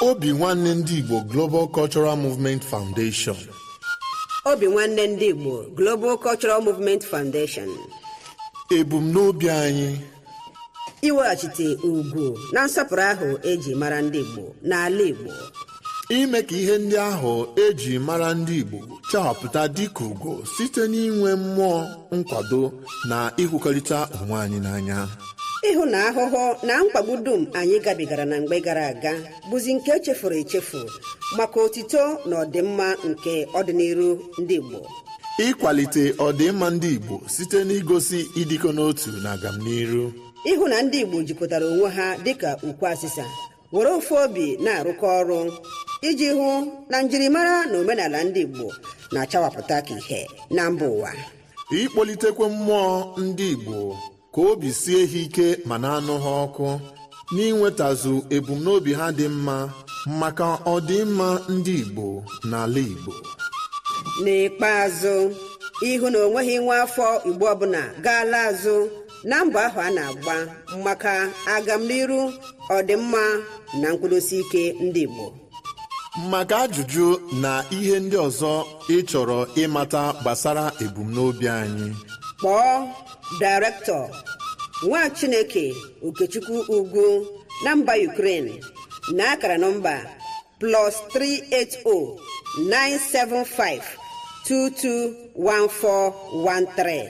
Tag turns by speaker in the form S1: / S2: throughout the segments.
S1: Obinwannem ndị Igbo Global Cultural Movement Foundation.
S2: Obinwannem ndị Igbo Global Cultural Movement Foundation.
S1: Ebumnobi anyị
S2: iweghachite ugwu na nsọpụrụ ahụ eji mara ndị Igbo n'ala Igbo.
S1: Ime ka ihe ndị ahụ eji mara ndị Igbo chahapụta dịka ugo site n'inwe mmụọ nkwado na ịhụkọrịta onwe anyị n'anya.
S2: Ịhụ na ahụhụ na mkpagbu dum anyị gabigara na mgbe gara aga bụzi nke echefuru echefu maka otito na ọdịmma nke ọdịnihu ndị Igbo.
S1: Ịkwalite ọdịmma ndị Igbo site n'igosi ịdịkọ n'otu na agamnihu.
S2: Ịhụ na ndị Igbo jikọtara onwe ha dịka ukwe asịsa were ofu obi na-arụkọ ọrụ iji hụ na njirimara na omenala ndị Igbo na-achawapụta ka ihe na mba ụwa.
S1: Ịkpọlitekwe mmụọ ndị Igbo ka obi sie ha ike ma na-anụ ha ọkụ n'inwetazu ebumnobi ha dị mma maka ọdịmma ndị Igbo n'ala Igbo.
S2: N'ikpeazụ, ịhụ na onweghị nwa afọ Igbo ọbụla gaala azụ na mbọ ahụ a na-agba maka agamnihu ọdịmma na nkwụdosi ike ndị Igbo.
S1: Maka ajụjụ na ihe ndị ọzọ ị chọrọ ịmata gbasara ebumnobi anyị,
S2: kpọọ Dairektọ Nwa Chineke Okechukwu Ugwu na mba Ukraine na akara nọmba +380 975 221413.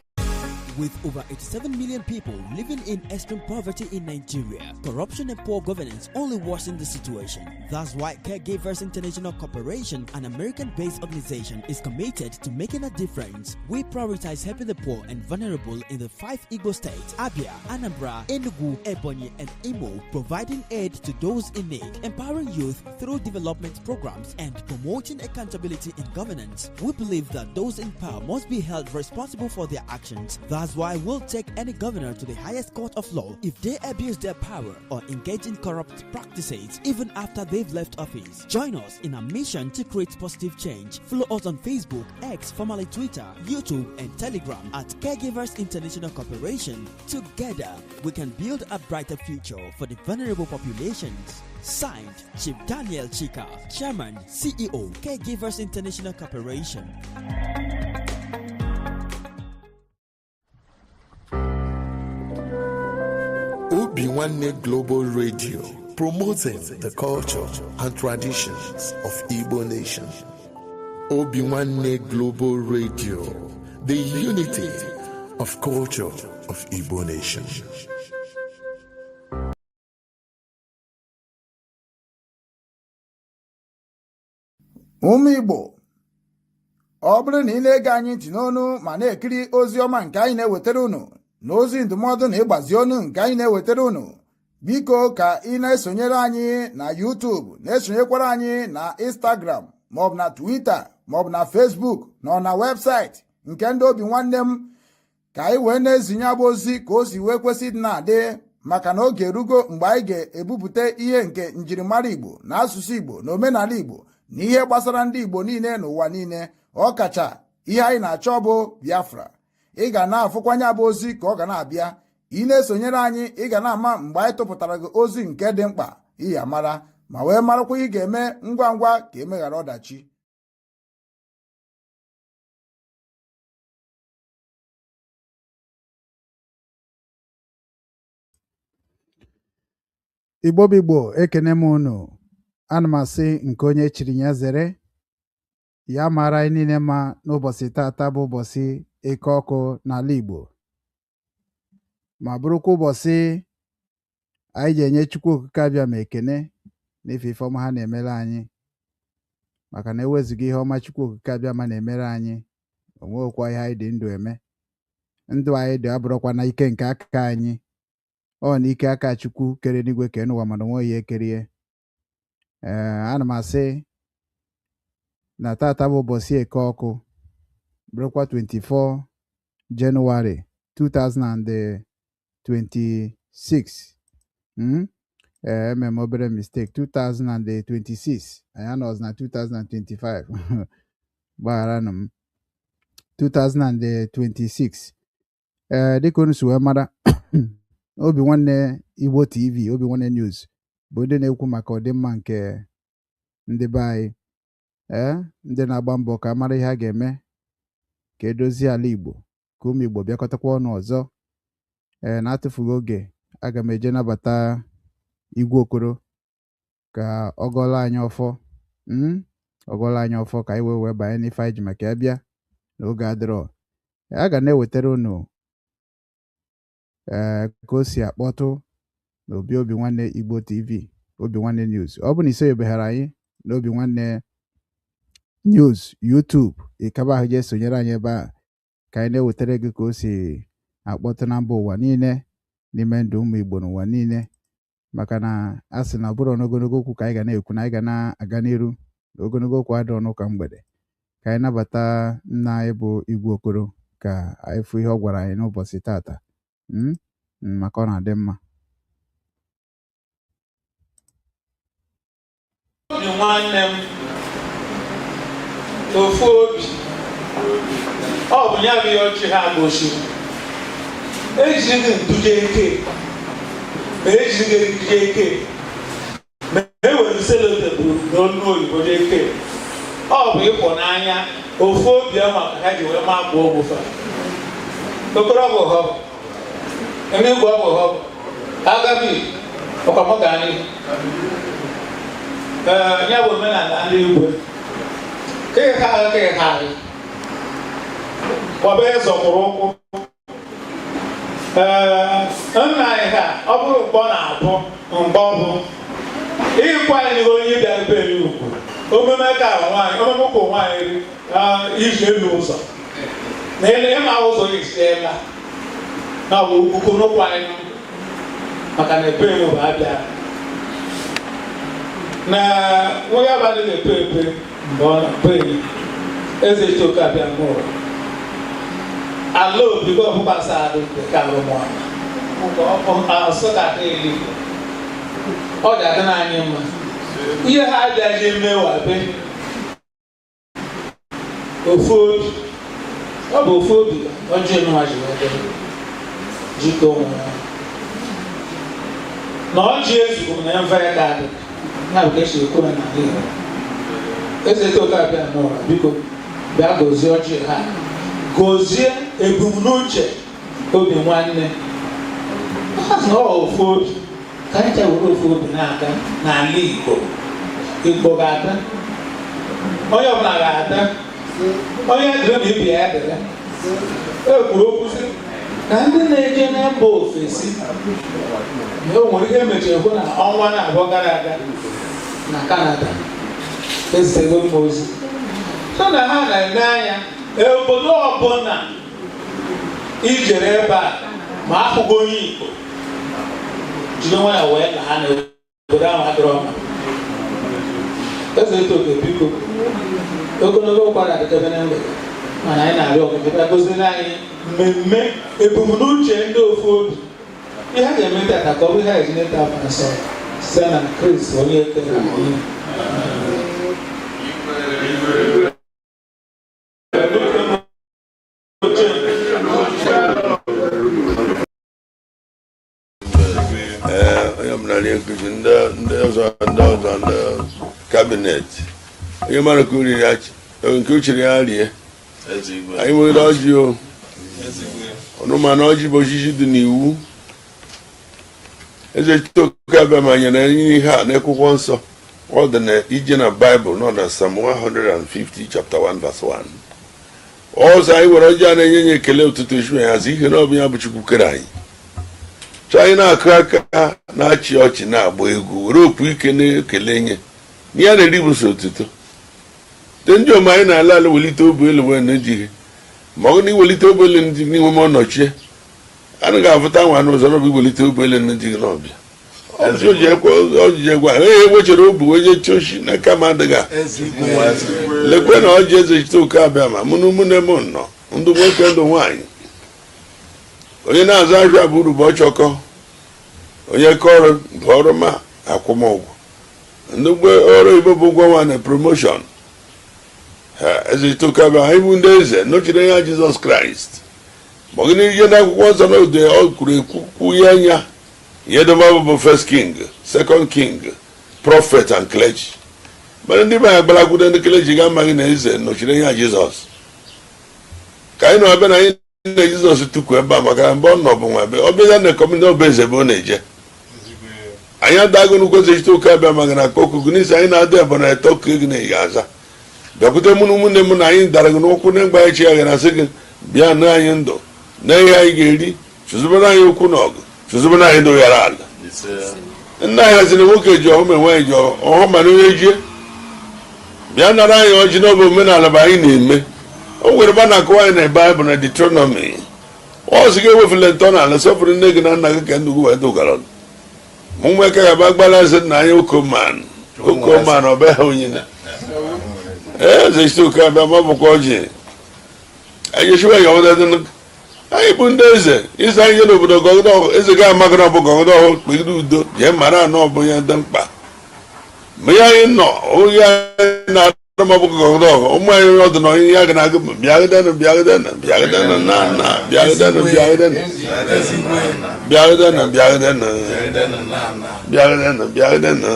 S3: With over 87 million people living in extreme poverty in Nigeria, corruption and poor governance only worsen the situation. That's why Caregivers International Corporation, an American-based organization, is committed to making a difference. We prioritize helping the poor and vulnerable in the 5 Igbo states: Abia, Anambra, Enugu, Ebonyi, and Imo, providing aid to those in need, empowering youth through development programs, and promoting accountability in governance. We believe that those in power must be held responsible for their actions. That's why we'll take any governor to the highest court of law if they abuse their power or engage in corrupt practices even after they've left office. Join us in our mission to create positive change. Follow us on Facebook, X, formerly Twitter, YouTube, and Telegram at Caregivers International Corporation. Together, we can build a brighter future for the vulnerable populations. Signed, Chief Daniel Chika, Chairman, CEO, Caregivers International Corporation.
S1: Obinwannem Global Radio, promoting the culture and traditions of Igbo Nation. Obinwannem Global Radio, the unity of culture of Igbo Nation.
S4: Ụmụ Igbo, ọ bụrụ na ị na-ege anyị ntị n'onu ma na-ekiri ozi ọma nke anyị na-ewetara unu na ozi ndụmọdụ na ịgbazi ọnụ nke anyị na-ewetara unu, biko ka ị na-esonyere anyị na YouTube, na-esonyekwara anyị na Instagram maọbụ na Twitter maọbụ na Facebook na na webụsaịtị nke ndị Obinwannem, ka anyị wee na-ezinye abụ ozi ka o si wee kwesị dị na-adị, maka na oge erugo mgbe anyị ga-ebupụta ihe nke njirimara Igbo na asụsụ Igbo na omenala Igbo na ihe gbasara ndị Igbo niile n'ụwa niile, ọ kacha ihe anyị na-achọ bụ Biafra. Ị ga na-afụkwanye abụ ozi ka ọ ga na-abịa. Ị na-esonyere anyị, ị ga na-ama mgbe anyị tụpụtara gị ozi nke dị mkpa ị ya mara, ma wee marakwa ị ga-eme ngwa ngwa ka emeghara ọdachi. Igbo Bigbo, ekene m unu. Ana m asị nke onye chiri ya zere, ya mara anyị niile ma n'ụbọchị tata bụ ụbọchị eke ọkụ n'ala Igbo, ma bụrụkwa ụbọchị anyị ga-enye Chukwu Okike abịa ma ekene n'ife ife ọma ha na-emere anyị, maka na ewezuga ihe ọma Chukwu Okike abịa ma na-emere anyị, onwekwa ihe anyị dị ndụ eme. Ndụ anyị dị abụrụkwa na ike nke aka anyị, ọ na ike aka Chukwu kere n'igwe kee n'ụwa, mana onwe ya ekerie. Ana m asị na tata bụ ụbọchị eke ọkụ, bụrụkwa 24 Jenụwarị 2026. Eme m obere mistake, 2026, anyị anọzi na 2025. gbagharanụ m. 2026. Dịka unu si wee mara, Obinwannem Igbo TV, Obinwannem News bụ ndị na-ekwu maka ọdịmma nke
S5: ndị be anyị ndị na-agba mbọ ka mara ihe a ga-eme ka edozie ala Igbo ka ụmụ Igbo bịakọtakwa ọnụ ọzọ. Na-atụfughị oge aga m eje nabata Igwe Okoro ka ọ gọọla anyị ọfọ ka anyị wee banye n'ife anyị ji maka ya bịa n'oge adịrọ. A ga na-ewetara unu ka o si akpọtụ na Obinwanne Igbo TV, Obinwanne News. Ọ bụ na isonyebeghara anyị na Obinwanne News YouTube, ịkaba ahụ jee sonyere anyị ebe a ka anyị na-ewetara gị ka o si akpọtụ na mba ụwa niile n'ime ndụ ụmụ Igbo n'ụwa niile, maka na a sị na ọ bụrụ n'ogologo okwu ka anyị ga na-ekwu na anyị ga na-aga n'iru na ogologo okwu adị ọnụ ka mgbede. Ka anyị nabata nna anyị bụ Igwe Okoro ka anyị fụ ihe ọ gwara anyị n'ụbọchị tata maka ọ na-adị mma.
S6: Obinwanne m Ofu Obi, ọ bụ ya bụ ihe ọchị ha gosiri. Ejighị ntụje eke ma ejighị ntụje eke ma ewere selotebụl n'olu oyibo eke. Ọ bụ ịhụnanya Ofu Obi ahụ ka ha ji wee ma abụọ ogbufa. Okoro bụ họbụ, Emegbu ọ bụ họbụ, Agabi ọkwamọ ga anyị. Ya bụ omenala ndị Igbo. Kịghị ọba ezọkwụrụ ụkwụ. Nna anyị ha ọ bụrụ mgbe ọ na-abụ mgbe ọ bụ ịkwa anyị onye bịara be ya ugwu omume ka nwaanyị omume ụkwụ nwaanyị iji elu ụzọ na ịma ụzọ isiela na ọ bụ ugwu n'ụkwụ anyị maka na ebe bụ abịa na nwoke abalị na-epe epe mgbe ọ na-epe eze itoke abịa n'ụlọ ala obigo ọbụkwasa adị ka arụmọala asụ ka aka eli ọ ga-adị n'anyị mma ihe ha abịaghị emewabe Ofu Obi. Ọ bụ Ofu Obi ọjọọ nwa ji wee jikọ onwe ya na ọjị ezugbo na ya mfa ya ka adị ya bụ ka esi ekwu na n'ala Igbo. Eze itoke abịa n'ụlọ biko bịa gozie ọjị ha, gozie ebumnuche Obinwanne. Na Ofu Obi ka anyị were Ofu Obi na-aga n'ala Igbo. Igbo ga-ada, onye ọbụla ga-ada, onye dịrị na ibi ya dịrị. Ekwuru okwu sị na ndị na-eje na mba ofesi o nwere ihe mechiri hụ na ọnwa na-abụọ gara aga na Canada ezitego m ozi so na ha na-eme anya obodo ọbụla ijere ebe a ma ahụghị onye Igbo jiri nwayọ wee na ha na obodo ahụ adịrọ mma. Eze itoke biko ogologo ụkwara adịdebe na mgbede mana anyị na-arịọ ọgụgụ bịa goziri anyị mmemme ebumnuche ndị Ofu Obi. Ihe a ga-eme tata ka ọ bụ ihe a ejineta afọ nsọ site na Kristi onye ekere anyị.
S7: ndị ọzọ kabinet onye mara ka uri ya nke uchiri ya rie anyị nwere ọjị o ọnụmanụ ọjị bụ osisi dị n'iwu. Eze itoke abịa ma nyere anyị ihe a n'akwụkwọ nsọ. Ọ dị na ije na Baịbụl nọ na Psalm 150 chapter 1 verse 1. Ọzọ anyị nwere ọjị a na-enye nye ekele ụtụtụ eshue hazi ihe na ọ bụ ya bụ Chukwu kere anyị. Chọọ anyị na-akụ aka na-achị ọchị na-agba egwu were okwu ike na-ekele nye ya na-eri bụ so otuto. Ndị ome anyị na-ala ala welite obi elu wee na-ejighị ma ọ na iwelite obi elu ndị n'iwe ma ọ nọchie a na ga-afụta nwa n'ụzọ n'ọbụ iwelite obi elu na-ejighị n'ọbịa ọjije gwa ewechere obi onye choshi na kama adịghị lekwe na ọjị eze itoke abịa ma mụ na ụmụnne m nọ ndụ nwoke ndụ nwaanyị onye na-azụ ahịa bụ uru bụ ọchọkọ onye kọrọ bụ ọrụ ma akwụmụgwọ ndị ọrụ Igbo bụ ụgwọ nwa na promoshọn. Eze itoke abịa ha ibu ndị eze nọchiri anya Jizọs Kraịst ma ọ gị n'ihe n'akwụkwọ nsọ n'oge ọ kwuru ekwu ya anya ihe dọba bụ first king, second king, prophet and clergy. mana ndị be anyị gbalakwude ndị kelechi ga-amaghị na eze nọchiri ya Jizọs ka anyị nọ ebe na anyị na Jizọs tukwu ebe a maka mgbe ọ nọ bụ nwa ebe ọ bịa na ekọmiti ọba eze bụ ọ na-eje anyị adago nnukwu eze chite oke abịa maka na akpa okugu n'isi anyị na-adị ebe na eto oke gị na-eyi aza bịakwute mụ na ụmụnne m na anyị dara gị n'ụkwụ na mgbe anyị chi ya gara sị gị bịa na anyị ndụ na ihe anyị ga-eri chụzụbara anyị okwu na ọgụ chụzụbara anyị ndị ụghara ala nna anyị haziri nwoke ji ọhụ ma nwaanyị ji ọhụ mana onye jie bịa nara anyị ọjị n'obe omenala bụ anyị na-eme o nwere ba na-akụwa anyị na Baịbụl na Deuteronomy ọ sị gị ewefula ntọala sọpụrụ nne gị na nna gị ka ndụ wee dụgara mụ nwe ka ga-aba gbala eze nna anyị okoman ọ bịa ha onye na eze chite oke abịa ma bụkwa ọjị anyị chiwa ya ọdadị anyị bụ ndị eze isi anyị je n'obodo gọgọdọ ọhụ eze ga-amaghị na ọbụ gọgọdọ ọhụ kpegide udo jee mara anọ ọbụ ya dị mkpa ma ihe anyị nọ oge anyị na-arụ ma ọbụ gọgọdọ ọhụ ụmụ anyị ọdụ na onye ya ga na-agụ bịagịdenụ bịagịdenụ bịagịdenụ na nna bịagịdenụ bịagịdenụ bịagịdenụ bịagịdenụ bịagịdenụ bịagịdenụ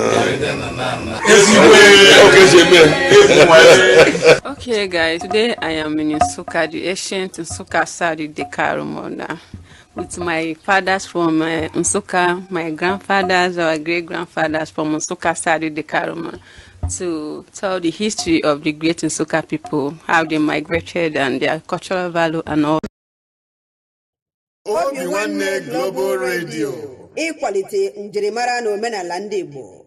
S8: Okay, guys, today I am in Nsukka, the ancient Nsukka Sadi Dekarumona, with my fathers from Nsukka, my grandfathers or great-grandfathers from Nsukka Sadi Dekarumona, to tell the history of the great Nsukka people, how they migrated and their cultural value and all.
S1: Obinwannem Global Radio.
S2: Ịkwalite njirimara na omenala ndị Igbo.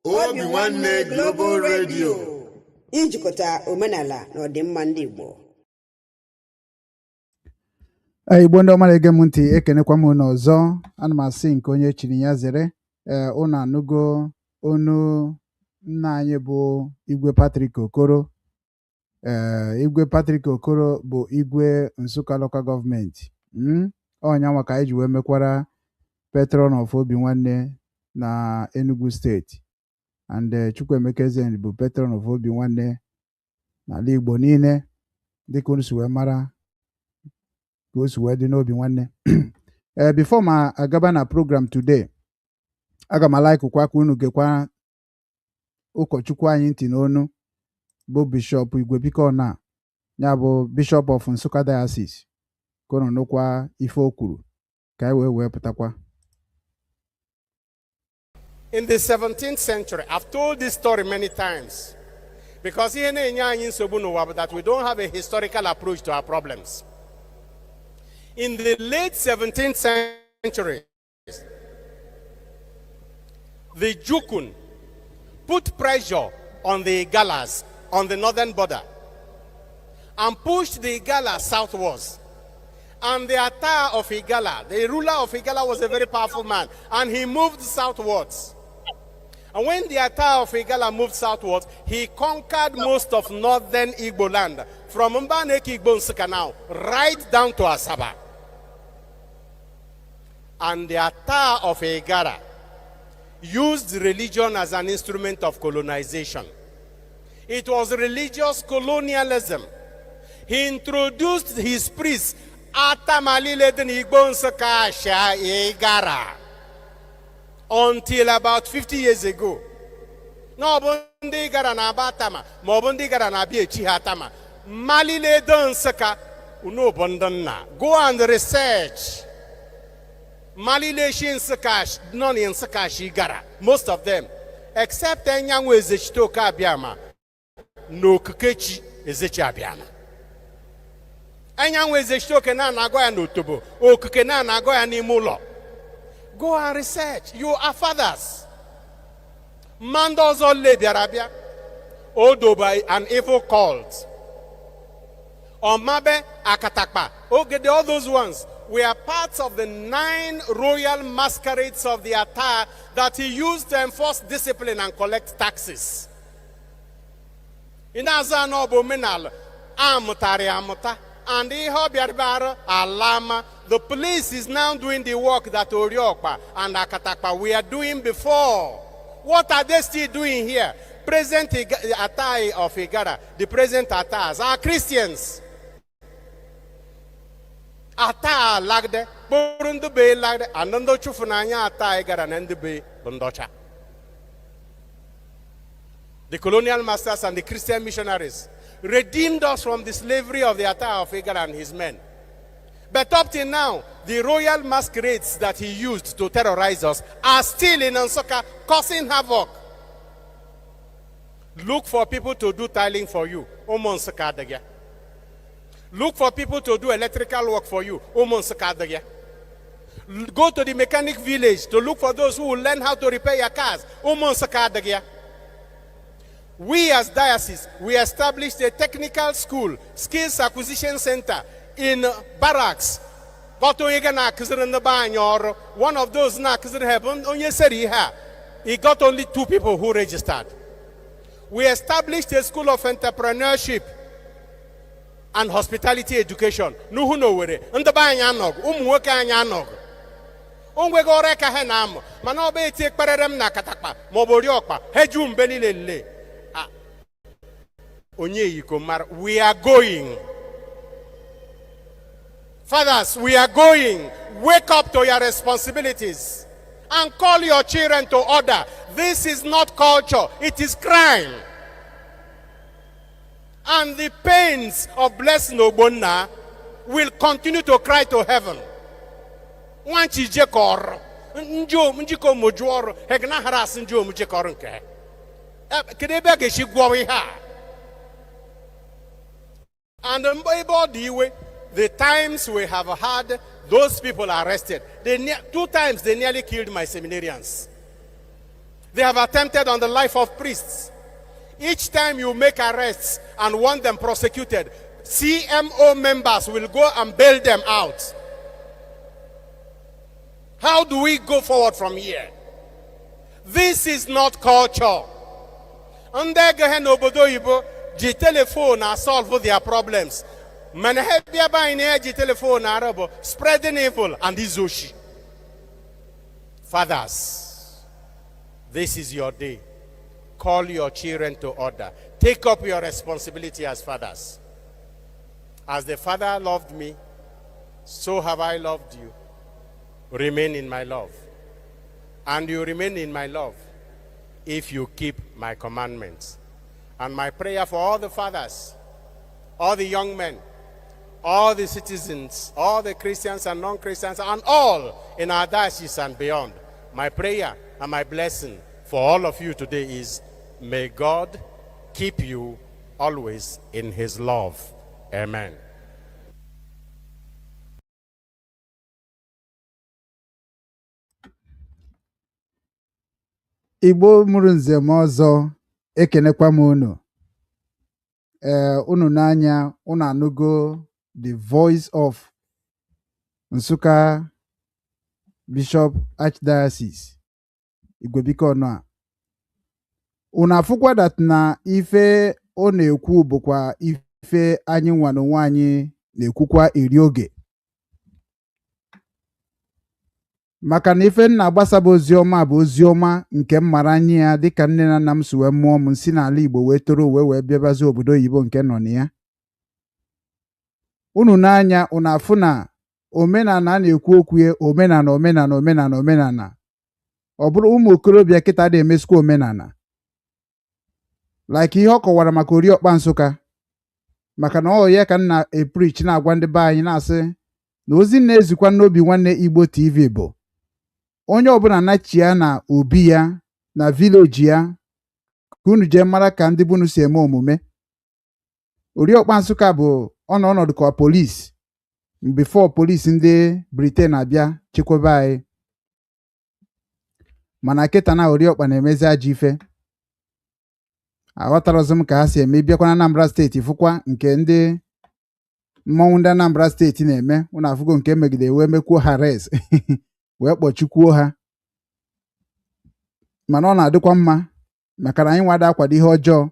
S1: Obinwannem Global Radio.
S2: Ijikọta omenala na ọdịmma ndị Igbo.
S5: Igbo ndị ọma na-ege m ntị ekenekwa m unu ọzọ ana m asị nke onye chiri ya zere unu anụgo onu nna anyị bụ Igwe Patrick Okoro. Igwe Patrick Okoro bụ Igwe Nsukka Local Government. Ọnya ka anyị ji wee mekwara Patron of Obinwannem na Enugu State, and Chukwuemeka Ezeani bụ Patron of Obinwannem n'ala Igbo niile dịka unu si wee mara ka o si wee dị n'Obinwannem. Before ma agaba na program today, aga m like kwa ka unu gekwa ụkọchukwu anyị ntị n'onu bụ Bishop Igwe Bikona, ya bụ Bishop of Nsukka Diocese, ka unu nụkwa ife o kwuru ka anyị wee pụtakwa.
S9: In the 17th century, I've told this story many times, because here that we don't have a historical approach to our problems. In the late 17th century, the Jukun put pressure on the Igalas on the northern border and pushed the Igala southwards. And the Ata of Igala, the ruler of Igala, was a very powerful man, and he moved southwards. And when the Ata of Igala moved southwards, he conquered most of northern Igbo land, from Mbaneki Igbo Nsukka now, right down to Asaba. And the Ata of Igala used religion as an instrument of colonization. It was religious colonialism. He introduced his priests until about 50 years ago. No, Bundi gara na Batama, Mobundi gara na Biechi Hatama. Malile Donsaka, Uno Bondana. Go and research. Malile Shin Sakash, none in Sakashi Gara. Most of them. Except Enyangwe Zechitoka Biama. No Kukechi Ezechabiana. Enyangwe Zechitoka na Nagoya Notobo. O Kukena Nagoya Nimulo. Go and research. You are fathers. Mandos all Lady Arabia. Odo by an evil cult. Omabe Akatakpa. Okay, all those ones were parts of the 9 royal masquerades of the Ata that he used to enforce discipline and collect taxes. In Azano Bominal, Amutari Amuta. And Alama, the police is now doing the work that Oriokpa and Akatakpa we are doing before. What are they still doing here? Present Atai of Igara, the present Atas are Christians. Ata lagde, Burundu Bay lagde, and Nando Chufunanya Ata Igara and the Bay Bundocha. the colonial masters and the Christian missionaries, redeemed us from the slavery of the attire of Hagar and his men. But up till now, the royal masquerades that he used to terrorize us are still in Nsukka causing havoc. Look for people to do tiling for you. Umu Nsukka adagya. Look for people to do electrical work for you. Umu Nsukka adagya. Go to the mechanic village to look for those who will learn how to repair your cars. Umu Nsukka adagya. We as diocese, we established a technical school, skills acquisition center in barracks. One of those he got only 2 people who registered. We established a school of entrepreneurship and hospitality education. We are going. Fathers, we are going. Wake up to your responsibilities and call your children to order. This is not culture, it is crime. And the pains of blessing Umu Nna will continue to cry to heaven. And the times we have had those people arrested, 2 times they nearly killed my seminarians. They have attempted on the life of priests. Each time you make arrests and want them prosecuted, CMO members will go and bail them out. How do we go forward from here? This is not culture. And the telephone solve their problems. Spreading evil and izoshi. Fathers, this is your day. Call your children to order. Take up your responsibility as fathers. As the Father loved me, so have I loved you. Remain in my love. And you remain in my love if you keep my commandments. And my prayer for all the fathers, all the young men, all the citizens, all the Christians and non-Christians, and all in our diocese and beyond, my prayer and my blessing for all of you today is, may God keep you always in his love. Amen.
S5: Igbo mụrụ nze m ọzọ, ekenekwa m unu. Unu n'anya, unu anụgo the voice of Nsukka Bishop Archdiocese Igbo Bikonu. Unu afụkwa dat na ife ọ na-ekwu bụkwa ife anyị nwa n'onwe anyị na-ekwukwa eri oge. Maka na ife nna gbasaba oziọma bụ oziọma nke mmara anyị ya dịka nne na nna m si wee mụọ m nsi n'ala Igbo wee toro wee bịabazi obodo oyibo nke nọ na ya. Unu n'anya, unu afụ na omenala na-ekwu okwu ya omenala. Ọ bụrụ ụmụ okorobịa kịta dị emesikwa omenala. Like ihe ọ kọwara maka Oriọkpa Nsukka. Maka na ọ ya ka nna preach na-agwa ndị be anyị na-asị na ozi na-ezikwa n'obi nwanne Igbo TV bụ onye ọbụla nachia na obi ya na village ya ka unu jee mara ka ndị bunu si eme omume. Oriọkpa Nsukka bụ ọnọdụ ka police before police ndị Britain abịa chekwaba anyị. Mana kịta na Oriọkpa na-emezi ajọ ife. Aghọtarazị m ka ha si eme. Bịakwa na Anambra steeti fụkwa nke ndị mmọnwụ ndị Anambra steeti na-eme. Unu afụgo nke megide wee mekwuo hares wee kpọchikwuo ha. Mana ọ na-adịkwa mma maka na anyị nwada akwado ihe ọjọọ.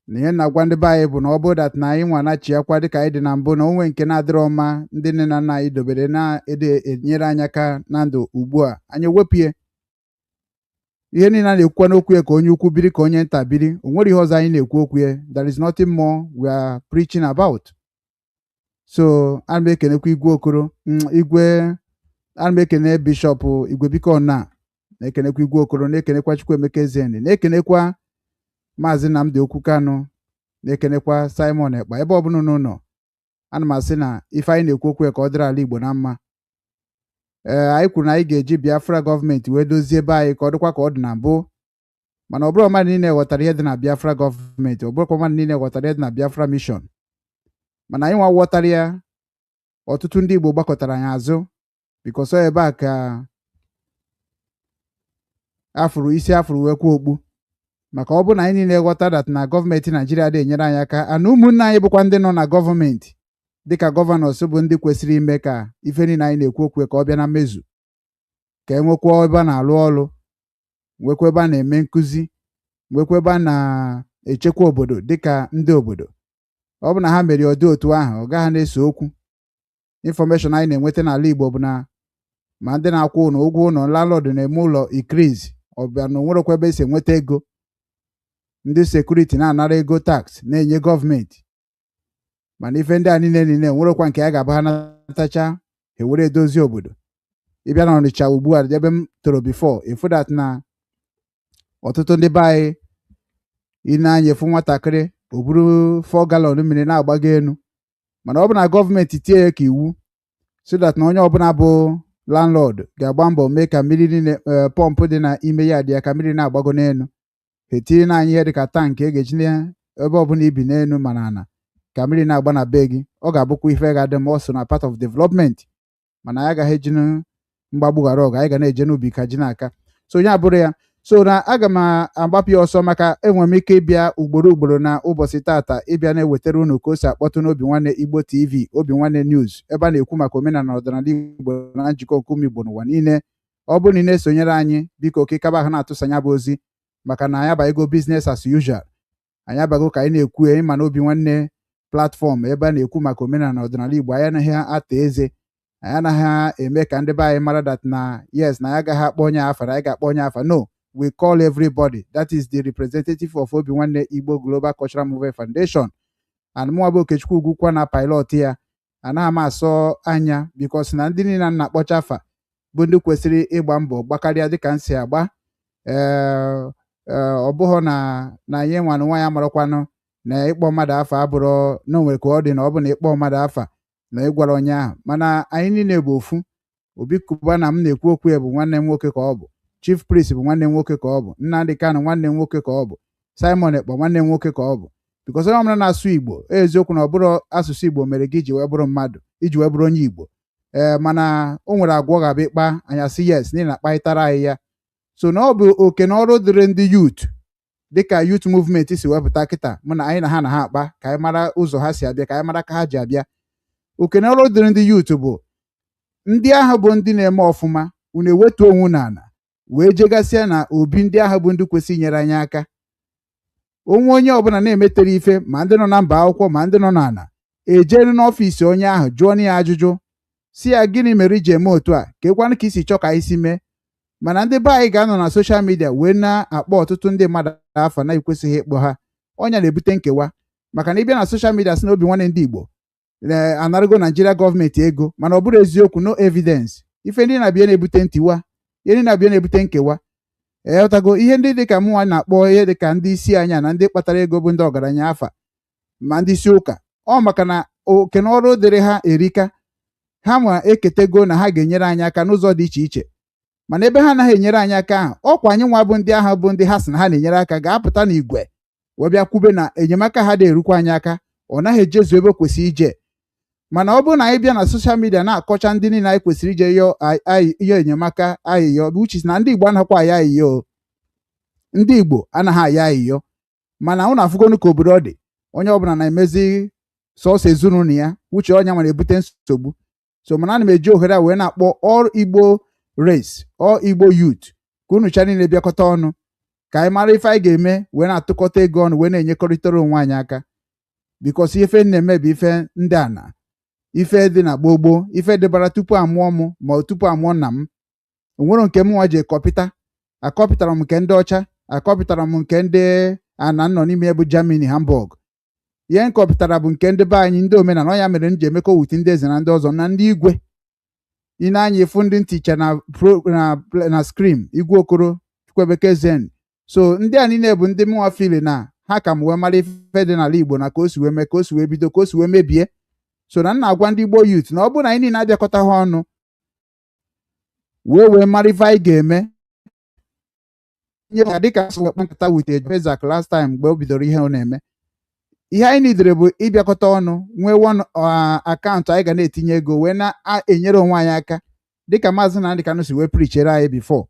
S5: Na ihe na-agwa ndị be anyị bụ na ọ bụ dat na anyị nwa na-achịakwa dịka anyị dị na mbụ na onwe nke na-adịrọ mma ndị nne na nna anyị dobere na-enyere anyị aka na ndụ ugbu a anyị wepụe. Ihe niile na-ekwu n'okwu ya ka onye ukwu biri ka onye nta biri. O nwere ihe ọzọ anyị na-ekwu okwu ya. There is nothing more we are preaching about. So ana m ekenekwa Igwe Okoro, ana m ekene Bishop Igwe Bikonu na-ekenekwa Igwe Okoro, na-ekenekwa Chukwuemeka Ezeni, na-ekenekwa Mazi Nnamdi Kanu na-ekenekwa Simon Ekpa ebe ọbụla unu nọ. Ana m asị na ife anyị na-ekwu okwu ka ọ dịrị ala Igbo na mma. Anyị kwuru na anyị ga-eji Biafra gọọmenti wee dozie ebe anyị ka ọ dịkwa ka ọ dị na mbụ, mana ọ bụrụ mmadụ niile ghọtara ihe dị na Biafra gọọmenti, ọ bụrụkwa mmadụ niile ghọtara ihe dị na Biafra mishọn, mana anyị nwa ghọtara ya. Ọtụtụ ndị Igbo gbakọtara anyị azụ bikọsọ ebe a ka isi afụrụ wee kwuo okpu. Maka ọ bụ na anyị niile ghọta dat na gọọmenti Naijiria dị enyere anyị aka, ana ụmụnne anyị bụkwa ndị nọ na gọọmenti dịka gọvanọs bụ ndị kwesịrị ime ka ife niile anyị na-ekwu okwu ka ọ bịa na mmezu, ka e nwekwa ebe a na-alụ ọrụ, nwekwa ebe a na-eme nkụzi, nwekwa ebe a na-echekwa obodo dịka ndị obodo. Ọ bụ na ha mere ọdị otu ahụ, ọ gaghị na-eso okwu. Infọmeshọn anyị na-enweta n'ala Igbo bụ na ma ndị na-akwụ ụlọ ụgwọ ụlọ, landlord na-eme ụlọ ikriz, ọbịa na onwerekwa ebe esi enweta ego. Ndị sekuriti na-anara ego tax na-enye gọọmenti, mana ife ndị a niile enwerekwa nke a ga-aba ha natacha ewere edozi obodo. Ịbịa na Ọnịcha ugbu a ebe m toro bifo, efu dat na ọtụtụ ndị be anyị ị na-anya efu nwatakịrị o buru 4 galọn mmiri na-agbago elu, mana ọ bụ na gọọmenti tie ya ka iwu so that na onye ọbụla bụ landlord ga-agba mbọ mee ka mmiri niile pọmpụ dị n'ime ya dị ya ka mmiri na-agbago n'elu. Ha etinye na anyị ihe dịka tankị e ga-ejinye ebe ọbụla ibi n'elu mana ana ka mmiri na-agba na be gị. Ọ ga-abụkwa ife ga-adị m ọsọ na part of development, mana anyị agaghị eji mgbagbu ghara ọgụ, anyị ga na-eje n'ubi ka ji n'aka. So onye abụrụ ya, so na aga m agbapụ ya ọsọ maka enwere m ike ịbịa ugboro na ụbọchị tata ịbịa na-ewetara unu ka o si akpọtụ n'Obinwanne Igbo TV, Obinwanne News, ebe a na-ekwu maka omenala na ọdịnala Igbo na njikọ okume Igbo n'ụwa niile. Ọ bụrụ na ị na-esonyere anyị, biko ka ịkaba ahụ na-atụsanya bụ ozi, maka na anyị abaghịgo business as usual. Anyị abago ka anyị na-ekwu ịma na Obinwanne platfọm ebe a na-ekwu maka omenala na ọdịnala Igbo. Anyị anaghị ata eze, anyị anaghị eme ka ndị be anyị mara that na yes na anyị agaghị akpọ onye afa, anyị ga-akpọ onye afa. No, we call everybody. That is the representative of Obinwanne Igbo Global Cultural Movement Foundation. And mụ bụ Okechukwu Ugwukwa na pilot ya anaghị m asọ anya because na ndị niile na-akpọcha afa bụ ndị kwesịrị ịgba mbọ gbakarịa dịka nsi agba. Ọ bụghị na anyị nwanụ nwa ya marakwanụ na ịkpọ mmadụ afa abụrụ na onwere ka ọ dị na ọ bụ na ịkpọ mmadụ afa na ịgwara onye ahụ, mana anyị niile bụ ofu. Obi Kuba na m na-ekwu okwu ya bụ nwanne m nwoke ka ọ bụ, Chief Priest bụ nwanne m nwoke ka ọ bụ, Nnamdi Kanu nwanne m nwoke ka ọ bụ, Simon Ekpa nwanne m nwoke ka ọ bụ. Because onye ọbụla na-asụ Igbo eziokwu na ọ bụrụ asụsụ Igbo mere gị iji wee bụrụ mmadụ, iji wee bụrụ onye Igbo. Mana o nwere agwa ọ ga-abịa ịkpa anya sị yes n'ihi na kparịtara anyị ya. So na ọ bụ oke na ọrụ dịrị ndị youth dịka youth movement si wepụta kịta, mụ na anyị na ha akpa ka anyị mara ụzọ ha si abịa, ka anyị mara ka ha ji abịa. Oke na ọrụ dịrị ndị youth bụ ndị ahụ bụ ndị na-eme ọfụma, unu ewetu onwe n'ala wee jegasịa na obi ndị ahụ bụ ndị kwesịrị inyere anyị aka. Onye ọbụla na-emetere ife, ma ndị nọ na mba akwụkwọ ma ndị nọ n'ala, ejenu n'ọfịs onye ahụ jụọ ya ajụjụ si ya gịnị mere iji eme otu a, ka ekwanụ ka isi chọọ ka anyị si mee. Mana ndị be anyị ga-anọ na soshal midia wee na-akpọ ọtụtụ ndị mmadụ afọ na ekwesịghị ịkpọ ha. Ọnya na-ebute nkewa, maka na ịbịa na soshal midia si na Obinwanne ndị Igbo anarịgo Naijiria gọọmenti ego, mana ọ bụrụ eziokwu, no evidence. Ife ndị na-abịa na-ebute ntiwa, ihe ndị na-abịa na-ebute nkewa. Ọtago ihe ndị dịka mụnwa na-akpọ ihe dịka ndị isi anya na ndị kpatara ego bụ ndị ọgaranya afa ma ndị isi ụka. Ọ maka na oke na ọrụ dịrị ha erika, ha ma eketego na ha ga-enyere anyị aka n'ụzọ dị iche iche. Mana ebe ha anaghị enyere anyị aka ahụ, ọkwa anyị nwa bụ ndị ahụ bụ ndị ha sị na ha na-enyere aka ga-apụta n'igwe wee bịa kwube na enyemaka ha na-erukwa anyị aka, ọ naghị ejezu ebe kwesịrị ije. Mana ọ bụrụ na anyị bịa na soshal midia na-akọcha ndị niile anyị kwesịrị ije yọọ enyemaka ayịyọ, bụ uche na ndị Igbo anaghịkwa aya ayịyọ. Ndị Igbo anaghị aya ayịyọ, mana ụnụ afụgonu ka obodo ọ dị, onye ọbụla na-emezi sọsọ ezinụlọ ya, uche ọnya nwere ebute nsogbu. So mana ana m eji ohere a wee na-akpọ all Igbo race, all Igbo youth, ka unu cha niile bịakọta ọnụ ka anyị mara ife anyị ga-eme wee na-atụkọta ego ọnụ wee na-enyekọrịtara onwe anyị aka. Bikos ife na-eme bụ ife ndị ana, ife dị na gboo, ife dịbara tupu amụọ m ma tupu amụọ nna m. Onwere nke m nwa ji akọpịtara m nke ndị ọcha, akọpịtara m nke ndị ana nọ n'ime ya bụ Germany, Hamburg. Ihe nkọpịtara bụ nke ndị be anyị ndị omenala. Ọnya mere m ji emekọ wuti ndị eze na ndị ọzọ na ndị igwe. Ị na-anya efu ndị nticha na scream Igwe Okoro, Chukwuebeke Zen. So ndị a niile bụ ndị mụnwa fili na ha ka m wee mara ife dị n'ala Igbo na ka o si wee mee ka o si wee bido ka o si wee mebie. So na agwa ndị Igbo youth na ọ bụrụ na anyị niile abịakọta ha ọnụ wee mara ife anyị ga-eme ihe dịka wekpa nkata wite Pezak last time mgbe o bidoro ihe ọ na-eme. Ihe anyị nidere bụ ịbịakọta ọnụ nwee one akaụntụ anyị ga na-etinye ego wee na-enyere onwe anyị aka dịka Mazi Nnamdi Kanu si wee prichere anyị before.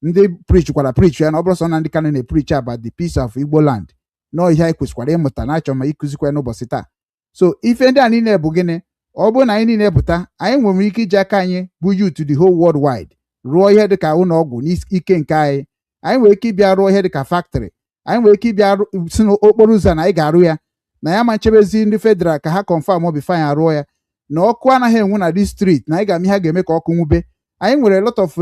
S5: Ndị prichkwara prich ya na ọ bụrụ sọ na ndị Kanu na-eprich about the peace of Igbo land nọọ ihe anyị kwesịkwara ịmụta na achọ ma ịkụzikwa n'ụbọchị taa. So ife ndị a niile bụ gịnị? Ọ bụrụ na anyị niile pụta, anyị nwere ike iji aka anyị bụ youth to the whole world wide rụọ ihe dịka ụlọ ọgwụ n'ike nke anyị. Anyị nwere ike ịbịa rụọ ihe dịka factory. Anyị nwere ike ịbịa si n'okporo ụzọ na anyị ga-arụ ya na ya ma nchebezi ndị federal ka ha confirm bifo anyị arụọ ya na ọkụ anaghị enwu na this street na anyị ga-eme ihe ga-eme ka ọkụ nwube. Anyị nwere a lot of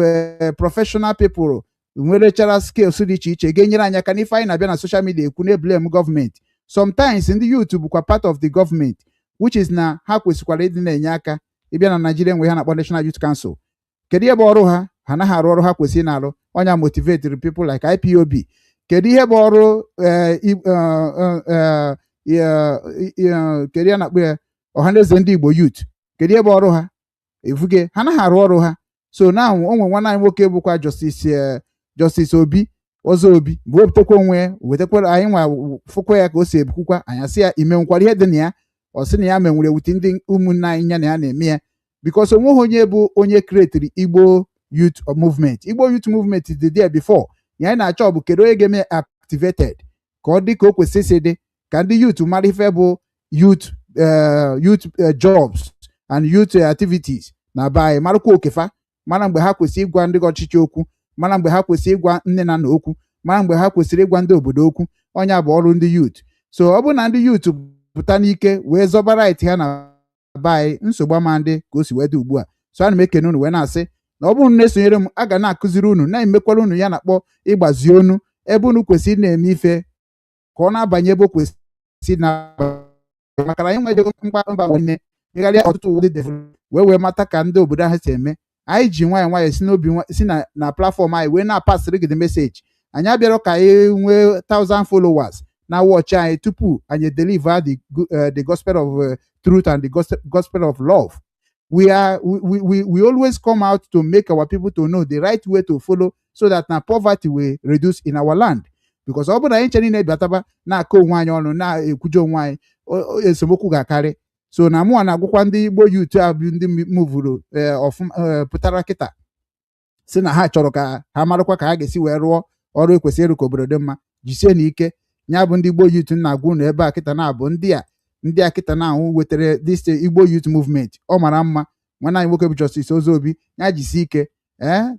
S5: professional people nwerechara skills dị iche iche ga-enyere anyị aka n'ife anyị na-abịa na social media ekwu na-eblame gọọmenti. Sometimes ndị youth bụkwa part of the government, which is na ha kwesịkwara ịdị na-enye aka. Ịbịa na Nigeria nwe ha na-akpọ National Youth Council. Kedu ihe bụ ọrụ ha? Ha naghị arụ ọrụ ha kwesịrị na-arụ. Onya motivate people like IPOB. Kedu ihe bụ ọrụ kedu ya na-akpọ ya ọhaneze ndị Igbo youth? Kedu ihe bụ ọrụ ha? Evuge ha naghị arụ ọrụ ha. So now onwe nwanne anyị nwoke bụkwa Justice Obi ọzọ Obi bụ wepụtakwa onwe ya wetakwa anyị nwa fụkwa ya ka o si ebukwukwa anyị asị ya imenkwara ihe dị na ya. Ọ sị na ya menwere wute ndị ụmụnna anyị ya na ya na-eme ya because onweghị onye bụ onye creatiri Igbo Youth Movement. Igbo Youth Movement dị there before. Ya anyị na-achọ bụ kedu onye ga-eme activated ka ọ dị ka o kwesịrị isi dị ka ndị youth mara ife bụ youth jobs and youth activities na be anyị marakwa okefa, mara mgbe ha kwesịrị ịgwa ndị ọchịchị okwu, mara mgbe ha kwesịrị ịgwa nne na nna okwu, mara mgbe ha kwesịrị ịgwa ndị obodo okwu. Ọnya bụ ọrụ ndị youth. So ọ bụrụ na ndị youth pụta n'ike wee zọba right ha na be anyị, nsogbu ama ndị ka o si wee dị ugbu a. So ana m ekene unu wee na-asị na ọ bụrụ na-esonyere m, a ga na-akụziri unu na-emekwara unu ya na-akpọ ịgbazi onu ebe unu kwesịrị na-eme ife ka ọ na-abanye ebe o kwesịrị na maka na anyị nwere mba nwanne megharịa ọtụtụ ụdị development wee mata ka ndị obodo ahụ si eme. Anyị ji nwayọ nwayọ si na platform anyị wee na-apasịrị gị the message. Anyị abịara ka anyị nwee 1000 followers na watch anyị tupu anyị deliver the gospel of truth and the gospel of love. We always come out to make our people to know the right way to follow so that na poverty will reduce in our land. Because ọ bụrụ na anyị chere na-ebiataba na-akọ onwe anyị ọnụ na-ekwuje onwe anyị, esemokwu ga-akarị. So na mụ na-agwụkwa ndị Igbo youth abụ ndị muvuru pụtara kịta si na ha chọrọ ka ha marakwa ka ha ga-esi wee rụọ ọrụ ekwesịrị ịrụ ka obodo dị mma. Jisie n'ike ya bụ ndị Igbo youth na-agwa unu ebe a kịta na-abụ ndị a kịta na-ahụ wetara this Igbo Youth Movement. Ọ mara mma. Nwanne anyị nwoke bụ Justice Ozo Obi ya jisi ike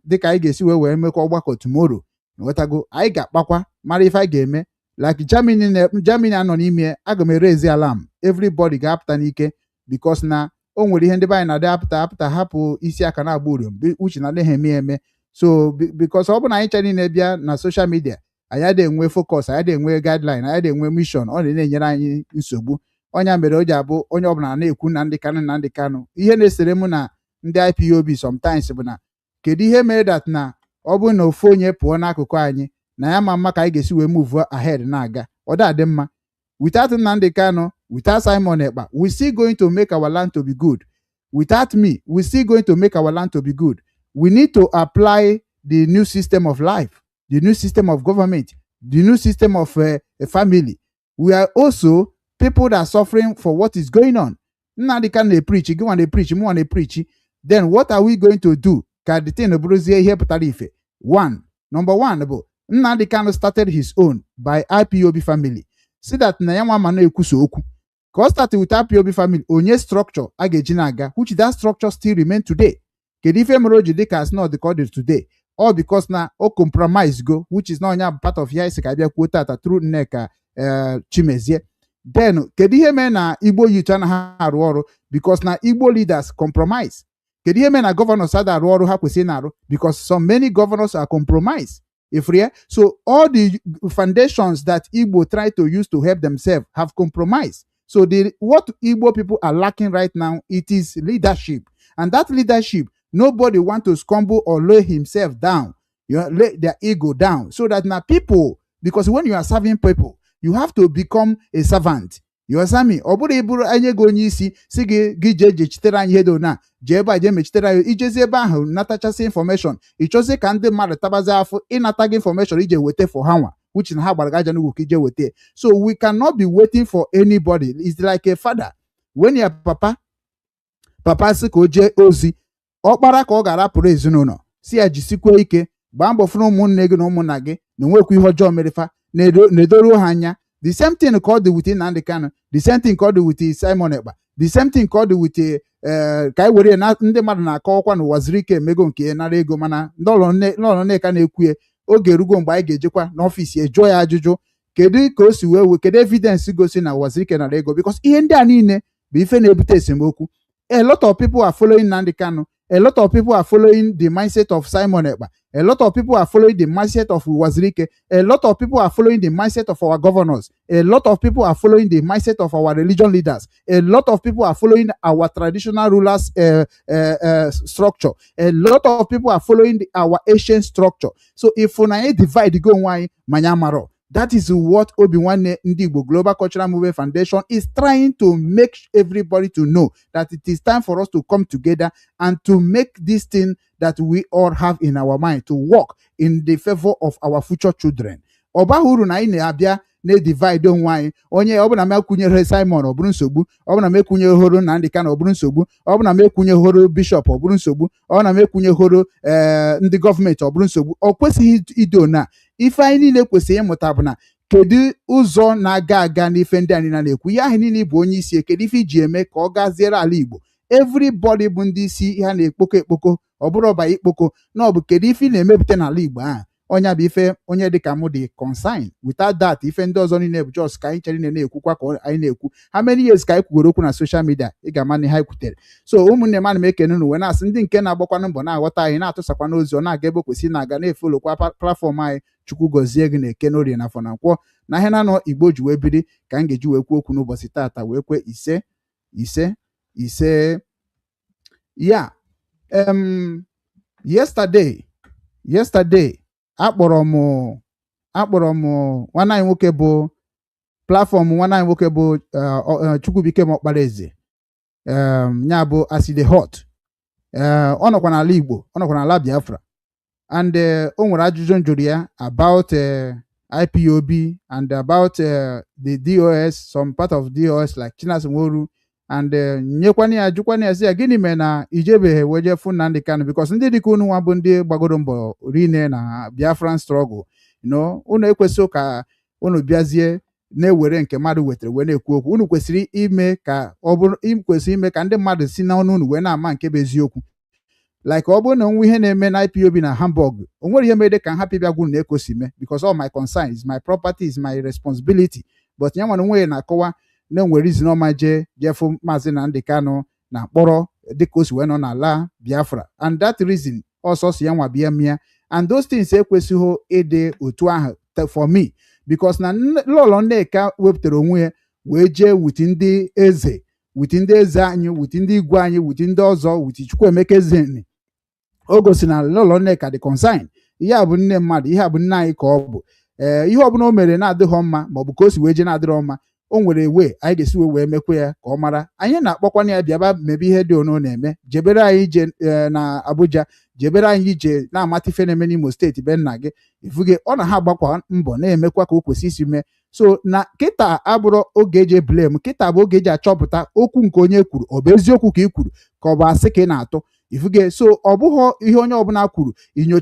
S5: dịka anyị ga-esi wee mekwa ọgbakọ tomorrow. Nwetago anyị ga-akpakwa mara ife anyị ga-eme like Germany anọ n'ime. Aga m erezi alarm, everybody ga-apụta n'ike because na o nwere ihe ndị be anyị na-adị apụta hapụ isi aka na-agba uriom uche na adịghị eme. So because ọ bụ na anyị chọrọ niile bịa na social media, anyị adịghị enwe focus, anyị adịghị enwe guideline, anyị adịghị enwe mission. Ọ na-enyere anyị nsogbu. Ọnya mere o ji abụ onye ọbụla na-ekwu Nnamdi Kanu. Ihe na-esere m na ndị IPOB sometimes bụ na kedu ihe mere that na ọ bụ na ofu onye pụọ n'akụkụ anyị na ya ma mma ka anyị ga-esi wee move ahead na-aga. Ọ dị mma. Without Nnamdi Kanu, without Simon Ekpa, we still going to make our land to be good. Without me, we still going to make our land to be good. We need to apply the new system of life, the new system of government, the new system of a family. We are also people that are suffering for what is going on. Nnamdi Kanu they preach, you want to preach, you want to preach. Then what are we going to do? Can the thing here pụtara ife? Number one, Nnamdi Kanu started his own by IPOB family. See that na ya nwa ma na-ekwusa okwu. Ka ọ started with IPOB family, onye structure a ga-eji na-aga, which that structure still remain today. Kedu ife mere o ji dị ka as not the today? All because na o compromise go, which is not part of ya isi ka abịa kwuo tata through Nneka Chimezie. Then kedu ihe mere na Igbo youth anaghị arụ ọrụ? Because na Igbo leaders compromise. Kedu ihe mere na governors ada arụ ọrụ ha kwesịrị na-arụ? Because so many governors are compromised. So all the foundations that Igbo try to use to help themselves have compromised. So what Igbo people are lacking right now, it is leadership. And that leadership, nobody want to stumble or lay himself down, lay their ego down. So that now people, because when you are serving people, you have to become a servant. You understand me? Ọ bụrụ ịbụrụ anye gị onye isi si gị jee chitere anyị ihe dị na jee ebe a jee mechitere anyị ijezi ebe ahụ natachasị information ịchọzi ka ndị mmadụ tabazi afọ ịnata gị information ije weta for ha nwa which na ha gbara gị aja n'ugwu ka ije weta. So we cannot be waiting for anybody. It's like a father when your papa si ka o jee ozi ọkpara ka ọ ga-arapụrụ ezinụlọ si ya jisikwa ike gbaa mbọ fụrụ ụmụnne gị na ụmụnna gị na nwekwa ihe ọjọọ merefa na-edoro ha anya. The same thing ka ọ dị with Nnamdi Kanu, the same thing ka ọ dị with Simon Ekpa, the same thing ka ọ dị with ka anyị were na ndị mmadụ na-akọwakwa na ụwa zuru ike emego nke nara ego mana Lolo Nneka na-ekwue oge erugo mgbe anyị ga-ejekwa n'ọfịs ejụọ ya ajụjụ kedu ka o si wee kedu evidence gosi na ụwa zuru ike nara ego, because ihe ndị a niile bụ ife na-ebute esemokwu. A lot of people are following Nnamdi Kanu. A lot of people are following the mindset of Simon Ekpa. A lot of people are following the mindset of Wazirike. A lot of people are following the mindset of our governors. A lot of people are following the mindset of our religion leaders. A lot of people are following our traditional rulers structure. A lot of people are following our ancient structure. So if we divide go why manyamaro. That is what Obinwannem Igbo Global Cultural Movement Foundation is trying to make everybody to know, that it is time for us to come together and to make this thing that we all have in our mind to work in the favor of our future children. Ọba huru na ine abịa na divide onwe onye ọbụna m ekwunyere Simon ọ bụrụ nsogbu, ọbụna m ekwunye horo Nnamdi Kanu ọ bụrụ nsogbu, ọbụna m ekwunye horo Bishop ọ bụrụ nsogbu, ọbụna m ekwunye horo ndị gọọmenti ọ bụrụ nsogbu. Ọ kwesịghị ido na ife anyị niile kwesịrị ịmụta bụ na kedu ụzọ na-aga aga n'ife ndị anyị na-ekwu ihe ahụ niile bụ onye isi kedu ife iji eme ka ọ gaziere ala Igbo. Everybody bụ ndị isi ha na-ekpoko ekpoko ọ bụrụ ọba ikpoko na ọ bụ kedu ife na-emepụta n'ala Igbo ahụ onye bụ ife onye dịka mụ dị consign. Without that ife ndị ọzọ niile bụ just ka anyị chere na-ekwukwa ka anyị na-ekwu how many years ka anyị kwugoro okwu na social media ị ga-ama na ha kwutere. So ụmụnne m ana m ekene unu wee na-asị ndị nke na-agbakwanụ mbọ na-aghọta anyị na-atụsakwa n'ozi ọ na-aga ebe kwesịrị na-aga na-efolokwa platfọm anyị. Chukwu gọzie gị na Ekene Orie na Afọ na Nkwọ na ihe na-anọ Igbo ji wee biri ka m ga-eji wee kwuo okwu n'ụbọchị tata wee kwe ise ya yesterday akpọrọ m nwanne anyị nwoke bụ platfọm nwanne anyị nwoke bụ Chukwubikem Okparaeze ya bụ Aside Hot ọ nọkwa n'ala Igbo, ọ nọkwa n'ala Biafra, and o nwere ajụjụ njụrụ ya about IPOB and about the DOS, some part of DOS like Chinas Nworu, and nyekwana ya jụkwana ya si ya gịnị mere na ijebeghị weje fụ Nnamdi Kanu, because ndị dịka unu nwa bụ ndị gbagoro mbọ rine na Biafran struggle, unu ekwesịghị ka unu bịazie na-ewere nke mmadụ wetara wee na-ekwu okwu. Unu kwesịrị ime ka ọ bụrụ ime ka ndị mmadụ si n'ọnụ unu wee na-ama nke bụ eziokwu. Like ọ bụrụ na onwe ihe na-eme na IPOB na Hamburg, o nwere ihe mere ka nha pịbịa gwụ na ekosi mee, because all my concern is my property, is my responsibility. But ya nwere onwe na-akọwa na enwere reason ọma jefu Mazi Nnamdi Kanu na mkpọrọ dịka o si wee nọ n'ala Biafra, and that reason also si ya nwa bịa mịa, and those things ekwesịghị ịdị otu ahụ for me, because na Lolo Nneka wepụtara onwe ya wee jee with ndị eze anyị, with ndị igwe anyị, with ndị ọzọ, with Chukwuemeka Ezeni. O gosi na Lolo Nneka dị consign. Ihe a bụ nne mmadụ, ihe a bụ nne anyị ka ọ bụ. Ihe ọbụla o mere na-adịghị mma maọbụ ka o si wee jee na-adịrọ mma, o nwere ewe anyị ga-esi wee mekwa ya ka ọ mara. Anyị na-akpọkwana ya bịaba mebe ihe dị ono na-eme, jebere anyị ije na Abuja, jebere anyị ije na-amata ife na-eme n'Imo steeti be nna gị, ifuge ọ na ha agbakwa mbọ na-emekwa ka o kwesị isi mee. So na kịta abụrụ oge eji blame, kịta bụ oge eji achọpụta okwu nke onye kwuru ọ bụ eziokwu ka ị kwuru ka ọ bụ asị ka ị na-atụ ifuge. So ọ bụghị ihe onye ọbụla kwuru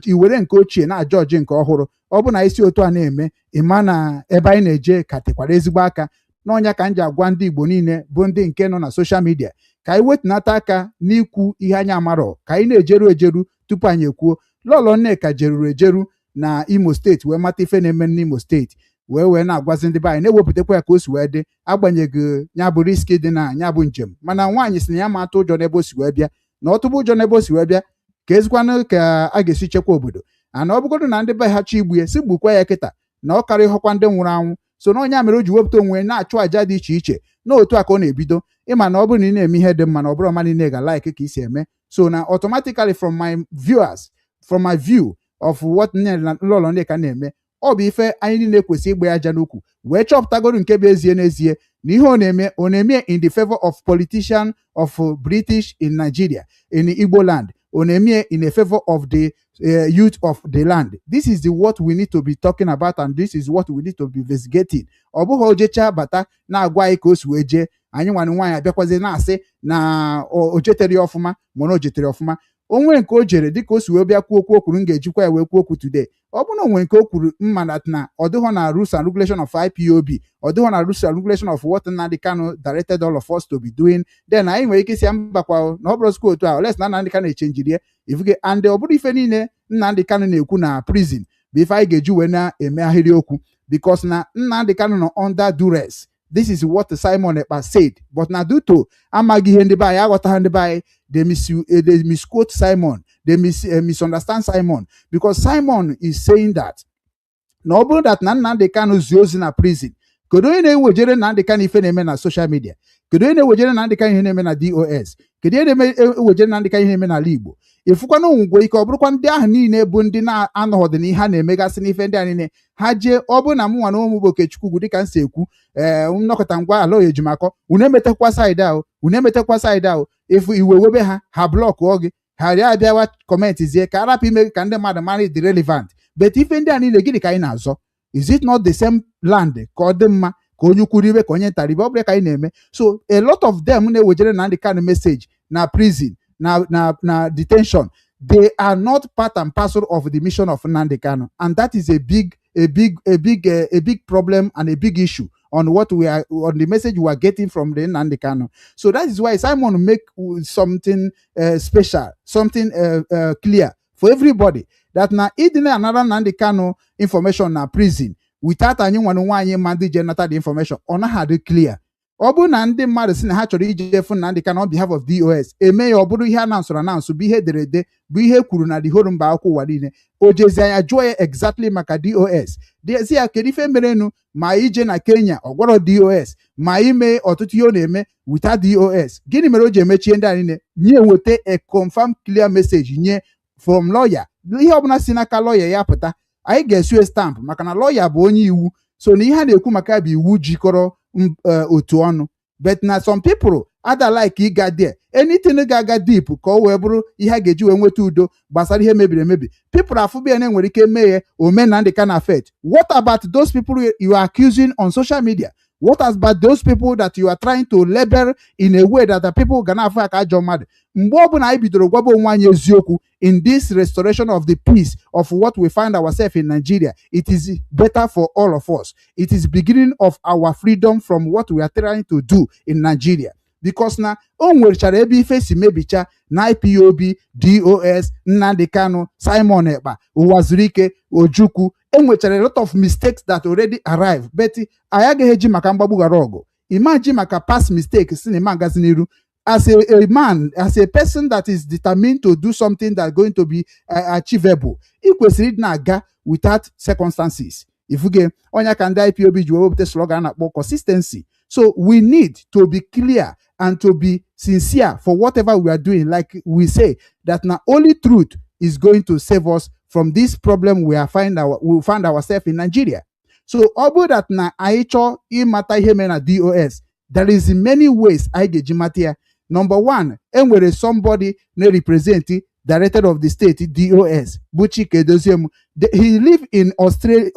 S5: iwere nke ochie na-ajọji nke ọhụrụ. Ọ bụ na isi otu a na-eme ịma na ebe anyị na-eje ka tekwara ezigbo aka. N'ọnya ka m ji agwa ndị Igbo niile bụ ndị nke nọ na social media ka anyị wetunata aka n'ikwu ihe anyị amarọ, ka anyị na-ejeru ejeru tupu anyị ekwuo. Lolo Nneka jeruru ejeru na Imo steeti wee mata ife na-eme n'Imo steeti wee na-agwazi ndị be anyị na-ewepụtakwa ya ka o si wee dị, agbanyeghị ya bụ riski dị na ya bụ njem. Mana nwaanyị si na ya ma atụ ụjọ n'ebe o si wee bịa, na ọtụbụ ụjọ n'ebe o si wee bịa ka ezikwanụ ka a ga-esi chekwa obodo. Ana ọ bụgodo na ndị be ha chọ igbu ya si gbukwa ya kịta na ọ karịa ịhọkwa ndị nwụrụ anwụ. So na onye mere o ji wepụta onwe na-achụ àjà dị iche iche n'otu a ka ọ na-ebido ịma na ọ bụrụ na ị na-eme ihe dị mma na ọ bụrụ ọma niile ga-like ka isi eme. So na automatically from my view of what Lolo Nneka na-eme, ọ bụ ife anyị niile kwesịrị igbe ya aja n'ukwu wee chọpụtagoro nke bụ ezie n'ezie na ihe ọ na-eme in the favor of politician of British in Nigeria, in Igbo land, ọ na-eme in a favor of the youth of the land. This is what we need to be talking about, and this is what we need to be investigating. Ọ bụghị ojecha bata na-agwa anyị ka o si wee jee anyị nwanne nwaanyị abịakwazi na-asị na o jetere ọfụma mana o jetere ọfụma. Onwe nke o jere dịka o si wee bịa kwuo okwu m ga-ejikwa ya wee kwuo okwu today. Ọ bụrụ na onwe nke o kwuru na ọ dịghọ na rules and regulation of IPOB, ọ dịghọ na rules and regulation of what Nnamdi Kanu directed all of us to be doing, then anyị nwere ike isi ya mbakwa na ọ bụrụ skul otu a oles na Nnamdi Kanu echenjiri ya ifuge and ọ bụrụ ife niile Nnamdi Kanu na-ekwu na prison bụ ife anyị ga-eji wee na-eme ahịrị okwu because na Nnamdi Kanu nọ under duress. This is what Simon Ekpa said, but na due to amaghị ihe ndị be anyị aghọtaghị ndị be anyị, they misquote Simon, they misunderstand Simon, because Simon is saying that na ọ bụrụ that na Nnamdi Kanu zi ozi na prison, kedu onye na-ewejere Nnamdi Kanu ife na-eme na social media, kedu onye na-ewejere Nnamdi Kanu ihe na-eme na DOS, kedu onye na-ewejere Nnamdi Kanu ihe na-eme n'ala Igbo? Ifukwana onwugwe ike ọ bụrụkwa ndị ahụ niile bụ ndị na-anọghọdị n'ihe ha na-emegasị n'ife ndị a niile ha jee ọ bụ na mụ nwa na ụmụ Okechukwu dịka m si ekwu nnọkọta ngwa ala oyejimakọ unu emetakwa saịdị ahụ unu emetakwa saịdị ahụ efu iwe webe ha blọkụọ gị ha rịa abịawa kọmentị zie ka arapụ ime ka ndị mmadụ mara dị relevant, but ife ndị a niile gịnị ka anyị na-azọ? Is it not the same land ka ọ dị mma ka onye ukwu ribe ka onye nta ribe? Ọ bụrụ ka anyị na-eme. So a lot of them na-ewejere Nnamdi Kanu message na prison na detention, they are not part and parcel of the mission of Nnamdi Kanu, and that is a big problem and a big issue on the message we are getting from the Nnamdi Kanu. So that is why Simon make something special, something clear for everybody that na idine another Nnamdi Kanu information na prison without anyị nwanne mmadụ je nata the information ọ naghị clear. Ọ bụrụ na ndị mmadụ si na ha chọrọ iji efu Nnamdi Kanu on behalf of DOS eme ya ọ bụrụ ihe a na-ansụrụ bụ ihe ederede bụ ihe kwuru na the whole mba akwụkwọ ụwa niile, o jezi anya jụọ ya exactly maka DOS dezi ya kedu ife merenu ma ije na Kenya ọ gwọrọ DOS ma ime ọtụtụ ihe ọ na-eme without DOS. Gịnị mere o ji emechie ndị a niile? Nye weta a confirm clear message nye from lawyer. Ihe ọbụla si n'aka lawyer ya pụta anyị ga-esu stamp maka na lawyer bụ onye iwu, so na ihe a na-ekwu maka bụ iwu jikọrọ otu ọnụ. But na some people ada like ịga there anything ga-aga deep ka o wee bụrụ ihe a ga-eji wee nweta udo gbasara ihe mebiri emebi. People afụbia na enwere ike mee ome Nnamdi Kanu affect. What about those people you are accusing on social media? What about those people that you are trying to label in a way that the people ga na-afụ aka ajọ mmadụ? Mgbe ọbụla anyị bidoro gwaba onwe anyị eziokwu in this restoration of the peace of what we find ourselves in Nigeria, it is better for all of us. It is beginning of our freedom from what we are trying to do in Nigeria. Because na o nwechara ebe ife si mebicha na IPOB, DOS, Nnamdi Kanu, Simon Ekpa, Ụwazurike, Ojukwu, enwechara a lot of mistakes that already arrived, but anyị agaghị eji maka mgbagbu ghara ọgụ. Imagine maka past mistakes si na ime agazi n'iru. As a man, as a person that is determined to do something that is going to be achievable, ị kwesịrị ịdị na-aga without circumstances. Ifuge onye ka ndị IPOB ji wepụta slogan na-akpọ consistency. So we need to be clear and to be sincere for whatever we are doing. Like we say, that not only truth is going to save us from this problem we find ourselves in Nigeria. So although that na aicho imata ihe me na DOS, there is many ways I get jimatia. Number one, enwere somebody na represent director of the state DOS, Buchi Kedoziem. He lived in Australia.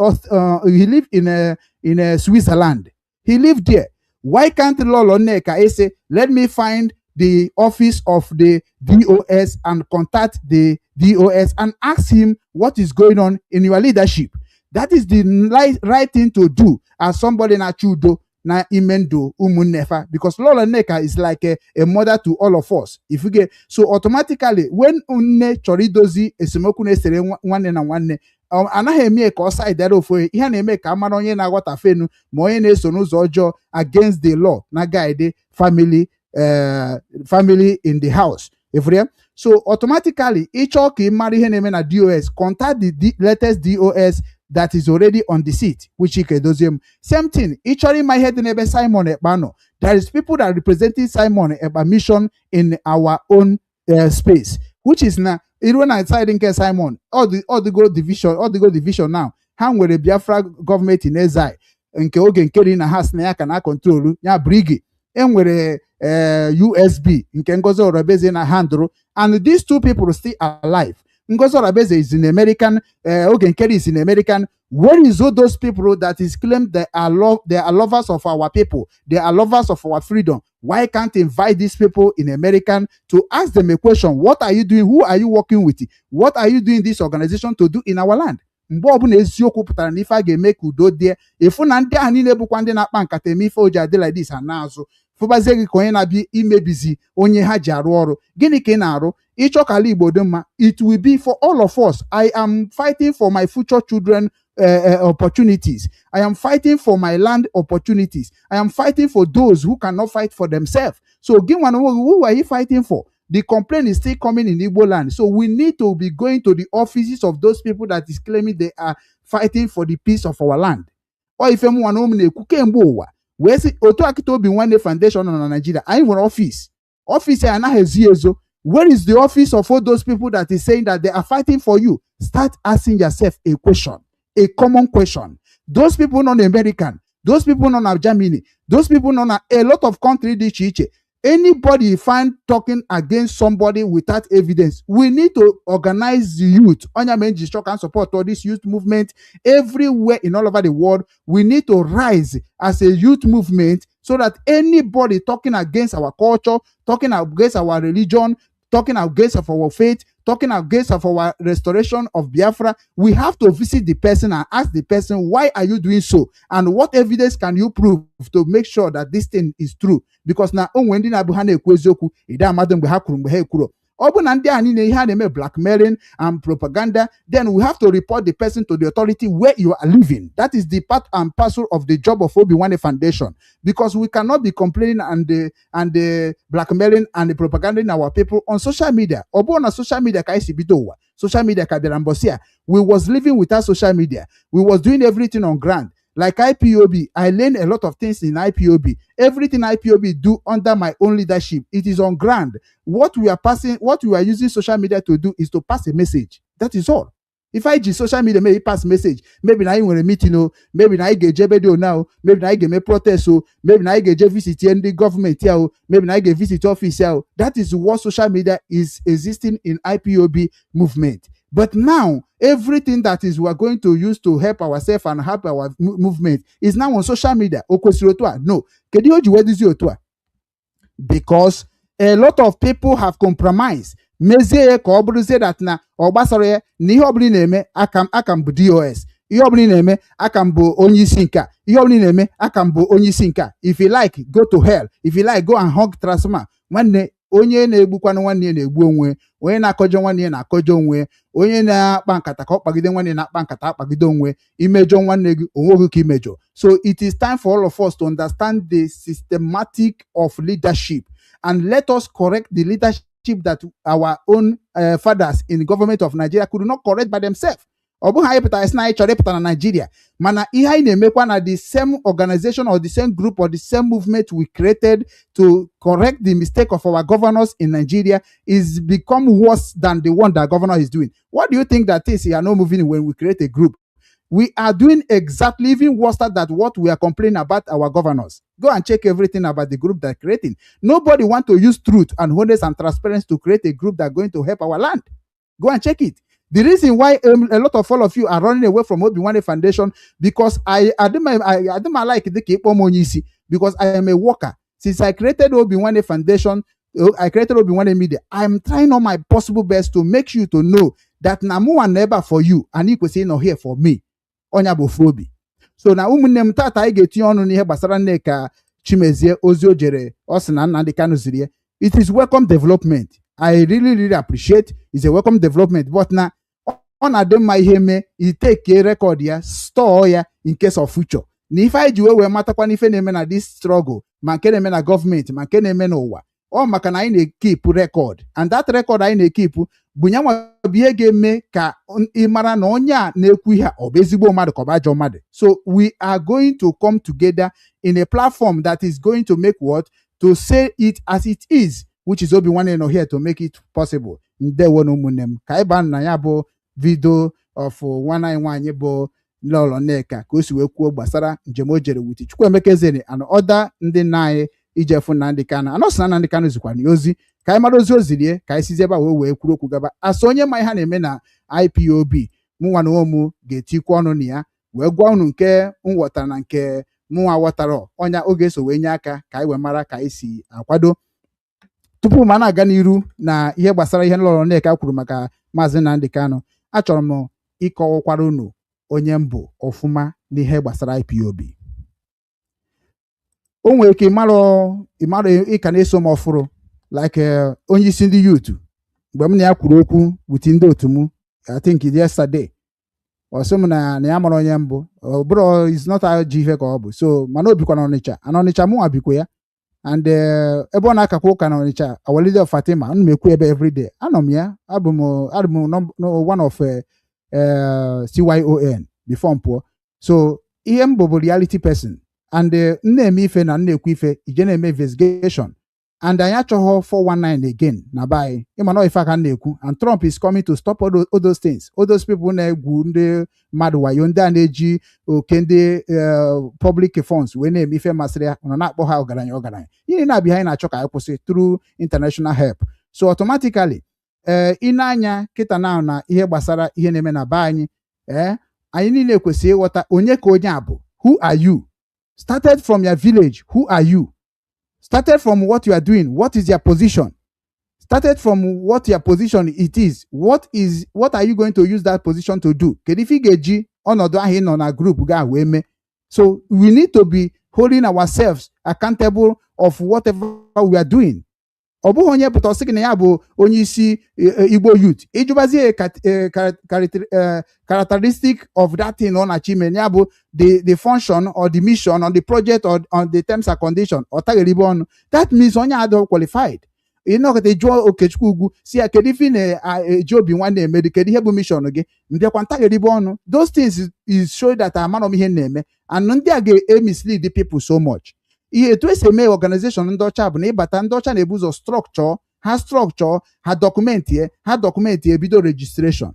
S5: He lived in Switzerland. He lived there. Why can't Lolo Nneka say, let me find the office of the DOS and contact the DOS and ask him what is going on in your leadership? That is the right thing to do as somebody na chudo na imendo Umu Nna, because Lolo Nneka is like a mother to all of us. If you get so automatically when unne choridozi esemoku na esere nwanne na nwanne anaghị eme ka ọ saidere ofu ihe na-eme ka amara onye na-aghọta fenu ma onye na-eso n'ụzọ ọjọọ against the law na guide family in the house. So automatically ịchọ ka ị mara ihe na-eme na DOS, contact the latest DOS that is already on the seat, which Ike Doziem. Same thing, actually my head in Simon Ekpa. There is people that are representing Simon Ekpa mission in our own space, which is now even outside in Simon, all the go division now. ha nwere Biafra gọọmenti in exile nke oge nke dị na ha si na ya ka na kontrolu ya brigi enwere USB nke Ngozi Orobeze na handle, and these two people still alive. Ngozi Orobeze is in American, oge nke is in American. Where is all those people that is claimed they are lovers of our people, they are lovers of our freedom? Why can't invite these people in American to ask them a question? What are you doing? Who are you working with? What are you doing this organization to do in our land? Mgbe ọbụla eziokwu pụtara na ife a ga-eme ka udo dị, efu na ndị ahụ niile bụkwa ndị na-akpa nkata eme ife oji adị like this ha na-azụ fụbazie gị ka onye na-abịa imebizi onye ha ji arụ ọrụ. Gịnị ka ị na-arụ? Ịchọ ka ala Igbo dị mma, it will be for all of us. I am fighting for my future children opportunities. I am fighting for my land opportunities. I am fighting for those who cannot fight for themselves. So who are you fighting for? The complaint is still coming in Igbo land. So we need to be going to the offices of those people that is claiming they are fighting for the peace of our land. Or if anyone where is Obinwannem Foundation on Nigeria? I have an office. Where is the office of all those people that is saying that they are fighting for you? Start asking yourself a question, a common question. Those people non American, those people non Germany, those people non a lot of countries. Anybody you find talking against somebody without evidence, we need to organize the youth. Onyamenji shock and support all this youth movement everywhere in all over the world. We need to rise as a youth movement so that anybody talking against our culture, talking against our religion, talking against of our faith, talking against of our restoration of Biafra, we have to visit the person and ask the person, why are you doing so? And what evidence can you prove to make sure that this thing is true? Because now, when blackmailing and propaganda, then we have to report the person to the authority where you are living. That is the part and parcel of the job of Obinwannem Foundation, because we cannot be complaining and the blackmailing and the propaganda in our people on social media. On social media, social media, we was living without social media. We was doing everything on ground. Like IPOB, I learned a lot of things in IPOB. Everything IPOB do under my own leadership, it is on ground. What we are using social media to do is to pass a message. That is all. If I use social media, maybe pass message. Maybe now you want a meeting, maybe now I get JBD now, maybe now I get me protest, maybe now I get visit the government here, maybe now I get visit office here. That is what social media is existing in IPOB movement. But now, everything that is we are going to use to help ourselves and help our movement is now on social media. No. Because a lot of people have compromised. Mezie ka oburu say that na ogbasara na ihe obuli na-eme akam bụ DOS. Ihe obuli na-eme akam bụ onye isi nka. Ihe obuli na-eme akam bụ onye isi nka. If you like, go to hell. If you like, go and hug transformer. Nwanne onye na-egbukwana nwanne na-egbu onwe, onye na-akọjọ nwanne na-akọjọ onwe, onye na-akpa nkata ka ọ kpagide nwanne na-akpa nkata akpagide onwe, imejọ nwanne gị onwe gị ka imejọ. So it is time for all of us to understand the systematic of leadership and let us correct the leadership that our own fathers in the government of Nigeria could not correct by themselves. Nigeria. Mana the same organization or the same group or the same movement we created to correct the mistake of our governors in Nigeria is become worse than the one that governor is doing. What do you think that is? You are not moving when we create a group. We are doing exactly even worse than what we are complaining about our governors. Go and check everything about the group they're creating. Nobody want to use truth and honesty and transparency to create a group that's going to help our land. Go and check it. The reason why a lot of all of you are running away from Obinwannem Foundation, because I like the because I am a worker. Since I created Obinwannem Foundation, I created Obinwannem Media. I'm trying all my possible best to make you to know that Namu and never for you, and you could say no here for me. Ofu Obi. So now Umu Nna tata I get you on here Mazi Nneka Chimezie Ozio Jere Ofu Nneka Nnamdi Kanu. It is welcome development. I really appreciate. It's a welcome development. But now on my heme, you take a record here, store here in case of future. If I do we matter when if any this struggle, man can a government, man can over. Or man can I keep record, and that record I keep. Bunyama biege me ka imara no nya nekwiha obezibo madu kobajo madu. So we are going to come together in a platform that is going to make what? To say it as it is, which is Obinwannem here to make it possible. Ndewo Umu Nna kaiban na yabo video of 191 yebo Lolo Nneka ka o si wee kwuo gbasara njem o jere wit Chukwuemeka Ezene and other ndị nna anyị ijefu Nnamdi Kanu anọsị na Nnamdi Kanu zikwa na ozi ka anyị mara ozi o zirie ka anyị sizi ebe a wee kwuru okwu gaba asa onye ma ihe a na-eme na IPOB mụnwa na onwe m ga-etikwa ọnụ na ya wee gwa unu nke m ghọtara na nke mụnwa ghọtara ọnya oge so wee nye aka ka anyị wee mara ka anyị si akwado tupu ma na-aga n'iru na ihe gbasara ihe Lolo Nneka kwuru maka Mazi Nnamdi Kanu achọrọ m ịkọwakwara unu onye mbụ ọfụma n'ihe gbasara IPOB. O nwere ike ịmara ịka na-eso m ọfụrụ like onye isi ndị youth mgbe m na ya kwuru okwu wit ndị otu m I think yesterday ọsị m na ya mara onye mbụ ọ bụrụ is not ji ihe ka ọ bụ so mana obikwa na Ọnịcha ana Ọnịcha mụnwa bikwa ya and ebe ọ na-akakwa ụka na Ọnịcha Awalide of Fatima ana m ekwu ebe everyday anọ m ya abụ m one of CYON before m pụọ so ihe m bụ reality person and na-eme ife na na-ekwu ife ije na-eme investigation and anyị achọghọ 419 again na be anyị ịma na ife aka na-ekwu and Trump is coming to stop all those things all those people na-egwu ndị mmadụ wayo ndị a na-eji oke ndị public funds wee na-eme ife masịrị ya ọ na-akpọ ha ọgaranya ihe na-abịa anyị na-achọ ka anyị kwụsị through international help so automatically ị na-anya kịta na ihe gbasara ihe na-eme na be anyị anyị niile kwesịrị ịghọta onye ka onye a bụ who are you started from your village who are you started from what you are doing what is your position started from what your position it is what are you going to use that position to do kedu ife ị ga-eji ọnọdụ ahụ ị nọ na group ga wee mee so we need to be holding ourselves accountable of whatever we are doing ọ bụghị onye pụta ọsị gị na ya bụ onye isi Igbo youth ịjụbazie characteristic of that thing ọ na-achọ ime ya bụ the function or the mission or the project or on the terms and condition ọ tagheribe ọnụ that means onye adịghị qualified ịnọkọta jụọ Okechukwu ugwu si ya kedu ife na-eji Obinwannem emedi kedu ihe bụ mission gị mbịakwa ntagheribe ọnụ those things is show that amarọ m ihe na-eme and ndị a ga-emislead the people so much ihe etu esi eme organization ndị ọcha bụ na ịbata ndị ọcha na-ebu ụzọ structure ha dokumenti ebido registration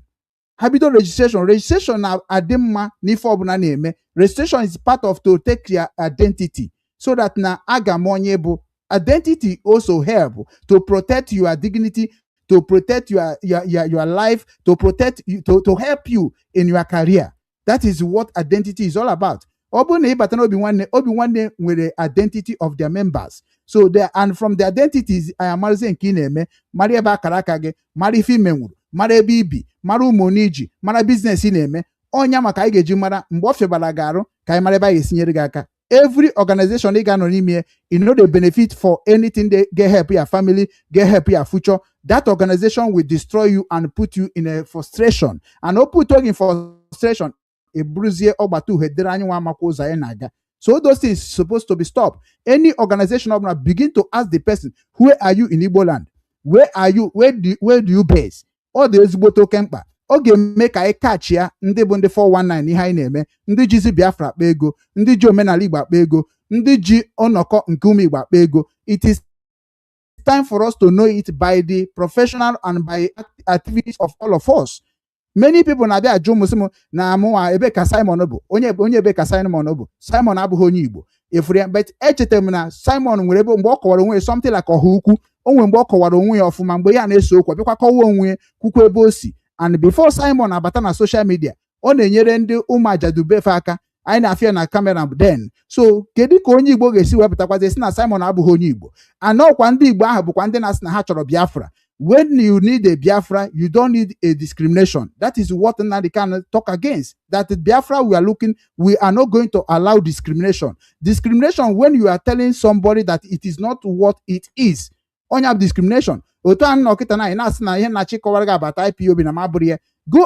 S5: registration na-adị mma n'ife ọbụla na-eme registration is part of to take your identity so that na aga m onye bụ identity also help to protect your dignity to protect your life to protect you to help you in your career that is what identity is all about. Ọ bụrụ na ịbata na Obinwannem nwere identity of their members so and from the identities ayamarazi nke ị na-eme mara ebe akara aka gị mara ife ime nwuru mara ebe ibi mara ụmụ n'iji mara biznes ị na-eme ọnya maka anyị ga-eji mara mgbe ọ febara gị arụ ka anyị mara ebe anyị ga-esinyere gị aka every organization ị ga-anọ n'ime you know the benefit for anything they get help your family get help your future that organization will destroy you and put you in a frustration and o put you in frustration eburuzie ọgbata uhedere anyị nwa amakwa ụzọ anyị na-aga so those things supposed to be stopped. Any organization of begin to ask the person where are you in Igbo land, where are you, where do you base all the ezigbote oke mkpa ọ ga-eme ka anyị catch ya ndị bụ ndị 419 ihe anyị na-eme ndị jizi Biafra akpa ego ndị ji omenala Igbo akpa ego ndị ji ọnọkọ nke ụmụ Igbo akpa ego. It is time for us to know it by the professional and by activities of all of us. Many people na-abịa ajụ m na mụnwa ebe ka Simon bụ onye ebe ka Simon bụ Simon abụghị onye Igbo efure but echetara m na Simon nwere ebe mgbe ọ kọwara onwe something like ọha ukwu o nwere mgbe ọ kọwara onwe ya ọfụma mgbe ya na-eso okwu bịakwa kọwa onwe kwukwu ebe o si and before Simon abata na social media ọ na-enyere ndị ụmụ ajadubefe aka anyị na-afịa na kamera then so kedu ka onye Igbo ga-esi wepụtakwazi si na Simon abụghị onye Igbo anọkwa ndị Igbo ahụ bụkwa ndị na-asị na ha chọrọ Biafra. When you need a Biafra, you don't need a discrimination. That is what Nnamdi Kanu talk against. That Biafra we are not going to allow discrimination. Discrimination when you are telling somebody that it is not what it is. On your discrimination. Go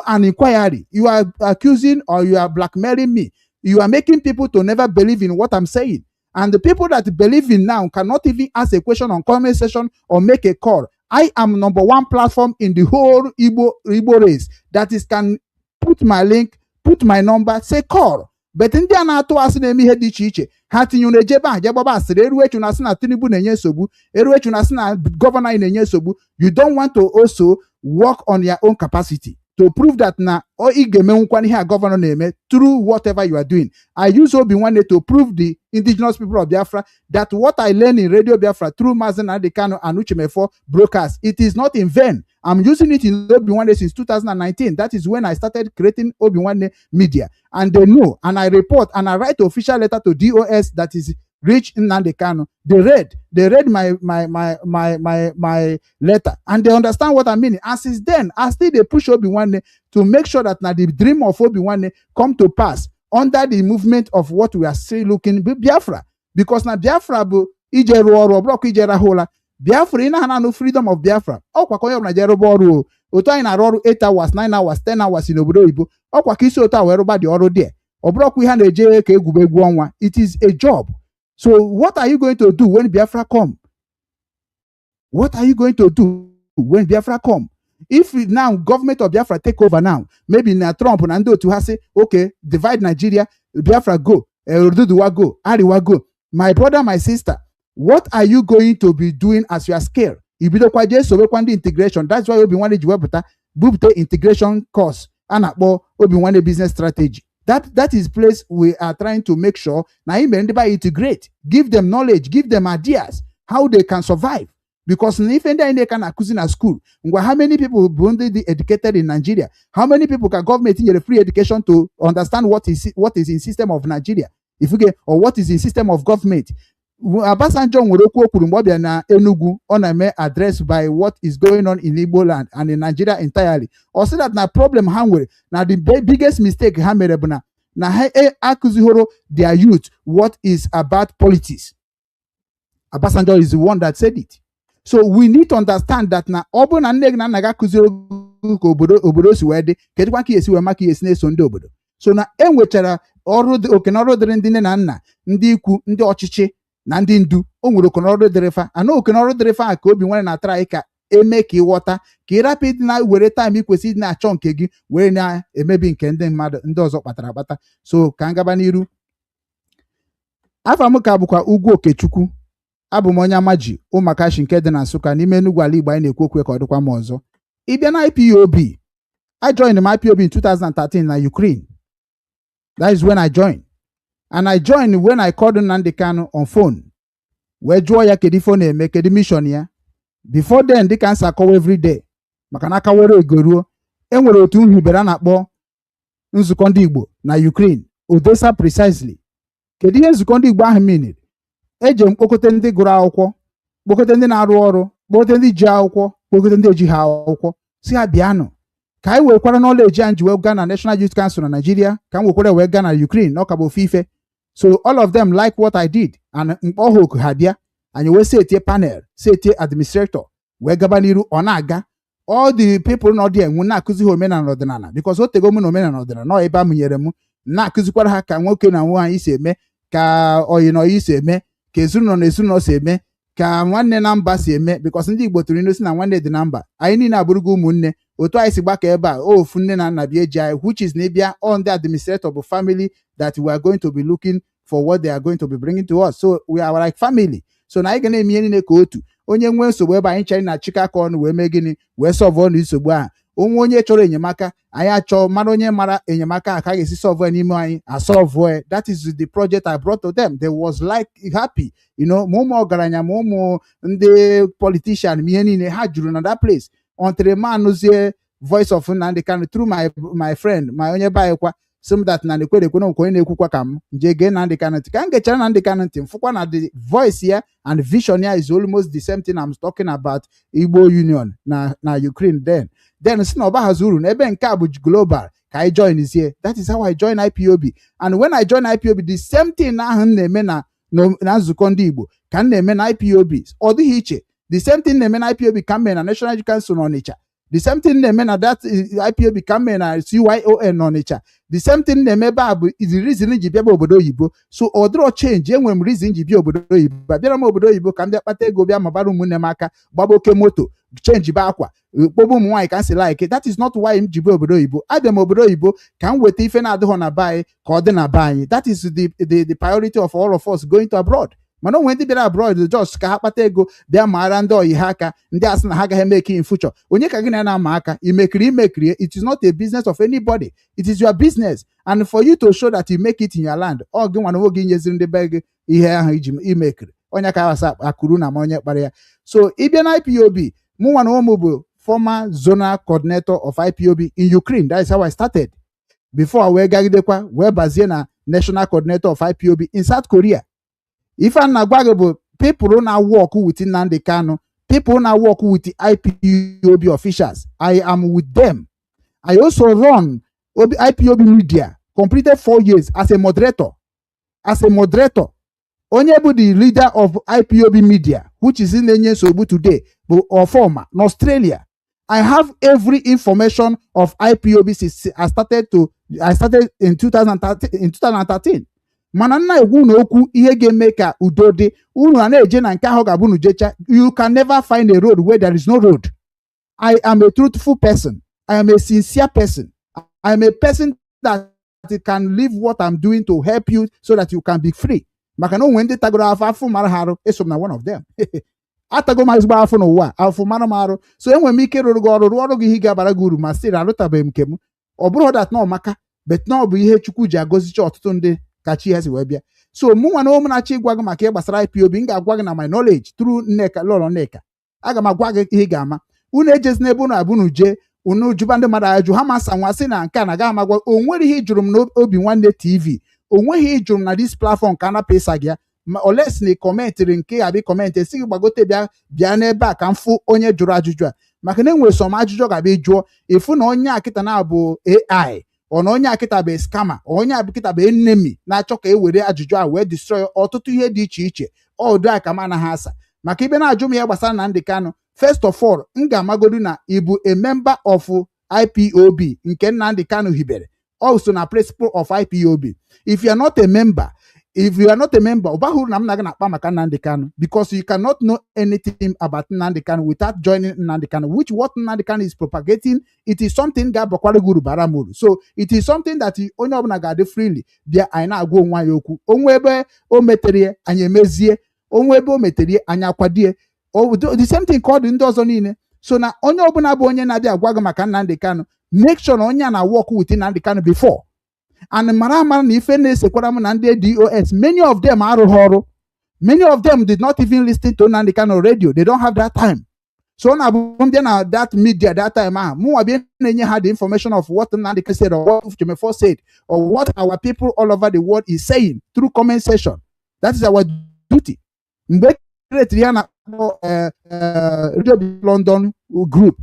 S5: and inquiry. You are accusing or you are blackmailing me. You are making people to never believe in what I'm saying. And the people that believe in now cannot even ask a question on comment section or make a call. I am #1 platform in the whole Igbo race that is can put my link, put my number, say call. But in the na-atụ asị na-eme ihe dị iche iche ha tinye unu ejebe ahụ jegbaba asịrị eruechu na asị na Tinubu na-enye nsogbu eruechu na asị na gọvanọ anyị na-enye nsogbu. You don't want to also work on your own capacity. to prove that na o igemenwukwana ihe a governor na-eme through whatever you are doing. I use Obinwannem to prove the indigenous people of Biafra that what I learned in Radio Biafra through Mazi Nnamdi Kanu and Uchemefo broadcast, it is not in vain. I'm using it in Obinwannem since 2019. That is when I started creating Obinwannem Media. And they know, and I report, and I write official letter to DOS that is reach Nnamdi Kanu. They read my letter, and they understand what I mean. And since then, I still they push Obinwannem to make sure that now the dream of Obinwannem come to pass under the movement of what we are still looking Biafra. Because now Biafra bu ijeru oru obroko ijera hola. Biafra ina hana no freedom of Biafra. Okwa konyo na jerobo oru. Oto anyị na-arụ ọrụ 8 hours, 9 hours, 10 hours in obodo oyibo. Ọkwa ka isi otu a wee rụba dị ọrụ dị. Obroko ihe na-eje ka egwuregwu ọnwa. It is a job. So what are you going to do when Biafra come? What are you going to do when Biafra come? If now government of Biafra take over now, maybe na Trump and Ando to say, okay, divide Nigeria, Biafra go, Oduduwa go, Ariwa go. My brother, my sister, what are you going to be doing as you are scared? Integration. That's why Obinwannem integration course and Obinwannem business strategy. That is place we are trying to make sure now integrate, give them knowledge, give them ideas how they can survive. Because if they can accuse in a school, how many people be educated in Nigeria? How many people can government in a free education to understand what is in system of Nigeria? If you get or what is in system of government? Abasanjo nwere okwu okwuru mgbe ọ bịa na Enugu ọ na-eme address by what is going on in Igbo land and in Nigeria entirely. Or say that na problem ha nwere na the biggest mistake ha mere bụ na ha akụzihoro their youth what is about politics. Abasanjo is the one that said it. So we need to understand that na ọ bụ na nne gị na nna gị akụziri ka obodo si wee dị kedụkwa ka esi wee maka esi na-eso ndị obodo. So na enwechara ọrụ okenọrụ dịrị ndị nne na nna, ndị ikwu, ndị ọchịchị na ndị ndu. O nwere okenọrụ dịrị fa. Ana okenọrụ dịrị fa ka Obinwannem na-atara ka eme ka ịghọta ka ịrapụ ịdị na were time ikwesị ịdị na-achọ nke gị were na-emebi nke ndị mmadụ ndị ọzọ kpatara akpata. So ka m gaba n'iru. Afa m ka bụkwa Ugwu Okechukwu. Abụ m onye Amaji Ụmụakashi nke dị na Nsụka n'ime Enugu ala Igbo anyị na-ekwu okwu ka ọ dịkwa m ọzọ. Ịbịa na IPOB, I joined my IPOB in 2013 na Ukraine. That is when I joined. And I joined when I called Nnamdi Kanu on phone. Wee jụọ ya kedu phone eme kedu mission ya. Before then, dị ka nsa akọwa every day. Maka na aka were egoruo. Enwere otu nhibere a na-akpọ nzukọ ndị Igbo na Ukraine. Odessa precisely. Kedu ihe nzukọ ndị Igbo ahụ meaned? Eje mkpokọta ndị gụrụ akwụkwọ, kpokọta ndị na-arụ ọrụ, kpokọta ndị ji akwụkwọ, kpokọta ndị eji ha akwụkwọ. Si ha bịanụ. Ka anyị wekwara knowledge anyị ji wee gaa na National Youth Council na Nigeria, ka m wekwara wee gaa na Ukraine na ọka bụ ofufe. So all of them like what I did. And mkpọhoku ha bịa. Anyị wee setie panel, setie administrator, wee gaba n'iru ọ na-aga. All the people nọ there nwe na-akụzi ha omenala ọdịnala because o tego m na omenala ọdịnala nọ ebe a mụnyere m na-akụzikwara ha ka nwoke na nwaanyị si eme, ka oyi na oyi si eme, ka ezinụlọ na ezinụlọ si eme, ka nwanne na mba si eme because ndị Igbo tụrụ inu si na nwanne dị na mba. Anyị niile abụrụgo ụmụnne. Otu anyị si gbaka ebe a ofu nne na nna bịa eji anyị, which is na ịbịa on the administrator of a family that we are going to be looking for what they are going to be bringing to us. So we are like family. So na anyị ga na-eme ihe niile ka otu. Onye nwee nsogbu ebe anyị chere na chikaka ọnụ wee mee gịnị wee solve ọnụ nsogbu ahụ. Onye chọrọ enyemaka anyị achọ mara onye mara enyemaka ka ga-esi solve n'ime anyị asolve. That is the project I brought to them. They was like happy, you know, ma ụmụ ọgaranya ma ụmụ ndị politician ma ihe niile ha juru na that place until man nụzie voice of Nnamdi Kanu through my friend my onye baịkwa some that na nekwere ekwe onye na-ekwukwa ka m nje gee Nnamdi Kanu ntị ka m gechara Nnamdi Kanu ntị mfụkwa na the voice ya and vision ya is almost the same thing I'm talking about Igbo Union na Ukraine then si na ọba hazi uru na ebe nke a bụ global ka I join is here. That is how I join IPOB. And when I join IPOB, the same thing ahụ m na-eme na nzukọ ndị Igbo ka m na-eme na IPOB. Ọ dịghị iche. The same thing na-eme na IPOB ka m mee na National Youth Council n'Ọnịcha. The same thing na-eme na that IPOB ka m mee na CYON n'Ọnịcha. The same thing na-eme ebe a bụ the reason ji bịa obodo oyibo. So ọ dịrọ change enwere m reason ji bịa obodo oyibo. Abịara m obodo oyibo ka m bịa kpata ego bịa ma bara ụmụnne m aka gbaba oke moto change ba akwa kpọbụ ụmụ nwaanyị ka m si like. That is not why m ji bịa obodo oyibo. Abịa m obodo oyibo ka m weta ife na-adịghọ na be anyị ka ọ dị na be anyị. That is the priority of all of us going to abroad. mana onwe ndị bịara abroad just ka ha kpata ego bịa maara ndị oyi ha aka ndị asị na ha agaghị eme in future. Onye ka gị na-ama aka imekiri it is not a business of anybody, it is your business, and for you to show that you make it in your land, ọ gị nwa na nwoge nyeziri ndị be gị ihe ahụ iji imekiri onye ka asa akụrụ na onye kpara ya. So ịbịa na IPOB, mụ nwa na ụmụ bụ former zonal coordinator of IPOB in Ukraine. That is how I started before wee gagidekwa wee bazie na national coordinator of IPOB in South Korea. If I na gwa gị bụ people now work with Nnamdi Kanu, people now work with the IPOB officials, I am with them. I also run IPOB media, completed 4 years as a moderator. Onye bụ the leader of IPOB media, which is in Enye Sobu today, or former in Australia. I have every information of IPOB since I started in 2013. Mana nna egwu na okwu ihe ga-eme ka udo dị unu na-eje na nke ahụ ga-abụ jecha. You can never find a road where there is no road. I am a truthful person. I am a sincere person. I am a person that can live what I'm doing to help you so that you can be free. Maka na onwe ndị tagoro afọ mara harụ, eso na one of them. Atago ma ezigbo afọ n'ụwa, afọ mara marụ. So enwere m ike rụrụ ọrụ gị ihe ga-abara gị uru ma still arụtabeghị m nke m. Ọ bụrụ that na ọmaka, but na ọ bụ ihe Chukwu ji agọzicha ọtụtụ ndị ka chi ha si wee bịa. So mụ nwa na ụmụ na-achọ ịgwa gị maka ihe gbasara IPOB, m ga-agwa gị na my knowledge through Nneka, Lolo Nneka. Aga m agwa gị ihe ga-ama. Unu ejezi n'ebe unu abụnu jee unu jụba ndị mmadụ ajụ ha masa nwa sị na nke a na agaghị amagwa. O nwere ihe jụrụ m na Obinwannem TV, o nweghị ihe jụrụ m na this platform ka a na-apesa gị ya. Ma oles na kọmentịrị nke ya bụ kọmentị esi gị gbagote bịa n'ebe a ka m fụ onye jụrụ ajụjụ a, maka na enwere som ajụjụ ga-abịa jụọ ịfụ na onye akịta na-abụ AI ọ na onye akịta bụ scammer, onye akịta bụ enemy na-achọ ka e were ajụjụ a wee destroy ọtụtụ ihe dị iche iche. Ọdụ a ka m anaghị asa maka ibe na-ajụ m ihe gbasara Nnamdi Kanu. First of all, m ga-amagodu na ịbụ a member of IPOB nke Nnamdi Kanu hibere, also na principle of IPOB. If you are not a member, ọbahụrụ na m na gị na-akpa maka Nnamdi Kanu, because you cannot know anything about Nnamdi Kanu without joining Nnamdi Kanu, which what Nnamdi Kanu is propagating, it is something ga-abakwara guru bara muru. So it is something that onye ọbụla ga-adị freely bịa anyị na-agwa onwe ya okwu. Onwe ebe o metere anyị emezie, onwe ebe o metere anyị akwadie. The same thing called ndị ọzọ niile. So na onye ọbụla bụ onye na-abịa agwa gị maka Nnamdi Kanu, make sure na onye a na-work with Nnamdi Kanu before. And mara na ife na-esekwara m na ndị DOS, many of them arụghị ọrụ. Many of them did not even listen to Nnamdi Kanu radio. They don't have that time. So na abụm na that media that time ahụ mụnwa bịa na-enye ha the information of what Nnamdi Kanu said or what Chimefo said or what our people all over the world is saying through comment section. That is our duty. Mgbe create ya na Radio London group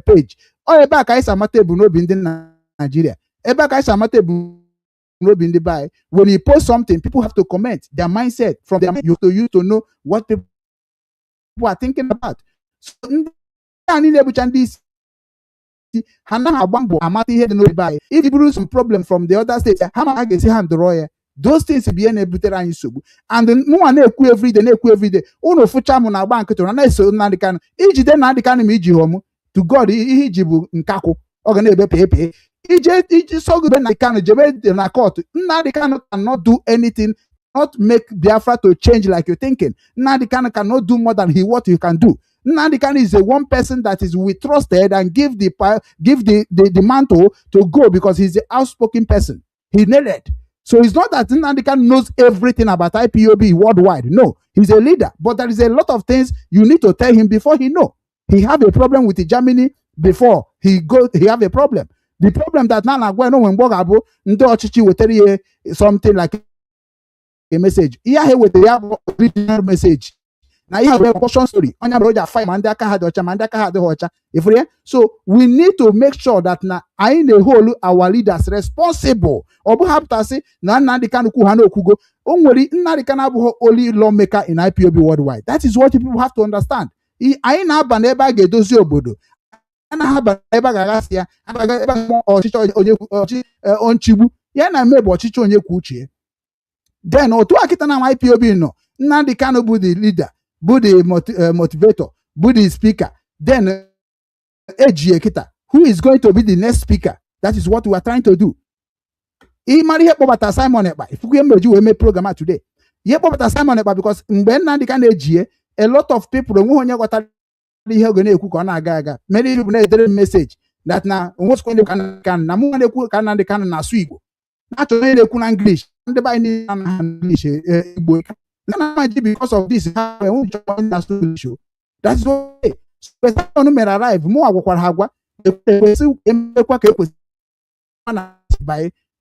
S5: page. Ọ ebe a ka anyị si amata ebumnobi ndị Nigeria. Ebe a ka anyị si amata ebumnobi ndị be. When you post something, people have to comment their mindset from their you to know what people are thinking about. So ndị a niile bụcha ndị isi ha na agba mbọ amata ihe dị n'obi anyị. If you bring some problem from the other states, ha ma ga-esi ha ndọrọ ya. Those things be na-ebutere anyị nsogbu. And mụnwa na-ekwu everyday unu fụcha m na-agba nkịtị na-eso Nnamdi Kanu ijide Nnamdi Kanu ma iji họmụ to God ihe iji bụ nkakwu ọ ga na-ebe pee iji sọgide Nnamdi Kanu jebe na court. Nnamdi Kanu cannot do anything, not make Biafra to change like you're thinking. Nnamdi Kanu cannot do more than what you can do. Nnamdi Kanu is a one person that is we trusted and give the mantle to go because he's an outspoken person. He nailed it. So it's not that Nnamdi Kanu knows everything about IPOB worldwide. No, he's a leader, but there is a lot of things you need to tell him before he know. He have a problem with Germany before he have a problem. The problem that Nana Gweno when Bogabo Ndo Ochichi will tell you something like a message. Here he with the original message. Now you have a caution story. On your brother five mandaka had hocha. So we need to make sure that na I in the whole our leaders responsible. Obu have to say na Nnamdi Kanu kuhano kugo. Only Nnamdi Kanu only lawmaker in IPOB worldwide. That is what people have to understand. I na baneba gedozi obodo. Ana haba eba garasia. Eba onchibu. Ya na mebo ochichi onye kuchie. Then otu akita na IPOB no. Nnamdi Kanu bu the leader. Be the motivator, be the speaker. Then AGA Kita, who is going to be the next speaker? That is what we are trying to do. Simon, if we make program today, ihe kpọpụta Simon Ekpa because mgbe Nnamdi Kanu ejie a lot of people onwe onye ghọtara ihe oge na-ekwu ka ọ na-aga aga. Many people na-edere message that na onwesikwa ndị Kanu na mụ na-ekwu ka Nnamdi Kanu na-asụ Igbo na-achọ onye na-ekwu na English ndị be anyị na English Igbo na-amaji because of this ha na-asụ English. That's why Simon mere arrive mụ agwakwara ha agwa ekwesị emekwa ka ekwesị na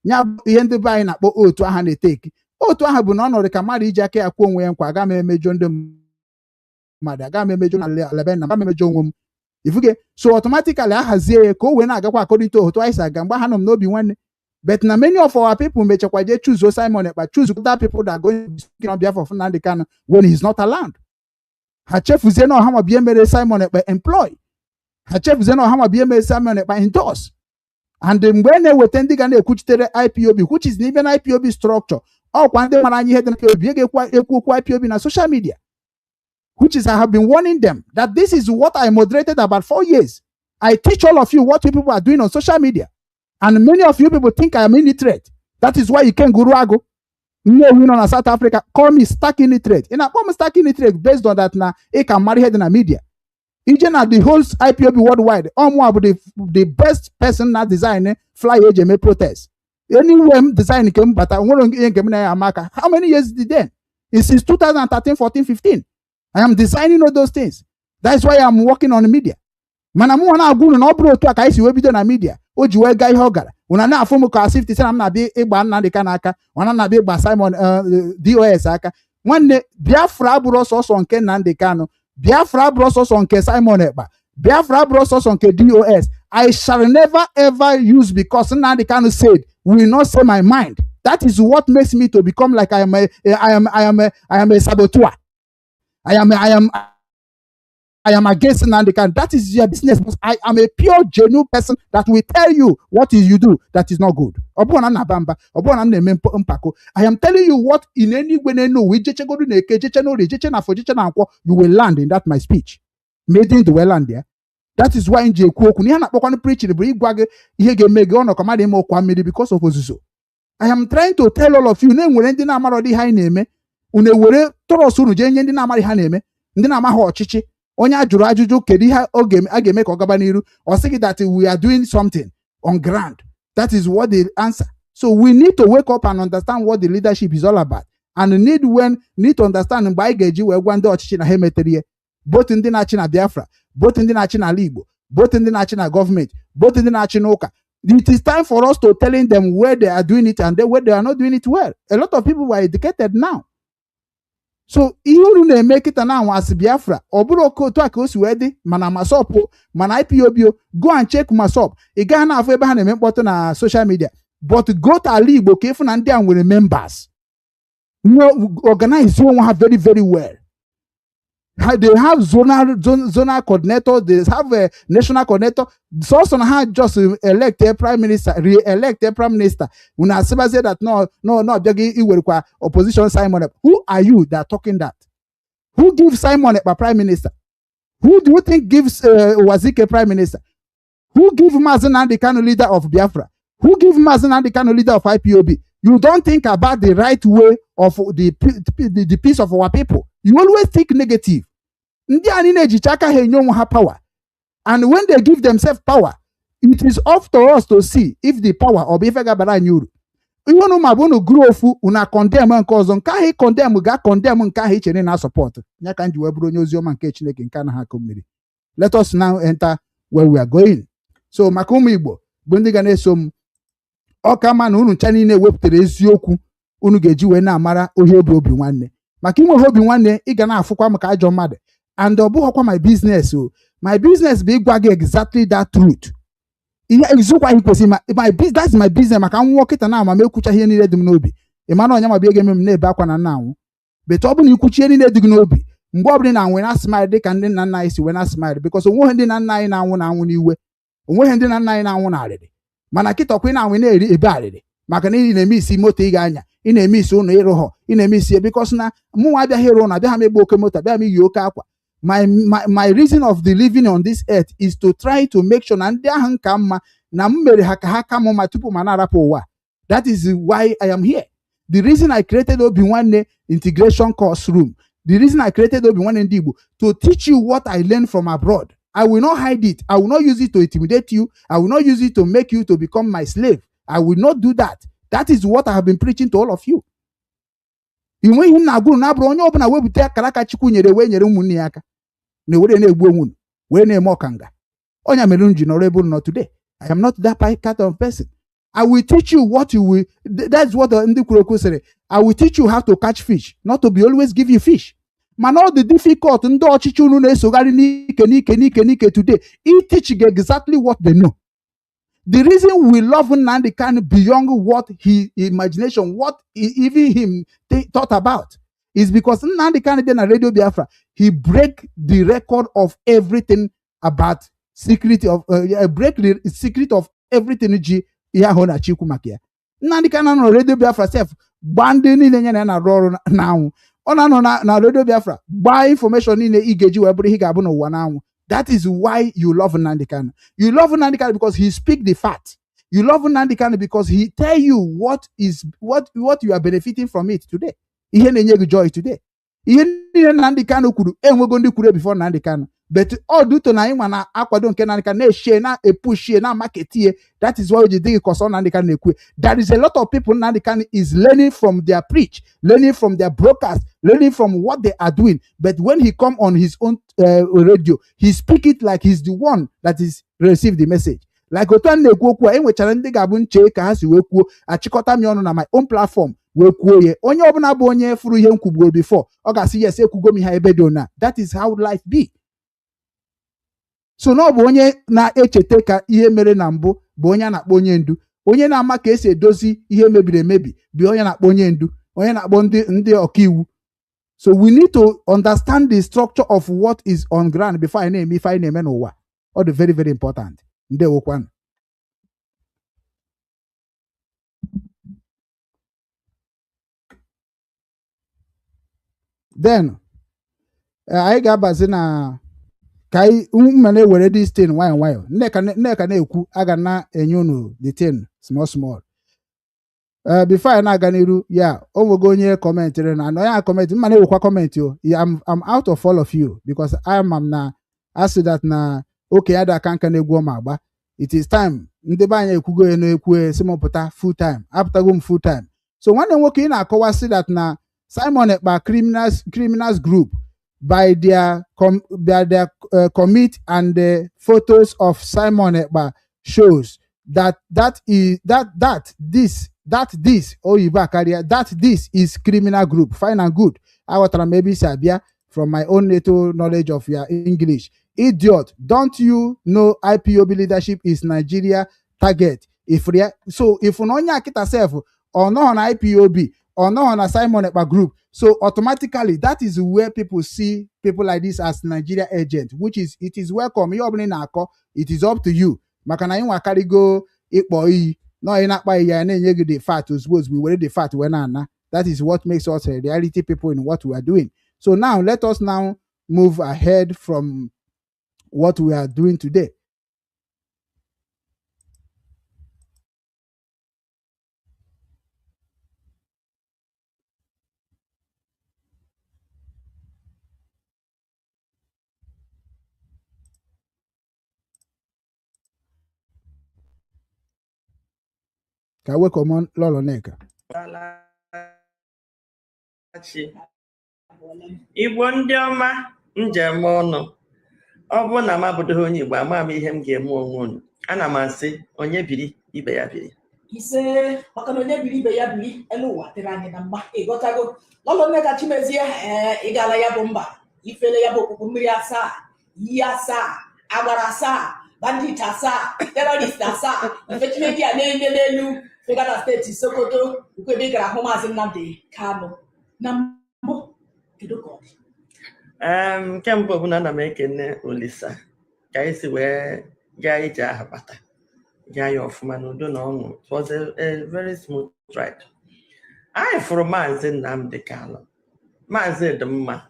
S5: nya ihe ndị be anyị na-akpọ otu aha na-eteki. Otu aha bụ na ọnọdụ ka mmadụ iji aka ya kwuo onwe ya nkwa aga m emejọ ndị mmadụ aga m emejọ na lebe na aga m emejọ onwe m ifuge so automatically ahazie ya ka o wee na-agakwa akọrịta otu anyị si aga mgbe ha nọ m n'obi nwanne. But na many of our people mechakwa je choose Simon Ekpa, choose other people that are going to be speaking on behalf of Nnamdi Kanu when he's not around. Ha chefuzie na ọha ma bie mere Simon Ekpa employ. Ha chefuzie na ọha ma bie mere Simon Ekpa endorse. And mgbe na-eweta ndị ga na-ekwuchitere IPOB, which is even IPOB structure, ọkwa ndị mara anyị ihe dị na IPOB ekwu okwu IPOB na social media, which is I have been warning them that this is what I moderated about 4 years. I teach all of you what people are doing on social media. And many of you people think I am illiterate. That is why you can guru ago. No, we know in South Africa, call me stuck illiterate. And I call me stuck illiterate based on that now, I can marry head in the media. Even at the whole IPOB worldwide, the best person that design fly age protest. Anywhere design came, but I want to how many years did then? It's since 2013, 14, 15. I am designing all those things. That's why I'm working on the media. Manamu wana agunu na obro to aka isi we bido na media. O ji we ga ihe ogara. Una na afomu ka as if say am na bi igba Nnamdi Kanu aka. Ona na bi igba Simon DOS aka. Nwanne Biafra aburo so nke Nnamdi Kanu. Biafra aburo so nke Simon Ekpa. Biafra aburo so nke DOS. I shall never ever use because Nnamdi Kanu said, will not say my mind. That is what makes me to become like I am a saboteur. I am against Nnamdi Kanu. That is your business. I am a pure, genuine person that will tell you what is you do that is not good. I am telling you what in any way you will land in that my speech. Made in the well land there. That is why in EKE OKU preaching because of Ozuzo. I am trying to tell all of you, onye ajụrụ ajụjụ kedu ihe a ga-eme ka ọ gaba n'iru or say that we are doing something on ground. That is what the answer. So we need to wake up and understand what the leadership is all about, and need to understand mgbe anyị ga-eji wee gwa ndị ọchịchị na ha emetere ihe, both ndị na-achị na Biafra, both ndị na-achị n'ala Igbo, both ndị na-achị na gọọmenti, both ndị na-achị n'ụka. It is time for us to telling them where they are doing it and where they are not doing it well. A lot of people were educated now. So you na-make it now as Biafra. Oburo otu aka o si wee dị mana Masop mana IPOB, go and check Masop. Ị gaa na afọ ebe ha na-eme mkpọtụ na social media, but go to ala Igbo ka ịfụ na ndị a nwere members. Organize onwe ha very very well. They have zonal coordinator, they have a national coordinator. So ha just elect a prime minister, re-elect a prime minister. Una say that no, opposition Simon Ekpa. Who are you that are talking that? Who gives Simon Ekpa prime minister? Who do you think gives Wazike prime minister? Who gives Mazi Nnamdi Kanu leader of Biafra? Who gives Mazi Nnamdi Kanu leader of IPOB? You don't think about the right way of the peace of our people. You always think negative. Power. And when they give themselves power, it is up to us to see if the power or if even mabuno grow una condemn and cause on kahi condemn ga condemn nkahi chere na support. Nyakanji webro nyozio man ke chineke nka na ha komiri. Let us now enter where we are going. So makumu Igbo bụ ndị ga na-eso ọka ma na unu ncha niile wepụtara eziokwu unu ga-eji wee na-amara ohe obi nwanne. Maka inwe obi nwanne ị ga na-afụkwa maka ajọ mmadụ. And ọ bụghịkwa my business. My business bụ ịgwa gị exactly that truth. That's my business. Maka nwụọ kịta na ama m ekwucha ihe niile dị m n'obi. Ịmana ọnya ma bịa ga-eme m na-ebe akwa na nna anwụ. But ọ bụ na ikwuchi ihe niile dị gị n'obi, mgbe ọ bụla na nwe na smile dị ka ndị nna nna anyị si wee na smile, because onweghị ndị nna nna anyị na-anwụ n'iwe. Onweghị ndị nna nna anyị na-anwụ n'arịrị. Mana kịta ọkwa ị na-anwụ na-eri ebe arịrị. Maka na ị na-eme isi moto ị ga-anya, ị na-eme isi ụlọ ịrụ họ, ị na-eme isi because na mụnwa abịaghị ịrụ ụlọ, abịaghị m egbu oke moto, abịaghị m iyi oke akwa. My reason of the living on this earth is to try to make sure na ndị ahụ nka mma na m mere ha ka ha ka mma tupu ma na-arapụ ụwa. That is why I am here. The reason I created Obinwannem integration course room, the reason I created Obinwannem Igbo, to teach you what I learned from abroad. I will not hide it. I will not use it to intimidate you. I will not use it to make you to become my slave. I will not do that. That is what I have been preaching to all of you. Inwe ihe na-agụrụ na-abụrụ onye ọbụla webute akara aka Chukwu nyere wee nyere ụmụnne ya aka na were na-egbu onwe unu wee na-eme ọkanga. Onya mere unu ji nọrọ ebe unu nọ today. I am not that kind of person. I will teach you what you will. That's what the Ndi Kuroko said. I will teach you how to catch fish, not to be always give you fish. Man, all the difficult Ndo ọchịchị unu na-esogharị n'ike today, he teach exactly what they know. The reason we love Nnamdi Kanu beyond what his imagination, what even him thought about, is because Nnamdi Kanu then a Radio Biafra, he break the record of everything about secret of break the secret of everything. Hona Chikumakia. Nnamdi Kanu no Radio Biafra self bandi ni lenye na roro now. Ona no na Radio Biafra buy information in the igeji webri he gabu no wana. That is why you love Nnamdi Kanu. You love Nnamdi Kanu because he speak the fact. You love Nnamdi Kanu because he tell you what you are benefiting from it today. Ihe na-enye joy today. Ihe Nnamdi Kanu kwuru enwego ndị kwuru before Nnamdi Kanu. But all due to na ịnwa na akwado nke Nnamdi Kanu na-share na push na market here. That is why you think because Nnamdi Kanu ekwe. There is a lot of people Nnamdi Kanu is learning from their preach, learning from their broadcast, learning from what they are doing. But when he come on his own radio, he speak it like he's the one that is receive the message. Like otan na-ekwu okwu a enwechara ndị ga-abụ nche ka ha si wee kwuo achịkọta m ọnụ na my own platform wee kwuo ye onye ọbụla bụ onye furu ihe nkwugboro before ọ ga-asị yes ekwugo m ha ebe dị ona. That is how life be. So no bụ onye na-echete ka ihe mere na mbụ bụ onye na-akpọ onye ndu, onye na-ama ka esi edozi ihe mebiri emebi bụ onye na-akpọ onye ndu, onye na-akpọ ndị ọkaiwu. So we need to understand the structure of what is on ground before I name if I name n'ụwa. All the very very important. Ndewokwan. Then I ga-abazi na kai umene were this thing nwayọ nneka na-ekwu aga na enye unu the thing small. Before I na-aga n'iru ya onwego onye kọmentịrị na anọ ya kọmentị mma na-ewekwa kọmentị o. I'm out of all of you because I'm na asị that na okay ada aka nka na-egwu ọma agba. It is time ndị be anyị ekwugo ya na-ekwu simopụta full time apụtago m full time. So nwanne nwoke ị na-akọwa sị that na Simon Ekpa criminals group by their commit and the photos of Simon Ekpa shows that this is criminal group. Fine and good. I was maybe Sabia from my own little knowledge of your English. Idiot! Don't you know IPOB leadership is Nigeria target? If unonya kita self or not on IPOB or not on a Simon Ekpa group, so automatically that is where people see people like this as Nigeria agent, which is it is welcome. It is up to you. Makana inwa karigo ikpoi no inakpa ya na enye the fat to suppose we were the fat when na. That is what makes us a reality people in what we are doing. So now let us now move ahead from what we are doing today. Ka we come Lolo Nneka.
S10: Igbo ndị ọma njem ọnụ ọ bụ na m abụdụghị onye Igbo ama m ihe m ga-eme onwe unu. Ana m asị onye biri ibe ya biri.
S11: Ise maka na onye biri ibe ya biri elu ụwa tere anyị na mgba ịghọtago. Lolo Nneka Chimezie ịgala ya bụ mba ifele ya bụ okpukpu mmiri asaa iyi asaa agbara asaa bandit asaa terrorist asaa ife Chineke a na-enye n'elu fegana steeti Sokoto nke ebe gara hụ Mazi Nnamdi Kanu na mbụ kedu ka ọ dị?
S10: Nke mbụ bụ na ana m ekene Olisa ka anyị si wee gaa ije ahụ bata gaa ya ọfụma n'udo na ọṅụ. It was a very smooth ride. Anyị fụrụ Mazi Nnamdi Kanu. Mazi dị mma.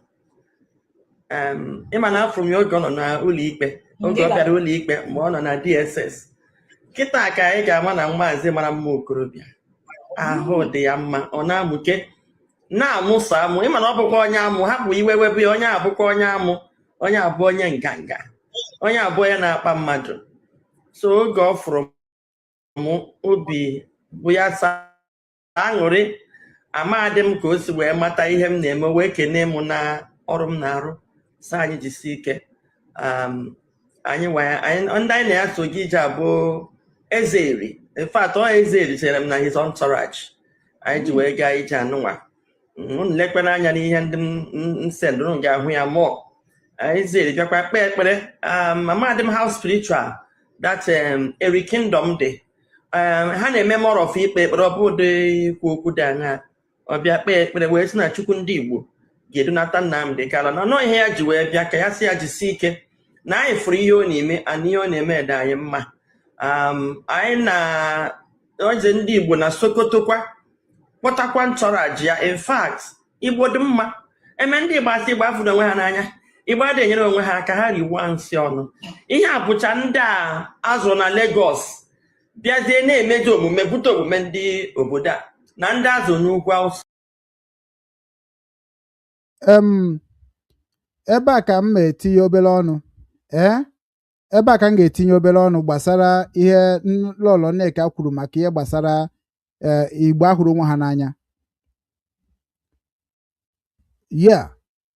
S10: Ịma na afụrụ m ya oge ọ nọ na ụlọ ikpe, oge ọ bịara ụlọ ikpe mgbe ọ nọ na DSS. Kịta ka anyị ga-ama na Mazi mara mma okorobịa. ahụ dị ya mma, ọ na-amụke na-amụsa amụ. Ịma na ọ bụkwa onye amụ, hapụ iwe wepụ ya, onye abụkwa onye amụ, onye abụ onye nganga, onye abụ onye na-akpa mmadụ. So oge ọ fụrụ m, obi bụ ya aṅụrị, amadị m ka o si wee mata ihe m na-eme, wee kene m na ọrụ m na-arụ, sị anyị jisi ike. Ndị anyị na ya so gị ije abụ Ezeri. In fact, ọ Ezeri chere m na his entourage anyị ji wee gaa ije anụnwa. Unu lekpere anya n'ihe ndị nsendụrụ ga-ahụ ya mụọ. Ezeri bịakwa kpee ekpere. Amadị m how spiritual that Eri Kingdom dị. Ha na-eme more of ikpe ekpere, ọ bụ ụdị ikwu okwu dị anya. Ọ bịa kpee ekpere wee sị na Chukwu ndị Igbo ga-edunata Nnamdi Kanu. Na ọnụ ihe ya ji wee bịa ka ya sị ya jisi ike na anyị fụrụ ihe ọ na-eme, ana ihe ọ na-eme dị anyị mma. Anyị na oze ndị Igbo na Sokoto kpọtakwa ntọraji ya. In fact, Igbo dị mma. Eme ndị Igbo asị Igbo afụrụ onwe ha n'anya, Igbo adịghị enyere onwe ha aka ha riwa nsị ọnụ. Ihe a bụcha ndị a azụrụ na Lagos bịazie na-emeji omume, bute omume ndị obodo a na ndị azụ n'ugwu Awụsa.
S5: Ebe a ka m etinye obere ọnụ. Ebe a ka m ga-etinye obere ọnụ gbasara ihe Lolo Nneka kwuru maka ihe gbasara Igbo ahụrụ onwe ha n'anya.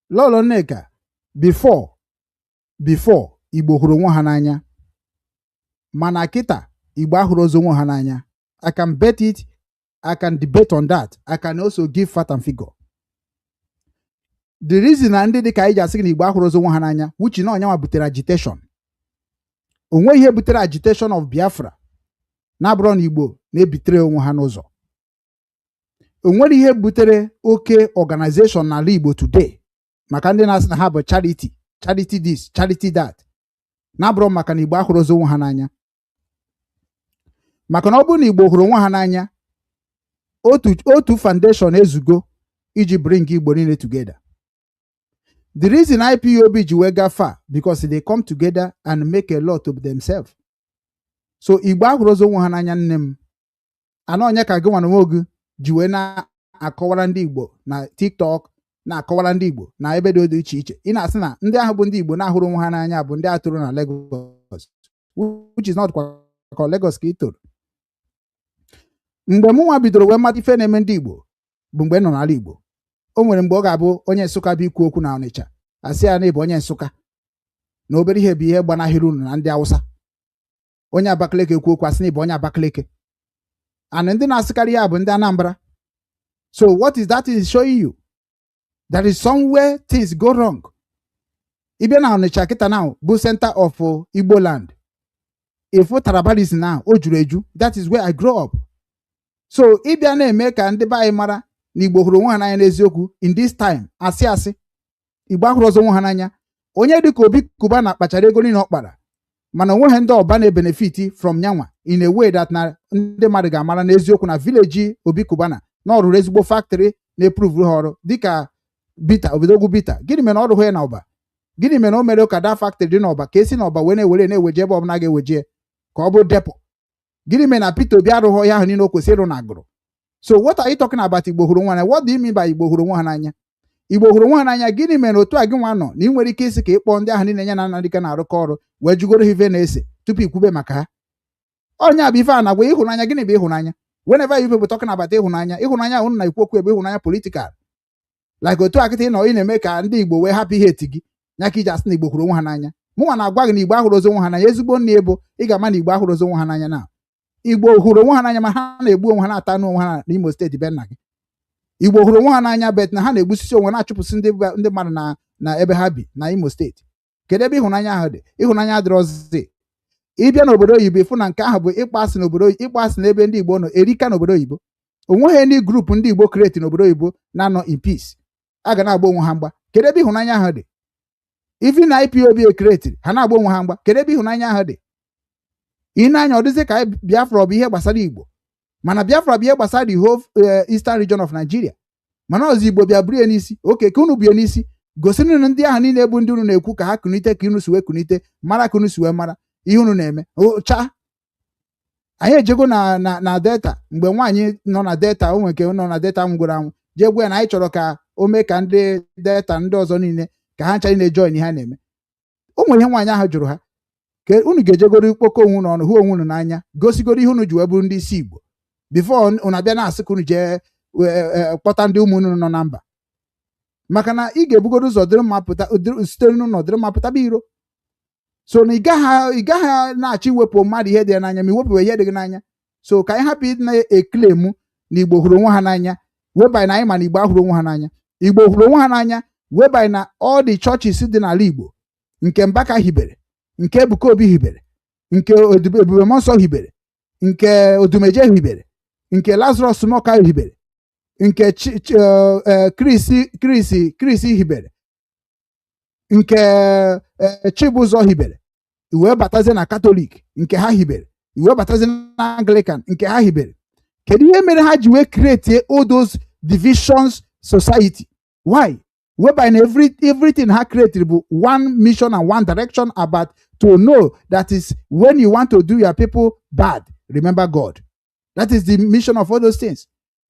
S5: Lolo Nneka before Igbo hụrụ onwe ha n'anya, mana kịta Igbo ahụrụ ozo onwe ha n'anya. I can bet it, I can debate on that. I can also give fact and figure. The reason na ndị dịka anyị ji asị na Igbo ahụrụ ozo onwe ha n'anya, which na onyanwa butere agitation. Onwe ihe butere agitation of Biafra na-abụrụ na Igbo na-ebitere onwe ha n'ụzọ. Onwere ihe butere oke organization n'ala Igbo today maka ndị na-asị na ha bụ charity this, charity that, na-abụrụ maka na Igbo ahụrụ ozo onwe ha n'anya. Maka na ọ bụrụ na Igbo hụrụ onwe ha n'anya, otu foundation ezugo iji bring Igbo niile together. The reason IPOB ji wee gaa far because they come together and make a lot of themselves. So Igbo ahụrụ ozo onwe ha n'anya. Nne m ana onye ka gị nwana nwogu ji wee na-akọwara ndị Igbo na TikTok, na-akọwara ndị Igbo na ebe dị iche iche. Ị na-asị na ndị ahụ bụ ndị Igbo na-ahụrụ onwe ha n'anya bụ ndị atụrụ na Lagos, which is not kwa Lagos ka ị toro. Mgbe mụnwa bidoro wee mata ife na-eme ndị Igbo bụ mgbe nọ n'ala Igbo. O nwere mgbe ọ ga-abụ onye Nsụka bụ ikwu okwu na Ọnịcha asị ya na ịbụ onye Nsụka na obere ihe bụ ihe gbanahịrị unu na ndị Awụsa. Onye Abakaliki ekwu okwu asị na ịbụ onye Abakaliki, and ndị na-asịkarị ya bụ ndị Anambra. So what is that is showing you? That is somewhere things go wrong. Ịbịa na Ọnịcha kịta now bụ center of Igbo land. Ifu Tarabalis now o juru eju. That is where I grow up. So ịbịa na-eme ka ndị be anyị mara na Igbo hụrụ onwe ha n'anya n'eziokwu in this time asị Igbo ahụrụ ozo onwe ha n'anya. Onye dịka Obi Kubana kpachara ego niile ọ kpara, mana onweghị ndị ọba na-ebenefit from nyanwa in a way that na ndị mmadụ ga-amara n'eziokwu na village Obi Kubana na ọ rụrụ ezigbo factory na-eprove ha ọrụ dịka bita obidogwu bita. Gịnị mere ọ rụghị ya na ọba? Gịnị mere o mere ụka da factory dị n'ọba ka esi n'ọba wee na-eweje ebe ọbụla ga-eweje ka ọ bụ depo? Gịnị mere na Peter Obi arụghị ya ahụ niile o kwesịrị ịrụ na agụrụ? So what are you talking about Igbo hụrụ onwe ha n'anya? What do you mean by Igbo hụrụ onwe ha n'anya? Igbo hụrụ onwe ha n'anya gịnị mere otu a gị nwa nọ na ị nwere ike isi ka ịkpọ ndị ahụ niile nya na Nnamdi Kanu na-arụkọ ọrụ wee jugoro ha ife na-ese tupu ikwube maka ha? Onye a bụ ife a na-agwa ịhụnanya. Gịnị bụ ịhụnanya? Whenever you people talking about ịhụnanya unu na-ekwu okwu ebe ịhụnanya political, like otu akịta ị nọ ị na-eme ka ndị Igbo wee hapụ ihe eti gị nya ka iji asị na Igbo hụrụ onwe ha n'anya. Mụnwa na-agwa gị na Igbo ahụrụ ozo onwe ha n'anya. Ezigbo nne ebo ị ga-ama na Igbo ahụrụ ozo onwe ha n'anya. Na Igbo hụrụ onwe ha n'anya ma ha na-egbu onwe ha na-ata anụ onwe ha n'Imo steeti be nna gị. Igbo hụrụ onwe ha n'anya bet na ha na-egbusisi onwe na-achụpụsị ndị mmadụ na ebe ha bi na Imo steeti. Kedu ebe ịhụnanya ahụ dị? Ịhụnanya adịrọzi. Ịbịa n'obodo oyibo ịfụ na nke ahụ bụ ịkpọ asị n'obodo, ịkpọ asị n'ebe ndị Igbo nọ erika n'obodo oyibo. Onweghị ndị grupu ndị Igbo kreti n'obodo oyibo na-anọ in peace. A ga na-agba onwe ha mgba. Kedu ebe ịhụnanya ahụ dị? Even na IPOB ekretiri ha na-agba onwe ha mgba. Kedu ebe ịhụnanya ahụ dị? Ị na-anya ọ dịzị ka Biafra bụ ihe gbasara Igbo, mana Biafra bụ ihe gbasara the whole eastern region of Nigeria. Mana ọzọ Igbo bịa buru ya n'isi. Oke, ka unu bie n'isi gosiri unu ndị ahụ niile bụ ndị unu na-ekwu ka ha kunite ka unu si wee kunite, mara ka unu si wee mara ihe unu na-eme. Cha anyị ejego na delta mgbe nwaanyị nọ na delta o nweke nọ na delta nwụgoro anwụ jee gwa ya na anyị chọrọ ka o mee ka ndị delta ndị ọzọ niile ka ha ncha niile join ha na-eme. O nwere ihe nwaanyị ahụ jụrụ ha ka unu ga-ejegoro ikpokọ onwe unu ọnụ hụ onwe unu n'anya gosigoro ihe unu ji wee bụrụ ndị isi Igbo bifo unu abịa na-asị ka unu jee kpọta ndị ụmụnne nọ na mba, maka na ị ga-ebugoro ụzọ dịrị mma pụta site n'ụlọ dịrị mma pụtaba iro. So na ị gaghị na-achọ iwepụ mmadụ ihe dị ya n'anya ma iwepụ ihe dị gị n'anya. So ka anyị hapụ na-eklemu na Igbo hụrụ onwe ha n'anya webanye na anyị ma na Igbo ahụrụ onwe ha n'anya. Igbo hụrụ onwe ha n'anya webanye na all the churches dị n'ala Igbo, nke Mbaka hibere, nke Ebuka Obi hibere, nke Ebube Nsọ hibere, nke Odumeje hibere, nke Lazarus Moka hibere, nke Chris hibere, nke Chibụzọ hibere, iwe batazie na Katọlik nke ha hibere, iwe batazie na Anglican nke ha hibere. Kedu ihe mere ha ji wee create all those divisions society? Why? Whereby everything ha created bụ one mission and one direction about to know that is when you want to do your people bad, remember God. That is the mission of all those things.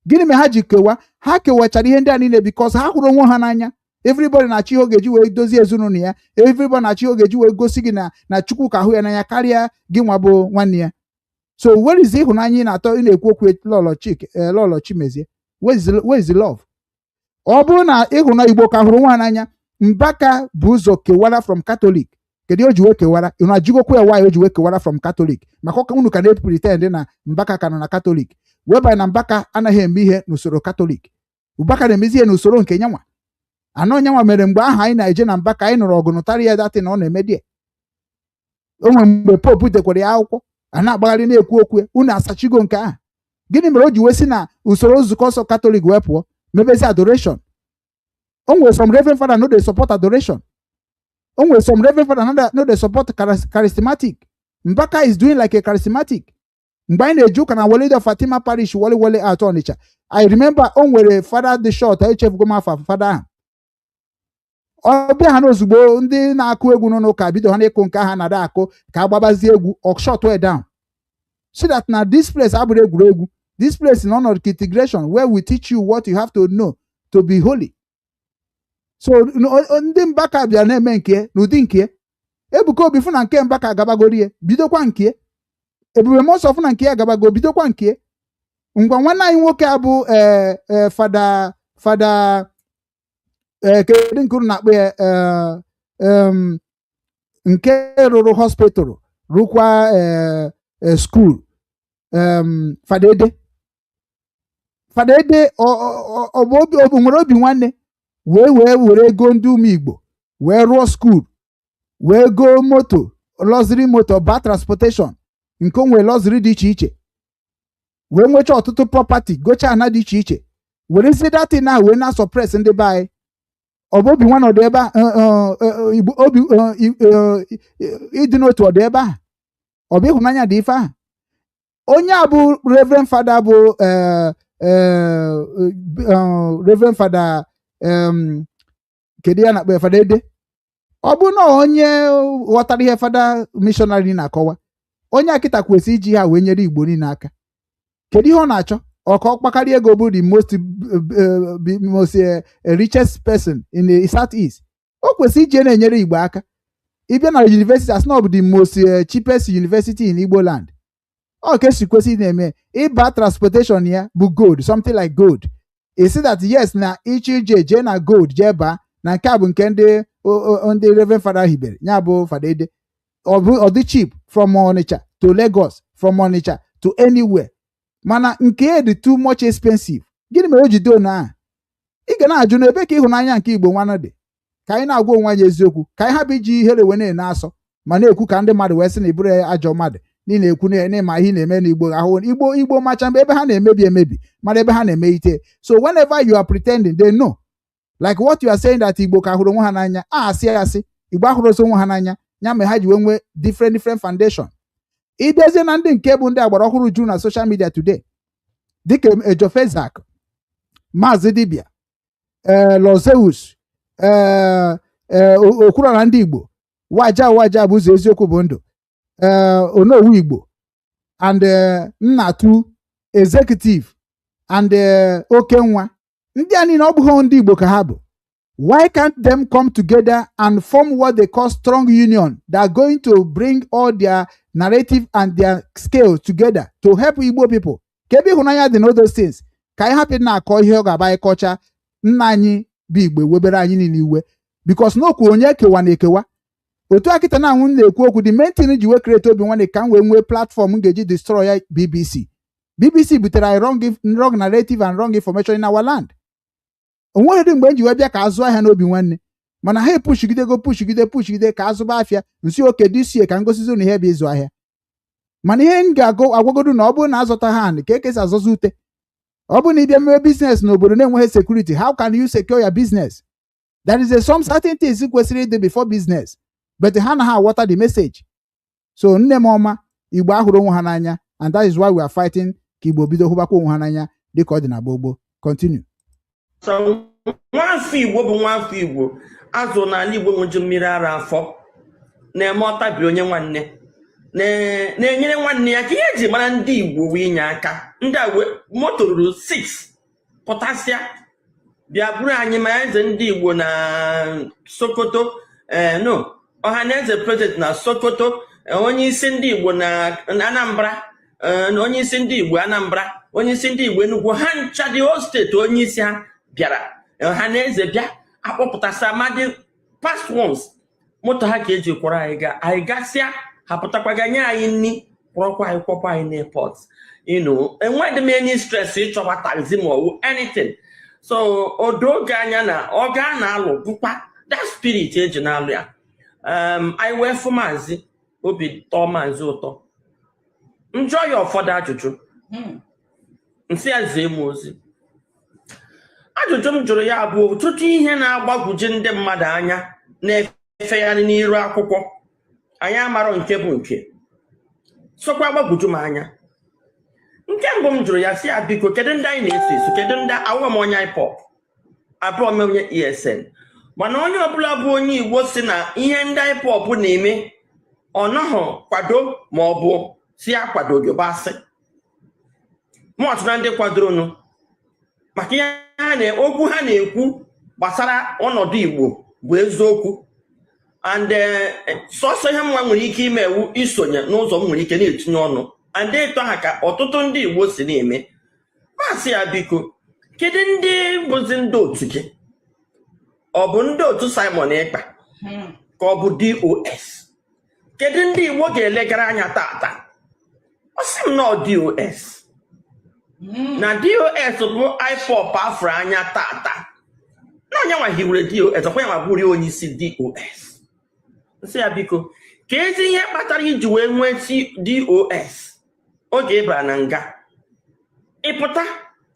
S5: Gịnị mere ha ji kewa? Ha kewachara ihe ndị a niile because ha hụrụ onwe ha n'anya. Everybody na-achọ ihe oge ji wee dozie ezinụlọ ya. Everybody na-achọ ihe oge ji wee gosi gị na Chukwu ka ahụ ya n'anya karịa gị nwa bụ nwanne ya. So where is ịhụnanya ị na-atọ ị na-ekwu okwu Lolo Chimezie? Where is the love? Ọ bụrụ na ịhụna Igbo ka hụrụ nwa n'anya, Mbaka bụ ụzọ kewara from Catholic. Kedu o ji wee kewara? Unu ajụgokwa ya why o ji wee kewara from Catholic? Maka ọka unu ka na-pretend na Mbaka ka nọ na Catholic. Whereby na Mbaka anaghị eme ihe n'usoro Catholic. Mbaka na-emezi ihe n'usoro nke nyanwa. Anọ nyanwa mere mgbe aha anyị na-eje na Mbaka anyị nụrụ ọgụ nụtara ya datị na ọ na-eme die. O nwere mgbe Pope dekwara ya akwụkwọ a na-agbagharị na-ekwu okwu unu asachigo nke ahụ. Gịnị mere o ji wee si na usoro nzukọ nsọ Catholic wee pụọ mebezi adoration? O nwere some reverend father no dey support adoration. O nwere some reverend father no dey support charismatic. Mbaka is doing like a charismatic. Mgbe anyị na-eje ụka na Wole of Fatima Parish Wole atọ Ọnịcha, I remember o nwere father dị short echefugo m afa father ahụ. Ọ bịa ha n'ozugbo ndị na-akụ egwu nọ n'ụka bido ha n'ịkụ nke ha na-ada akụ ka agbabazie egwu ọ short way down so that na this place abụrụ egwuregwu. This place is not integration where we teach you what you have to know to be holy. So ndị Mbaka bịa na-eme nke n'ụdị nke Ebuka Obi fụ na nke Mbaka agabagorie bidokwa nke Ebube Nsọ fụ na nke ya agabago bidokwa nke ngwa nwanne anyị nwoke abụ fada kedu nke unu na-akpọ ya nke rụrụ hospital rụkwa school Fada Ede ọ nwere obi nwanne were ego ndị ụmụ Igbo wee rụọ skuul wee goo moto luxury moto ba transportation nke onwe luxury dị iche iche wee nwecha ọtụtụ property gocha ana dị iche iche were si datin na wee na suppress ndị be anyị. Ọ bụ obi nwanne ọdụ ebe ịdị n'otu ọdụ ebe ahụ? Ọ bụ ịhụnanya dị ife ahụ? Onye a bụ Reverend Fada bụ Reverend Fada kedu ya na-akpọ Fada Ede. Ọ bụ na onye ghọtara ihe Fada missionary na-akọwa, onye akịta kwesị iji ha wee nyere Igbo niile aka. Kedu ihe ọ na-achọ? Ọ ka ọ kpakarị ego bụ the most richest person in the Southeast. O kwesị iji na-enyere Igbo aka. Ịbịa na university as na ọ bụ the most cheapest university in Igbo land. Ọ ka esi kwesị na-eme ịba transportation ya bụ gold, something like gold. E si that yes na ichi jee na gold jee baa na nke a bụ nke ndị Reverend Fada hibere ya bụ Fada Ede. Ọ dị cheap from Onitsha to Lagos, from Onitsha to anywhere. Mana nke dị too much expensive. Gịnị mere o ji do na? Ị ga na-ajụ n'ebe ka ịhụnanya nke Igbo nwanne dị. Ka anyị na-agwa onwe anyị eziokwu, ka anyị hapụ iji ihere wee na-ene asọ ma na-ekwu ka ndị mmadụ wee sị na ịbụrụ ajọ mmadụ n'ihi na-ekwu n'ịma ihe na-eme n'Igbo ahụ Igbo macha mgbe ebe ha na-emebi emebi mara ebe ha na-eme ite. So whenever you are pretending, they know. Like what you are saying that Igbo ka hụrụ onwe ha n'anya, asị Igbo ahụrụ onwe ha n'anya, ya mere ha ji wee nwee different foundation. Idezie na ndị nke bụ ndị agbara ọhụrụ juru na social media today dịka Ejofezak, Mazi Dibia, Lozeus, Okwuru na ndị Igbo, waja bụ ụzọ eziokwu bụ ndụ, Onowu Igbo, and Nnatu executive and Okenwa. Ndị a niile ọ bụghị ndị Igbo ka ha bụ. Why can't them come together and form what they call strong union that are going to bring all their narrative and their scale together to help Igbo people? Kebi hunanya dị those things. Ka anyị hapụ na-akọ ihe ọ ga-aba anyị kọcha nna anyị bụ Igbo webere anyị niile iwe because n'okwu onye kewa na ekewa. Otu akịta na anwụ na-ekwu okwu the main thing ji wee create Obinwannem ka m wee nwee platform m ga-eji destroy ya BBC. BBC butere anyị wrong narrative and wrong information in our land. Onweghị mgbe nji wee bịa ka azụ ahịa n'Obinwannem mana ha pushigide ka azụba afịa nsi oke disie ka ngosizi na ihe bụ ịzụ ahịa. Mana ihe m ga-agwagodu na ọ bụrụ na azụta ha ka ekesi azụzụ ute. Ọ bụrụ na ịbịa mee business n'obodo na-enweghị security, how can you secure your business? There is some certain things kwesịrị ịdị before business, but ha na ha water the message. So nne m ọma, Igbo ahụrụ onwe ha n'anya, and that is why we are fighting ka Igbo bido hụbakwa onwe ha n'anya dịka ọ dị na gbogbo. Continue.
S10: So nwafọ Igbo bụ nwafọ Igbo azụ n'ala Igbo nweju mmiri ara afọ na-eme ọtabi onye nwanne na-enyere nwanne ya ka ihe eji mara ndị Igbo wee inye aka. Ndị a moto ruru 6 pụtasịa bịa bụrụ anyị ma eze ndị Igbo na Sokoto no Ọhaneze president na Sokoto, onye isi ndị Igbo na Anambra, onye isi ndị Igbo Anambra, onye isi ndị Igbo Enugu, ha ncha dị o steeti onye isi ha bịara. Ọhaneze bịa akpọpụtasị amadi past ones moto ha ka eji kwọrọ anyị ga anyị gasịa ha pụtakwaga nye anyị nni kwọrọkwa anyị kwọkwa anyị n'airport. Enweghị m any stress ịchọwa taxi ma ọwụ anything. So odo oge anya na ọ gaa na-alụ bụkwa that spirit eji na-alụ ya. Anyị wee fụ Maazị obi tọọ Maazị ụtọ. Njọ ya ụfọdụ ajụjụ nsị ya zie m ozi. Ajụjụ m jụrụ ya bụ ọtụtụ ihe na-agbagwoju ndị mmadụ anya na-efegharị n'iru akwụkwọ anyị amarọ nke bụ nke sokwa agbagwoju m anya. Nke mbụ m jụrụ ya sị ya biko kedu ndị anyị na-eso eso, kedu ndị awụọ m onye IPOB abụọ m onye ESN, mana onye ọbụla bụ onye Igbo si na ihe ndị IPOB na-eme ọ nọghọ kwado ma ọ bụ si akwado gịbasị mụọtụ na ndị kwadoro maka ihe okwu ha na-ekwu gbasara ọnọdụ Igbo bụ eziokwu and sọsọ ihe mma nwere ike ime ewu isonye n'ụzọ m nwere ike na-etinye ọnụ and eto ha ka ọtụtụ ndị Igbo si na-eme. Masị ya biko kedu ndị bụzi ndị otu gị? Ọ bụ ndị otu Simon Ekpa ka ọ bụ DOS? Kedu ndị Igbo ga-elegara anya tata? Ọ sị m na DOS na DOS bụ IPOB afọ anya tata na onye nwa hiwere DOS ọkwa ya ma bụrụ onye isi DOS. Nsị ya biko ka ezi ihe kpatara iji wee nwee DOS oge ịbara na nga ịpụta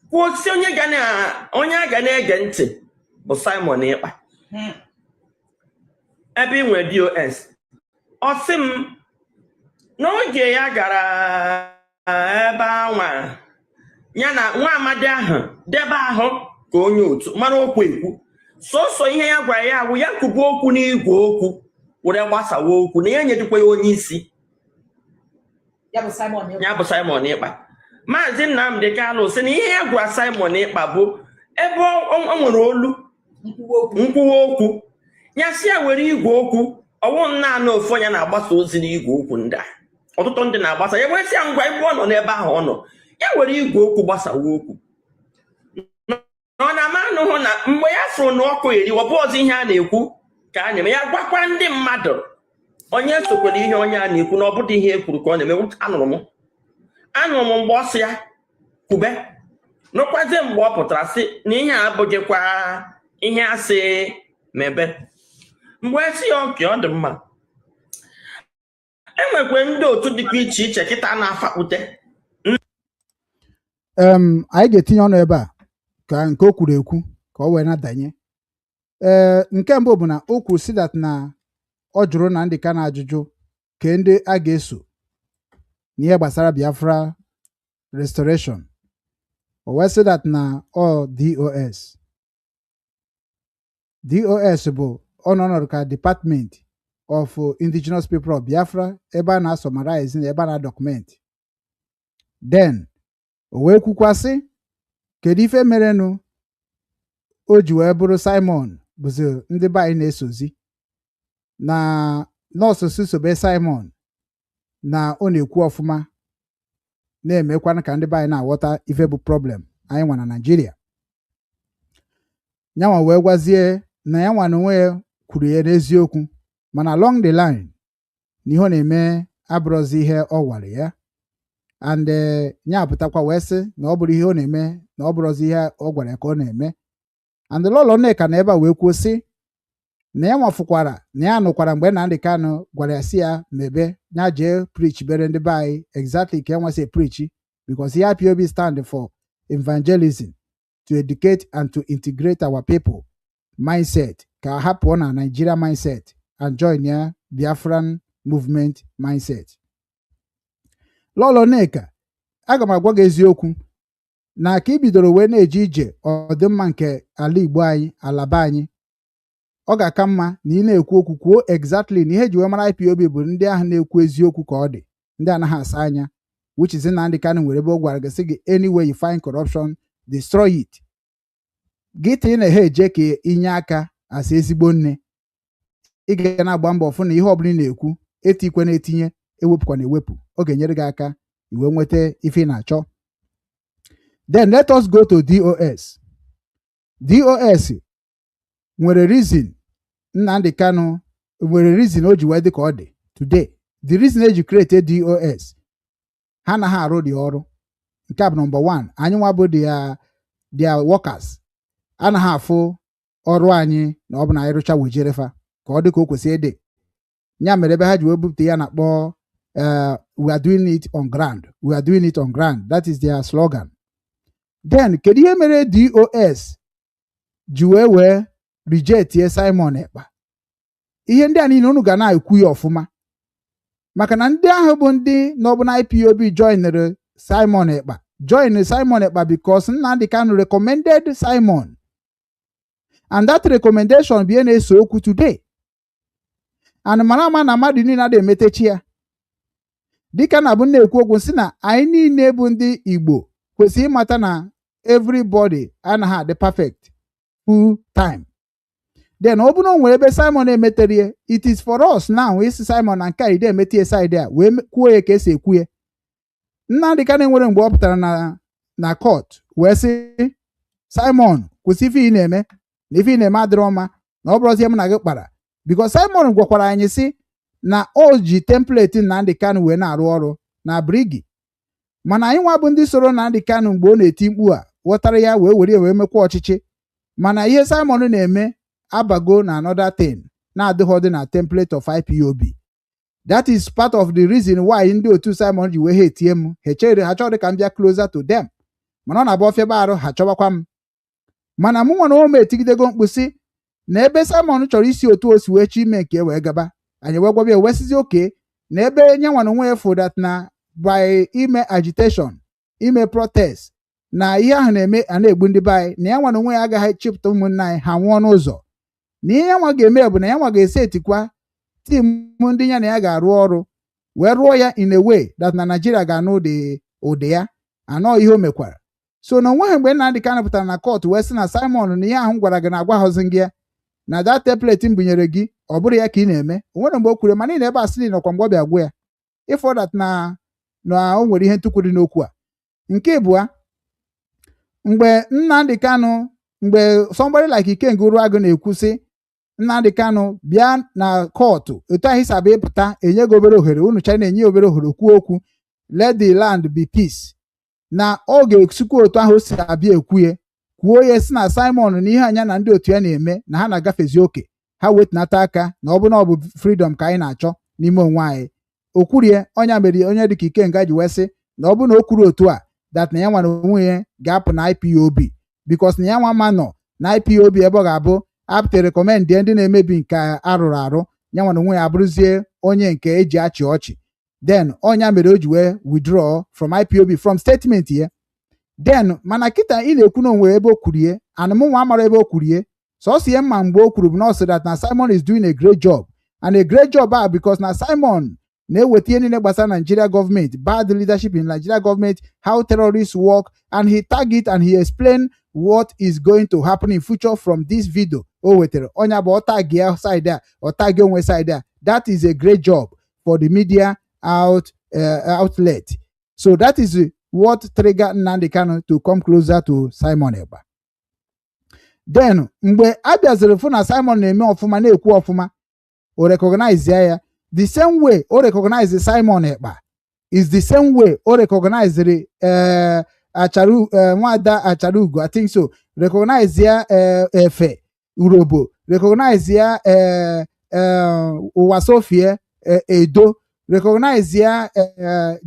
S10: kwuo si onye a ga na-ege ntị bụ Simon Ekpa ebe ị nwere DOS. Ọ sị m n'oge ya gara ebe anwa ya na nwa amadi ahụ debe ahụ ka onye otu mara okwu ekwu sọsọ ihe ya gwara ya bụ ya kwubu okwu n'igwe okwu were gbasawa okwu na ya nyedikwa ya onye isi ya bụ Simon Ekpa. Mazi Nnamdi Kanu sị na ihe ya gwara Simon Ekpa bụ ebe o nwere olu nkwuwa okwu ya si ya were igwe okwu ọwụ naanị ofu onye na-agbasa ozi n'igwe okwu ndị a ọtụtụ ndị na-agbasa ya wee sị ya ngwa ebe ọ nọ n'ebe ahụ ọ nọ ya were igwe okwu gbasawa okwu ọ na amanụ hụ na mgbe ya fụrụ na ọkụ eri ọ bụ ọzọ ihe a na-ekwu ka a na-eme ya gwakwa ndị mmadụ onye sokwere ihe onye a na-ekwu na ọ bụdị ihe ekwuru ka ọ na-eme. Anụrụ m mgbe ọ sị ya kwube nụkwazie mgbe ọ pụtara sị na ihe a abụghịkwa ihe asị mebe. Mgbe esi ya oke ọ dị mma enwekwe ndị otu dịkwa iche iche kịta na-afakpute.
S5: Anyị ga-etinye ọnụ ebe a ka nke o kwuru ekwu ka ọ wee na-adanye. Nke mbụ bụ na o kwuru si that na ọ jụrụ na ndị ka na-ajụjụ ka ndị a ga-eso n'ihe gbasara Biafra restoration. O wee sị that na ọ DOS bụ ọnọdụ ka Department of Indigenous People of Biafra ebe a na-summarize na ebe a na-document then o wee kwukwasị kedu ife merenụ o ji wee bụrụ Simon bụzi ndị be anyị na-esozi na nọọsụ sobe Simon na ọ na-ekwu ọfụma na-emekwana ka ndị be anyị na-aghọta ife bụ problem anyị nwa na Naịjirịa. Nyanwa wee gwazie na ya nwa na onwe ya kwuru ya n'eziokwu, mana along the line na ihe ọ na-eme abụrụzi ihe ọ gwara ya, and nya pụtakwa wee sị na ọ bụrụ ihe ọ na-eme na ọ bụrụzi ihe ọ gwara ya ka ọ na-eme. And Lolo Nneka na ebe a wee kwuo sị na ya nwafụkwara na ya nụkwara mgbe Nnamdi Kanu gwara ya si ya mebe ya jee preach bere ndị be anyị exactly ka enwe si preach, because ihe IPOB stand for evangelism, to educate and to integrate our people mindset, ka ha pụọ na Nigeria mindset and join ya Biafran movement mindset. Lolo Nneka, aga m agwa gị eziokwu na ka ị bidoro wee na-eje ije ọdịmma nke ala Igbo anyị, alaba anyị, ọ ga-aka mma na ị na-ekwu okwu kwuo exactly na ihe ji wee mara IPOB bụ ndị ahụ na-ekwu eziokwu ka ọ dị, ndị anaghị asa anya, which is Nnamdi Kanu nwere ebe ọ gwara gị sị gị anywhere you find corruption destroy it. Gị ta ị na-ehe eje ka inye aka asa ezigbo nne, ị ga na-agba mbọ fụ na ihe ọbụla ị na-ekwu etikwe na etinye, ewepụkwa na ewepụ, ọ ga-enyere gị aka iwe nweta ife ị na-achọ. Then let us go to DOS. DOS nwere reason Nnamdi Kanu nwere reason o ji wee dị ka ọ dị today. The reason eji create DOS, ha na ha arụ dị ọrụ. Nke a bụ number one. Anyị nwa bụ their workers, anaghị afụ ọrụ anyị na ọ bụ na anyị rụcha wejerefa ka ọ dị ka o kwesịrị ịdị. Ya mere ebe ha ji wee bupụta ya na-akpọ we are doing it on ground, we are doing it on ground, that is their slogan. Then kedu ihe mere DOS ji wee reject ye Simon Ekpa? Ihe ndị a niile unu ga na-ekwu ya ọfụma, maka na ndị ahụ bụ ndị n'ọbụna IPOB joinere Simon Ekpa, join Simon Ekpa because Nnamdi Kanu recommended Simon, and that recommendation bụ ihe na-eso okwu today. And mara ama na mmadụ niile na-emetechi ya dịka na bụ na-ekwu okwu sị na anyị niile bụ ndị Igbo kwesịrị ịmata na everybody anaghị adị perfect full time. Then ọ bụrụ na o nwere ebe Simon emeterie, it is for us now isi Simon na nke a ide emetie side a wee kwuo ya ka esi ekwu ya. Nnamdi Kanu nwere mgbe ọ pụtara na court wee sị Simon kwụsị ife ị na-eme, na ife ị na-eme adịrọ mma, na ọ bụrụzie m na gị kpara, because Simon gwakwara anyị sị na o ji template Nnamdi Kanu wee na-arụ ọrụ na brigi. Mana anyị nwa bụ ndị soro Nnamdi Kanu mgbe ọ na-eti mkpu a ghọtara ya wee were mekwa ọchịchị, mana ihe Simon na-eme abago na another thing na-adịghị ọdị na template of IPOB. That is part of the reason why ndị otu Simon ji wee ha etie m, ha chọrọ ka m bịa closer to them, mana ọ na-abụ ọfịaba arụ ha chọbakwa m. Mana mụ nwere ome etigidego mkpu sị na ebe Simon chọrọ isi otu o si wee chi ime nke wee gaba, anyị wee gwabịa wee sizi oke na ebe nye nwana onwe ya for that na by ime agitation, ime protest, na ihe ahụ na-eme a na-egbu ndị be anyị, na ya nwana onwe ya agaghị chịpụta ụmụnna anyị ha nwụọ n'ụzọ, na ihe nwa ga-eme bụ na ya nwa ga-esi etikwa tim ndị ya na ya ga-arụ ọrụ wee rụọ ya in a way that na Nigeria ga-anụ ụdị ya, anọ ihe o mekwara. So na onweghị mgbe Nnamdi Kanu pụtara na court wee sị na Simon na ihe ahụ m gwara gị na-agwaghọzi gị ya, na that template m bunyere gị ọ bụrụ ya ka ị na-eme. Onwere mgbe o kwuru, mana ị na ebe asịrị nọkwa mgbe ọ bịa gwa ya ifo that na o nwere ihe ntụkwu dị n'okwu a. Nke ịbụa, mgbe Nnamdi Kanu, mgbe somebody like Ikenga Uruagụ na-ekwu sị Nnamdi Kanu bịa na kọtụ etu ahụ isi abịa ịpụta enye gị obere ohere, unu cha na-enye obere ohere kwuo okwu, let the land be peace, na ọ ga-esikwa otu ahụ o si abịa ekwuye kwuo ya si na Simon na ihe anya na ndị otu ya na-eme na ha na-agafezi oke, ha wetunata aka na ọ bụ na ọ bụ freedom ka anyị na-achọ n'ime onwe anyị. O kwurie ọnya mere onye dịka Ikenga ji wee sị na ọ bụ na o kwuru otu a that na ya nwa na onwe ya ga-apụ na IPOB, because na ya nwa ma nọ na IPOB ebe ọ ga-abụ apụta rekọmend ndị na-emebi nke arụrụ arụ, ya nwa na onwe ya abụrụzie onye nke eji achị ọchị. Then ọnya mere o ji wee withdraw from IPOB from statement ya. Then mana kịta ị na-ekwu na onwe ebe o kwurie, and mụ nwa mara ebe o kwurie, sọsọ ihe mma mgbe o kwuru bụ na ọ sị that na Simon is doing a great job, and a great job because na Simon na-eweta ihe niile gbasara Nigeria government, bad leadership in Nigeria government, how terrorists work, and he tag it and he explained what is going to happen in future from this video. O wetere onya bụ tag ya side a, or tag onwe side a. That is a great job for the media outlet. So that is what triggered Nnamdi Kanu to come closer to Simon Ekpa. Then mgbe abịaziri fụ na Simon na-eme ọfụma na-ekwu ọfụma, o recognize ya. The same way o recognize Simon Ekpa is the same way o recognize Nwada Acharugo, I think so. Recognize ya Efe Urobo, recognize ya Uwasofie Edo, recognize ya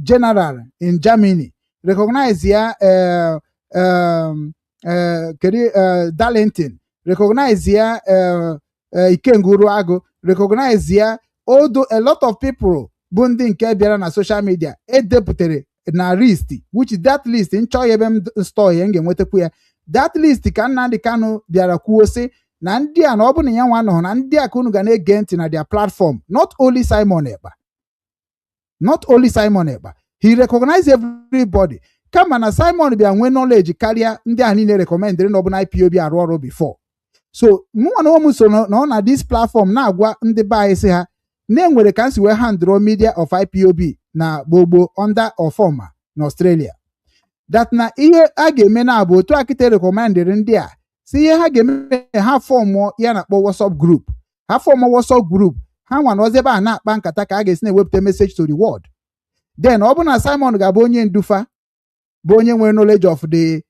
S5: General in Germany, recognize ya Darlington, recognize ya Ikenguru Ago, recognize ya although a lot of people bụ ndị nke bịara na social media edepụtara na list, which that list nchọ ebe m store ya ga-enwetakwu ya. That list ka Nnamdi Kanu bịara kwuo sị na ndị a na ọ bụ na ya nwa nọ na ndị a ka unu ga na-ege ntị na their platform, not only Simon Ekpa, not only Simon Ekpa. He recognized everybody. Kama na Simon bịa nwee knowledge karịa ndị a niile recommended na ọ bụ na IPOB arụ ọrụ before. So mụnwa na ụmụ so nọ na this platform na-agwa ndị be anyị sị ha na-enwere ka nsi wee handle media of IPOB na gbogbo under Ofoma na Australia. That na ihe a ga-eme na bụ otu akịta recommended ndị a si ihe ha ga-eme ha fọmụ ya na-akpọ WhatsApp group. Ha fọmụ WhatsApp group, ha nwa na ọzọ ebe a na-akpa nkata ka a ga-esi na-ewepụta message to the world. Then ọ bụ na Simon ga-abụ onye ndufa, bụ onye nwere knowledge of the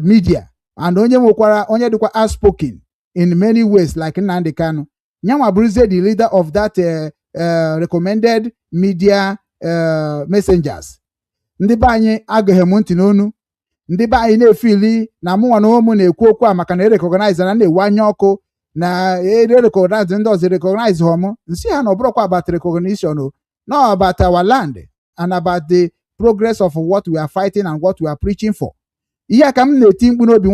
S5: media, and onye nwekwara onye dịkwa outspoken in many ways like Nnamdi Kanu. Nyanwa bụrụzie the leader of that recommended media messengers. Ndị be anyị agaghị m ntị n'onu, ndị be anyị na-efili na mụnwa na ụmụ na-ekwu okwu a maka na erecognize na na-ewe anya ọkụ na erecognize ndị ọzọ recognize hom nsi ha na ọbụrụkwa about recognition o, no about our land and about the progress of what we are fighting and what we are preaching for. Ihe ka m na-eti mkpu n'obi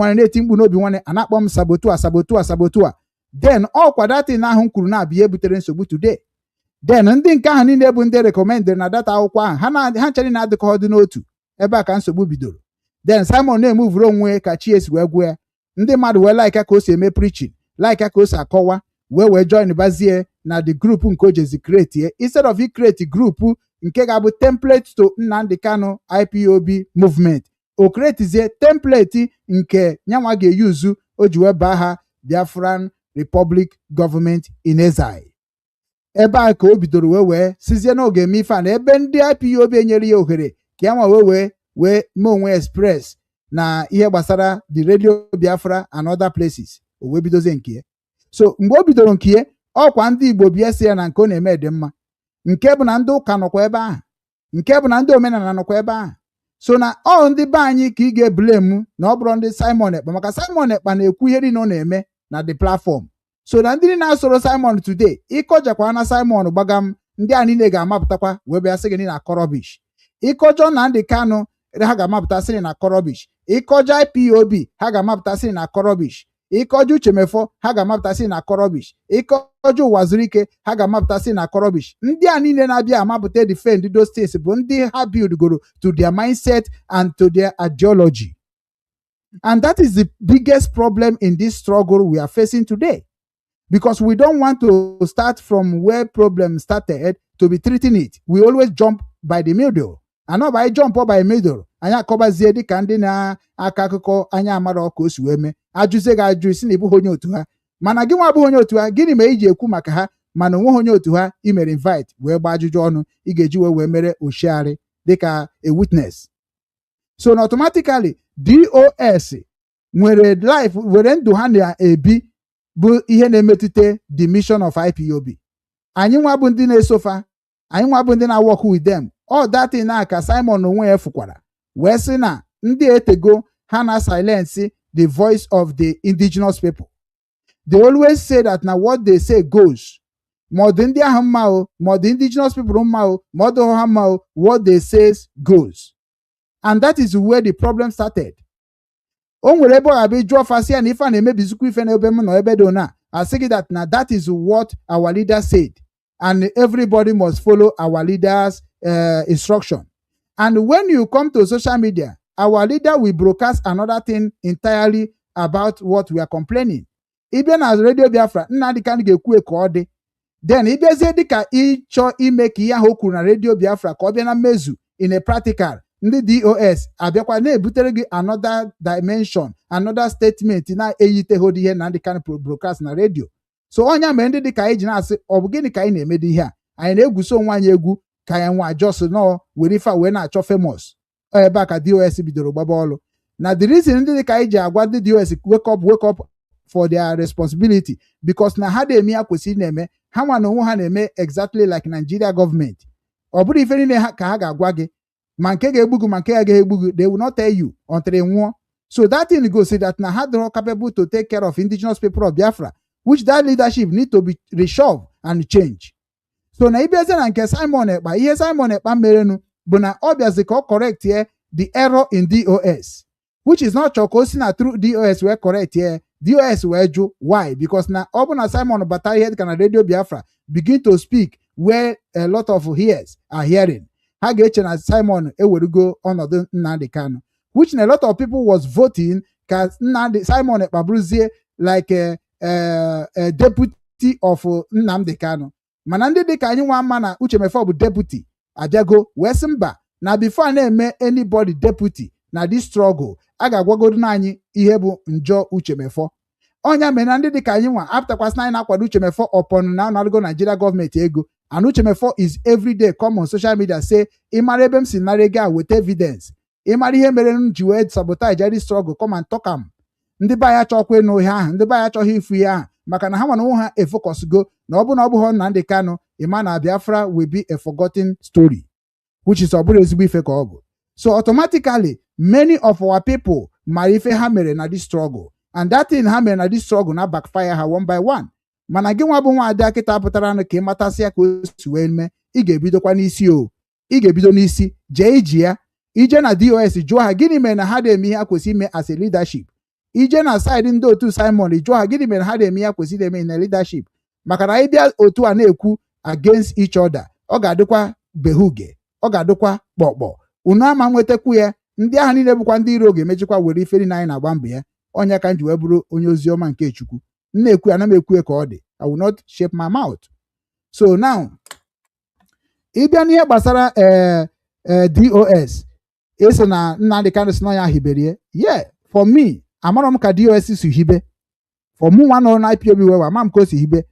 S5: nwanne a na-akpọ m sabotua. Then ọkwa datin ahụ m kwuru na-abịa ebutere nsogbu today. Then ndị nke ahụ niile bụ ndị recommended na data akwụkwọ ahụ ha nchara na-adịkọ ọdụ n'otu, ebe a ka nsogbu bidoro. Then Simon na-emuvuru onwe ka chi esi wee gwụ ya, ndị mmadụ wee like ka o si eme preaching, like ka o si akọwa, wee join bazie na the group nke o jezi create, instead of create group nke ga-abụ template to Nnamdi Kanu IPOB movement. O creatizie template nke nyanwa ga-eyuzu o ji wee baa ha Biafran Republic Government in Exile. Ebe a ka o bidoro wee sizie na oge eme ife na ebe ndị IPOB enyere ya ohere ka ya nwa wee mee onwe express na ihe gbasara the Radio Biafra and other places. O wee bidozie nke ya. So mgbe o bidoro nke ya, ọkwa ndị Igbo bịa si ya na nke ọ na-eme dị mma, nke bụ na ndị ụka nọkwa ebe ahụ, nke bụ na ndị omenala nọkwa ebe ahụ. So na ọ ndị be anyị ka ị ga-eblame na ọ bụrụ ndị Simon Ekpa, maka Simon Ekpa na-ekwu ihe niile ọ na-eme na the platform. So na ndị na-asoro Simon today, ịkọjakwa na Simon gbagam, ndị a niile ga-amapụtakwa wee bịa sị gị na kọrọbish. Ịkọjọ Nnamdi Kanu ha ga-amapụta sị na kọrọbish. Ịkọjọ IPOB ha ga-amapụta sị na kọrọbish. Ịkọjọ Uchemefo ha ga-amapụta sị na kọrọbish. Ịkọjọ Ụwazurike ha ga-amapụta sị na kọrọbish. Ndị a niile na-abịa amapụta defend those states bụ ndị ha build goro to their mindset and to their ideology. And that is the biggest problem in this struggle we are facing today. Because we don't want to start from where problem started to be treating it. We always jump by the middle. And not by jump or by middle. Anya kobazie dị ka ndị na-aka akụkọ anya amara ọka o si wee mee. Ajụzie ga ajụ isi na ịbụ onye otu ha. Mana gị nwa bụ onye otu ha, gịnị mere iji ekwu maka ha mana onwe onye otu ha i mere invite wee gba ajụjụ ọnụ ị ga-eji wee mere oshiarị dịka a witness. So automatically DOS nwere life were ndụ ha na-ebi bụ ihe na-emetụta the mission of IPOB. Anyị nwa bụ ndị na-esofa, anyị nwa bụ ndị na-work with them. All that in aka Simon onwe ya fukwara wee sị na ndị etego ha na silence the voice of the indigenous people. They always say that now what they say goes. More than the ahụ more the indigenous people more the what they say goes. And that is where the problem started. O nwere ebe ọ ga-abịa jụọ fasi ya na ife a na-emebizikwa ife na ebe m nọ ebe dị na asị gị that na that is what our leader said. and everybody must follow our leaders' instruction. And when you come to social media, our leader will broadcast another thing entirely about what we are complaining. Even as Radio Biafra, Nnamdi Kanu ga-ekwu ka ọ dị. Then ịbịazie dịka ịchọ ime ka ihe ahụ o kwuru na Radio Biafra ka ọ bịa na mmezu in a practical, ndị DOS abịakwa na-ebutere gị another dimension, another statement na-eyiteghị ihe Nnamdi Kanu broadcast na radio. So onye mere ndị dịka anyị ji na-asị ọ bụ gịnị ka anyị na-emede ihe a, anyị na-egwuso onwe anyị egwu ka anyị nwa jos nọ were ife wee na-achọ famous ebe a ka DOS bidoro gbaba ọlụ. Na the reason ndị dịka anyị ji agwa ndị DOS wake up for their responsibility because na ha na-eme ya kwesịrị na-eme, ha nwa na onwe ha na-eme exactly like Nigeria government. Ọ bụrụ ife niile ka ha ga-agwa gị ma nke ga-egbu gị ma nke agaghị egbu gị, they will not tell you until they nwụọ. So that thing goes that na ha dịrọ capable to take care of indigenous people of Biafra, which that leadership need to be reshoved and change. So na ịbịazi na nke Simon Ekpa, ihe Simon Ekpa merenu bụ na ọ bịazi ka ọ correct here the error in DOS, which is not chọ ka o si na through DOS wee correct here. DOS wee jụ why, because na ọ bụ na Simon batara ihe dịka na Radio Biafra begin to speak where a lot of ears are hearing, ha ga-eche na Simon ewerugo ọnọdụ Nnamdi Kanu, which na a lot of people was voting ka Simon Ekpa bụrụzie like a deputy of Nnamdi Kanu. Mana ndị dịka anyị nwa ama na Uchemefo bụ deputy abịago wee sị mba na before na-eme anybody deputy na this struggle a ga-agwagodo na anyị ihe bụ njọ Uchemefo. Onya mere na ndị dịka anyị nwa apụtakwasị na anyị na-akwado Uchemefo upon na ọnọdụgo Nigeria gọọmenti ego, and Uchemefo is everyday come on social media say ịmara ebe m si nara ego a with evidence, ịmara ihe mere m ji wee sabotage this struggle, come and talk am. Ndị be anyị achọkwa ịnụ ihe ahụ, ndị be anyị achọghị ifu ihe ahụ maka na ha nwa na onwe ha efocusgo na ọ bụ na ọ bụghị Nnamdi Kanu, ịma na Biafra will be a forgotten story, which is ọ bụrụ ezigbo ife ka ọ bụ. So automatically many of our people mara ife ha mere na this struggle, and that thing ha mere na this struggle na backfire ha one by one. Mana gị nwa bụ nwa ada kịta pụtara na ka ịmatasị ya ka o si wee mee, ị ga-ebidokwa n'isi o, ị ga-ebido n'isi jee iji ya ije na DOS jụọ ha gịnị mere na ha na-eme ihe ha kwesịrị ime as a leadership, ije na side ndị otu Simon jụọ ha gịnị mere ha na-eme ihe ha kwesịrị eme na leadership. Maka na anyị bịa otu a na-ekwu against each other, ọ ga-adịkwa behuge, ọ ga-adịkwa kpọkpọ, unu ama nwetakwu ya. Ndị ahụ niile bụkwa ndị iro ga-emechikwa were iferi na anyị na-agba mbọ ya. Onye ka m ji wee bụrụ onye ozi ọma nke Chukwu, na-ekwu ya na m ekwu ka ọ dị, I will not shape my mouth. So now ịbịa n'ihe gbasara DOS eso na Nnamdi Kanu si na ya hiberie, yeah, for me amara m ka DOS si hibe, for mụ nwa nọ na IPOB wewa ama m ka o si hibe.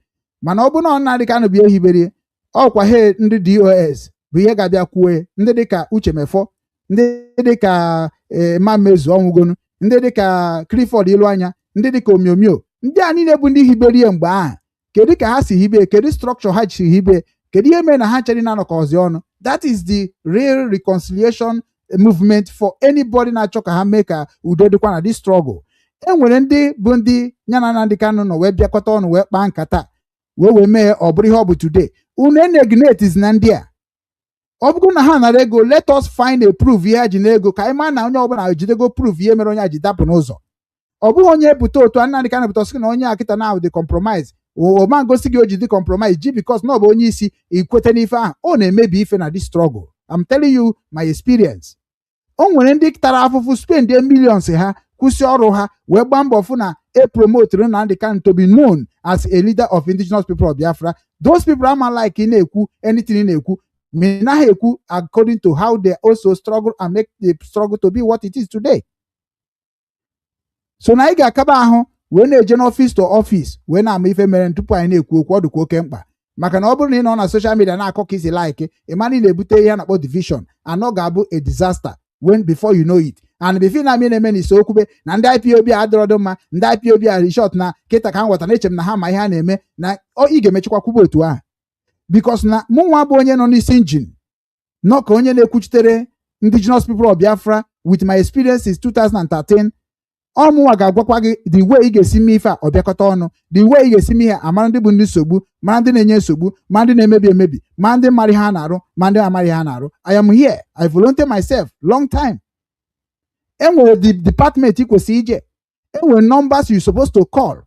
S5: Mana ọ bụ na Nnamdi Kanu bịa hiberie, ọkwa he ndị DOS bụ ihe ga-abịa kwue, ndị dịka Uchemefo, ndị dịka Mamezu ọnwụgonu, ndị dịka Clifford Iluanya, ndị dịka Omiomio, ndị a niile bụ ndị hiberie mgbe ahụ. Kedu ka ha si hibe, kedu structure ha si hibe, kedu ihe mere na ha chere na-anọkọzi ọnụ? That is the real reconciliation movement for anybody na-achọ ka ha mee ka udo dịkwa na this struggle. Enwere ndị bụ ndị ya na Nnamdi Kanu nọ wee bịakọta ọnụ wee kpaa nkata wee mee ọ bụrụ ihe ọ bụ today. Unu enegnetiz na ndị a, ọ bụrụ na ha nara ego, let us find a proof ihe ha ji na ego ka anyị maa na onye ọbụla ejidego proof ihe mere onye a ji dapụ n'ụzọ. Ọ bụghị onye pụta otu a Nnamdi Kanu pụta sị na onye akịta na dị compromise, o ma ngosi gị o ji dị compromise ji because na ọ bụ onye isi ikwete n'ife ahụ, ọ na-emebi ife na this struggle. I'm telling you my experience. O nwere ndị tara afụfụ spend millions ha kwụsị ọrụ ha wee gbaa mbọ fụ na promote Nnamdi Kanu to be known as a leader of indigenous people of Biafra. Those people ama like ị na-ekwu anything ị na-ekwu, may na ha ekwu according to how they also struggle and make the struggle to be what it is today. So na ị ga-akaba ahụ wee na-eje n'office to office wee na-ama ife mere tupu anyị na-ekwu okwu, ọ dịkwa oke mkpa. Maka na ọ bụrụ na ị nọ na social media na-akọ ka isi like, ịmana ị na-ebute ihe a na-akpọ division, and ọ ga-abụ a disaster when before you know it. And before na eme na ise okwube na ndị IPOB adịrọdụ mma, ndị IPOB a reshọt na kịta ka ha nweta na eche m na ha ma ihe a na-eme na ị ga-emechikwa kwuba otu ahụ. Because na mụ nwa bụ onye nọ n'isi injin nọ ka onye na-ekwuchitere indigenous people of Biafra with my experience since 2013. Ọmụnwa ga-agwakwa gị the way ị ga-esi mee ife a ọbịakọta ọnụ, the way ị ga-esi mee ihe amara ndị bụ ndị nsogbu, mara ndị na-enye nsogbu, ma ndị na-emebi emebi, ma ndị mara ihe ha na-arụ, ma ndị amaghị ha na-arụ. I am here, I volunteer myself long time. Enwere the department ị kwesịrị ije, enwere numbers you supposed to call.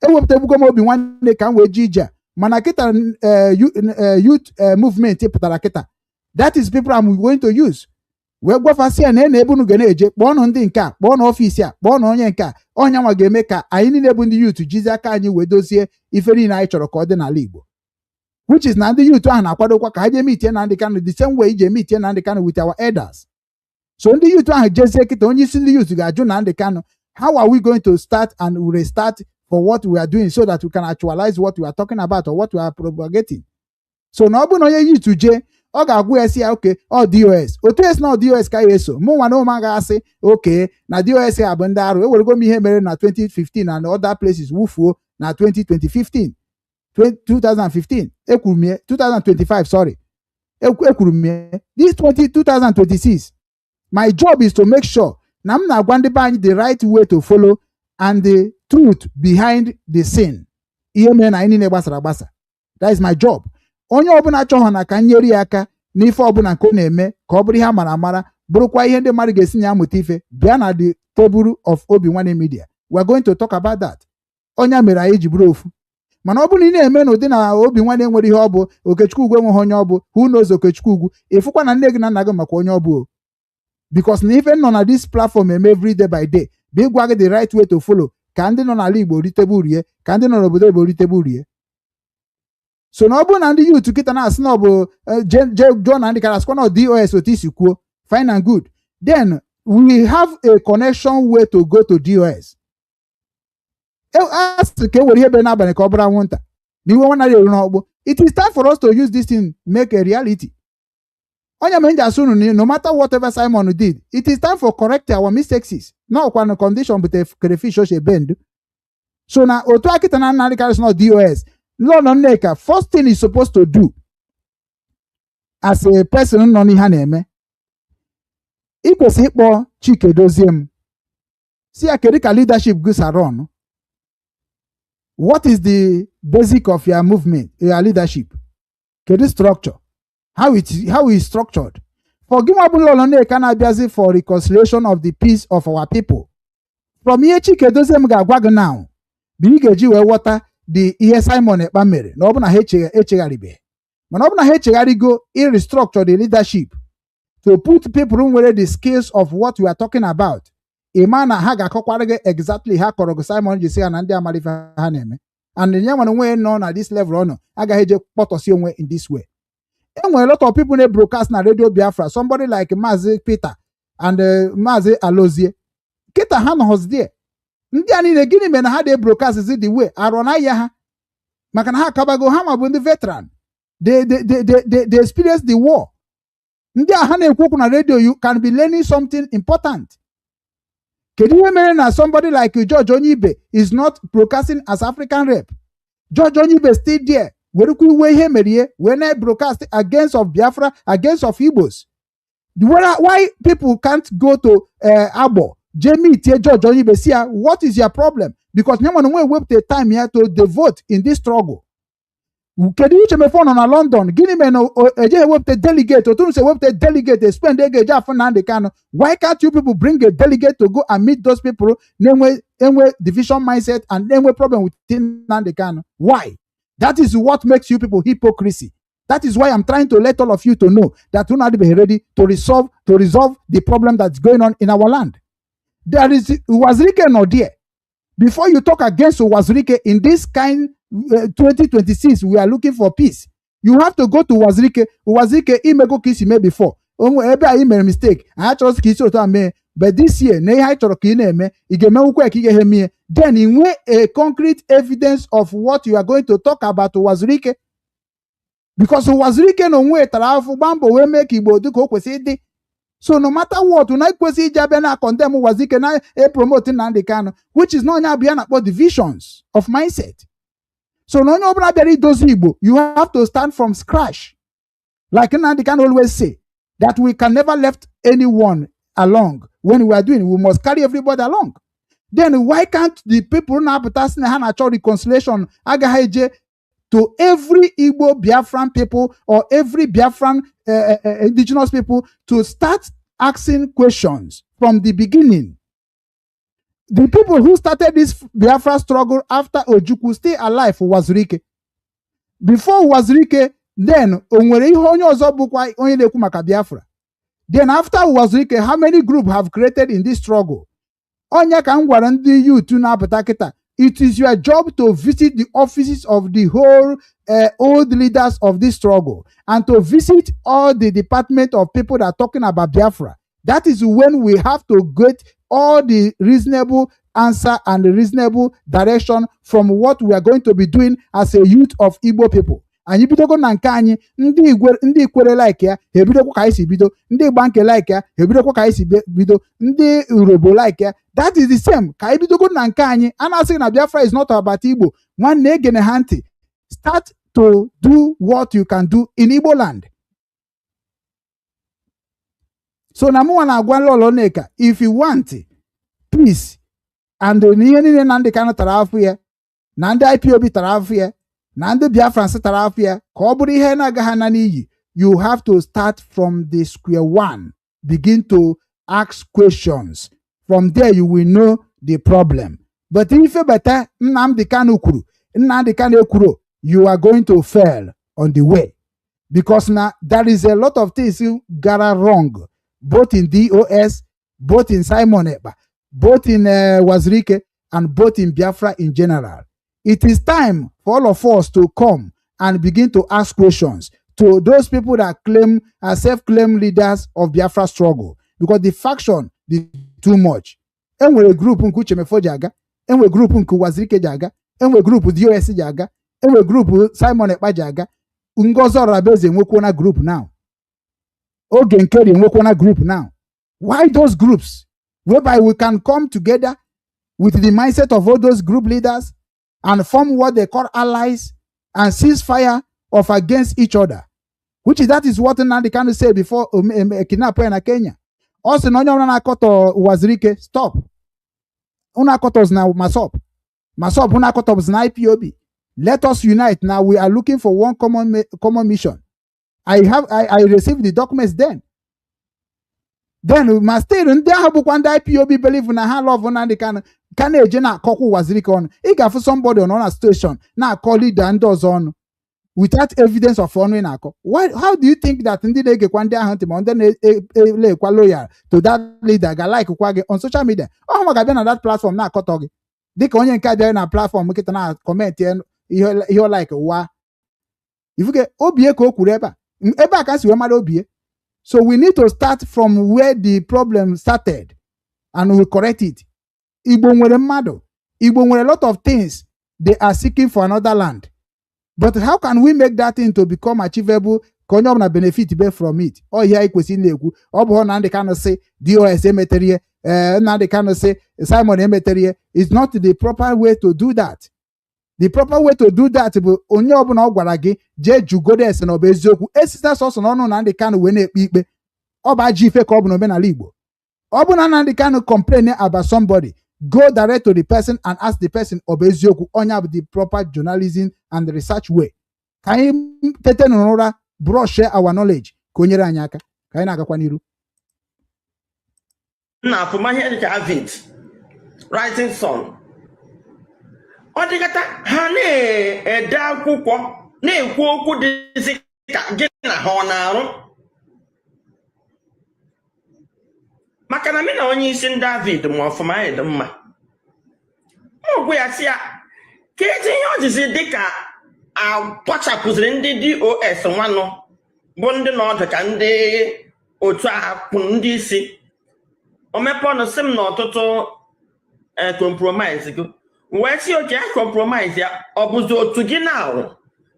S5: Ewepụta ebugo m Obinwannem ka m wee ji ije, mana kita youth movement pụtara kita. That is people I'm going to use. Wee gwafasịa na ebe unu ga na-eje kpọọ ndị nke a, kpọọ n'ọfịs a, kpọọ onye nke a, onye nwa ga-eme ka anyị niile bụ ndị youth jizi aka anyị wee dozie ife niile anyị chọrọ ka ọ dị n'ala Igbo, which is na ndị youth ahụ na-akwadokwa ka ha jee meet Nnamdi Kanu the same way ije meet Nnamdi Kanu with our elders. So ndị youth ahụ jezie kịta onye isi ndị youth ga-ajụ Nnamdi Kanu, how are we going to start and restart for what we are doing so that we can actualize what we are talking about or what we are propagating. So na ọ bụ na onye youth jee ọ ga-agwụ ya si ya oke ọ DOS otu esi na DOS ka ya eso mụ nwa na ụma ga-asị oke na DOS ya bụ ndị arụ ewerego m ihe mere na 2015 and other places wufuo na 2015 ekwuru m 2025 sorry ekwuru m this 2026 my job is to make sure na m na-agwa ndị be anyị the right way to follow and the truth behind the scene ihe mere na anyị niile gbasara agbasa. That is my job. Onye ọbụla chọrọ na ka nyere ya aka n'ife ọbụla nke ọ na-eme ka ọ bụrụ ihe amara amara bụrụkwa ihe ndị mmadụ ga-esi na ya mụta ife bịa na the table of Obinwannem Media. We are going to talk about that. Onye mere anyị ji bụrụ ofu. Mana ọ bụrụ na ị na-eme n'ụdị na Obinwannem nwere ihe ọ bụ Okechukwu Ugwu enweghị onye ọ bụ who knows Okechukwu Ugwu ịfụkwa na nne gị na nna gị maka onye ọ bụ, because na ife nọ na this platform eme every day by day bụ ịgwa gị the right way to follow ka ndị nọ n'ala Igbo ritebe urie ka ndị nọ n'obodo Igbo ritebe urie. So na ọ bụrụ na ndị youth kịta na-asị na ọ bụ jụọ na ndị kara asịkwa na DOS otu isi kwuo fine and good, then we have a connection way to go to DOS. Asị ka e were ihe be n'abalị ka ọ bụrụ anwụnta na iwe nwana eru n'ọgbụ. It is time for us to use this thing make a reality. Onye me nji asụ unu no matter whatever Simon did, it is time for correct our mistakes. No kwa condition but a crayfish or a bend. So na otu akita na Nnamdi Kanu not DOS. Lolo Nneka, first thing he's supposed to do as a person nọ n'ihe na-eme ikwesị ịkpọ Chike Doziem si ya kedu ka leadership goes around. What is the basic of your movement, your leadership? Kedu structure? How is structured? For gị nwa bụ Lolo Nneka na-abịazi for reconciliation of the peace of our people. From ihe Chike Doziem ga-agwa gị now bụ ị ga-eji wee ghọta the ihe Simon Ekpa mere na ọ bụ na ha echegharịbe, mana ọ bụ na ha echegharịgo restructure the leadership to put people who nwere the skills of what we are talking about. Ịma na ha ga-akọkwara gị exactly ha kọrọ gị Simon ji si ha na ndị amalife ha na-eme, and nye nwere onwe nọ na this level ọ nọ agaghị eje kpọtọsi onwe in this way. Enwere a lot of people na broadcast na Radio Biafra, somebody like Mazi Peter and Mazi Alozie kịta ha nọzi there. Ndị a niile gịnị mere na ha dey broadcast is the way arọ na ya ha maka na ha akabago ha ma bụ ndị veteran they experience the war. Ndị a ha na-ekwu okwu na radio, you can be learning something important. Kedu ihe mere na somebody like George Onyibe is not broadcasting as African rep? George Onyibe still there werekwa iwe ihe merie wee na broadcast against of Biafra, against of Igbos. Why people can't go to Abo Jamie tie George Onyibe see what is your problem? Because no one will wait the time here to devote in this struggle. Kedu uche me phone na London gini me no eje web the delegate or to say web the delegate spend ege ja for Nnamdi Kanu. Why can't you people bring a delegate to go and meet those people enwe division mindset and enwe problem with Nnamdi Kanu? Why? That is what makes you people hypocrisy. That is why I'm trying to let all of you to know that we not be ready to resolve the problem that's going on in our land. There is Wazirike no there. Before you talk against Wazirike in this kind 2026, we are looking for peace. You have to go to Wazirike. Wazirike imego kisi me before. Ebe I made a mistake. I chose kisi oto me. But this year, ne I choro kine me. Igeme ukwe kige hemi. Then in a concrete evidence of what you are going to talk about Wazirike. Because Wazirike no we tarafu bambo we make Igbo duko kwesi di. So no matter what, una kwesi jabe na condemn Wazirike na promoting Nnamdi Kanu, which is not nya bia na divisions of mindset. So no obna beri dozi Igbo, you have to start from scratch. Like Nnamdi Kanu always say, that we can never left anyone along. When we are doing, we must carry everybody along. Then why can't the people na patasne hana cho reconciliation agaheje to every Igbo Biafran people or every Biafran indigenous people to start asking questions from the beginning? The people who started this Biafra struggle after Ojukwu stay alive for Wazirike. before Wazirike, then onwere ihe onye ọzọ bụkwa onye na-ekwu maka Biafra. Then after Wazirike, how many groups have created in this struggle? Onya ka m gwara ndị youth na-apụta kịta, it is your job to visit the offices of the whole old leaders of this struggle and to visit all the department of people that are talking about Biafra. That is when we have to get all the reasonable answer and the reasonable direction from what we are going to be doing as a youth of Igbo people. Anyị bidoko na nke anyị, ndị Ikwere like ya, ha ebidokwa ka anyị si bido, ndị Igba nke like ya, ha ebidokwa ka anyị si bido, ndị Urobo like ya. That is the same. Ka anyị bidoko na nke anyị, a na-asị na Biafra is not about Igbo. Nwanne egene ha ntị. Start to do what you can do in Igbo land. So na mụ na-agwa Lolo Nneka, if you want peace and ihe niile na ndị Kanu tara afọ ya, na ndị IPOB tara afọ ya, na ndị Biafrans tara afọ ya, ka ọ bụrụ ihe na-agaghị na n'iyi, you have to start from the square one. Begin to ask questions. From there you will know the problem. But if you better Nnamdi Kanu kwuru, Nnamdi Kanu ekwuru, you are going to fail on the way. Because now there is a lot of things you got wrong, both in DOS, both in Simon Ekpa, both in Wazirike, and both in Biafra in general. It is time for all of us to come and begin to ask questions to those people that claim are self-claimed leaders of Biafra struggle, because the faction is too much. And we a group nku Chemefo jaga, and we group nku Wazirike jaga, and we group DOS jaga, and we group Simon Ekpa jaga. Ungozo Rabeze nwekwana group now. Ogen Kerry nwekwana group now. Why those groups? Whereby we can come together with the mindset of all those group leaders and form what they call allies and cease fire of against each other. That is what Nnamdi Kanu said before kidnapping in Kenya. Also, no una koto Wazirike, stop. Una kotos na Masop. Masop una kotos na IPOB. Let us unite. Now we are looking for one common mission. I received the documents then. Then we must stay in there. IPOB believe in a love on Nnamdi Kanu. Can a jena koku Wazirike on? He got for somebody on a station. Now call it the endos on without evidence of honoring Nako. Why? How do you think that indeed they get one day hunting on then loyal to that leader like on social media? Oh my God, been on that platform now kotogi. They can only get there on a platform. We can comment and you're like wa. If you get EKE OKU eba can see where so we need to start from where the problem started and we correct it. Igbo nwere mmadụ. Igbo nwere a lot of things they are seeking for another land. But how can we make that thing to become achievable? Can you benefit from it? Or here ikwesi na-ekwu. Ọ bụ Nnamdi Kanu say DOS emeterie, Nnamdi Kanu say Simon emeterie. It's not the proper way to do that. The proper way to do that bụ onye ọbụla ọ gwara gị jee jugode ese na ọ bụ eziokwu. Esita sọsọ n'ọnụ Nnamdi Kanu wee na-ekpe ikpe. Ọ bụ ajọ ife ka ọ bụ n'omenala Igbo. Ọ bụ na Nnamdi Kanu complain about somebody, go direct to the person and ask the person ọ bụ eziokwu. Onye bụ the proper journalism and the research way. Ka anyị tete n'ụra brush our knowledge ka o nyere anyị aka. Ka anyị na-agakwa n'iru.
S10: Na afụmahịa dịka Avid, Rising Sun. Ọ dịkata ha na-ede akwụkwọ na-ekwu okwu dịzị ka gị na ha ọ na-arụ. Maka na mị na onye isi ndị Avid ma ọfụma anyị dị mma. Ogwe ya si ya ka eji ihe ọjịzi dịka akpọchapụziri ndị DOS nwanụ bụ ndị n'ọdụ ka ndị otu ahụ ndị isi. O mepe ọnụ sị m na ọtụtụ compromise gị. Wee si oke ya compromise ya ọ bụzi otu gị na-arụ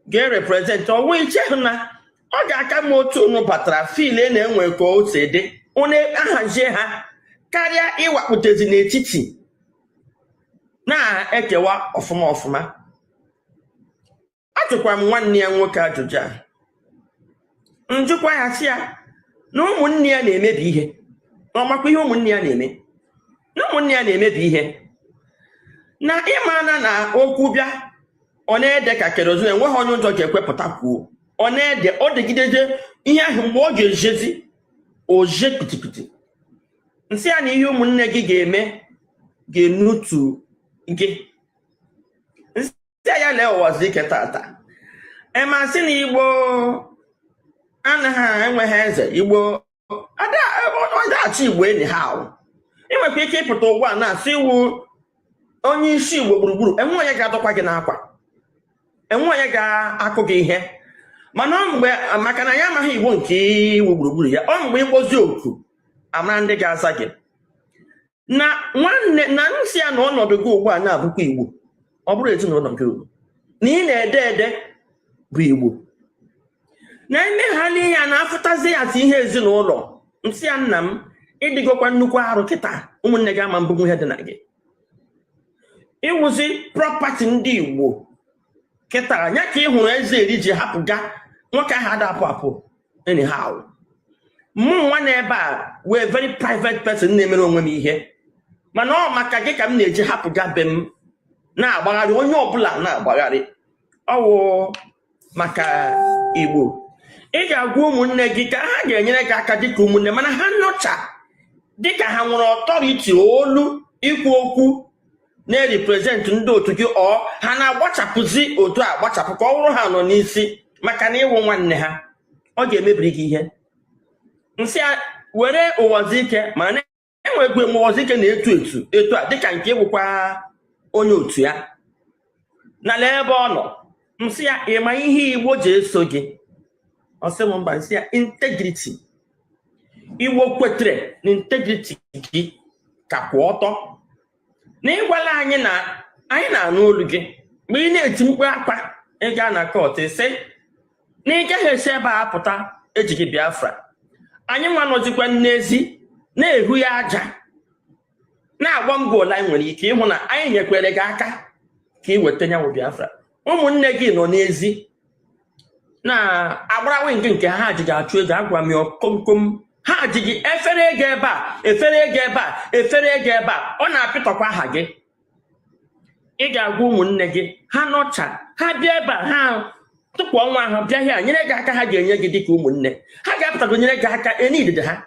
S10: ga-represent ọnwa iche na ọ ga-aka m otu unu batara file na-enwe ka o si dị unu ahazie ha karịa ịwakpụtezi n'etiti na-ekewa ọfụma ọfụma. Ajụkwara m nwanne ya nwoke ajụjụ a. Njụkwa ya si ya na ụmụnne ya na-emebi ihe. Ọmakwa ihe ụmụnne ya na-eme. Na ụmụnne ya na-emebi ihe. Na ịmana na okwu bịa ọ na-ede ka kerozin enweghị onye ụjọ ga-ekwepụta kwuo. Ọ na-ede ọ dịgidede ihe ahụ mgbe ọ ga-ejezi oje kpitikpiti. Nsị ya na ihe ụmụnne gị ga-eme ga-enutu gị. Nsị ya lee Wazirike tata. emasị na Igbo anaghị enweghị eze. Igbo ọdachi Igbo enyi ha ahụ. Inwekwa ike ịpụta ugbu a na-asị iwu onye isi Igbo gburugburu, enwe onye ga-adọkwa gị n'akwa, enwe onye ga-akụ gị ihe. Mana mgbe maka na ya amaghị Igbo nke iwu gburugburu ya, ọ mgbe ịkpọzi oku amara ndị ga-aza gị na nwanne na nsị ya na ọnọdụ gị ugbu a na-abụkwa Igbo, ọ bụrụ ezinụlọ nke Igbo na ị na-ede ede bụ Igbo na emeghala ya na-afụtazi ya si ihe ezinụlọ. Nsị ya nna m ịdịgokwa nnukwu arụ kịta, ụmụnne gị ama mbụgwu ihe dị na gị ịwụzi prọpati ndị Igbo kịta. Ya ka ị hụrụ eze eri ji hapụga nwoke ahụ adapụ apụ anyhow. Mụ nwa na ebe a wee very private person na-emere onwe m ihe, mana ọ maka gị ka m na-eji hapụga be m na-agbagharị, onye ọbụla na-agbagharị. Ọwụ maka Igbo. Ị ga-agwa ụmụnne gị ka ha ga-enyere gị aka dịka ụmụnne, mana ha nọcha dịka ha nwere ọtọriti olu ikwu okwu na-represent ndị otu gị, ọ ha na-agbachapụzi otu a agbachapụ ka ọ bụrụ ha nọ n'isi maka na ịwụ nwanne ha, ọ ga-emebiri gị ihe. Nsị were ụwazike, mana enwegwe ụwazike na-etu etu a dịka nke ịbụkwa onye otu ya n'ala ebe ọ nọ. Nsị ya ịma ihe Igbo ji eso gị? Ọsị m mba. Nsị ya integrity. Igbo kwetere na integrity gị ka kwụ ọtọ, na ịgwala anyị na anyị na-anụ olu gị mgbe ị na-eti mkpu akwa ịga na kọt ise na ị gaghị esi ebe a pụta eji gị Biafra. Anyị nwa nọzikwa n'ezi na-ehu ya aja na-agba mbọ ole anyị nwere ike ịhụ na anyị nyekwere gị aka ka ị weta nyanwụ Biafra. Ụmụnne gị nọ n'ezi na-agbara wing nke ha ji ga-achụ ego. Agwa m ya komkom, ha ji gị efere ego ebe a, efere ego ebe a, efere ego ebe a, ọ na-apịtọkwa aha gị. Ị ga-agwa ụmụnne gị ha nọcha, ha bịa ebe a, ha tupu ọnwa ahụ bịa hịa nyere gị aka, ha ga-enye gị dịka ụmụnne. Ha ga-apụtago nyere gị aka enidide ha.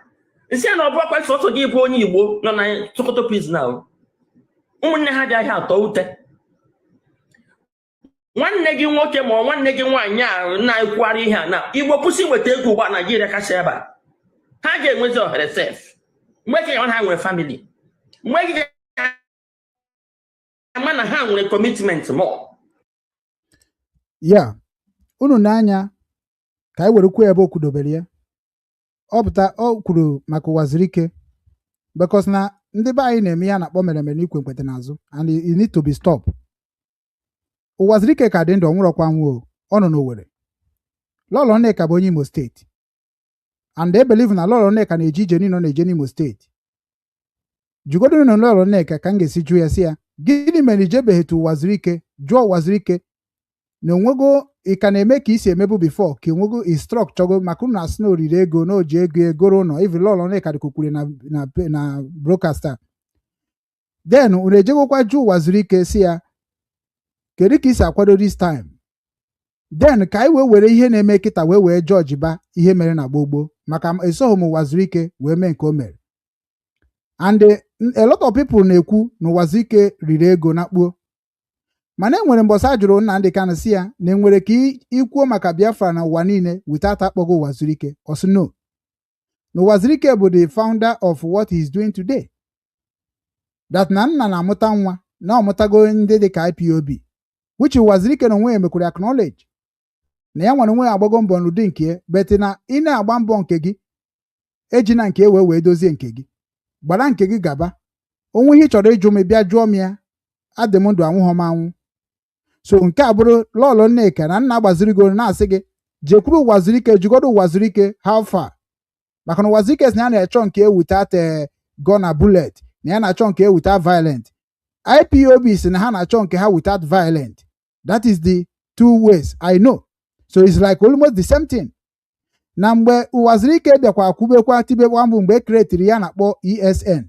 S10: Nsị na ọ bụ akwa sọsọ gị bụ onye Igbo nọ na Sokoto prison ahụ, ụmụnne ha bịa hịa atọ ute. Nwanne gị nwoke ma nwanne gị nwaanyị a na-ekwugharị ihe a na Igbo kwụsị iweta ego ugbu a Naijiria kacha ebe a, ha ga-enwezi ohere sef mgbe ka ha nwere family, mgbe gị ama na ha nwere commitment more.
S5: Ya unu n'anya ka anyị were kwuo ebe o kwudobere ya. Ọ pụta o kwuru maka ụwazirike because na ndị be anyị na-eme ya na-akpọ mere mere n'ikwe nkwete n'azụ, and it need to be stopped. Ụwazirike ka dị ndụ, ọnwụrọkwa nwụọ, ọ nọ n'Owerri. Lolo Nneka bụ onye Imo steeti, and they believe na Lolo Nneka na-eji ije niile ọ na-eje n'Imo steeti. Jugodo na Lolo Nneka ka m ga-esi jụ ya si ya, gịnị mere ijebeghị tu ụwazirike jụọ ụwazirike na onwego ị ka na-eme ka isi emebu bifo ka onwego istrọkchọgo maka unu asị na oriri ego na oji ego egoro ụlọ ivi Lolo Nneka dịkwukwure na broadcaster. Then unu ejegokwa jụ ụwazirike si ya kedu ka isi akwado this time, then ka anyị were ihe na-eme kịta wee jọji ba ihe mere na gbogbo maka esoghị m ụwazirike wee mee nke o mere. And a lot of people na-ekwu na ụwazirike riri ego na kpuo, mana enwere mbọsị a jụrụ Nnamdi Kanu si ya na enwere ka ikwuo maka Biafra na ụwa niile without akpọgo ụwazirike. Ọ sị no, na ụwazirike bụ the founder of what he is doing today, that na nna na-amụta nwa na ọmụtago ndị dị ka IPOB, which ụwazirike na onwe ya mekwere acknowledge na ya nwere onwe ya agbago mbọ n'ụdị nke ya, bet na ị na-agba mbọ nke gị ejina nke wee dozie nke gị, gbara nke gị gaba. Onwe ihe ị chọrọ ịjụ m bịa jụọ m ya, adị m ndụ anwụghọ m anwụ. So nke a bụrụ Lolo Nneka na nna gbazirigo na-asị gị jekwuru ụwazirike, jugodo ụwazirike how far, maka na ụwazirike si na ya na-achọ nke without gun na bullet, na ya na-achọ nke without violent. IPOB si na ha na-achọ nke ha without violent. That is the two ways I know. So it's like almost the same thing. Na mgbe ụwazirike bịakwa kwubekwa tibekwa mbụ mgbe creatiri ya na-akpọ ESN,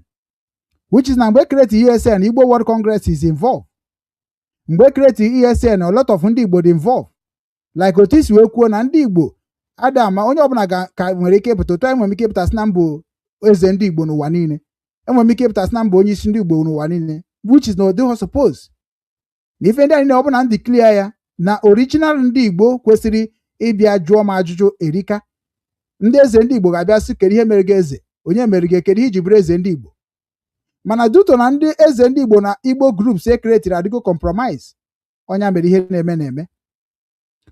S5: which is na mgbe create ESN, Igbo World Congress is involved. Mgbe create ESN, a lot of ndị Igbo dị involved. Like otu isi wee kwuo na ndị Igbo adama onye ọbụla ka nwere ike ịpụta, otu enwere ike ịpụta sị na mbụ eze ndị Igbo n'ụwa niile, enwere ike ịpụta sị na mbụ onye isi ndị Igbo n'ụwa niile, which is not the suppose. Na ife ndị anyị na ọbụla ndị clear ya na original ndị Igbo kwesịrị ịbịa jụọ m ajụjụ erika. Ndị eze ndị Igbo ga-abịa sị kedu ihe mere gị eze, onye mere gị, kedu ihe iji bụrụ eze ndị Igbo. Mana duto na ndị eze ndị Igbo na Igbo groups ekretiri adịgo compromise, ọnya mere ihe na-eme.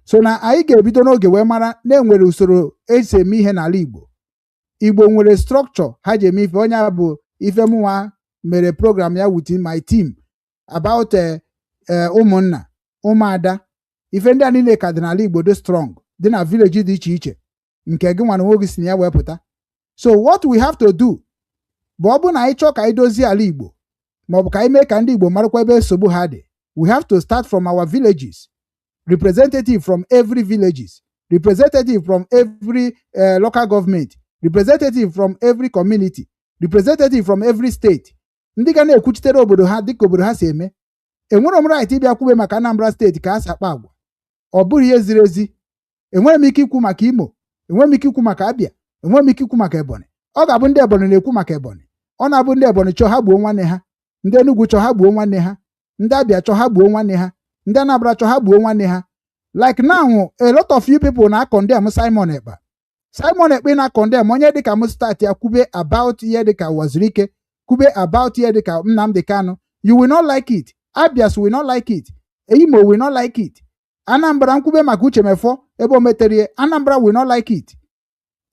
S5: So na anyị ga-ebido n'oge wee mara na enwere usoro esi eme ihe n'ala Igbo. Igbo nwere structure ha ji eme ife. Onye bụ ife mụnwa mere program ya with my team about Umu Nna, ụmụada, ife ndị a niile ka dị n'ala Igbo dị strong, dị na village dị iche iche nke gị nwa na nwoke si na ya wepụta. So what we have to do bụ ọ bụ na anyị chọọ ka anyị dozie ala Igbo maọbụ ka anyị mee ka ndị Igbo marakwa ebe nsogbu ha dị, we have to start from our villages. Representative from every villages, representative from every local government, representative from every community, representative from every state. Ndị ga na-ekwuchitere obodo ha dịka obodo ha si eme. Enwere m right ịbịa kwube maka Anambra steeti ka ha si akpa agwa, ọ bụrụ ihe ziri ezi. Enwere m ike ikwu maka Imo, enwere m ike ikwu maka Abia, enwere m ike ikwu maka Ebonyi. Ọ ga-abụ ndị Ebonyi na-ekwu maka Ebonyi, ọ na-abụ ndị Ebonyi chọọ ha gbuo nwanne ha, ndị Enugu chọọ ha gbuo nwanne ha, ndị Abia chọọ ha gbuo nwanne ha, ndị Anambra chọọ ha gbuo nwanne ha. Like now, a lot of you people na condemn Simon Ekpa. Simon Ekpa na condemn onye dịka m start ya kwube about ihe dịka Wazirike, kwube about ihe dịka Nnamdi Kanu. You will not like it. Abias will not like it. Imo will not like it. Anambra nkwube maka Uchemefo ebe o meterie, Anambra will not like it.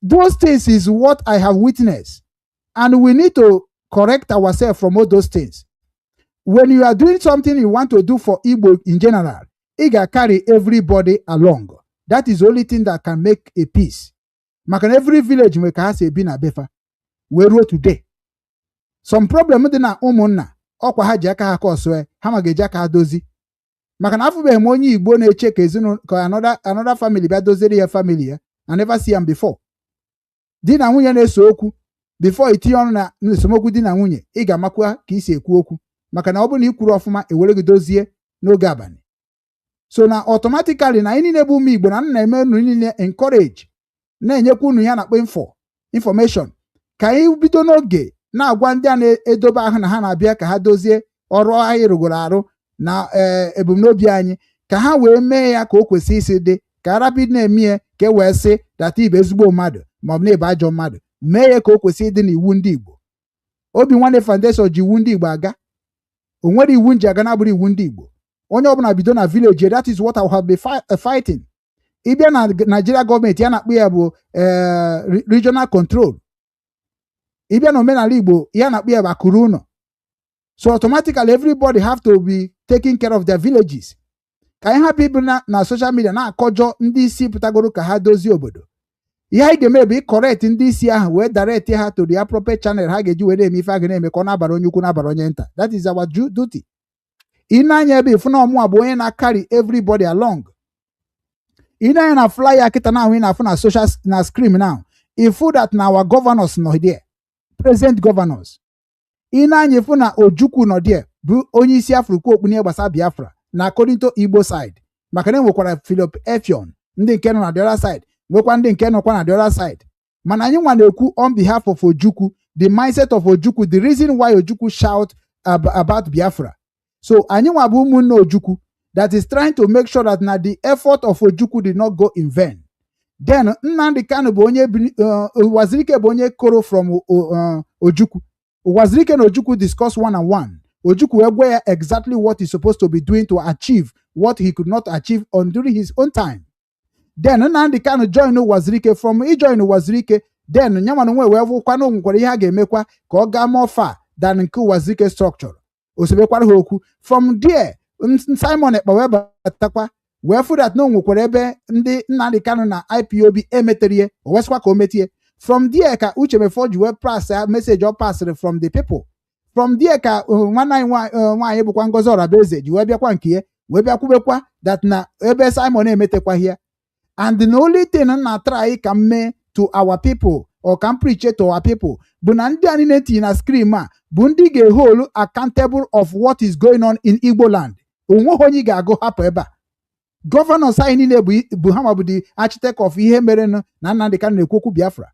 S5: Those things is what I have witnessed, and we need to correct ourselves from all those things. When you are doing something you want to do for Igbo in general, you gotta carry everybody along. That is the only thing that can make a peace. Maka every village we can say bina befa. We wrote today. Some problem dị na Umu Nna, ọkwa ha ji aka ha kọswe, ha ma ga-eji aka ha dozi. Maka na afụbeghị m onye Igbo na-eche ka ezinụlọ ka another family bịa doziri ya family ya. I never see him before. Di na nwunye na-eso okwu, before itinye ọnụ na esemokwu di na nwunye, ị ga-amakwa ka isi ekwu okwu. Maka na ọ bụ na ikwuru ọfụma ewere gị dozie n'oge abalị. So na automatically na anyị niile bụ ụmụ Igbo na na-eme unu niile encourage na-enyekwa unu ya na-akpọ information ka anyị bido n'oge na-agwa ndị a na-edobe ahụ na ha na-abịa ka ha dozie ọrụ anyị rụgoro arụ na ebumnobi anyị, ka ha wee mee ya ka o kwesị isi dị, ka arabid na-eme ka e wee sị data ibe ezigbo mmadụ maọbụ na ebe ajọ mmadụ, mee ya ka o kwesị ịdị n'iwu ndị Igbo. Obinwannem Foundation ji iwu ndị Igbo aga, o nwere iwu nji aga na-abụrụ iwu ndị Igbo. Onye ọbụla bido na village, that is what I have been fighting. Ịbịa na Nigeria gọọmenti ya na-akpụ ya bụ regional control. Ịbịa na omenala Igbo ya na-akpụ ya bụ akụrụ ụlọ. So automatically everybody have to be taking care of their villages. Ka anyị hapụ ibu na social media na-akọjọ ndị isi pụtagoro ka ha dozie obodo. Ihe anyị ga-eme bụ correct ndị isi ahụ wee direct ha to the appropriate channel ha ga-eji were eme ife a ga na-eme ka ọ na-abara onye ukwu na-abara onye nta. That is our duty. Ịna-anya ebe ifu na ọmụa bụ onye na-carry everybody along. Ịna-anya na flyer kịta na ahụ ị na-afụ na social na screen now, ifu that na our governors nọ there, present governors. Ịna-anya ifu na Ojukwu nọ there bụ onye isi Afrịka okpunye gbasa Biafra na according to Igbo side. Maka na enwekwara Philip Effion ndị nke nọ na the other side, nwekwa ndị nke nọkwa na the other side. Mana anyị nwa na-ekwu on behalf of Ojukwu, the mindset of Ojukwu, the reason why Ojukwu shout about Biafra. So anyị nwa bụ ụmụnne Ojukwu that is trying to make sure that na the effort of Ojukwu did not go in vain. Then Nnamdi Kanu bụ onye Wazirike bụ onye koro from Ojukwu. Wazirike na Ojukwu discuss one-on-one. Ojukwu wee gwa ya exactly what he's supposed to be doing to achieve what he could not achieve during his own time. Then Nnamdi Kanu join Wazirike. From he join Wazirike, then nyamanụ nwe wee vụkwa na onwekwara ihe a ga-emekwa ka ọ gaa more far than nke Wazirike structure. Osebekwara ha okwu. From there, Simon Ekpa wee batakwa wee fụ that na onwekwara ebe ndị Nnamdi Kanu na IPOB emeterie, o wesikwa ka o metie. From there ka Uchemefo ji wee pass message ọ passịrị from the people. From there ka nwanne anyị nwaanyị bụkwa Ngozi Orabaeze ji wee bịakwa nke ya wee bịakwubekwa that na ebe Simon emetekwa here. And the only thing na try ka mee to our people or can preach to our people bụ na ndị anyị na-etinye na screen a bụ ndị ga-hold accountable of what is going on in Igbo land. Onweghị onye ga-agụ hapụ ebe a. Governors anyị niile bụ ha ma bụ the architect of ihe mere na Nnamdi Kanu na-ekwu okwu Biafra.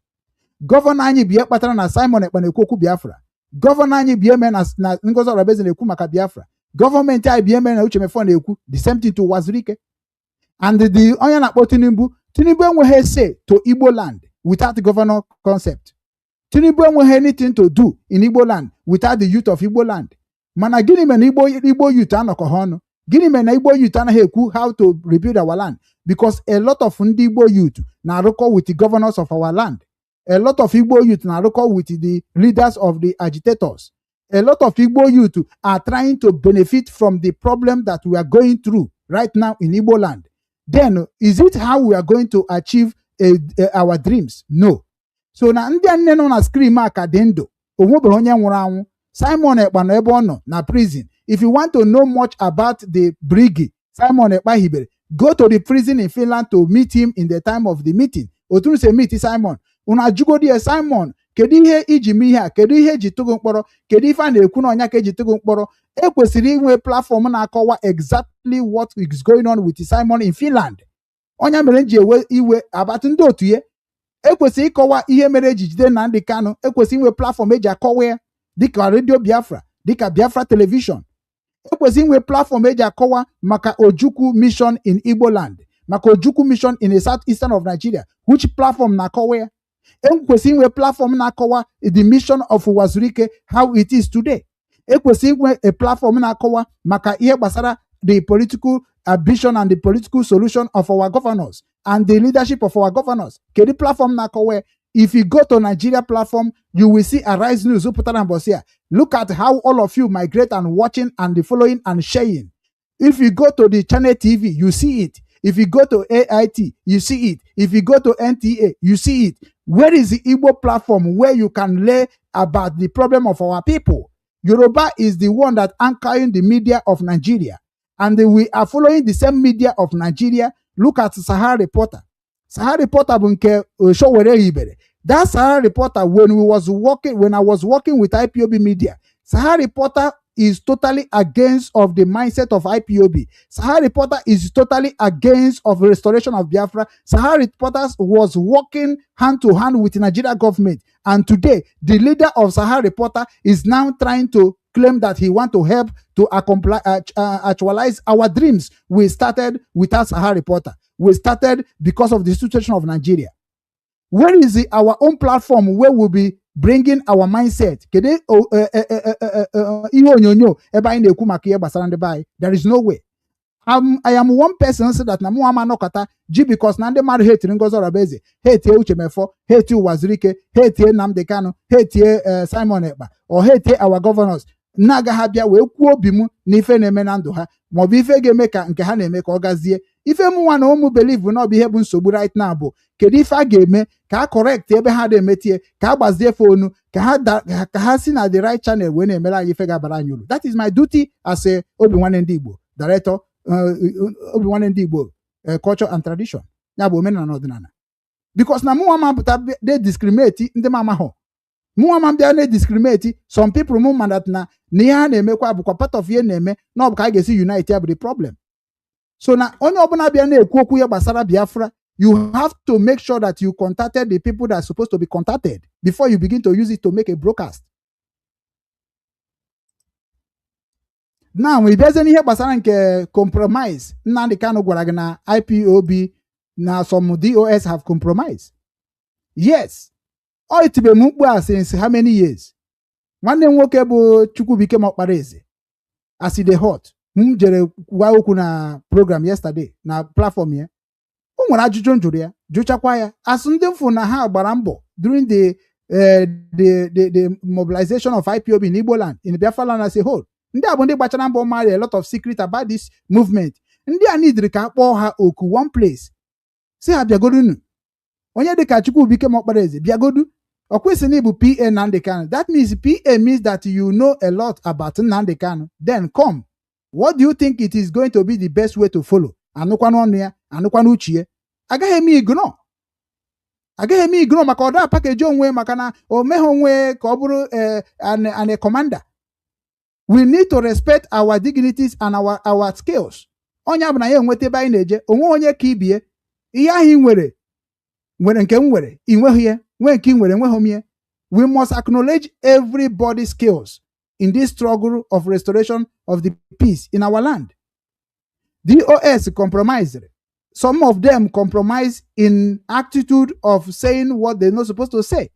S5: Gọvanọ anyị bụ ihe kpatara na Simon Ekpa na-ekwu okwu Biafra. Gọvanọ anyị bụ ihe mere na Ngozi Orabaeze na-ekwu maka Biafra. Gọọmenti anyị bụ ihe mere na Uchemefo na-ekwu the same thing to Wazirike. and the onye na-akpọ Tinubu enweghị say to Igbo land without the governor concept. Tinubu enweghị anything to do in Igbo land without the youth of Igbo land. Mana gịnị mere na Igbo youth anọkọ ha ọnụ? Gịnị mere na Igbo youth anaghị ekwu how to rebuild our land? Because a lot of ndị Igbo youth na-arụkọ with the governors of our land. A lot of Igbo youth na-arụkọ with the leaders of the agitators. A lot of Igbo youth are trying to benefit from the problem that we are going through right now in Igbo land. Then, is it how we are going to achieve our dreams? No. So na ndị nne nọ na screen aka dị ndụ, onwebeghị onye nwụrụ anwụ. Simon Ekpa nọ ebe ọ nọ na prison. If you want to know much about the brigade Simon Ekpa hibere, go to the prison in Finland to meet him in the time of the meeting. Otu se meet Simon. Una ajụgodi Simon, kedu ihe iji mee ihe a? Kedu ihe eji tụgo mkpọrọ? Kedu ife a na-ekwu na ọnya ka eji tụgo mkpọrọ? Ekwesịrị inwe platform na-akọwa exactly what is going on with Simon in Finland. Onya mere nji ewe iwe abatụ ndị otu ya. Ekwesịrị ịkọwa ihe mere eji jide Nnamdi Kanu. Ekwesịrị inwe platform eji akọwa ya dịka Radio Biafra, dịka Biafra Television. Ekwesịrị inwe platform eji akọwa maka Ojukwu mission in Igbo land, maka Ojukwu mission in the southeastern of Nigeria. Which platform na-akọwa ya? Ekwesịrị inwe platform na-akọwa the mission of Wazurike, how it is today. Ekwesịrị inwe a platform na-akọwa maka ihe gbasara the political ambition and the political solution of our governors and the leadership of our governors. Kedu platform na-akọwa? If you go to Nigeria platform, you will see Arise News. Look at how all of you migrate and watching and the following and sharing. If you go to the Channel TV, you see it. If you go to AIT, you see it. If you go to NTA, you see it. Where is the Igbo platform where you can lay about the problem of our people? Yoruba is the one that anchoring the media of Nigeria. And we are following the same media of Nigeria. Look at Sahara Reporter. Sahara Reporter bunke showere ibere. That Sahara Reporter, when I was working with IPOB media, Sahara Reporter is totally against of the mindset of IPOB. Sahara Reporter is totally against of restoration of Biafra. Sahara Reporter was working hand to hand with the Nigeria government. And today, the leader of Sahara Reporter is now trying to claim that he wants to help to actualize our dreams. We started without Sahara Reporter. We started because of the situation of Nigeria. Where is our own platform where we'll be bringing our mindset? There is no way. I am one person say that namu ama nokata ji because na ndị mmadụ hate Ngozi Orabeze, hate Uchemefo, hate Wazirike, hate Nnamdi Kanu, hate Simon Ekpa, or hate our governors. Naga ha bịa wee kwuo obi m na ife na-eme na ndụ ha maọbụ ife ga-eme ka nke ha na-eme ka ọ gazie. Ife mụnwa na ụmụ believe na ọ bụ ihe bụ nsogbu right now bụ kedu ife a ga-eme ka a correct ebe ha na-emetie, ka a gbazie fonu, ka ha si na the right channel wee na-emere anyị ife ga-abara anyị uru. That is my duty as a Obinwannem ndị Igbo director, Obinwannem ndị Igbo culture and tradition, ya bụ omenala na ọdịnala. Because na mụnwa ma pụta de discriminate ndị mama ho. Mụnwa bịa na-discriminate some people mụma that na ihe ha na-emekwa bụkwa part of ihe na-eme na ọ bụ ka a ga-esi unite ya bụ the problem. So na onye ọbụla bịa na-ekwu okwu ya gbasara Biafra, you have to make sure that you contacted the people that are supposed to be contacted before you begin to use it to make a broadcast. Now, we bịazie n'ihe gbasara nke compromise. Nnamdi Kanu gwara gị na IPOB na some DOS have compromised. Yes. Ọ itibe m mkpu a since how many years? Nwanne m nwoke bụ Chukwubike Mokpareze as e dey hot. M jere gwa okwu na program yesterday na platform ya. O nwere ajụjụ njụrụ ya, jụchakwa ya. As ndị mfu na ha gbara mbọ during the mobilization of IPOB in Igbo land, in Biafra land as a whole. Ndị a bụ ndị gbachara mbọ mara a lot of secret about this movement. Ndị a nidiri ka akpọọ ha oku one place. Si ha bịagodunu. Onye dịka Chukwubike Mokpareze bịagodu. Okwesịrị bụ PA Nnamdi Kanu. That means PA means that you know a lot about Nnamdi Kanu. Then come. What do you think it is going to be the best way to follow? Anụkwanụ ọnụ ya, anụkwanụ uche ya. Agaghị eme ignore. Agaghị eme ignore maka ọda package onwe maka na o meghe onwe ka ọ bụrụ a commander. We need to respect our dignities and our skills. Onye abụ na ya enweta ebe anyị na-eje, onwe onye ka ibie. Ihe ahụ nwere nke m nwere, ị nweghị ya. We must acknowledge everybody's skills in this struggle of restoration of the peace in our land. DOS compromised. some of them compromise in attitude of saying what they're not supposed to say.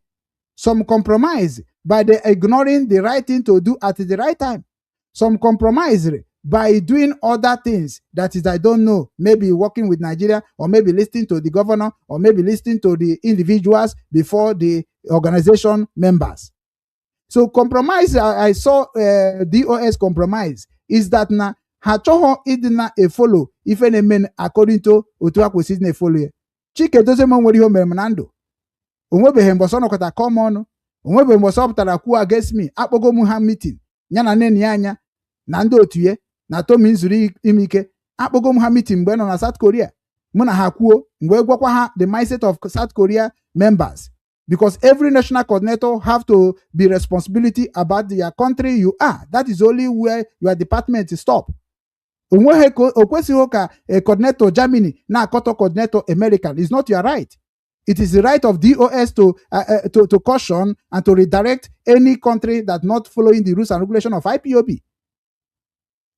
S5: Some compromise by ignoring the right thing to do at the right time. Some compromise by doing other things that is, I don't know, maybe working with Nigeria, or maybe listening to the governor, or maybe listening to the individuals before the organization members. So compromise, I saw DOS compromise, is that na ha chọghọ ịdị na follow ife na-eme according to otu ha kwesịrị na follow ya. Chike Doziem nwere ihe o mere m na ndụ. Onwebeghị mbọsọ nọkọta kọm ọnụ, onwebeghị mbọsọ pụtara kwuo against me, akpọgo m ha meeting ya na nne ya anya na ndị otu ya na Tomi nzuru ime ike, akpọgo m ha meeting mgbe nọ na South Korea. Mụ na ha kwuo mgbe gwakwa ha the mindset of South Korea members, because every national coordinator have to be responsibility about the country you are. That is only where your department stop. Okwesighị ka a coordinator Germany na akọtọ coordinator American is not your right. It is the right of DOS to caution and to redirect any country that not following the rules and regulation of IPOB.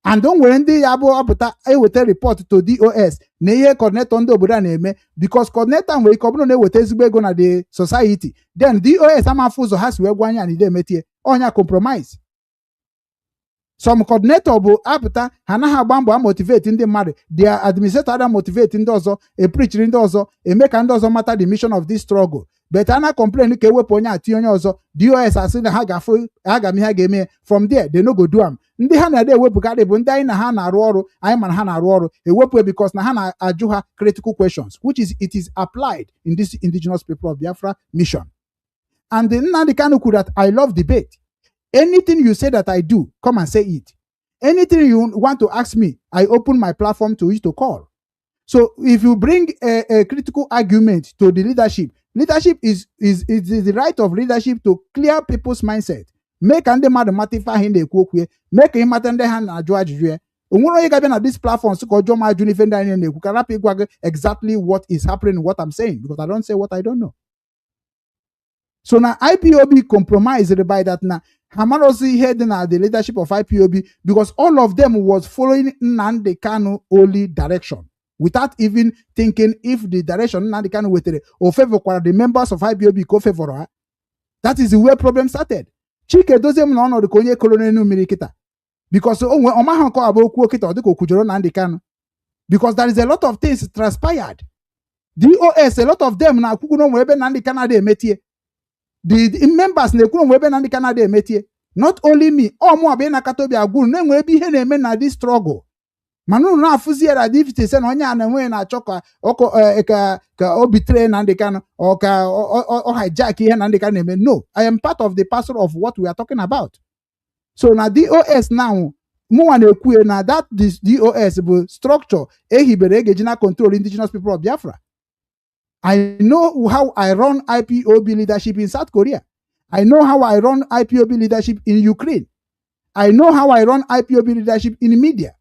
S5: And don't when they eweta report to DOS na ihe coordinator ndị obodo na-eme, because coordinator nwere ike ọbụrụ na-eweta ezigbo ego na the society, then DOS amafu ụzọ ha si wee gwa anya na ide emetie onya compromise. Some coordinator bụ apụta ha anaghị agba mbọ motivate ndị mmadụ, their administrator ada motivate ndị ọzọ, preachiri ndị ọzọ, eme ka ndị ọzọ mata the mission of this struggle. But ana complain ka ewepụ onye ati onye ọzọ, DOS asị na ha ga-eme ha ga-eme, from there they no go do am. Ndị ha na-ede ewepụkarị bụ ndị anyị na ha na-arụ ọrụ, anyị mana ha na-arụ ọrụ, ewepụ because na ha na-ajụ ha critical questions, which is it is applied in this indigenous people of Biafra mission. And Nnamdi Kanu could that I love debate. Anything you say that I do, come and say it. Anything you want to ask me, I open my platform to you to call. So if you bring a critical argument to the leadership is the right of leadership to clear people's mindset. Make and the matter matify in the cook way, make him attend the hand and judge you. On this platform, so called John exactly what is happening, what I'm saying, because I don't say what I don't know. So now IPOB compromised by that now. Hamarosi heading at the leadership of IPOB because all of them was following Nnamdi Kanu only direction without even thinking if the direction Nnamdi Kanu were or favor the members of IPOB co-favor her. That is where problem started. Chike Doziem no the konye kolonel mirikita because omahanko aboku okita odiko kujoro Nnamdi Kanu because there is a lot of things transpired. DOS, a lot of them na kukuno mwebe Nnamdi Kanu de metie. The members not only me, all more be na katobi agul na be here na this struggle. Manu na fuzier that if they say onya na we na choka oko ka obitre Nnamdi Kanu or ka or hijack here Nnamdi Kanu. No, I am part of the parcel of what we are talking about. So now DOS now more na that this DOS structure ehibere control indigenous people of Biafra. I know how I run IPOB leadership in South Korea. I know how I run IPOB leadership in Ukraine. I know how I run IPOB leadership in media.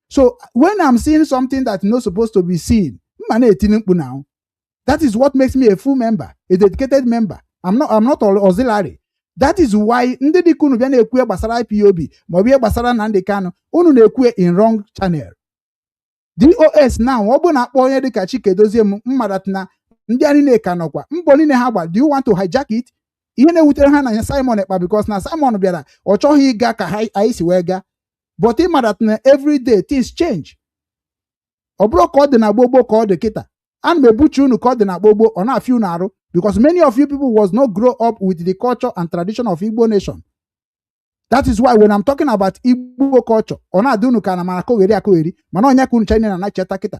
S5: So when I'm seeing something that's not supposed to be seen, now, that is what makes me a full member, a dedicated member. I'm not auxiliary. That is why ndidi kunu bia na-ekwu gbasara IPOB ma bia gbasara Nnamdi Kanu unu na-ekwu in wrong channel. DOS now ọ bụ na akpọ onye dịka Chike Doziem mmadatna ndị anyị na-eka nọkwa mbọ niile ha gba, do you want to hijack it? Ihe na-ewutere ha na Simon Ekpa because na Simon bịara ọ chọghị ịga ka anyị si wee ga, but ịmadatna every day things change. Ọ bụrụ ka ọ dị na gbogbo ka ọ dị kịta, ana m ebuchi unu ka ọ dị na gbogbo ọ na-afị unu arụ because many of you people was not grow up with the culture and tradition of Igbo nation. That is why when I'm talking about Igbo culture, ọ na-adị unu ka na mara akọgheri mana ọnya ka unu China na-acheta kịta.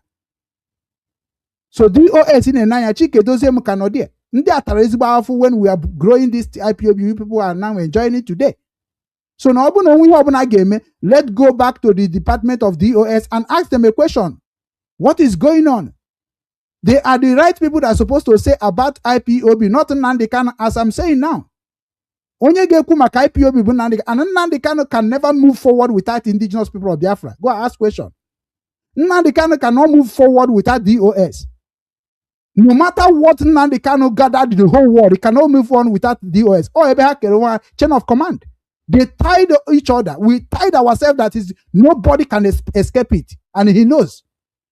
S5: So DOS in Nanya Chike Doziem cannot there. Ndị atara ezigbo afọ when we are growing this IPOB, people are now enjoying it today. So now let's go back to the Department of DOS and ask them a question. What is going on? They are the right people that are supposed to say about IPOB, not Nnamdi Kanu, as I'm saying now. Onye ga-ekwu maka IPOB bụ Nnamdi Kanu, and Nnamdi Kanu can never move forward without indigenous people of Biafra. Go and ask question. Nnamdi Kanu cannot move forward without DOS. No matter what Nnamdi Kanu gathered the whole world, he cannot move on without DOS. Or chain of command. They tied each other. We tied ourselves that is nobody can escape it. And he knows.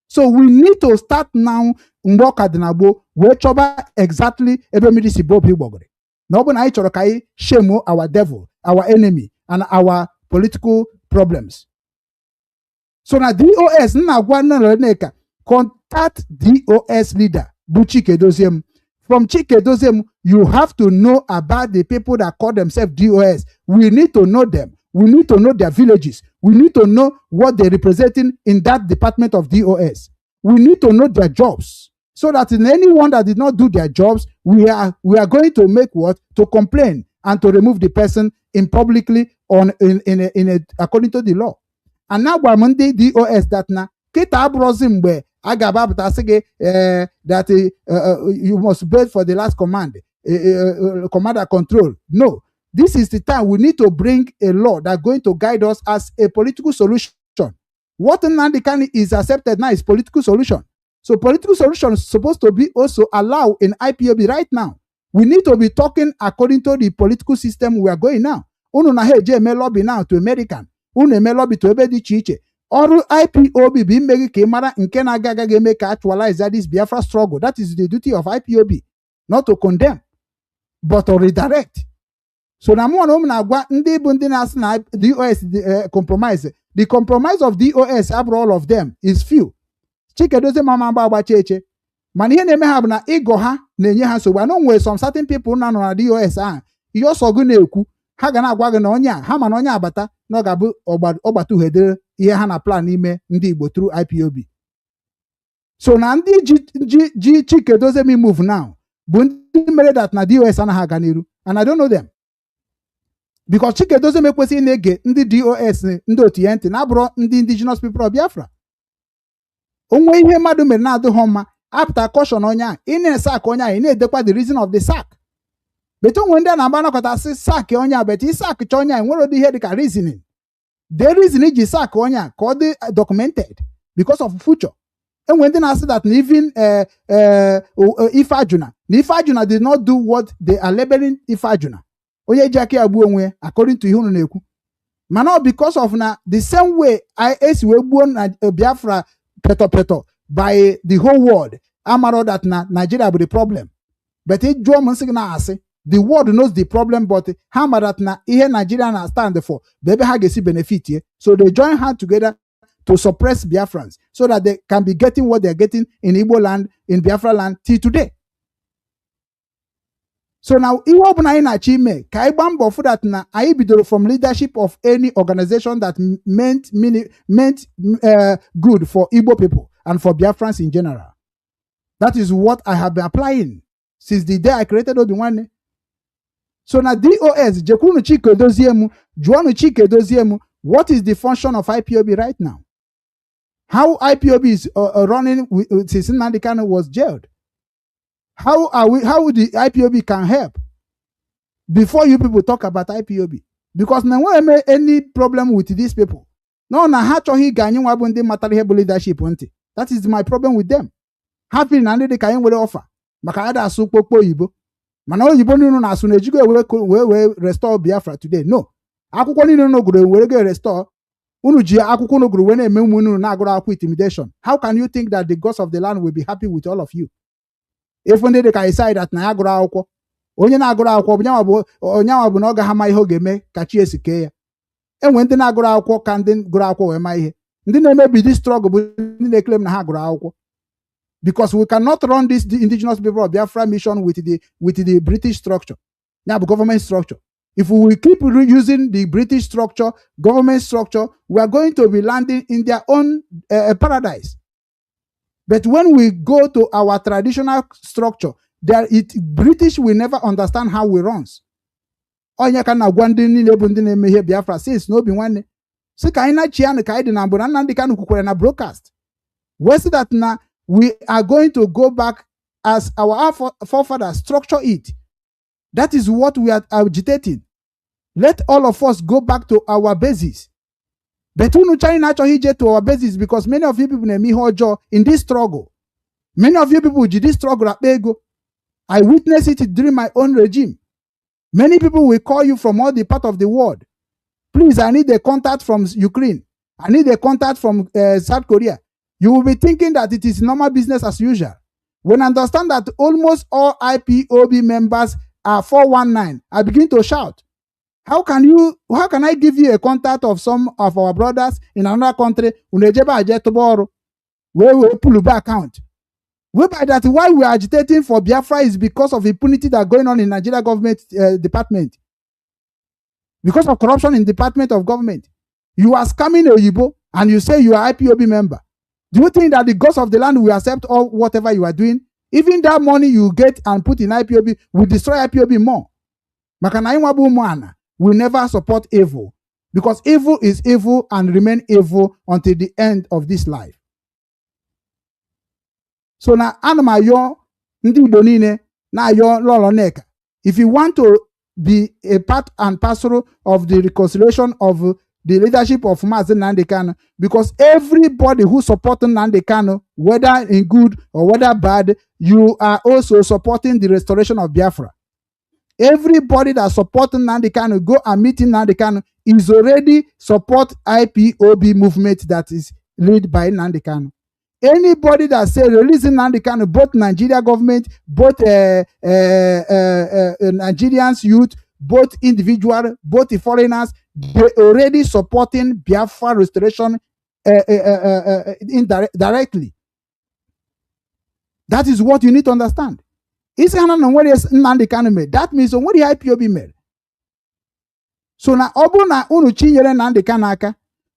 S5: So we need to start now mboka dinagbo we choba exactly ebe midi si bob higbogore. No bụ na anyị chọrọ ka anyị shame our devil, our enemy, and our political problems. So na DOS na agwa Lolo Nneka contact DOS leader bụ Chike Doziem. From Chike Doziem, you have to know about the people that call themselves DOS. We need to know them. We need to know their villages. We need to know what they're representing in that department of DOS. We need to know their jobs. So that in anyone that did not do their jobs, we are going to make what? To complain and to remove the person publicly according to the law. And now we're Monday DOS that na kita abrozim mgbe agababta sige that you must wait for the last command, commander control. No, this is the time we need to bring a law that's going to guide us as a political solution. What Nnamdi Kanu is accepted now is political solution. So political solution is supposed to be also allowed in IPOB right now. We need to be talking according to the political system we are going now. Unu na heje eme lobby now to American. Unu eme lobby to ebe di chiche. Oru IPOB bi mmegi ka mara nke na agaga ga-eme ka actualize this Biafra struggle. That is the duty of IPOB. Not to condemn, but to redirect. So na mụ na agwa ndị bụ ndị na-asị na DOS compromise. The compromise of DOS, after all of them, is few. Chike Doziem mama agba cheche. Man ihe na-eme ha bụ na ịgọ ha na-enye ha nsogbu. Anọ nwere some certain people na nọ na DOS ahụ. Ihe ọsọ gụ na-ekwu, ha ga na-agwa gị na onye a, ha ma na onye abata na ọ ga-abụ ọgbata uhedere ihe ha na plan n'ime ndị Igbo through IPOB. So na ndị ji Chike Doziem move now bụ ndị mere that na DOS anaghị aga n'iru. And I don't know them. Because Chike Doziem ekwesịghị na-ege ndị DOS ndị otu ya ntị na-abụrụ ndị indigenous people of Biafra. Onwe ihe mmadụ mere na-adịghị mma, apụta caution onye a, ị na-esak onye a, ị na-edekwa the reason of the sack. But onwe ndị a na-agba nakọta asị sack onye a, but ịsak cha onye a nwere ụdị ihe dịka reasoning. The reason iji sack onye a ka ọ dị documented because of future. Enwe ndị na-asị that even Ifeajuna did not do what they are labeling Ifeajuna. Onye ji aka agbuo onwe according to ihe unu na-ekwu. Mana because of na the same way esi wee gbuo na Biafra peto by the whole world. Amaro that na Nigeria be the problem. But it draw m nsị na asị. The world knows the problem, but ha ma that na ihe Nigeria na stand for. Maybe ha ga-esi benefit here. So they join hands together to suppress Biafrans so that they can be getting what they're getting in Igbo land, in Biafra land till today. So now, ihe ọ bụla anyị na-achọ ime ka anyị gbaa mbọ for that na anyị bidoro from leadership of any organization that meant good for Igbo people and for Biafrans in general. That is what I have been applying since the day I created Obinwannem. So now DOS, Jekunu Chike Doziem, Juanu Chike Doziem, what is the function of IPOB right now? How IPOB is running since Nnamdi Kanu was jailed? How the IPOB can help before you people talk about IPOB? Because now we any problem with these people. No, na ha chohi ganyi wabunde matari leadership wanti. That is my problem with them. Happy na ndị ka anyị nwere offer maka ada asụ kpokpo Igbo. Mana oyibo ninu na asụ na ejigo we restore Biafra today. No. Akwụkwọ niile no guru were go restore. Unu ji akwụkwọ no guru we na-eme ụmụ unu na agụrụ akwụkwọ intimidation. How can you think that the gods of the land will be happy with all of you? If ndị dị ka decide that na ya gụrụ akwụkwọ, onye na-agụrụ akwụkwọ onyanwa bụ na ọ ga ha ma ihe ọ ga-eme ka chi esi kee ya. Enwe ndị na-agụrụ akwụkwọ ka ndị gụrụ akwụkwọ wee ma ihe. Ndị na-emebi this struggle bụ ndị na-eklem na ha gụrụ akwụkwọ. Because we cannot run this the indigenous people of Biafra mission with the British structure. Now, the government structure. If we will keep using the British structure, government structure, we are going to be landing in their own paradise. But when we go to our traditional structure, British will never understand how we runs. Onye ka na gwa ndị niile bụ ndị na-eme ihe Biafra since no Obinwannem. Si ka anyị na chi ya ka anyị dị na mbụ na Nnamdi Kanu kwukwara na broadcast. We see that na we are going to go back as our forefathers structure it. That is what we are agitating. Let all of us go back to our bases. But unu chani na hije to our bases because many of you people na-eme ihe ọjọọ in this struggle. Many of you people ji this struggle akpa ego. I witnessed it during my own regime. Many people will call you from all the part of the world. Please, I need a contact from Ukraine. I need a contact from South Korea. You will be thinking that it is normal business as usual. When I understand that almost all IPOB members are 419, I begin to shout. How can I give you a contact of some of our brothers in another country? Where we pull back account. Whereby that why we are agitating for Biafra is because of impunity that going on in Nigeria government department. Because of corruption in Department of Government. You are scamming Oyibo and you say you are IPOB member. Do you think that the gods of the land will accept all whatever you are doing? Even that money you get and put in IPOB will destroy IPOB more. Makanaimwabu Moana will never support evil. Because evil is evil and remain evil until the end of this life. So now, Anamayo, Ndi Donine, na yo Lolo Nneka. If you want to be a part and parcel of the reconciliation of the leadership of Mazi Nnamdi Kanu, because everybody who supports Nnamdi Kanu, whether in good or whether bad, you are also supporting the restoration of Biafra. Everybody that supports Nnamdi Kanu, go and meet Nnamdi Kanu, is already support IPOB movement that is led by Nnamdi Kanu. Anybody that say releasing Nnamdi Kanu, both Nigeria government, both Nigerians youth, both individual, both the foreigners, they already supporting Biafra restoration directly. That is what you need to understand. That means what the IPOB made. So now,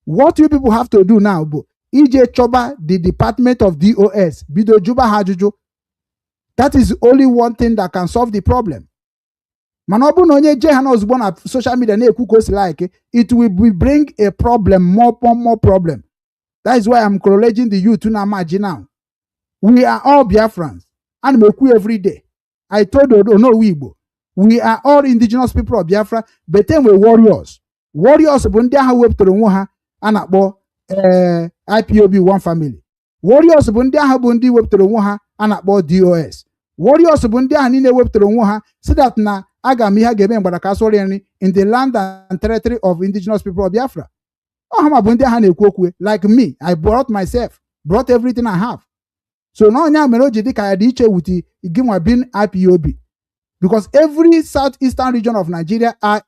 S5: what you people have to do now, EJ Choba, the Department of DOS, Bido Juba Hajuju. That is only one thing that can solve the problem. Manobu no nye Jehanos born at social media it will bring a problem, more problem. That is why I'm correlating the youth to Namaji now. We are all Biafrans and Meku every day. I told you, no Igbo. We are all indigenous people of Biafra, but then we're warriors. Warriors bundia ha web to the anakbo IPOB one family. Warriors bundia ha bundi web to the anakbo DOS. Warriors bundia nine web to the so that na agamiha geben barakasoriani in the land and territory of indigenous people of Biafra. Like me, I brought everything I have. So now Meroji Kayadiche with the Igimwa IPOB. Because every southeastern region of Nigeria are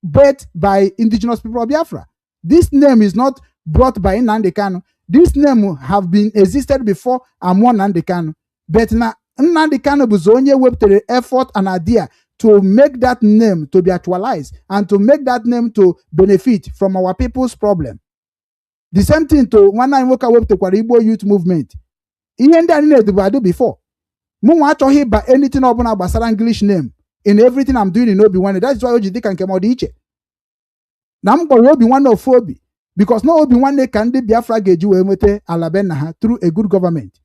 S5: built by indigenous people of Biafra. This name is not brought by Nnamdi Kanu. This name have been existed before Amon Nnamdi Kanu. But now Nnamdi Kanu was only web to the effort and idea to make that name to be actualized and to make that name to benefit from our people's problem. The same thing to when I work away to Igbo youth movement. Even that need to do before. Munwa chohi ba anything obuna basara English name in everything I'm doing in Obinwannem. That's why Oji can come out iche. Nam go Obinwannem Ofu Obi because no Obinwannem can de Biafra geju emete alabena through a good government.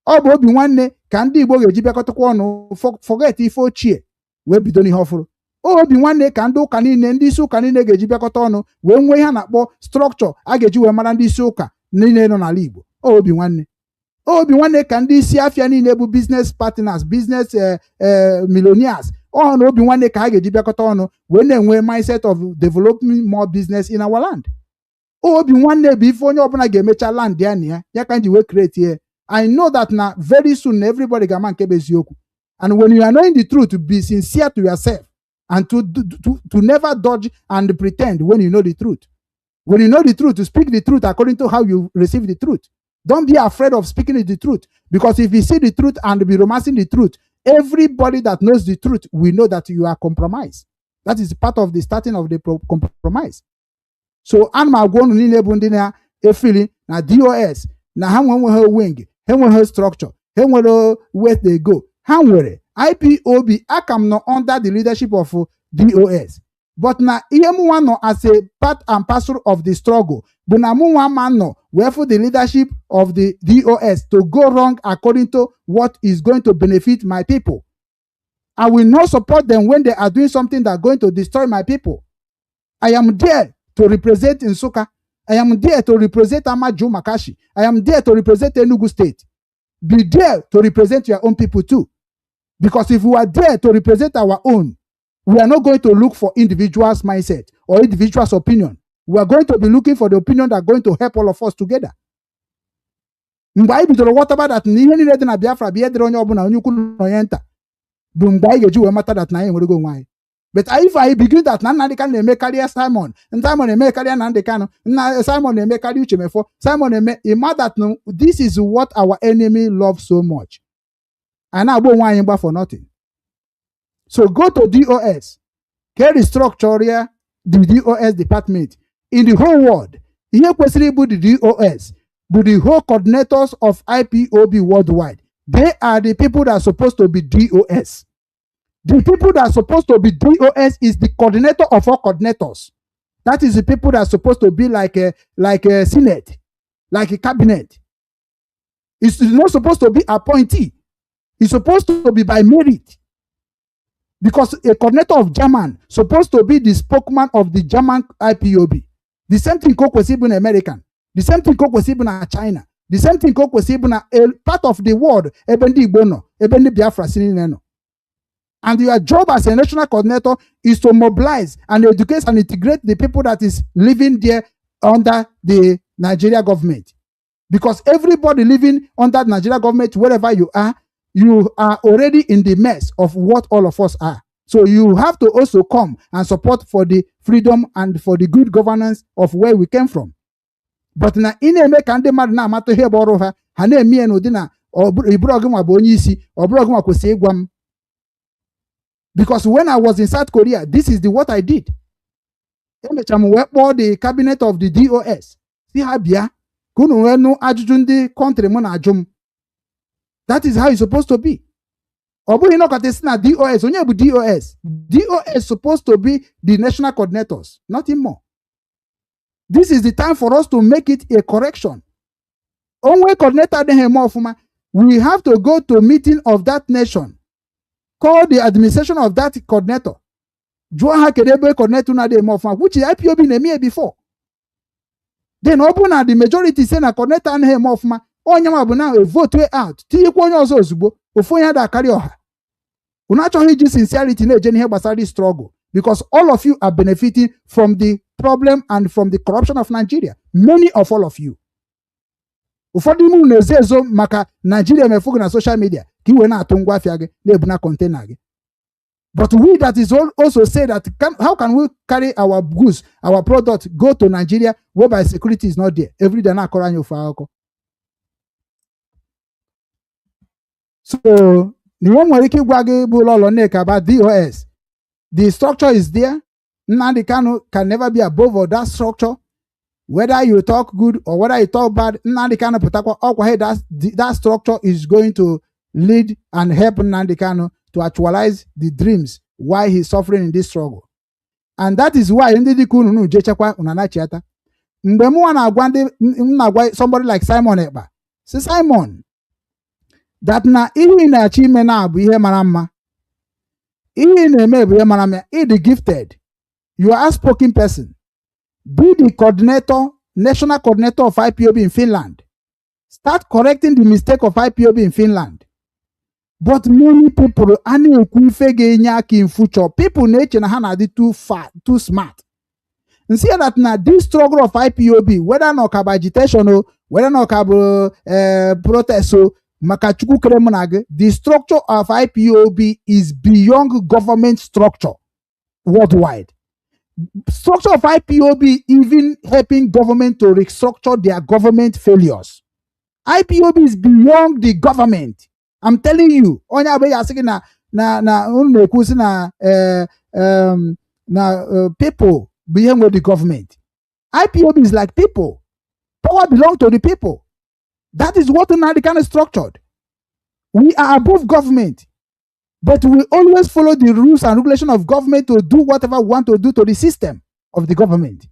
S5: Obo Obinwannem can de Igbo geji bekotokwo no forget ifo chie we bidoni hofuru. Obinwannem can do kanine ndi su kanine geji bekota onu we nwe ha na-akpọ structure a geji we mara ndi su ụka niile no n'ala Igbo. Obinwannem ka ndị isi afia niile bụ business partners, business millionaires. No Obinwannem ka ha geji bekota onu we na-enwe mindset of developing more business in our land. Obinwannem bụ ife onye ọbụla ga-emecha land ya na ya ka nji we create here. I know that now very soon everybody ga man kebe eziokwu. And when you are knowing the truth, to be sincere to yourself and to never dodge and pretend when you know the truth. When you know the truth, to speak the truth according to how you receive the truth. Don't be afraid of speaking the truth, because if you see the truth and be romancing the truth, everybody that knows the truth will know that you are compromised. That is part of the starting of the compromise. So, Anma Gwonu Nile Bundina, a feeling, na DOS, na hamwe her wing, hamwe her structure, hamwe where they go. Hamwere, IPOB, Akam no under the leadership of DOS. But na no as a part and parcel of the struggle. But na man no, wherefore the leadership of the DOS to go wrong according to what is going to benefit my people. I will not support them when they are doing something that is going to destroy my people. I am there to represent Nsukka. I am there to represent Amaju Makashi. I am there to represent Enugu State. Be there to represent your own people too. Because if we are there to represent our own, we are not going to look for individuals' mindset or individuals' opinion. We are going to be looking for the opinion that are going to help all of us together. mgbe anyị bidoro ghọtaba that na ihe niile dị na Biafra bụ ihe dịrị onye ọbụla onye ukwu na onye nta bụ mgbe anyị ga-eji wee mata that na anyị enwerego onwe anyị. But if I begin that na Nnamdi Kanu na-eme karịa Simon na-eme karịa Nnamdi Kanu, Simon na-eme karịa Uchemefo, Simon na-eme ima that no, this is what our enemy loves so much. And na-agba onwe anyị mgba for nothing. So go to DOS, can restructure the DOS department in the whole world. Ihe kwesịrị ịbụ the DOS, but the whole coordinators of IPOB worldwide. They are the people that are supposed to be DOS. The people that are supposed to be DOS is the coordinator of all coordinators. That is the people that are supposed to be like a Senate, like a cabinet. It's not supposed to be appointee. It's supposed to be by merit. Because a coordinator of German supposed to be the spokesman of the German IPOB. The same thing Coke was even American. The same thing Coke was even China. The same thing Coke was even a part of the world. Ebendi Bono, Ebendi Biafra Sinino. And your job as a national coordinator is to mobilize and educate and integrate the people that is living there under the Nigeria government. Because everybody living under the Nigeria government, wherever you are already in the mess of what all of us are. So you have to also come and support for the freedom and for the good governance of where we came from. But na ine ka ndị mmadụ na-amata ihe bụ ọrụ ha, ha na-eme ya n'ụdị na iburu ọgụ nwa bụ onye isi, ọbụrụ ọgụ nwa kwesịrị ịgwa m. Because when I was in South Korea, this is what I did. Emechara m wee kpọọ the cabinet of the DOS. Si ha bịa ka unu wee nụ ajụjụ ndị country m na-ajụ m. That is how it's supposed to be. Ọ bụghị nọkọta si na DOS, onye bụ DOS? DOS supposed to be the national coordinators, nothing more. This is the time for us to make it a correction. Onwe coordinator adịghị eme ọfụma, we have to go to meeting of that nation. Call the administration of that coordinator. Jụọ ha kedu ebe coordinator na-adịghị eme ọfụma, which IPOB na-eme before. Then ọ bụ na the majority say na coordinator anaghị eme ọfụma, onye nwa bụ na vote way out, tinyekwa onye ọzọ ozugbo, ofu onye ada akarị ọha. Unu achọghị iji sincerity na-eje n'ihe gbasara the struggle, because all of you are benefiting from the problem and from the corruption of Nigeria. Many of all of you. Ụfọdụ ime unu eze ezo maka Nigeria mefugu na social media ka iwe na-atụ ngwa afịa gị na-ebu na container gị. But we that is also say that how can we carry our goods, our product, go to Nigeria whereby security is not there? Every day na-akọrọ anyị ofu akụkọ. So, the one nwere ike ịgwa gị bụ Lolo Nneka about DOS. The structure is there. Nnamdi Kanu can never be above or that structure. Whether you talk good or whether you talk bad, Nnamdi Kanu putakwa okwa that structure is going to lead and help Nnamdi Kanu to actualize the dreams why he's suffering in this struggle. And that is why ndị dị kunu nu jechekwa unanachiata. Mgbe mụ na-agwa somebody like Simon Ekpa. Si Simon, that na ihe na-achọ ime na bụ ihe mara mma. Ihe na-eme bụ ihe mara mma. Ịdị gifted. You are a outspoken person. Be the coordinator, national coordinator of IPOB in Finland. Start correcting the mistake of IPOB in Finland. But many people are in future. People nature na too fat, too smart. And see that now this struggle of IPOB, whether no agitation or whether no protest, the structure of IPOB is beyond government structure worldwide. Structure of IPOB even helping government to restructure their government failures. IPOB is beyond the government. I'm telling you. People beyond the government. IPOB is like people. Power belongs to the people. That is what Nnamdi Kanu is structured. We are above government. But we always follow the rules and regulation of government to do whatever we want to do to the system of the government.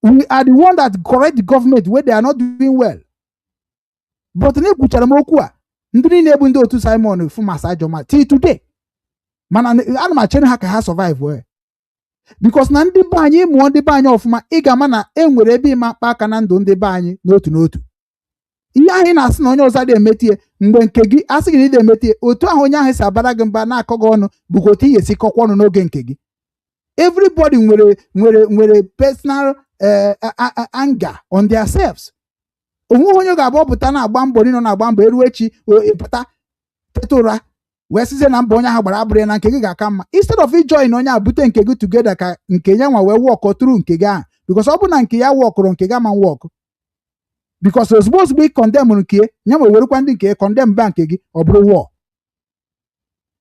S5: We are the one that correct the government where they are not doing well. But Simon till today. Man, survive well. Because Nandi Banyi, Mondi Banyi of my Igamana, enwere ebe ma pakanando de Banyi, notu. Iya na asị na onye ọzọ dị emetie mgbe nke gị asị gị na ide emetie otu ahụ onye ahụ si abara gị mba na-akọgọ ọnụ bụkwa otu ihe si kọkwa ọnụ n'oge nke gị. Everybody nwere personal anger on themselves. onwe onye ga-abụ ọpụta na-agba mbọ niile na-agba mbọ eruo echi ịpụta teta ụra wee sizie na mbọ onye ahụ gbara abụrụ na nke gị ga-aka mma instead of ijoin onye a bute nke gị together ka nke ya nwa wee wọkọ tụrụ nke gị ahụ because ọ bụ na nke ya wọkụrụ nke gị ama wọkụ because ozugbo ị kọndem nke ya ma werekwa ndị nke kọndem ba nke gị ọ bụrụ wọ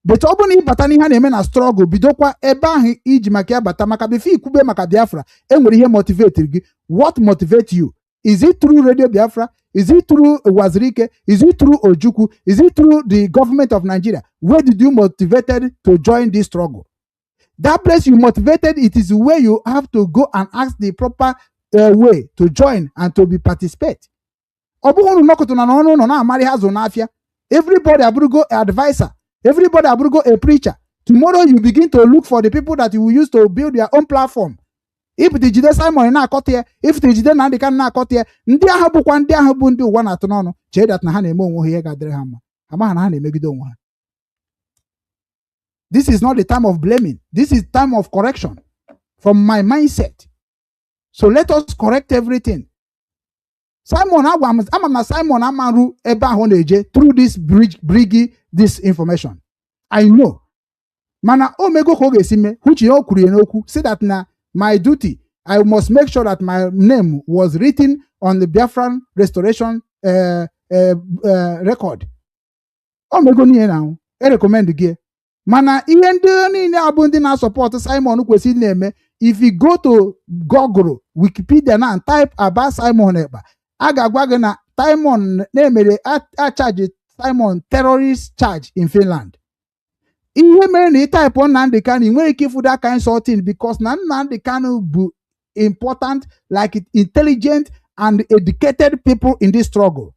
S5: but ọ bụ na ịbata n'ihe na-eme na strọgụl bidokwa ebe ahụ iji maka ya bata maka befe ikwube maka Biafra enwere ihe motivate gị. What motivate you? Is it through Radio Biafra? Is it through Wazirike? Is it through Ojukwu? Is it through the government of Nigeria? Where did you motivated to join this struggle? That place you motivated, it is where you have to go and ask the proper way to join and to be participate. Everybody abrugo advisor. Everybody abrugo a preacher. Tomorrow you begin to look for the people that you will use to build your own platform. If the Jide Simon na akọta ya, if the Jide Nnamdi Kanu na akọta ya, ndị ahụ bụkwa ndị ahụ bụ ndị ụwa na-atụ n'ọnụ chee dat na ha na-eme onwe ha ihe ga-adịrị ha mma. Amaghị na ha na-emegide onwe ha. This is not the time of blaming. This is time of correction from my mindset. So let us correct everything. Simon ama Simon amaru ebe ahụ na-eje through this bridge this information. I know. Mana o mego ka ọ ga-esi mee, which o kwuru ya n'okwu, say that na my duty, I must make sure that my name was written on the Biafran restoration record. O mego niile na I recommend gị. Mana ihe ndị niile abụ ndị na-support Simon kwesịrị na-eme, if you go to Google, Wikipedia na and type about Simon Ekpa, a ga-agwa gị na Simon na-emere a charge Simon terrorist charge in Finland. Ihe mere na type on Nnamdi Kanu nwere ike ịfụ that kind of thing because na Nnamdi Kanu bụ important like intelligent and educated people in this struggle.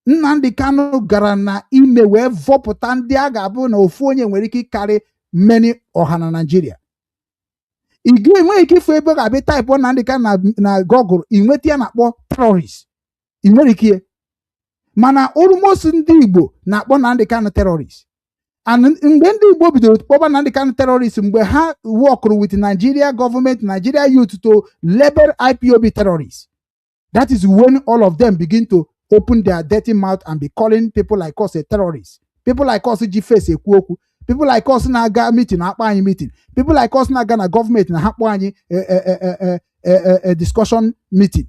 S5: Nnamdi Kanu gara na ime wee vọpụta ndị a ga-abụ na ofu onye nwere ike ịkarị many ọha na Nigeria. Igwe nwere ike ịfụ ebe ga-abịa type on Nnamdi Kanu na Google inweta ya na-akpọ terrorist. I nwere ike mana almost ndị Igbo na-akpọ Nnamdi Kanu terrorist. And mgbe ndị Igbo bidoro kpọba Nnamdi Kanu terrorist mgbe ha worked with Nigeria government, Nigeria youth to label IPOB terrorists. That is when all of them begin to open their dirty mouth and be calling people like us a terrorist. People like us ji face ekwu okwu. People like us na-aga meeting na akpa anyị meeting. People like us na-aga na government na hakpo anyị a discussion meeting.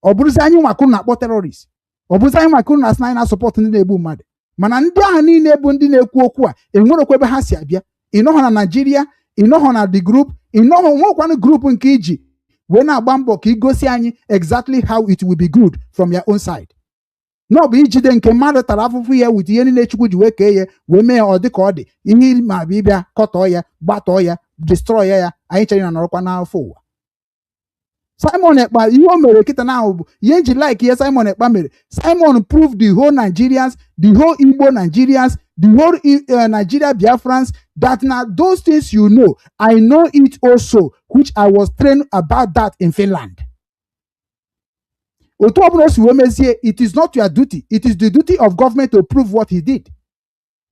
S5: Ọ bụrụzi anyị nwakụ na-akpọ terrorist. Ọ bụrụzi anyị nwakụ na asị na support ndị na-egbu mmadụ. Mana ndị ahụ niile bụ ndị na-ekwu okwu a enwerekwa ebe ha si abịa. Ịnọhọ na Nigeria, ịnọhọ na the group, ịnọhọ nwekwanụ group nke iji wee na-agba mbọ ka igosi anyị exactly how it will be good from your own side. No bụ ijide nke mmadụ tara afụfụ ya wit ihe niile Chukwu ji wee kee ya wee mee ọ dị ka ọ dị ihe ma bụ ịbịa kọtọọ ya gbatọọ ya destroy ya anyị chere na nọrọkwa n'afọ ụwa. Simon Ekpa ihe o mere kịta na ahụ bụ ihe nji like ihe Simon Ekpa mere. Simon proved the whole Nigerians, the whole Igbo Nigerians, the whole Nigeria Biafrans that now those things you know, I know it also, which I was trained about that in Finland. It is not your duty. It is the duty of government to prove what he did.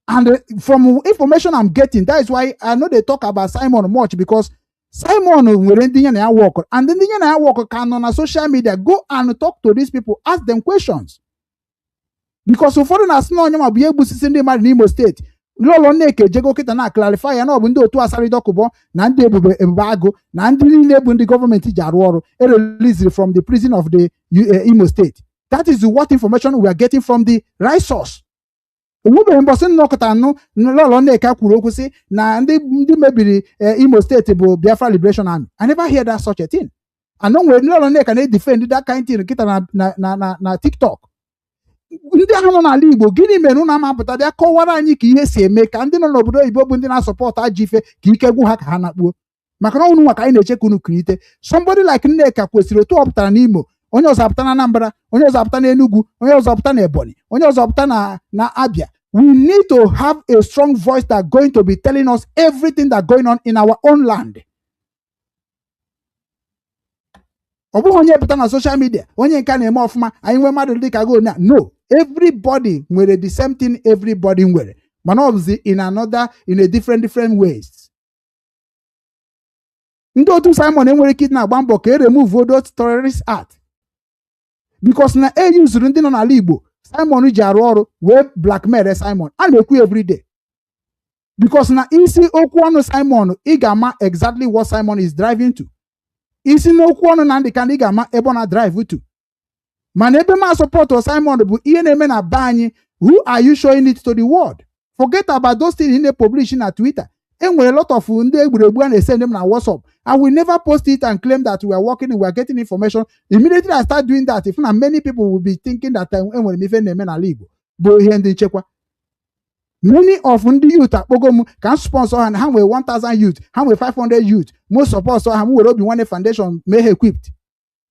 S5: And from information I'm getting, that is why I know they talk about Simon much because Simon nwere ndị ya na ya work and ndị ya na ya work can on social media go and talk to these people, ask them questions. Because ụfọdụ na-asị na onye ma bụ egbusisi ndị mmadụ n'Imo steeti. Lolo Nneka ejego kịta na clarify ya na ọ bụ ndị otu Asaridọkụbọ na ndị ebube agụ na ndị niile bụ ndị gọọmenti ji arụ ọrụ released from the prison of the Imo State. That is what information we are getting from the right source. Onwebeghị mbọsị nnọkọta anụ Lolo Nneka kwuru okwu sị na ndị mebiri Imo State bụ Biafra Liberation Army. I never hear that such a thing. And when Lolo Nneka na-defend that kind thing kịta na TikTok. Ndị ahụ nọ n'ala Igbo gịnị mere unu amapụta bịa kọwara anyị ka ihe si eme ka ndị nọ n'obodo oyibo bụ ndị na-asọpọtụ ajọ ife ka ike gwụ ha ka ha na-akpuo maka na unu nwa ka anyị na-eche ka unu kirite. Somebody like Nneka kwesịrị otu ọ pụtara n'Imo, onye ọzọ apụta na Anambra, onye ọzọ apụta na Enugu, onye ọzọ apụta na Ebonyi, onye ọzọ apụta na Abia. We need to have a strong voice that going to be telling us everything that going on in our own land. Ọ bụghị onye pụta na social media onye nke na-eme ọfụma anyị nwee mmadụ dị ka go na no, everybody nwere the same thing everybody nwere mana ọ bụzi in a different ways. Ndị otu Simon enwere ike na-agba mbọ ka remove those terrorist act. because na use ndị nọ n'ala Igbo Simon ji arụ ọrụ wee blackmail Simon a na-ekwu everyday because na isi okwu ọnụ Simon ị ga-ama exactly what Simon is driving to. Isi n'okwu ọnụ Nnamdi Kanu ị ga-ama ebe ọ na drive to. Mana ebe ma support Simon bụ ihe na-eme na be anyị. Who are you showing it to the world? Forget about those things in the publish na Twitter. Enwere a lot of ndị egburegbu a na-send them na WhatsApp. I will never post it and claim that we are working, we are getting information. Immediately I start doing that, if not, many people will be thinking that enwere m ife na-eme n'ala Igbo bụ ihe ndị nchekwa. Many of ndị youth akpọgo m ka sponsor ha nwere 1,000 youth, ha nwere 500 youth, most sponsor ha m were Obinwannem Foundation mee ha equipped.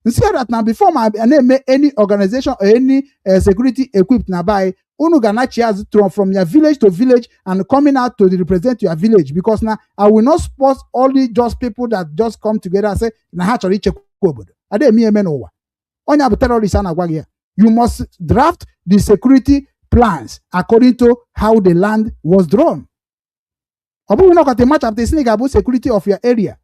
S5: Instead that now before my name any organization or any security equipped na buy, unu ga nachi as from your village to village and coming out to represent your village, because now I will not support only just people that just come together and say na ha chọrọ ichekwa obodo. Ade mi eme n'ụwa. Onye bụ terrorist a na-agwa gị ya. You must draft the security plans according to how the land was drawn. Ọ bụghị na ọkọta match after sini ga-abụ security of your area.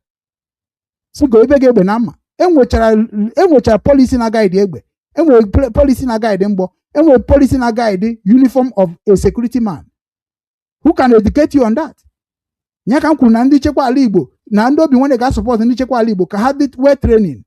S5: So go ebe ga-egbe na mma. Enwechara policy na guide egbe. Enwere policy na guide mgbọ. Enwere policy na guide uniform of a security man. Who can educate you on that? Nya ka m kwuru na ndị chekwa ala Igbo na ndị Obinwannem ga support ndị chekwa ala Igbo ka ha dị well training.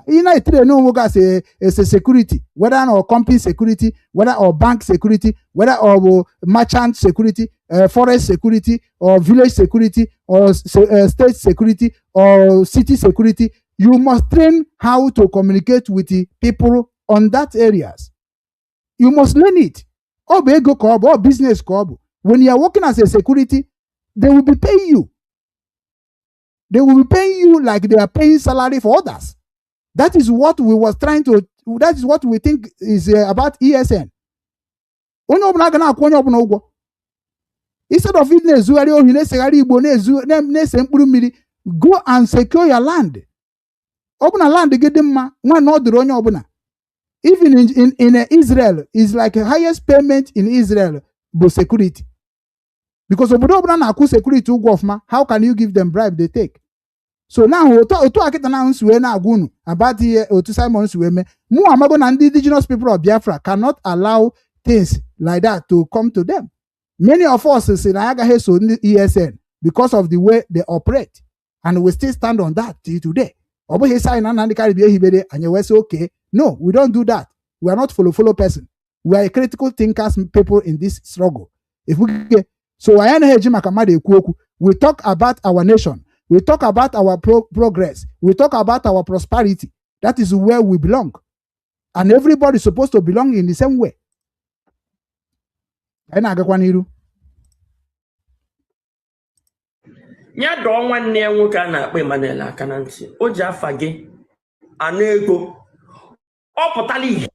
S5: You know, train onwe gị as a security, whether or company security, whether or bank security, whether or merchant security, forest security, or village security, or state security, or city security. You must train how to communicate with the people on that areas. You must learn it. Or business. When you are working as a security, they will be paying you. They will be paying you like they are paying salary for others. That is what we was trying to. That is what we think is about ESN. Instead of it, go and secure your land. Open land get them one not even in Israel is like the highest payment in Israel but security. Because security how can you give them bribe they take? So now about the Simon Suweme, and the indigenous people of Biafra cannot allow things like that to come to them. Many of us say ESN because of the way they operate, and we still stand on that till today. And you say, okay, no, we don't do that. We are not follow person. We are a critical thinkers people in this struggle. If we get so we talk about our nation. We talk about our progress. We talk about our prosperity. That is where we belong. And everybody is supposed to belong in the same way.
S10: Nya dọọ nwanne ya nwoke a na-akpọ Emmanuel aka na ntị. O ji afa gị anụ ego. Ọ pụtala ihe.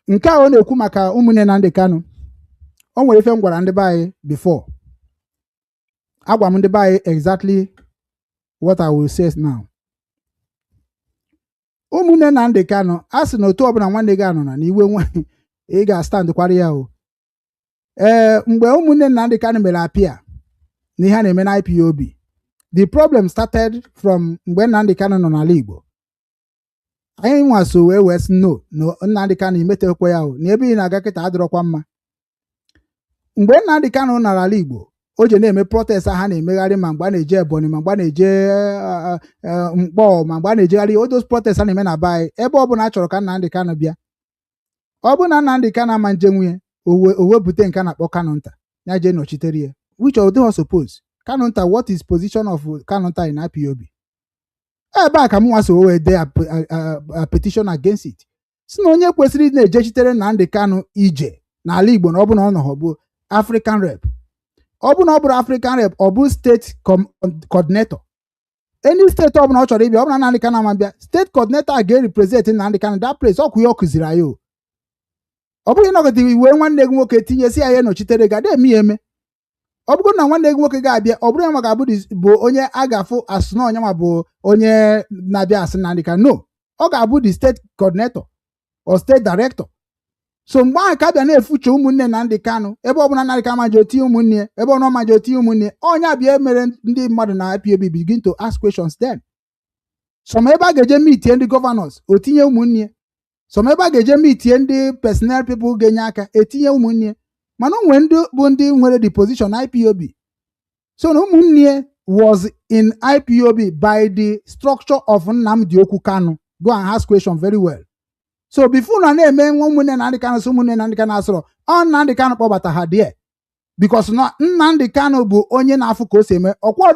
S5: Nke a ọ na-ekwu maka Umu Nna Nnamdi Kanu. O nwere ife m gwara ndị be anyị before. Agwa m ndị be anyị exactly what I will say now. Umu Nna Nnamdi Kanu a sị na otu ọbụla nwanne gị anọ na iwe nwa ị ga-stand kwara ya o. Mgbe Umu Nna Nnamdi Kanu mere apịa na ihe a na-eme na IPOB, the problem started from mgbe Nnamdi Kanu nọ n'ala Igbo. Anyị nwa so wee sị no Nnamdi Kanu imetekwa ya o na ebe ị na-aga kịta adịrọkwa mma. Mgbe Nnamdi Kanu nọ n'ala Igbo, o je na-eme protest ha na-emegharị ma mgbe a na-eje Ebonyi ma mgbe a na-eje Mkpọ ma mgbe a na-ejegharị all those protests a na-eme na be ebe ọ bụla a chọrọ ka Nnamdi Kanu bịa. Ọ bụ na Nnamdi Kanu ama nje nwunye o wepụta nke a na-akpọ Kanu Nta ya je nọchitere ya, which of them suppose Kanu Nta, what is position of Kanu Nta in IPOB? Ebe a ka m nwa so wee dee a petition against it. Si na onye kwesịrị na-ejechitere Nnamdi Kanu ije n'ala Igbo na ọ bụ na ọ nọ bụ African rep. Ọ bụ na ọ bụrụ African rep, ọ bụ state coordinator. Any state ọ bụla ọ chọrọ ịbịa, ọ bụ na Nnamdi Kanu ama bịa, state coordinator ga-represent Nnamdi Kanu that place. Ọkụ ya ọ kụziri anyị o. Ọ bụghị nọgọdị iwe nwanne gị nwoke tinye si ya nọchitere ga eme ya eme. Ọ bụrụ na nwanne gị nwoke ga-abịa, ọ bụrụ ya ma ga-abụ bụ onye a ga-afụ asụ na onye ma bụ onye na-abịa asị Nnamdi Kanu. No, ọ ga-abụ the state coordinator or state director. So mgbe ahụ ka abịa na-efuche ụmụnne Nnamdi Kanu ebe ọ bụla Nnamdi Kanu maji oti ụmụnne ebe ọ nọ maji oti ụmụnne, onye abịa mere ndị mmadụ na IPOB begin to ask questions then. some ebe a ga-eje meet ndị governors otinye ụmụnne some ebe a ga-eje meet ndị personnel people ga-enye aka etinye ụmụnne mana onwe ndị bụ ndị nwere the position IPOB. So na ụmụnne was in IPOB by the structure of Nnamdi Kanu. Go and ask question very well. So before na-eme ụmụnne Nnamdi Kanu so ụmụnne Nnamdi Kanu asọrọ ọ Nnamdi Kanu kpọbata ha there because na Nnamdi Kanu bụ onye na-afụ ka o si eme ọkwa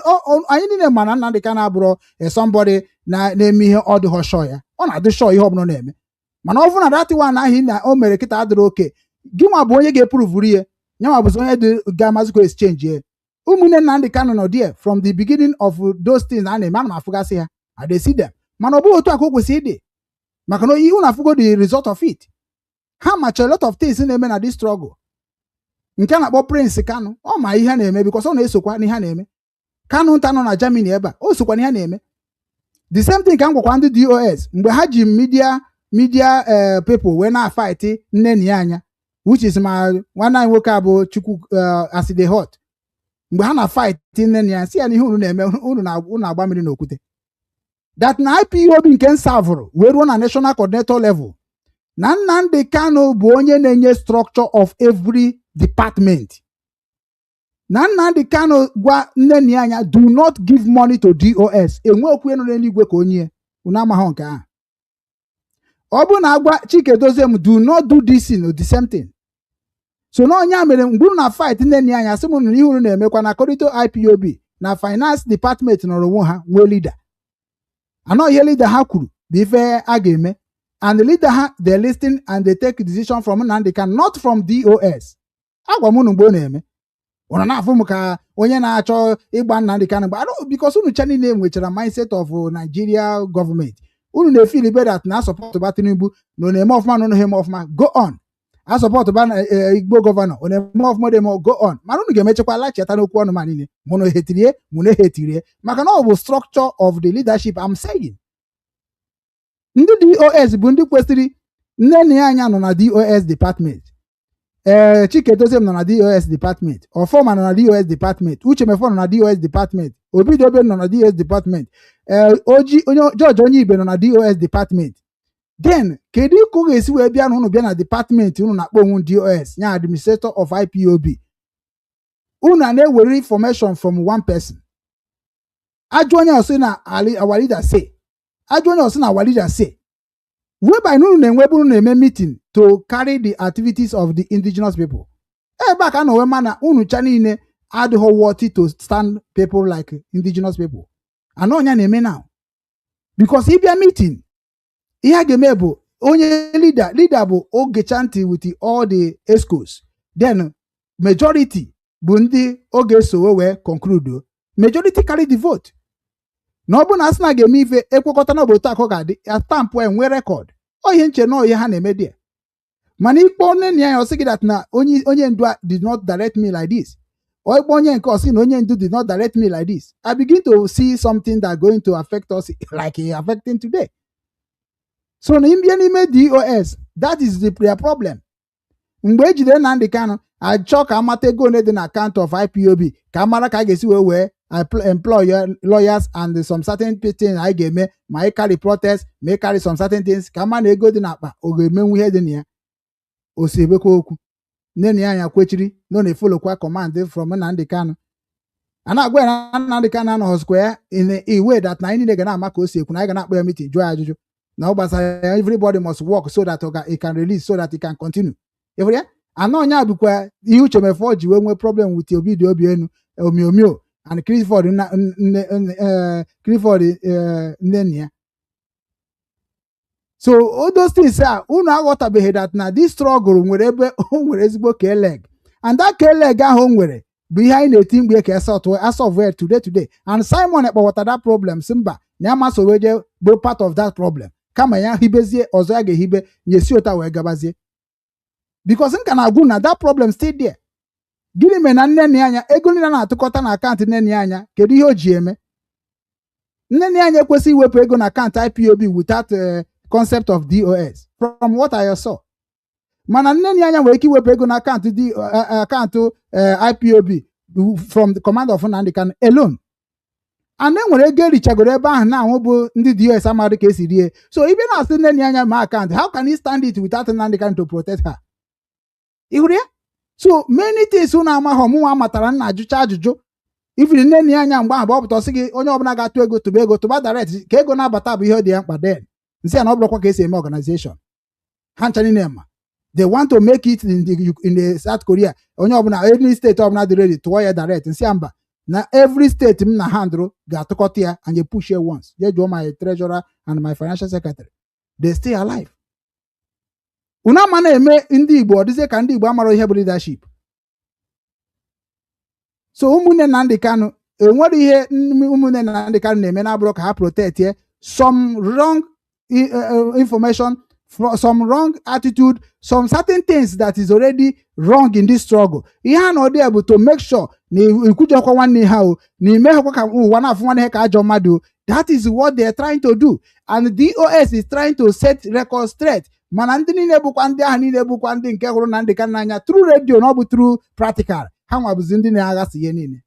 S5: anyị niile ma na Nnamdi Kanu abụrụ somebody na-eme ihe ọ dịghọ shọ ya ọ na-adị shọ ihe ọbụla na-eme mana ọ bụrụ na dati one ahụ na o mere kịta adịrị oke gị nwa bụ onye ga-epuruvuru ihe nyanwa bụzi onye dị ga-amazikwa exchange ya ụmụnne Nnamdi Kanu nọ there from the beginning of those things a na-eme ana m afụgasị ha I dey see them mana ọ bụghị otu aka o kwesịrị ịdị maka na ihu na-afụgo the result of it ha macha a lot of things na-eme na this struggle nke a na-akpọ Prince Kanu ọ ma ihe na-eme because ọ na-esokwa n'ihe na-eme Kanu nta nọ na Germany ebe a o sokwa n'ihe na-eme the same thing ka m gwakwa ndị DOS mgbe ha ji media people wee na-fight nne na ya anya which is ma nwanne anyị nwoke abụ Chukwu aside hot mgbe ha na fight nne na ya si ya na ihe unu na-eme unu agba mmiri n'okwute that na IPOB nke nsavụrụ wee ruo na national coordinator level na Nnamdi Kanu bụ onye na-enye structure of every department na Nnamdi Kanu gwa nne na anya do not give money to DOS enwe okwu enu n'eluigwe ka onye unu amaghị nke ahụ ọ bụ na agwa Chike Doziem do not do this in the same thing so na onye a mere mgbe unu na fight nne na anya sị m na ihe unu na-emekwa na corridor IPOB na finance department nọrọ onwe ha nwee leader anọ ihe leader ha kwuru bụ ife a ga-eme and the leader ha they listen and they take decision from Nnamdi Kanu not from DOS agwa m unu mgbe ọ na-eme ụna na-afụ m ka onye na-achọ ịgba Nnamdi Kanu mgbe because unu cha niile nwechara mindset of Nigeria government unu na-efili bedat na support ba Tinubu na na-eme ọfụma na eme ọfụma go on a support ba Igbo governor na eme ọfụma demo go on mana unu ga-emechekwa lacheta n'okwu ọnụ ma niile mụ na ehetirie mụ na ehetirie maka na ọ bụ structure of the leadership I'm saying ndị DOS bụ ndị kwesịrị nne na ya anya nọ na DOS department Chike Doziem nọ na DOS department Ọfọma nọ na DOS department Uchemefo nọ na DOS department Obidobe nọ na DOS department George Onyibe nọ na DOS department then kedu ka ọ ga-esi wee bịa na unu bịa na department unu na-akpọ onwe DOS ya administrator of IPOB unu na-ewere information from one person ajụ onye ọsị na our leader say ajụ onye ọsị na our leader say whereby unu na-enwebu unu na-eme meeting to carry the activities of the indigenous people ebe a ka na onwe mana unu cha niile adịghị worthy to stand people like indigenous people anọ onye na-eme now because ịbịa meeting ihe a ga-eme bụ onye leader bụ ogecha ntị with all the escos then majority bụ ndị oge sowe wee conclude majority carry the vote na ọ bụ na asị na ga-eme ife ekwekọta na obodo akọ ga-adị stampụ enwe rekọd ihe nche na ihe ha na-eme dị mana ikpe nne na ya ọsị gị dat na onye ndu did not direct me like this or ikpe onye nke ọsị na onye ndu did not direct me like this I begin to see something that going to affect us like it affecting today. So na imbia n'ime DOS that is their problem. Mgbe ejide Nnamdi Kanu achọ ka amata ego one dị na account of IPOB ka amara ka a ga-esi wee employ lawyers and some certain things I ga-eme ma I carry protest ma I carry some certain things ka ama na ego dị n'akpa o ga-emenwu ihe dị na ya o si ebekwa okwu nne na ya anya kwechiri no na-efolokwa command from Nnamdi Kanu a na-agwa ya na Nnamdi Kanu anọghịzikwa ya in a way that na anyị niile ga na-ama ka o si ekwu na anyị ga na-akpọ ya meeting jụọ ya ajụjụ na ọ gbasara everybody must work so that it can release so that it can continue every anọ onye bụkwa ihe Uchemefo ji wee nwee problem with Obi enu omiomio and Clifford nne ya so all those things unu aghọtabeghị that na this struggle nwere ebe o nwere ezigbo K-leg and that K-leg ahụ o nwere bụ ihe anyị na-eti mgbe ka asolve today and Simon ekpọwata that problem si mba na ya masoweje bụ part of that problem kama ya hibezie ọzọ ya ga-ehibe nyesi ụta wee gabazie because nka na-agwụ na that problem still there. Gịnị mere na nne na anya ego niile na-atụkọta na akaụntụ nne na anya kedu ihe o ji eme nne na anya ekwesịghị iwepụ ego na akaụntụ IPOB without concept of DOS from what I saw mana nne na anya nwere ike iwepụ ego na akaụntụ IPOB from the command of Nnamdi Kanu alone and enwere ego erichagoro ebe ahụ na ahụ bụ ndị DS amadị ka esi rie. So ibe na-asị nne ya anya ma account, how can he stand it without Nnamdi Kanu to protect her? Ihụrụ ya? So many things unu amaghị ọmụnwa matara nna ajụcha ajụjụ. Ifiri nne ya anya mgbe ahụ bụ ọpụta ọsị gị onye ọbụla ga-atụ ego tụba direct ka ego na-abata bụ ihe dị ya mkpa den. Nsị ya na ọ bụrụkwa ka esi eme organization. Ha ncha niile ma. They want to make it in the South Korea. Onye ọbụla any state ọbụla dị ready tụọ ya direct. Nsị ya mba na every state m na handle ga-atụkọta ya and you push here once. Je jụọ my treasurer and my financial secretary. They stay alive. Unu ama na-eme ndị Igbo ọ dịzie ka ndị Igbo amara ihe bụ leadership. So ụmụnne Nnamdi Kanu enwere ihe ụmụnne Nnamdi Kanu na-eme na-abụrụ ka ha protect some wrong information, some wrong attitude, some certain things that is already wrong in this struggle. Ihe a na ọ dị able to make sure na ikwujọkwa nwanne ha o na imeghekwa ka ụwa na-afụ nwanne ha ka ajọ mmadụ. That is what they are trying to do, and the DOS is trying to set records straight. Mana ndị niile bụkwa ndị ahụ niile bụkwa ndị nke hụrụ Nnamdi Kanu n'anya through radio na ọ bụ through practical. Ha nwabụzi ndị na-aghasa ihe niile.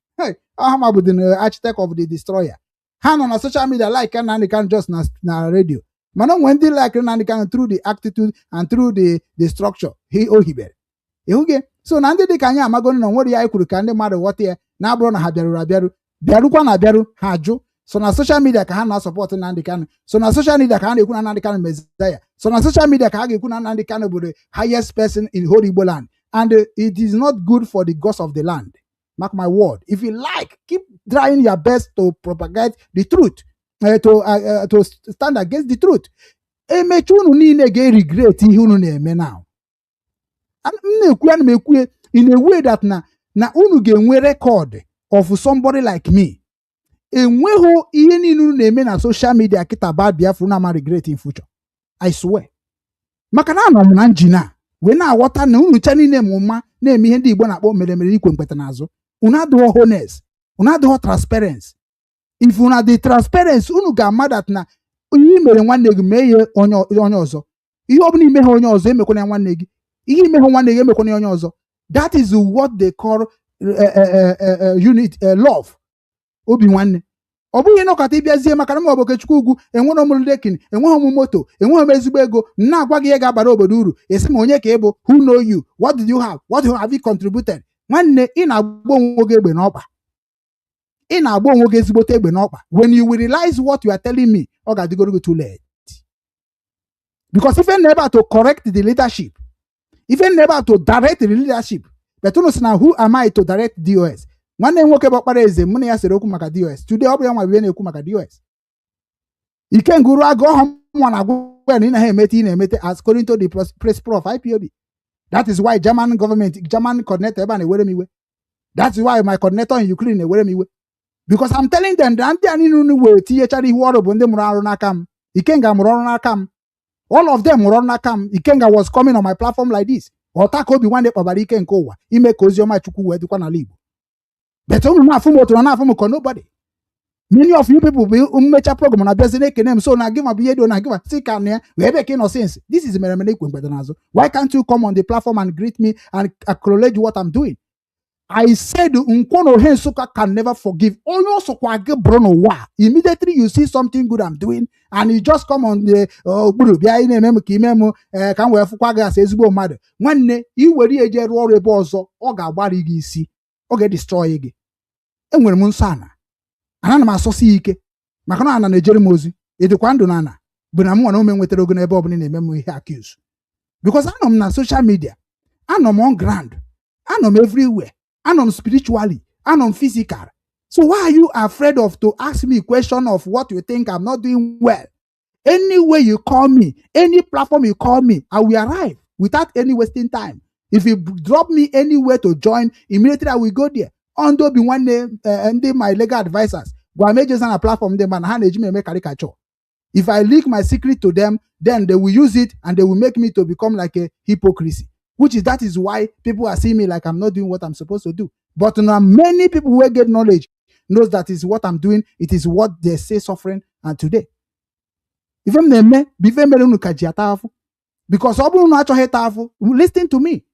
S5: Ha mabụdị na architect of the destroyer. Ha nọ na social media like Nnamdi Kanu just na radio. Mana onwe ndị like Nnamdi Kanu through the attitude and through the structure o hibere. Ịhụge? So na ndị dị ka anyị amagonu na nwere ya kwuru ka ndị mmadụ ghọta ya na-abụrụ na ha bịarukwa na abịarụ ha ajụ. So na social media ka ha na-asọpọtụ Nnamdi Kanu. So na social media ka ha na-ekwu na Nnamdi Kanu Messiah. So na social media ka ha ga-ekwu na Nnamdi Kanu bụ the highest person in whole Igbo land. And it is not good for the gods of the land. Mark my word. If you like, keep trying your best to propagate the truth, to stand against the truth. Emechi unu niile ga-regret ihe unu na-eme now. M in a way that na unu ga-enwe record of somebody like me. Enweghị ihe niile unu na-eme na social media kita bad Biafra na ma regret in future. I swear. Maka na anọ m na njina. We na-aghọta na unu cha niile mụma na-eme ihe ndị Igbo na-akpọ mere ikwe mkpeta n'azụ. Unu adịghị honest, unu adịghị transparency. If unu adị transparency, unu ga-ama that na ihe mere nwanne gị mee ihe onye ọzọ. Ihe ọ bụla imeghe onye ọzọ emekwana nwanne gị. Ihe imeghe nwanne gị emekwana onye ọzọ. That is what they call love. Obinwannem. Ọ bụghị nọkọta ịbịazie maka na m ọbụ Okechukwu ugwu enwere m dekin, enweghị m moto, enweghị m ezigbo ego, na-agwa gị ihe ga-abara obodo uru. Esi m onye ka ị bụ, who know you, what did you have, what have you contributed? Nwanne ị na-agba onwe gị egbe n'ọkpa. Ị na-agba onwe gị ezigbote egbe n'ọkpa. When you will realize what you are telling me, ọ ga-adịgoro gị too late. Because if you're never to correct the leadership, if you're never to direct the leadership, but unu sị na who am I to direct DOS? Nwanne nwoke gbakpara eze mụ na ya sere okwu maka DOS. Today ọ bụ ya nwa wee na-ekwu maka DOS. Ike nguru agụ ọhụ nwa na-agwa na ị na-emete ị na-emete according to the press prof IPOB. That is why German coordinator ebe a na-ewere m iwe. That is why my coordinator in Ukraine na-ewere m iwe. Because I'm telling them na ndị anyị nunu wee tinyechara ihu ọrụ bụ ndị mụrụ arụ n'aka m. Ikenga mụrụ ọrụ n'aka m. All of them mụrụ ọrụ n'aka m. Ikenga was coming on my platform like this. Ọta ka Obinwannem kpọbara ike nke ụwa ime ka ozi ọma Chukwu wee dịkwa n'ala Igbo. But unu na-afụ m otu na na-afụ m ka nobody. Many of you people be mmecha program na bịazi na-ekene m so na give m ihe dị na give si ka na ya wee ebe ka ị nọ since. This is mere ikwe mgbede n'azụ. Why can't you come on the platform and greet me and acknowledge what I'm doing? I said Nkwono Hensuka can never forgive. Onye sokwa gị bụrụ n'ụwa. Immediately you see something good I'm doing and you just come on the gburu bịa ị na-eme m ka ime m ka m wee fụkwa gị asị ezigbo mmadụ. Nwanne iwere ihe je rụọ ọrụ ebe ọzọ ọ ga-agbari gị isi. Ọ ga-destroy gị. Enwere m nsọ ana m asọsi ike maka na ana na-ejere m ozi ịdịkwa ndụ na ana bụ na m nwa na ome nwetara ogo n'ebe ọbụla na-eme m ihe accuse because anọ m na social media, anọ m on ground, anọ m everywhere, anọ m spiritually, anọ m physical. So why are you afraid of to ask me a question of what you think I'm not doing well? Any way you call me, any platform you call me, I will arrive without any wasting time. If you drop me anywhere to join, immediately I will go there. Under Obinwannem and my legal advisors, go make just on a platform them and hand me make caricature. If I leak my secret to them, then they will use it and they will make me to become like a hypocrisy. That is why people are seeing me like I'm not doing what I'm supposed to do. But now many people who get knowledge knows that is what I'm doing. It is what they say suffering and today. Because listen to me.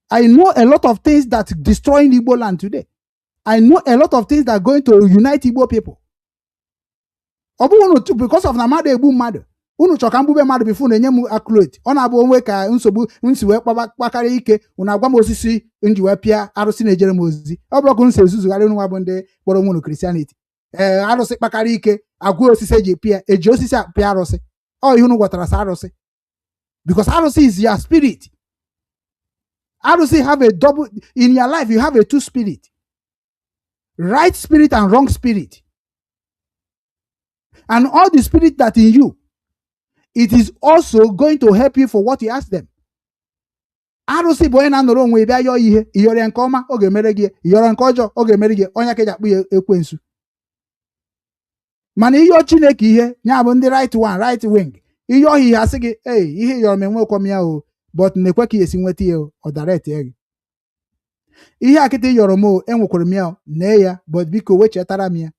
S5: I know a lot of things that destroying Igbo land today. I know a lot of things that are going to unite Igbo people. Because of na mmadụ egbu mmadụ unu chọka mbube mmadụ bifo na-enye m accurate ọ na-abụ onwe ka nsogbu nsi wee kpakarị ike unu agwa m osisi nji wee pịa arụsị na-ejere m ozizi ọ bụrụ ka nsi ezuzugharị unu nwa bụ ndị kpọrọ nwunu Christianity arụsị kpakarị ike agwa osisi eji pịa eji osisi apịa arụsị ọ ihe unu gwatara sa arụsị because arụsị is your spirit. Arụsị have a double in your life. You have a two spirit, right spirit and wrong spirit. And all the spirit that in you, it is also going to help you for what you ask them. Arụsị bụ onye na-anọrọ onwe bịa yọọ ihe iyọrọ nke ọma ọ ga-emere gị iyọrọ nke ọjọọ ọ ga-emere gị onye ka eji akpụ ya ekwensu. Mana iyọ Chineke ihe nya bụ ndị right one right wing iyọ ihe asị gị ihe yọrọ m enwekwa m ya o but na-ekwe ka esi nweta ya ọ direct ya gị ihe akịta yọrọ m o enwekwara m ya nee ya but biko wechetara m ya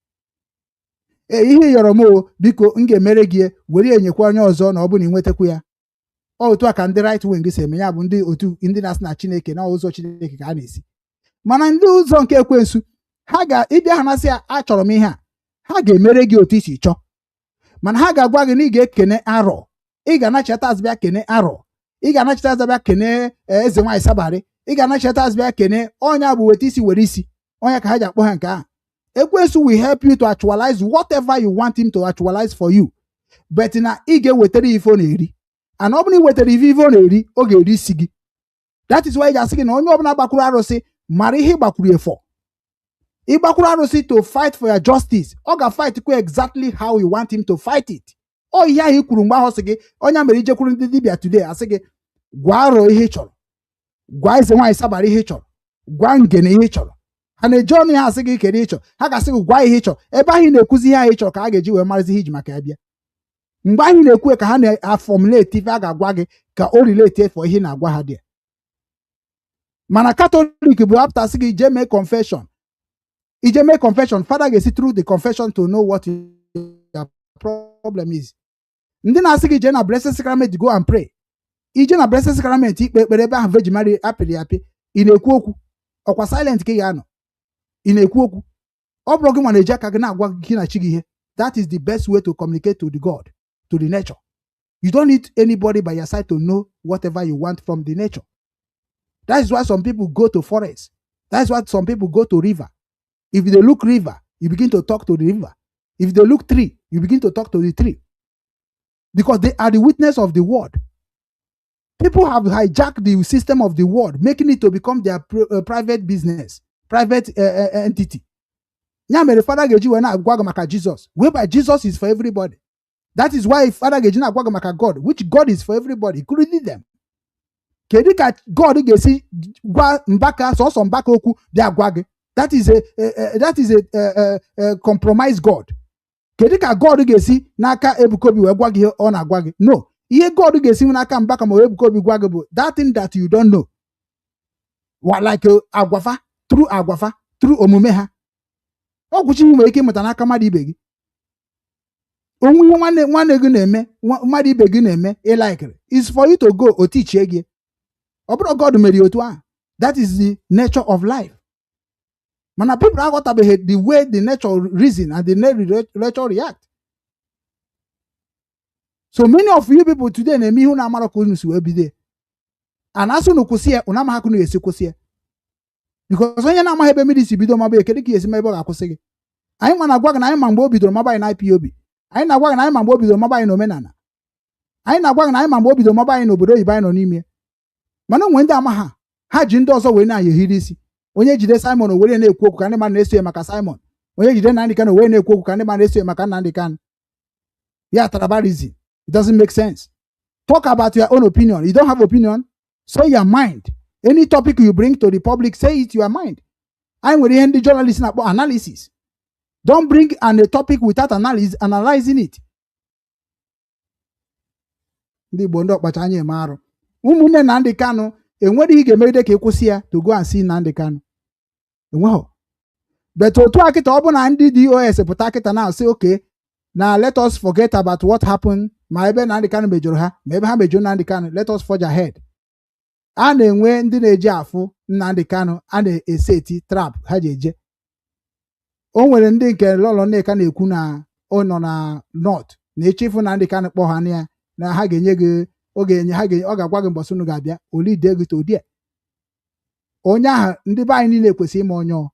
S5: ihe yọrọ m o biko m ga-emere gị were enyekwa onye ọzọ na ọ bụ na ị nwetakwu ya. Otu a ka ndị right wing si eme ya bụ ndị otu ndị na-asị na Chineke na ụzọ Chineke ka a na-esi. Mana ndị ụzọ nke ekwensu ha ga-ịbịa ha nasị achọrọ m ihe a ha ga-emere gị otu isi chọọ mana ha ga-agwa gị na ị ga-ekene arọ ị ga-anachata azụbịa kene arọ ị ga-anachata azụbịa kene eze nwaanyị sabarị ị ga-anachata azụbịa kene ọnya bụ weta isi were isi ọnya ka ha ji akpọ ha nke ahụ. Ekwensu will help you to actualize whatever you want him to actualize for you but na ị ga-ewetara ife ọ na-eri and ọ bụrụ na ị wetara ife ọ na-eri ọ ga-eri isi gị. That is why ị ga-asị gị na onye ọbụla gbakwuru arụsị mara ihe ịgbakwuru efọ ịgbakwuru arụsị to fight for your justice ọ ga-fight kwa exactly how you want him to fight it. Ọ ihe ahụ kwuru mgbe ahụ sị gị onye mere ijekwuru ndị dibịa today asị gị gwa arọ ihe ị chọrọ gwa eze nwaanyị sabara ihe ị chọrọ gwa ngene ihe ị chọrọ ha na-eji ọnụ ya asị gị kere ị chọrọ ha ga-asị gị gwa ihe ị chọrọ ebe ahụ na-ekwuzi ihe ahụ ị chọrọ ka a ga-eji wee marazi ihe iji maka ya bịa. Mgbe anyị na-ekwu ka ha na-afọmuleti ife a ga-agwa gị ka o relate efọ ihe na-agwa ha dị. Mana Katọlik bụ apụta sị gị ije mee confession ije mee confession fada ga-esi through the confession to know what your problem is. Ndị na-asị gị jee na Blessed Sacrament go and pray ije na Blessed Sacrament ikpe ekpere ebe ahụ Virgin Mary apịrị apị ị na-ekwu okwu ọkwa silent ka ị ga-anọ ị na-ekwu okwu ọ bụrụ gị nwa na-eji aka gị na-agwa gị na chi gị ihe. That is the best way to communicate to the God, to the nature. You don't need anybody by your side to know whatever you want from the nature. That is why some people go to forest. That is why some people go to river. If they look river, you begin to talk to the river. If they look tree, you begin to talk to the tree. Because they are the witness of the word. People have hijacked the system of the world, making it to become their private business, private entity. Nyamere Father Geji wena agwaga maka Jesus, whereby Jesus is for everybody. That is why Father Geji na agwaga maka God, which God is for everybody, including them. Kedu ka God gesi gwa mbaka so mbaka okwu dị agwage. That is a compromise God. Kedu ka God gesi n'aka Ebukobi wee gwa gị ọ na-agwa gị? No. Ihe God gesi n'aka mbaka ma Ebukobi gwa gị bụ that thing that you don't know. Like agwafa, through omume ha. Ọ gwụchi nwere ike ịmụta n'aka mmadụ ibe gị. Onwe nwanne gị na-eme, mmadụ ibe gị na-eme, ịlikere. Is for you to go o teachie gị. Ọ bụrụ God mere otu ahụ. That is the nature of life. Mana people aghọtabeghị the way the nature reason and the nature react. So many of you people today na-eme ihe na-amara ka unu si wee bido. And asụ unu kwụsị ya, unu amaghị ka unu ga-esi kwụsị ya. Because onye na-amaghị ebe mmiri si bido maba kedu ka esi ebe ọ ga-akwụsị gị. Anyị nwa na-agwa gị na anyị ma mgbe o bidoro maba anyị na IPOB. Anyị na-agwa gị na anyị ma mgbe o bidoro maba anyị na omenala. Anyị na-agwa gị na anyị ma mgbe o bidoro maba anyị n'obodo oyibo anyị nọ n'ime. Mana onwe ndị ama ha ji ndị ọzọ wee na-ayehiri isi. Onye jide Simon o were na-ekwu okwu ka ndị mmadụ na-eso ya maka Simon. Onye jide Nnamdi Kanu o were na-ekwu okwu ka ndị mmadụ na-eso ya maka Nnamdi Kanu. Yeah, tribalism. It doesn't make sense. Talk about your own opinion. You don't have opinion, say your mind. Any topic you bring to the public, say it your mind. I'm with the journalist about analysis. Don't bring a topic without analyzing it. Ndị Igbo ndị ọkpacha anya eme arụ. Ụmụnne Nnamdi Kanu enwere ihe ga-emegide ka ekwụsị ya to go and see Nnamdi Kanu. Enweghị. But otu akịta ọ bụ na ndị DOS pụta akịta na say okay, now let us forget about what happened. Ma ebe Nnamdi Kanu mejọrọ ha, ma ebe ha mejọrọ Nnamdi Kanu, let us forge ahead. A na-enwe ndị na-eji afụ Nnamdi Kanu a na-eseti trap ha ji eje. o nwere ndị nke Lolo Nneka na-ekwu na ọ nọ na North na-echefu na ndị ka na-akpọ ha na ya na ha ga-enye gị ọ ga-agwa gị mbọsị unu ga-abịa olide gị todie onye ahụ ndị be anyị niile kwesịrị ime onye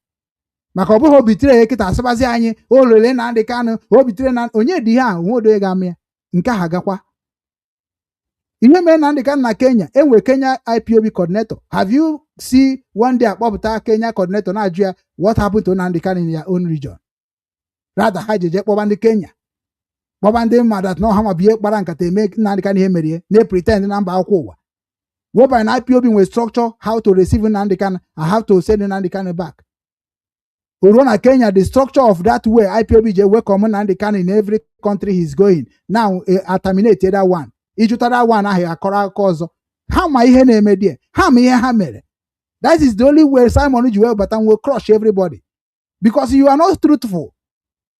S5: maka ọ bụghị obitere ya kịta asịbazi anyị olele na ndị Kanu obitere na onye dị ihe a nwe odoye ga-ama ya nke ahụ agakwa ihe mere na ndị Kanu na Kenya enwe Kenya IPOB coordinator. Have you see one day akpọpụta Kenya coordinator na-ajụ ya what happened to Nnamdi Kanu in their own region? Rather ha jeje kpọba ndị Kenya kpọba ndị mmadụ na ọha ma bihe kpara nkata eme Nnamdi Kanu ihe merie na-pretend na mba akwụkwọ ụwa whereby na IPOB nwere structure how to receive Nnamdi Kanu and how to send Nnamdi Kanu back. Oruo na Kenya, the structure of that way IPOB je welcome Nnamdi Kanu in every country he's going. Now terminate that one. Ijuta that one ahụ akọrọ akụkọ ọzọ. Ha ma ihe na-eme die. Ha ma ihe ha mere. That is the only way Simon ji wee bata will crush everybody. Because you are not truthful.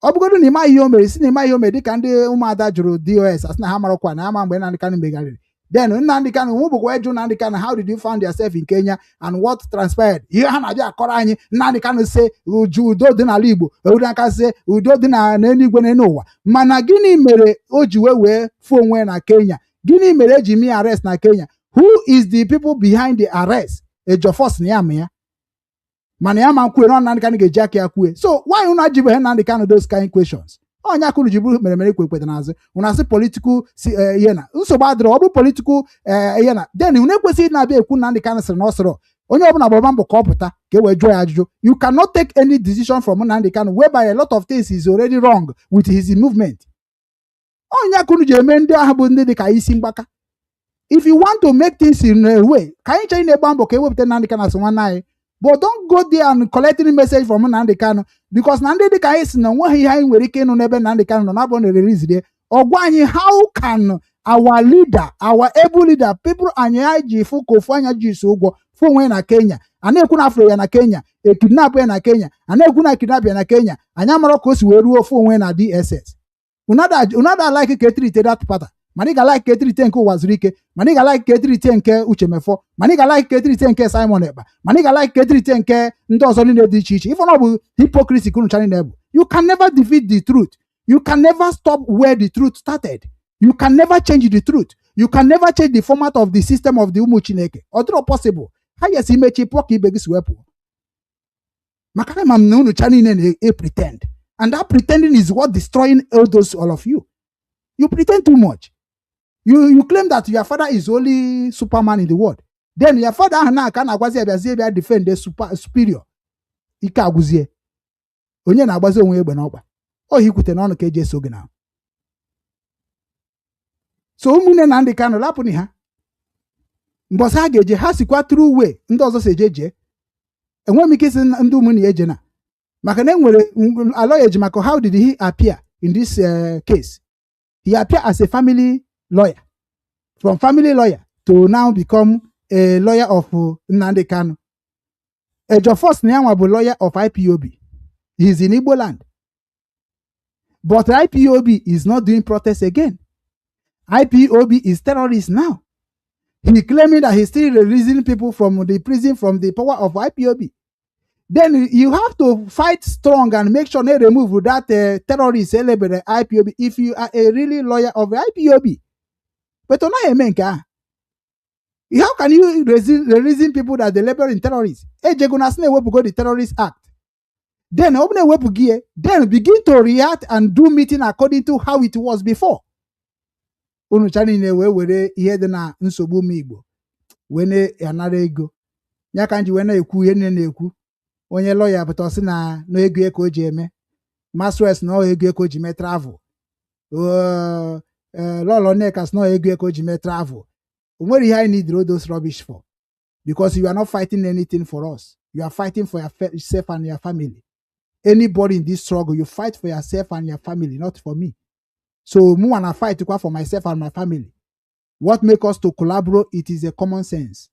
S5: Ọ bụgodu na ịma ihe o mere si na ịma ihe o mere dịka ndị ụmụada jụrụ DOS asị na ha marakwa na ama mgbe Nnamdi Kanu megharịrị. Then Nnamdi Kanu nwụbụkwa eju Nnamdi Kanu how did you find yourself in Kenya and what transpired? Ihe ha na-abịa akọrọ anyị Nnamdi Kanu se udo dị n'ala Igbo Nnamdi se udo dị n'eluigwe na n'ụwa mana gịnị mere o ji wee fụ onwe na Kenya? Gịnị mere eji mee arrest na Kenya? Who is the people behind the arrest? Ejofos na ya ma ya mana ya ma kwue na Nnamdi Kanu ga-eji aka ya kwue. So why unu ajibeghị Nnamdi Kanu those kind questions? Onye akụrụ ji bụrụ mere kwekwe n'azụ unu asị political ihe na nsogbu adịrọ ọ bụ political ihe na then unu ekwesịghị na-abịa ekwu Nnamdi Kanu sịrị na ọ sịrọ onye ọbụla gbaba mbọ ka ọ pụta ka e wee jụọ ya ajụjụ. You cannot take any decision from Nnamdi Kanu whereby a lot of things is already wrong with his movement. Onye akụrụ ji eme ndị ahụ bụ ndị dị ka isi mgbaka. If you want to make things in a way ka anyị chọrọ na-egba mbọ ka e wepụta Nnamdi Kanu asị nwanne anyị. But don't go there and collecting message from Nnamdi Kanu because na ndị dịka anyị si na onweghị ihe anyị nwere ike ịnụ n'ebe Nnamdi Kanu nọ na-abụ na release there. Ọgwa anyị how can our leader, our able leader, people anyị ji fụ ka ofu anya ji isi ụgwọ fụ onwe na Kenya a na-ekwu na afro ya na Kenya ekidnap ya na Kenya a na-ekwu na kidnap ya na Kenya anyị amara ka o si wee ruo ofu onwe na DSS. Unada like ka etrite that pattern. Mana ị ga-like ka etrite nke ụwa zuru ike, mana ị ga-like ka etrite nke Uchemefo, mana ị ga-like ka etrite nke Simon Ekpa, mana ị ga-like ka etrite nke ndị ọzọ niile dị iche iche. Ife ọ bụ hypocrisy kunu chani na-ebu. You can never defeat the truth. You can never stop where the truth started. You can never change the truth. You can never change the format of the system of the ụmụ Chineke. Ọ dịrọ possible. Ha yes imechi pụọ ka ibe gị si wepụ. Maka na m na unu chani na-pretend. And that pretending is what destroying all of you. You pretend too much. You claim that your father is only Superman in the world. Then your father na ka na-agwazi abịa defend the superior. Ike agwụzie. Onye na-agbazi onwe egbe n'ọkpa. O hikwute n'ọnụ ka eji eso gị na. So ụmụnne na ndị Kanu lapụni ha. Mbọsị ha ga-eje ha sikwa true way ndị ọzọ si eje. Enwe m ike isi ndị ụmụnne ya eje na. Maka na enwere aloya eji maka how did he appear in this case? He appeared as a family lawyer. From family lawyer to now become a lawyer of Nnamdi Kanu. Ejofos Nyanwa bụ lawyer of IPOB. He's in Igbo land. But IPOB is not doing protest again. IPOB is terrorist now. He claiming that he's still releasing people from the prison from the power of IPOB. Then you have to fight strong and make sure they remove that terrorist celebrate IPOB if you are a really lawyer of IPOB. But on how can you reason people that they label in terrorists? Go the terrorist act. Then then begin to react and do meeting according to how it was before. Unu chani na-ewe were ihe dị na nsogbu ụmụ Igbo wene anara ego ya ka nji wena ekwu ihe na-ekwu onye lawyer pụta sị na no ego eko ji eme Maswes na ego eko ji me travel Lolo Nneka no ego eko ji me travel. Onwere ihe I need all those rubbish for because you are not fighting anything for us. You are fighting for yourself and your family. Anybody in this struggle, you fight for yourself and your family, not for me. So me wanna fight for myself and my family. What makes us to collaborate? It is a common sense.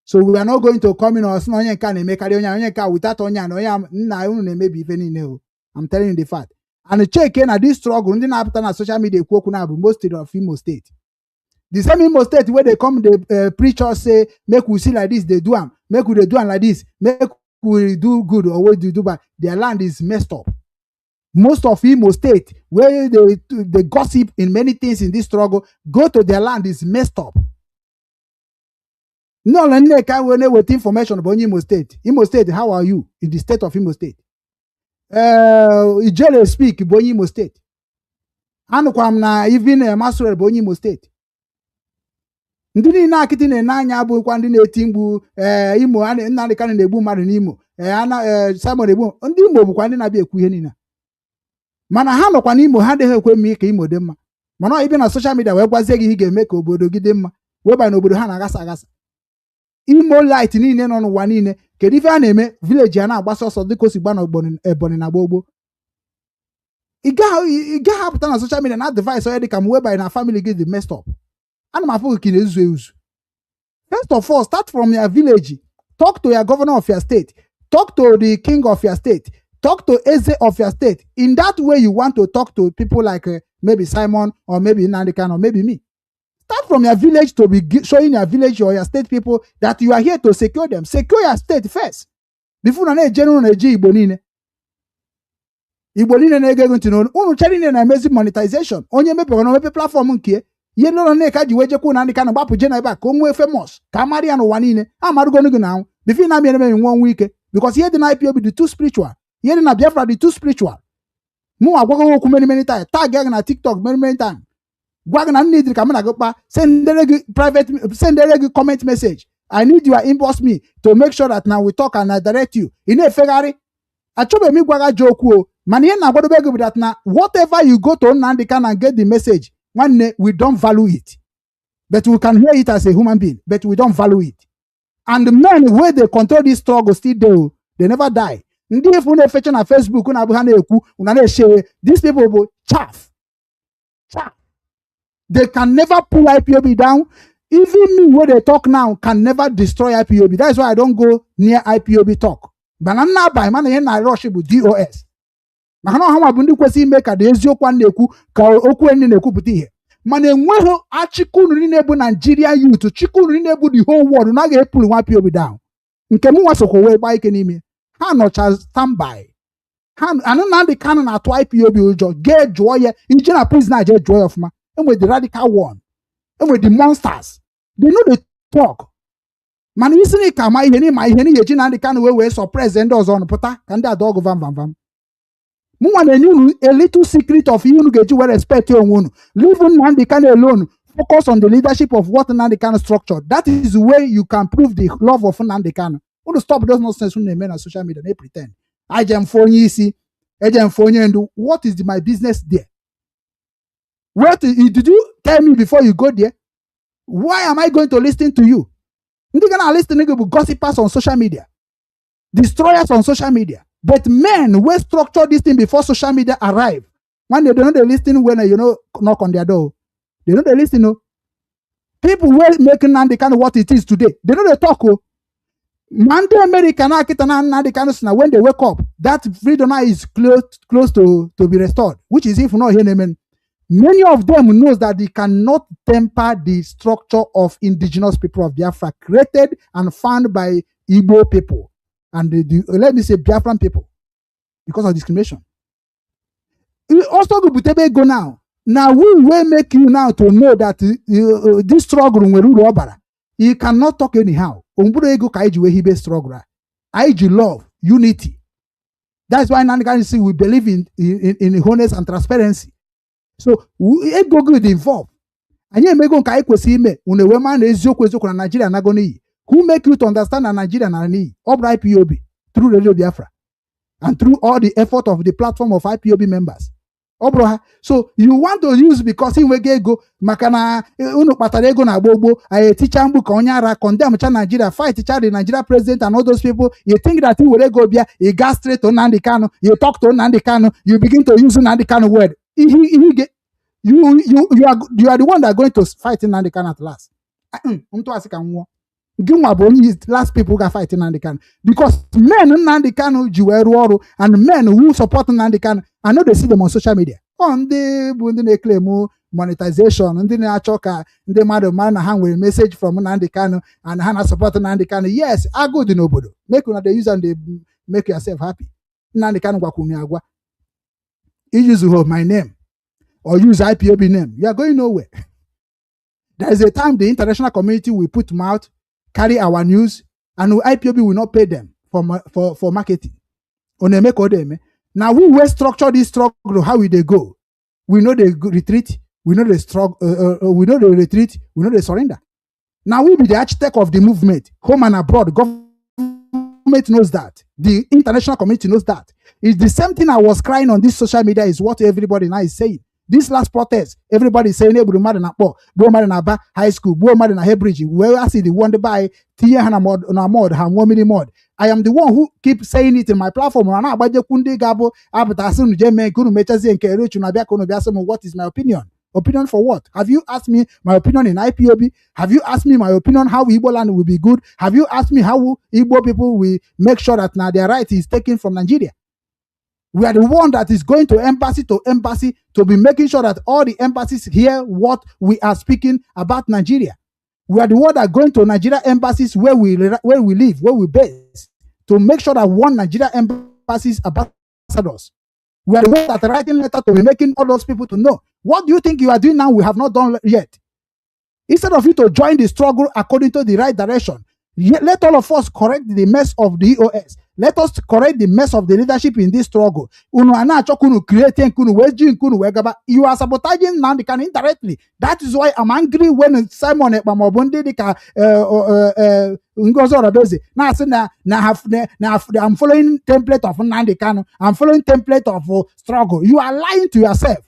S5: So we are not going to come in or without maybe even. I'm telling you the fact. And check in at this struggle, na social media most of Imo State. The same Imo State where they come, the preachers say, make we see like this, they do them, make we do them like this, make will do good or will do bad, their land is messed up. Most of Imo State, where they gossip in many things in this struggle, go to their land is messed up. No, Nneka with information about Imo State. Imo State, how are you in the state of Imo State? Ijele speak about Imo State. Anukwam na even Masure about Imo State. Ndị niile akịtị na-ene anya abụkwa ndị na-eti mgbu Imo Nnamdi Kanu na-egbu mmadụ n'Imo Simon egbu ndị Imo bụkwa ndị na-abịa ekwu ihe niile. Mana ha nọkwa n'Imo ha adịghị ekwe mme ka Imo dị mma. Mana ịbịa na social media wee gwazie gị ihe ga-eme ka obodo gị dị mma wee banye n'obodo ha na-agasa agasa. Imo light niile nọ n'ụwa niile kedu ife a na-eme village ya na-agbasa ọsọ dịka o si gba na Ebonyi na gbogbo. Ị gaghị apụta na social media na device onye dịka m wee banye na family gị dị messed up. Ana m afụ gị na-ezuzu ezuzu. First of all, start from your village. Talk to your governor of your state. Talk to the king of your state. Talk to Eze of your state. In that way, you want to talk to people like maybe Simon or maybe Nnamdi Kanu or maybe me. Start from your village to be showing your village or your state people that you are here to secure them. Secure your state first. Before na general na Igbo Nile. Igbo Nile na ego ntị n'onu. Unu chari na amazing monetization. Onye mepe na mepe platform nke ye Lolo Nneka ji wejekwu Nnamdi Kanu gbapụ je na ebe a ka o nwee famous ka amari ya n'ụwa niile. Amarugo n'ego na anwụ. Before na mere nwe onwe ike because here the IPOB the too spiritual. Here na Biafra the too spiritual. Mu agwago okwu many times. Tag ya na TikTok many times. Gwa na need ka na gokpa send a comment message. I need your inbox me to make sure that now we talk and I direct you. In a fegari achobe mi gwaga joku man ye na gbodo be that na whatever you go to Nnamdi Kanu and get the message one we don't value it. But we can hear it as a human being, but we don't value it. And the men where they control this struggle still do, they never die. Ndị ifu na feature na Facebook na abụha na-ekwu una na-share these people bụ chaff. They can never pull IPOB down. Even me where they talk now can never destroy IPOB. That's why I don't go near IPOB talk. But I'm not by man na rush with DOS. Mahano how abundi kwesi ime ka de eziokwu na-ekwu ka okwu enyi na-ekwu pụta ihe. Mana enweghị achịkunu niile bụ Nigeria youth, chikunu niile bụ the whole world na ga-epulu IPOB down. Nke mụ nwasokwa wee gba ike n'ime. Ha nọcha standby. Ha Nnamdi Kanu na-atụ IPOB ụjọ gee jụọ ya ije na prison je jụọ ya ọfụma. And with the radical one, and with the monsters, they know they talk. Man, isn't it? Come, my Nnamdi Kanu we suppress and does on pota. Can that dog vam? A little secret of you get you respect your own. Leave Nnamdi Kanu alone. Focus on the leadership of what Nnamdi Kanu structure. That is the way you can prove the love of Nnamdi Kanu. Want to stop those nonsense when they men on social media? They pretend. I jam phone you see. I jam phone you and do what is my business there? What did you tell me before you go there? Why am I going to listen to you? You're gonna listen to gossipers on social media, destroyers on social media. But men will structure this thing before social media arrive. When they don't know they listen when knock on their door. They don't they listen. No. People will make Nnamdi Kanu what it is today. They know they talk. Monday American Nnamdi Kanu when they wake up, that freedom is close to be restored. Which is if not here, many of them knows that they cannot temper the structure of indigenous people of Biafra created and found by Igbo people and let me say Biafran people because of discrimination. We also go now. Now we will make you now to know that this struggle you cannot talk anyhow. Struggle. IG love unity. That's why we believe in honest and transparency. So we go good involved. And you make on ime une woman eziokwu na Nigeria na goni. Who make you to understand that Nigeria na ni of IPOB through Radio Biafra and through all the effort of the platform of IPOB members. So you want to use because in wege go makana unu kpatara ego na gbogbo a teacher mbu ka onye ara condemn cha Nigeria fight teacher the Nigeria president and all those people. You think that you will go bia you gas straight to Nnamdi Kanu, you talk to Nnamdi Kanu, you begin to use Nnamdi Kanu word. You are the one that are going to fight Nnamdi Kanu at last. Last people got fighting Nnamdi Kanu because men Nnamdi Kanu and men who support Nnamdi Kanu, I know they see them on social media. ọ ndị bụ ndị na-eklemu monetization, ndị na-achọ ka ndị mmadụ mara na ha nwere message from Nnamdi Kanu and ha na-support Nnamdi Kanu. Yes, agụ dị n'obodo, make una dey use and dey make yourself happy. Nnamdi Kanu gwakwuru agwa, use my name or use IPOB name, you are going nowhere. There is a time the international community will put mouth, carry our news, and IPOB will not pay them for marketing. Now we will structure this struggle. How will they go? We know they retreat. We know they struggle. We know they retreat. We know they surrender. Now we be the architect of the movement, home and abroad. Government knows that. The international community knows that. It's the same thing I was crying on this social media is what everybody now is saying. This last protest, everybody is saying, Aba High School, Hebridge, where I see the one to buy mod. I am the one who keep saying it in my platform. What is my opinion? Opinion for what? Have you asked me my opinion in IPOB? Have you asked me my opinion how Igbo land will be good? Have you asked me how Igbo people will make sure that now their right is taken from Nigeria? We are the one that is going to embassy to be making sure that all the embassies hear what we are speaking about Nigeria. We are the one that are going to Nigeria embassies where we live, where we base, to make sure that one Nigeria embassies ambassadors. We are the ones that are writing letters to be making all those people to know. What do you think you are doing now? We have not done yet. Instead of you to join the struggle according to the right direction, let all of us correct the mess of the EOS. Let us correct the mess of the leadership in this struggle. You are sabotaging Nnamdi Kanu indirectly. That is why I'm angry when Simon I'm following template of Nnamdi Kanu. I'm following template of struggle. You are lying to yourself.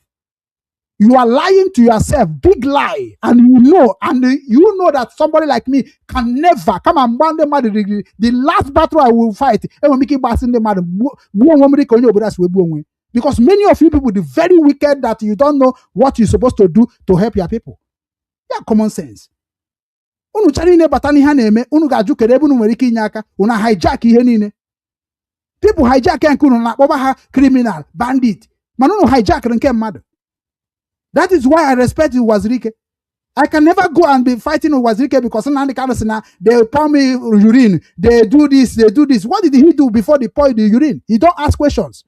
S5: You are lying to yourself, big lie, and you know that somebody like me can never come and ban the last battle I will fight. Because many of you people, the very wicked, that you don't know what you're supposed to do to help your people. Yeah, common sense. People hijack criminal, bandit. Manunu hijack nke mmadụ. That is why I respect Wazirike. I can never go and be fighting with Wazirike because Nnamdi Kanu, they pour me urine, they do this, they do this. What did he do before they pour the urine? He don't ask questions.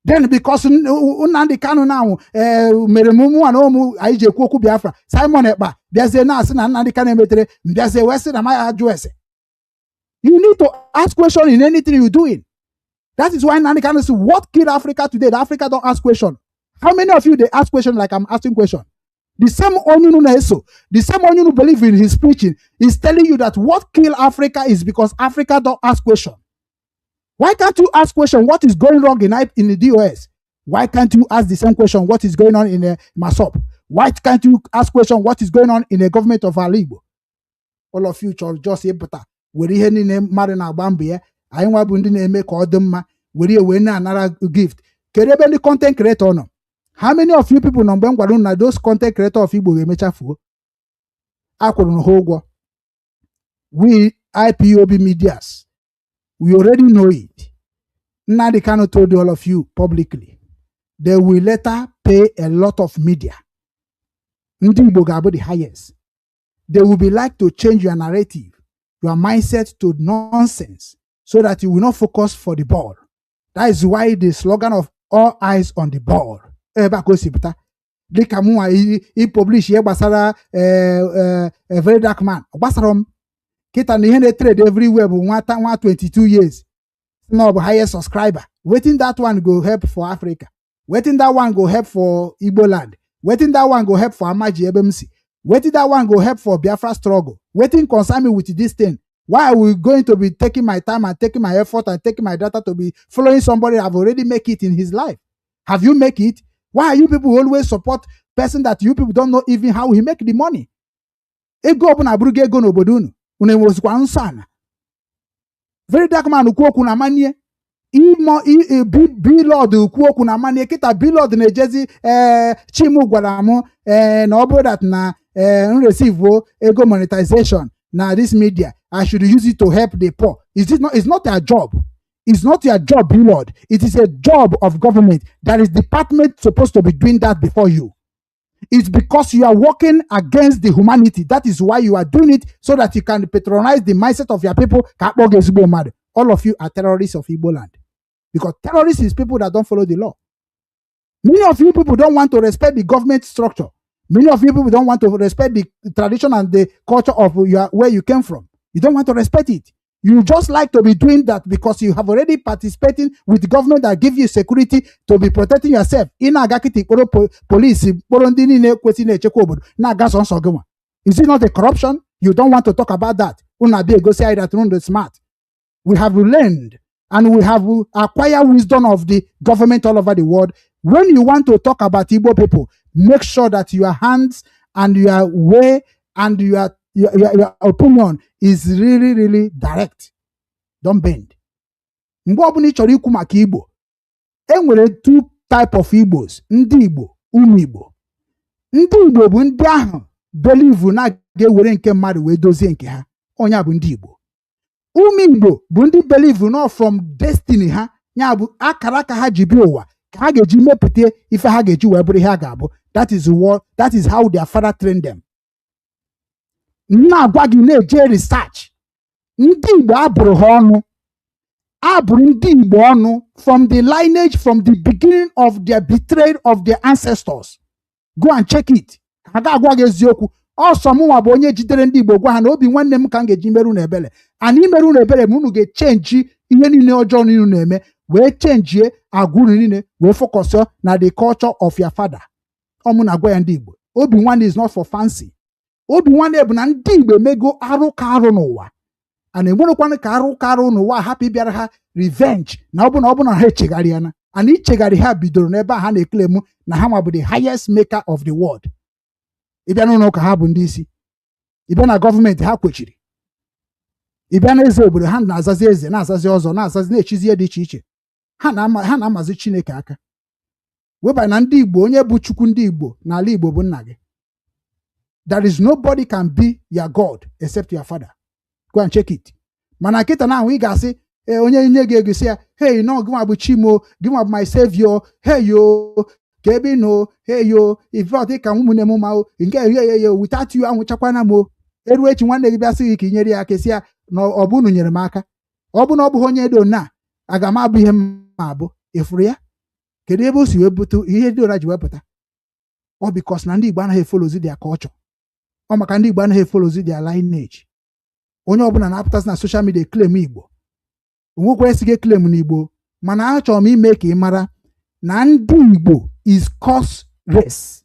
S5: Then because Nnamdi Kanu now, Meremumu and Omu EKE OKU Biafra, Simon Ekpa, there's a nurse and Nnamdi Kanu metere, there's a Western Amaya address. You need to ask questions in anything you're doing. That is why Nnamdi Kanu says, what killed Africa today? Africa don't ask questions. How many of you, they ask questions like I'm asking questions? The same Onyunu Neso, the same Onyunu who believe in his preaching, is telling you that what killed Africa is because Africa don't ask questions. Why can't you ask questions what is going wrong in the DOS? Why can't you ask the same question what is going on in the MASOP? Why can't you ask questions what is going on in the government of Alibo? All of you just say, but we're here in Marina Bambia. I am wabundi name called them. We're winning another gift. Kerebe the content creator no. How many of you people know those content creators of Igbo Mechafu? We IPOB medias, we already know it. Nnamdi Kanu told all of you publicly. They will later pay a lot of media. Ndi Igbo Gabo the highest. They will be like to change your narrative, your mindset to nonsense, so that you will not focus for the ball. That is why the slogan of all eyes on the ball. He publish basara a very dark man. Basarom kita ni trade everywhere but 122 years. No highest subscriber. Waiting that one go help for Africa. Waiting that one go help for Igbo land. Waiting that one go help for Amaji EBMC. Waiting that one go help for Biafra struggle. Waiting concern me with this thing. Why are we going to be taking my time and taking my effort and taking my data to be following somebody that have already make it in his life? Have you make it? Why are you people always support person that you people don't know even how he make the money? Ego open abruge ego no bodunu. Unemos kwa nsana. Very dark man ukwoku na manye. Lord ukwoku na manye. Kita Lord nejezi chimu gwaramu na obo that na receive ego monetization na this media. I should use it to help the poor. It's not a job. It's not your job, Lord. It is a job of government. That is department supposed to be doing that before you. It's because you are working against the humanity. That is why you are doing it, so that you can patronize the mindset of your people. All of you are terrorists of Igbo land. Because terrorists is people that don't follow the law. Many of you people don't want to respect the government structure. Many of you people don't want to respect the tradition and the culture of where you came from. You don't want to respect it. You just like to be doing that because you have already participating with the government that give you security to be protecting yourself. Is it not a corruption? You don't want to talk about that. Smart. We have learned and we have acquired wisdom of the government all over the world. When you want to talk about Igbo people, make sure that your hands and your way and your opinion is really, really direct. Don't bend. Igbo. Enwere two type of Igbos. Ndị Igbo, Umu Igbo. Ndị Igbo bụ ndị ahụ believe na ga-ewere nke mmadụ wee dozie nke ha. Onye bụ ndị Igbo. Umu Igbo bụ ndị believe no from destiny ha. Nya bụ akara aka ha ji bi ụwa. Ka ha ga-eji mepụta ife ha ga-eji wee bụrụ ihe ha ga-abụ. That is how their father trained them. Na-agwa gị na-eje research. Ndị Igbo abụrụ ha ọnụ. Abụrụ ndị Igbo ọnụ from the lineage, from the beginning of their betrayal of their ancestors. Go and check it. Ha ga-agwa gị eziokwu. Ọsọ mụnwa bụ onye jidere ndị Igbo gwa ha na Obinwannem ka m ga-eji merụ na ebele. Ana imerụ na ebele m unu ga-echenji ihe niile ọjọọ niile na-eme wee chenjie agwụ niile wee focus na the culture of your father. Ọmụ na-agwa ya ndị Igbo. Obinwannem is not for fancy. Obinwannem bụ na ndị Igbo emego arụ ka arụ n'ụwa. Ana enwerekwana ka arụ ka arụ n'ụwa hapụ ịbịara ha revenge na ọbụna ha echegharị ya na. Ana ichegharị ha bidoro n'ebe ha na-eklem na ha ma bụ the highest maker of the world. Ịbịa n'ụlọ ka ha bụ ndị isi. Ịbịa na gọọmenti ha kwechiri. Ịbịa na eze obodo ha na-azazi eze, na-azazi ọzọ, na-azazi na-echizi ihe dị iche iche. Ha na-amazi Chineke aka. Weba na ndị Igbo, onye bụ Chukwu ndị Igbo n'ala Igbo bụ nna gị. There is nobody can be your God except your father. Go and check it. Mana kita na ị ga-asị onye nye gị ego si ya, hey no, gị nwa bụ Chimo, gị nwa bụ my savior, hey yo, ka ebe no, hey yo, if you take ụmụnne m ma nke yo without you anwụchakwana m. Eru echi nwanne gị bịa sị gị ka inyere ya aka si ya na ọ bụ unu nyere m aka. Ọ bụ na ọ bụ onye do na aga m abụ ihe m abụ. Ifuru ya. Kedu ebe o si wee butu ihe dị ụra ji wepụta? Ọ because na ndị Igbo anaghị follow their culture. Ọ maka ndị Igbo anaghị follow their lineage. Onye ọbụla na-apụtasị na social media claim Igbo. Onwekwa esighị claim n'Igbo, mana achọrọ m ime ka ị mara na ndị Igbo is curse race.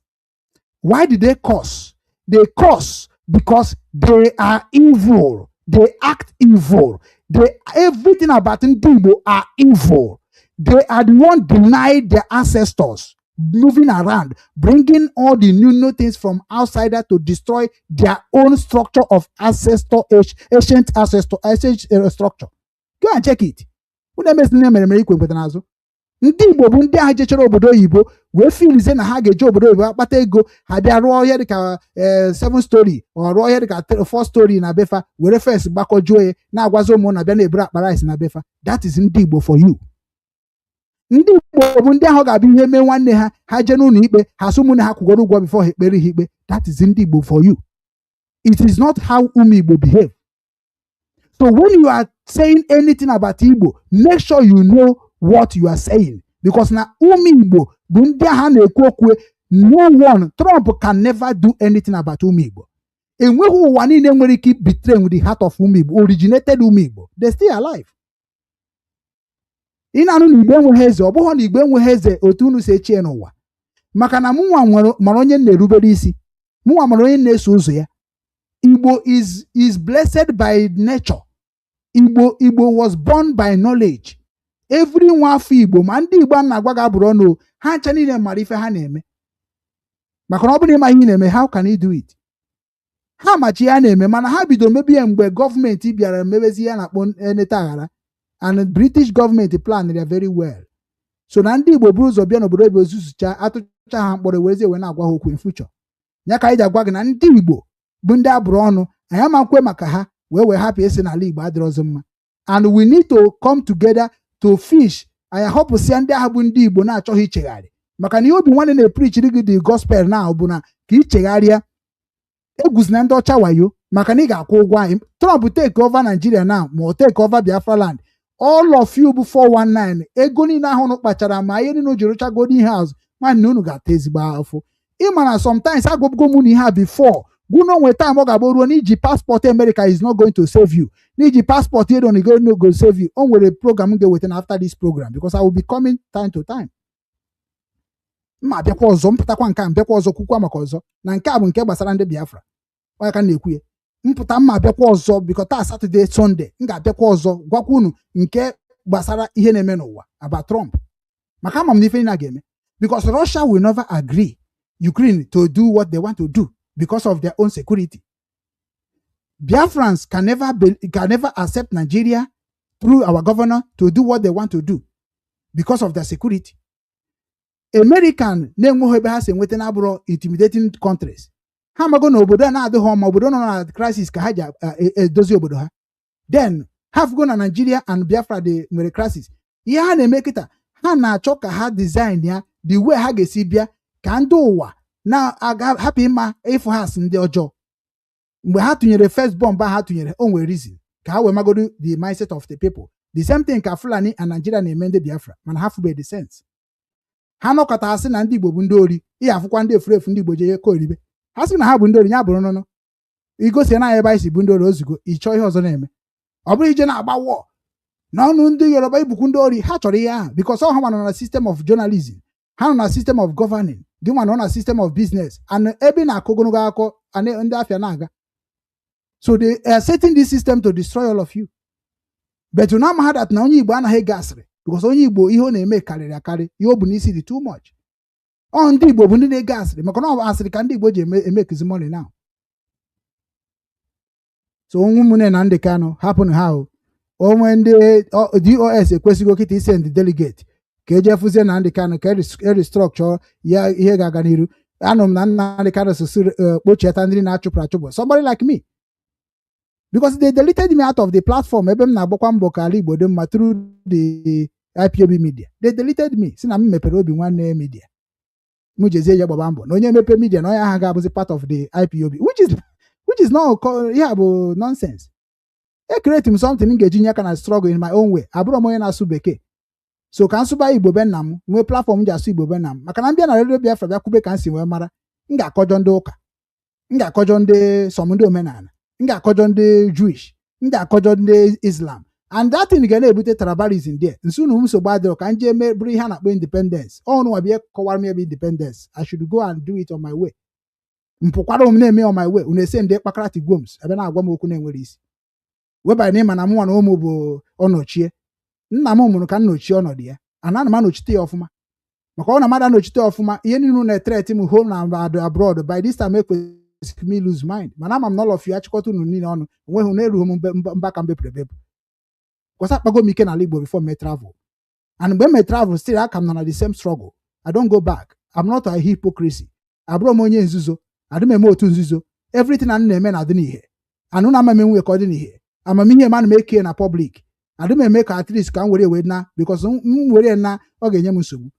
S5: Why did they curse? They curse because they are evil. They act evil. Everything about ndị Igbo are evil. They are the one denied their ancestors, moving around, bringing all the new things from outsider to destroy their own structure of ancient structure. Go and check it. Ndị Igbo bụ ndị ahụ jechara obodo oyibo wee filize na ha ga-eji obodo oyibo akpata ego ha bịa rụọ ihe dịka 7 story ọ rụọ ihe dịka 4 story na befa were fes gbakọjuo ya na-agwazi ụmụ na bịa na-eburu akpa rice na befa. That is ndị Igbo for you. Ndị Igbo bụ ndị ahụ ga-abịa ihe mee nwanne ha ha jee n'ụlọ ikpe ha sị ụmụnne ha kwụgoro ụgwọ before ha ekpere ha ikpe. That is ndị Igbo for you. It is not how Umu Igbo behave. So when you are saying anything about Igbo, make sure you know what you are saying, because na Umu Igbo bụ ndị ha na-ekwu okwu. No one, Trump can never do anything about Umu Igbo. Enweghị ụwa niile nwere ike betray with the heart of Umu Igbo, originated Umu Igbo. They still alive. Ị na-anụ na Igbo enweghị eze, ọ bụghị na Igbo enweghị eze otu unu si echie n'ụwa. Maka na mụnwa mara onye na-erubere isi, mụnwa mara onye na-eso ụzọ ya. Igbo is blessed by nature. Igbo was born by knowledge. Every nwa afọ Igbo ma ndị Igbo na-agwa gị abụrụ ọnụ ha ncha niile mara ife ha na-eme. Maka na ọ bụrụ na ịma ihe na-eme, how can you do it? Ha machi ya na-eme, mana ha bido mebie mgbe gọọmenti bịara mebezi ya na-akpọ eneta aghara, and British government plan it very well. So na ndị Igbo buru ụzọ bịa n'obodo oyibo zuzucha atụcha ha mkpọrọ werezie wee na-agwa ha okwu in future. Ya ka anyị ji agwa gị na ndị Igbo bụ ndị abụrụ ọnụ, anyị amakwe maka ha wee hapụ esi n'ala Igbo adịrọzọ mma. And we need to come together to fish anyị họpụsịa ndị ahụ bụ ndị Igbo na-achọghị ichegharị maka na ihe Obinwanne na-eprichiri gị the gospel na bụ na ka ichegharịa egwuzina ndị ọcha wayo maka na ị ga-akwụ ụgwọ anyị. Trump take over Nigeria now ma ọ take over Biafra land, all of you bụ 419 ego niile ahụ unu kpachara ma ihe niile jiri rụcha Golden House nwanne unu ga-ata ezigbo afọ. Ịma na sometimes agụbgo m na ihe a before gwuno nwe time ọ ga-abụ ruo n'iji passport America is not going to save you, n'iji passport here on no go save you. O nwere program m ga-eweta after this program because I will be coming time to time. Mma abịakwa ọzọ mpụtakwa nke a mbịakwa ọzọ kwukwa maka ọzọ na nke a bụ nke gbasara ndị Biafra onye ka na-ekwu ya mpụta mma abịakwa ọzọ because taa Saturday Sunday m ga-abịakwa ọzọ gwakwa unu nke gbasara ihe na-eme n'ụwa about Trump maka ama m na ife niile ga-eme because Russia will never agree Ukraine to do what they want to do because of their own security. Biafrans can never accept Nigeria through our governor to do what they want to do because of their security. American na-enweghị ebe ha si enweta na abụrụ intimidating countries. Ha mago na obodo a na-adịghị ọma obodo nọ na crisis ka ha ji edozi obodo ha. Then ha go na Nigeria and Biafra dị nwere crisis. Ihe ha na-eme kịta ha na-achọ ka ha design ya the way ha ga-esi bịa ka ndị ụwa na-hapụ ịma ịfụ ha si ndị ọjọọ. Mgbe ha tụnyere first bomb ha tụnyere o nwere reason ka ha wee magodo the mindset of the people. The same thing ka Fulani and Nigeria na-eme ndị Biafra mana ha fube the sense. Ha nọkọta asị na ndị Igbo bụ ndị ori ihe afụkwa ndị efurefu ndị Igbo je ko oribe ha sị na ha bụ ndị ori ya bụrụ nụnụ igosi na ebe anyị si bụ ndị ori ozugbo ịchọ ihe ọzọ na-eme ọ bụrụ ije na-agba wọ n'ọnụ ndị Yoruba ibukwu ndị ori ha chọrọ ihe ahụ because ha nọ na system of journalism ha nọ na system of governing gị nwa nọ na system of business and ebe na-akụ ogologo akọ ndị afịa na-aga so they are setting this system to destroy all of you but na ama ha that na onye Igbo anaghị ege asịrị because onye Igbo ihe ọ na-eme karịrị akarị ihe ọ bụ n'isi dị too much. Ọ ndị Igbo bụ ndị na-ege asịrị maka na ọ bụ asịrị ka ndị Igbo ji emekezi money now. So Umu Nna Nnamdi Kanu hapụnụ ha o onwe ndị DOS ekwesịghị kịta isend delegate ka eje fụzie Nnamdi Kanu ka restructure ya ihe ga-aga n'iru. Anụ m na Nnamdi Kanu kpochieta ndị na-achụpụrụ achụpụ somebody like me because they deleted me out of the platform ebe m na-agbakwa mbọ ka ala Igbo dị mma through the IPOB media. They deleted me si na m mepere Obinwanne media m jezie ya gbaba mbọ na onye mepe media na onye aha ga-abụzi part of the IPOB which is not ya bụ nonsense. Create m something m ga-eji nye aka na struggle in my own way. Abụrụ m onye na-asụ bekee so ka nsụba Igbo be nna m nwee platform m ji asụ Igbo be nna m maka na mbịa na Radio Biafra bịa kwube ka m si wee mara m ga-akọjọ ndị ụka m ga-akọjọ ndị som ndị omenala m ga-akọjọ ndị Jewish m ga-akọjọ ndị Islam and that thing ga na-ebute tribalism there. Nso na nsogbu adịrọ ka nje bụrụ ihe a na-akpọ independence ọnụ nwa bịa kọwara m ebe independence I should go and do it on my way. Mpụkwara m na-eme on my way unu ese ndị kpakarati gwoms ebe na-agwa m okwu na-enwere isi webanye na ịma na mụnwa na ụmụ bụ ọnọchie nna m mụrụ ka nnochie ọnọdụ ya ana m anọchite ya ọfụma maka ọ na mmadụ anọchite ọfụma ihe niile na-etret m home na abroad by this time ekwesịrị m lose mind mana ama m na all of you achịkọta unu niile ọnụ onweghị na-erughị m mbaka mbepụrụ ebepụ kwasa akpago m ike n'ala Igbo before me travel and mgbe me travel still aka m nọ na the same struggle. I don't go back. I'm not a hypocrisy. Abụrụ m onye nzuzo adị m eme otu nzuzo everything a na-eme na adị n'ihe anụ na ama m enwe ka ọ dị n'ihe amamihe ma na m eke na public adị m eme ka at least ka m were ewe na because m were na ọ ga-enye m nsogbu.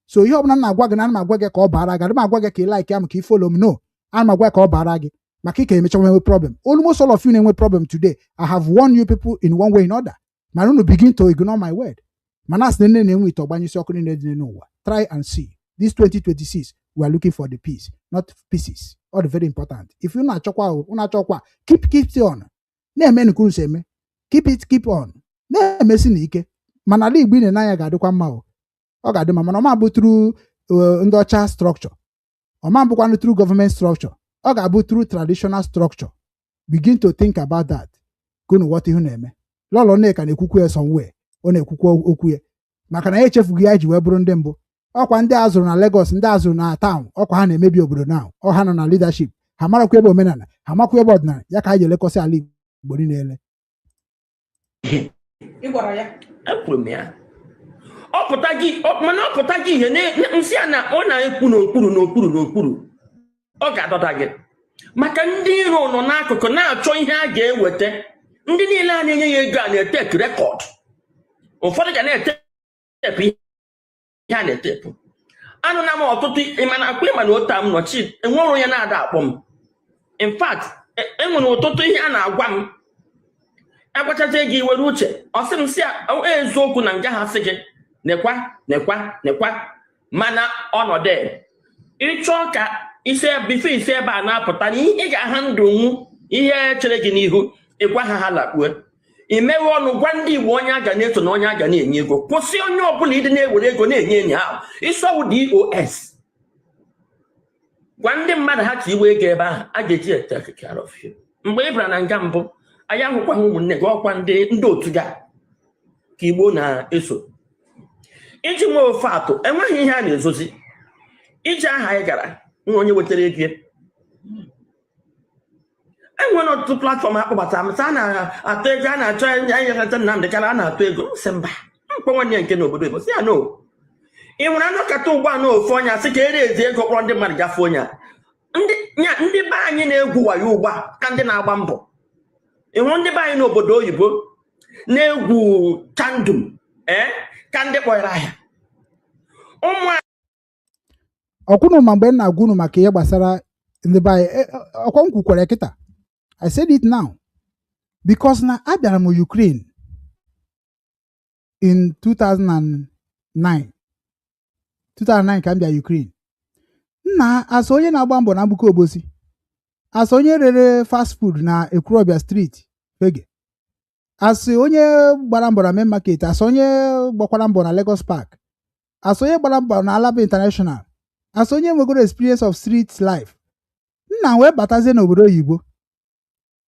S5: So ihe ọbụla na-agwa gị na ana m agwa gị ka ọ bara gị adị m agwa gị ka ị like ya ma ka ị follow m no ana m agwa ka ọ bara gị maka ike emecha nwe problem. Almost all of you na-enwe problem today. I have warned you people in one way or another. Mana unu begin to ignore my word. Mana asị nne na-enwe ite ọgbanyesi ọkụ niile dị n'ụwa. Try and see. This 2026 we are looking for the peace, not pieces. All very important. If you na-achọkwa keep on. Na-eme nkuru se eme. Keep on. Na-emesi na ike. Mana ala Igbo ine n'anya ga-adịkwa mma o. Ọ ga-adị mma mana ọ ma bụ through ndị ọcha structure. Ọ ma bụkwa through government structure. Ọ ga-abụ through traditional structure. Begin to think about that. Kunu what ihu na-eme. Lolo Nneka na-ekwukwu ya somewhere. Ọ na-ekwukwu okwu ya. Maka na ya echefughị ya ji wee bụrụ ndị mbụ. Ọkwa ndị azụrụ na Lagos, ndị azụrụ na town, ọkwa ha na-emebi obodo now. Ọ ha nọ na leadership. Ha marakwa ebe omenala, ha makwa ebe ọdịnala, ya ka ha ji elekọsị ala Igbo niile.
S11: Ị gwara ya?
S10: Ekwuru m ya. Ọ pụta gị ihe nsị a na ọ na-ekwu n'okpuru. Ọ ga-adọta gị. Maka ndị iro nọ n'akụkụ na-achọ ihe a ga-eweta. Ndị niile a na-enye ya ego a na-etek rekọd. Ụfọdụ ga na-ete tepu ihe a na-etepu anụ na m ọtụtụ ịmana akwa ịmana otu m nọchi enwere onye na-ada akpọ m. In fact enwere ụtụtụ ihe a na-agwa m agwachacha gị were uche ọ sị m si eziokwu na nga ha sị gị nekwa mana ọnọdụ ịchọ ka bife ise ebe a na-apụta na ị ga-aha ndụ nwu ihe chere gị n'ihu ịgwa ha lakpuo imewe ọnụ gwa ndị Igbo onye a ga na-eso na onye a ga na-enye ego kwụsị onye ọbụla ịdị na-ewere ego na-enye enyi ahụ ịsọwụ DOS gwa ndị mmadụ ha ka iwe ego ebe ahụ a ga-eji take care of you. Mgbe ị bara na nga mbụ anyị ahụkwa ha ụmụnne gị ọkwa ndị otu ga ka Igbo na-eso iji nwee ofe atụ enweghị ihe a na-ezozi iji aha anyị gara nwa onye wetara ego enwere ọtụtụ platfọm akpọbata m a na-atụ ego a na-achọ anyị gata Nnamdi Kanu a na-atụ ego sị mba mkpọ nwanne ya nke n'obodo Igbo si ya no ị nwere anọkata ugbu a na ofe onye asị ka ere ezi ego kpọrọ ndị mmadụ gafe onye ndị be anyị na-egwu wayo ugbu a ka ndị na-agba mbọ ị hụrụ ndị be anyị n'obodo oyibo na-egwu kandum ka ndị kpọrọ ahịa
S5: ọkwụnụ ma mgbe m na-agwa unu maka ihe gbasara ndị be anyị ọkwa m kwukwere kịta I said it now because na abịara m Ukraine in 2009 ka m bịa Ukraine nna asa onye na-agba mbọ na mgbuke obosi asa onye rere fast food na Ekwurọbịa street fege asa onye gbara mbọ na main market asa onye gbakwara mbọ na Lagos Park asa onye gbara mbọ na Alaba International asa onye nwegoro experience of street life nna wee batazie n'obodo oyibo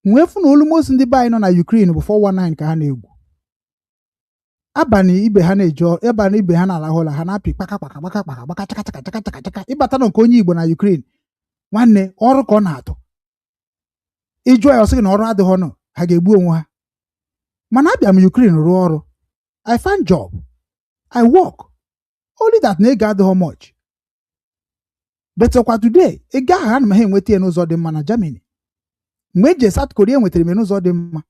S5: nwee fụ na almost ndị be anyị nọ na Ukraine bụ 419 ka ha na-egwu abalị ibe ha na-eji abalị ibe ha na-alahụ ụla ha na-apị kpaka chaka ịbata na nke onye Igbo na Ukraine nwanne ọrụ ka ọ na-atụ ịjụọ ya ọsị gị na ọrụ adịghị ọnụ ha ga-egbu onwe ha mana abịa m Ukraine rụọ ọrụ I find job I work only that na ego adịghị much but kwa today ego ahụ ana m ha enweta ya n'ụzọ dị mma na Germany mgbe eji South Korea nwetara m n'ụzọ dị mma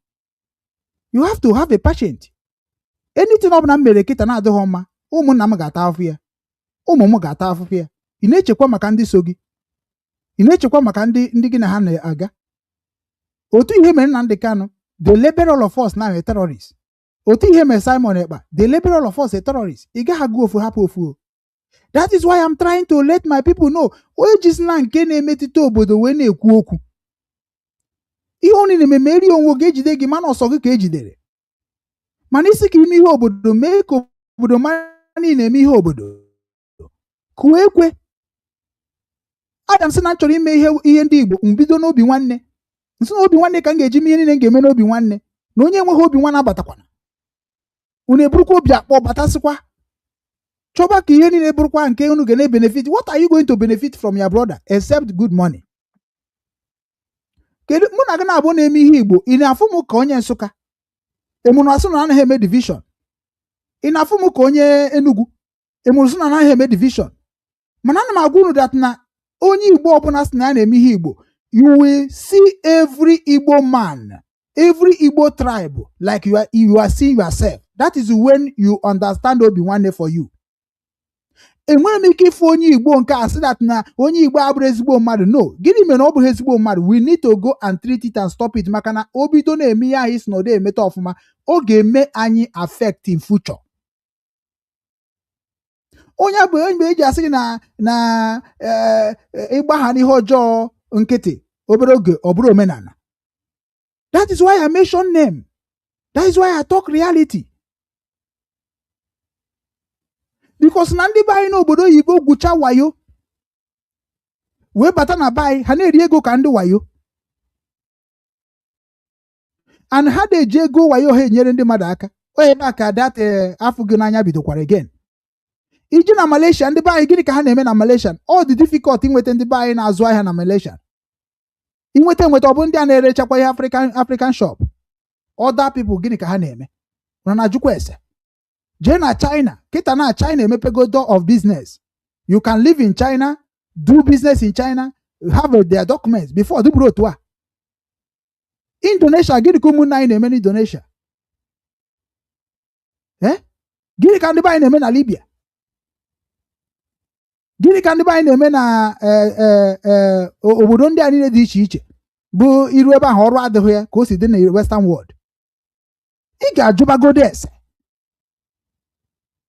S5: you have to have a patient anything ọbụla m mere kịta na-adịghị mma ụmụnna m ga-ata afụ ya ụmụ m ga-ata afụfụ ya ị na-echekwa maka ndị so gị ị na-echekwa maka ndị gị na ha na-aga otu ihe mere Nnamdi Kanu the label all of us now a terrorist otu ihe mere Simon Ekpa the label all of us a terrorist ị gaghị agụ ofu hapụ ofu. That is why I'm trying to let my people know onye jisina nke na-emetụta obodo wee na-ekwu okwu ihe onye na-eme eri onwe ga-ejide gị mana ọsọ gị ka ejidere mana isi ka ime ihe obodo mee ka obodo mara niile eme ihe obodo kụọ ekwe Adam sị na chọrọ ime ihe ndị Igbo mbido n'obi nwanne nsị na obi nwanne ka m ga-eji ihe niile ga-eme n'obi nwanne na onye enweghị obi nwanne abatakwana unu eburukwa obi akpọ batasịkwa chọba ka ihe niile bụrụkwa nke unu ga na-benefit. What are you going to benefit from your brother except good money? Kedu mụ na gị na-abụ na-eme ihe Igbo ị na-afụ m ka onye Nsụka emụrụ asụ na anaghị eme division ị na-afụ m ka onye Enugu emụrụ asụ na anaghị eme division mana ana m agwa unu that na onye Igbo ọbụla sị na ya na-eme ihe Igbo you will see every Igbo man every Igbo tribe like you are seeing yourself. That is when you understand obi nwanne for you. Enwere m ike ịfụ onye Igbo nke a sị that na onye Igbo abụrụ ezigbo mmadụ. No, gịnị mere ọ bụghị ezigbo mmadụ? We need to go and treat it and stop it maka na obido na-eme ihe ahụ isi na ọ na-emeta ọfụma ọ ga-eme anyị affect in future. Onye bụ onye eji asị gị na ịgbagha n'ihe ọjọọ nkịtị obere oge ọ bụrụ omenala. That is why I mention name. That is why I talk reality. Because na ndị be anyị n'obodo oyibo gwucha wayo wee bata na be anyị ha na-eri ego ka ndị wayo and ha na-eji ego wayo ha enyere ndị mmadụ aka onye ebe a ka dat afọ gị n'anya bidokwara again. Iji na Malaysia ndị be anyị gịnị ka ha na-eme na Malaysia? All the difficult inweta ndị be anyị na-azụ ahịa na Malaysia inweta ọ bụ ndị a na-erechakwa ihe African shop. Other people gịnị ka ha na-eme? Na jukwa ese jee na China kịta na China emepego door of business. You can live in China, do business in China, have their documents before duburu otu a. Indonesia gịnị ka Umu Nna na-eme n'Indonesia? Gịnị ka ndị be anyị na-eme na Libya? Gịnị ka ndị be anyị na-eme na obodo ndị a niile dị iche iche bụ iru ebe ahụ ọrụ adịghị ya ka o si dị na western world? Ị ga-ajụbagodo ese.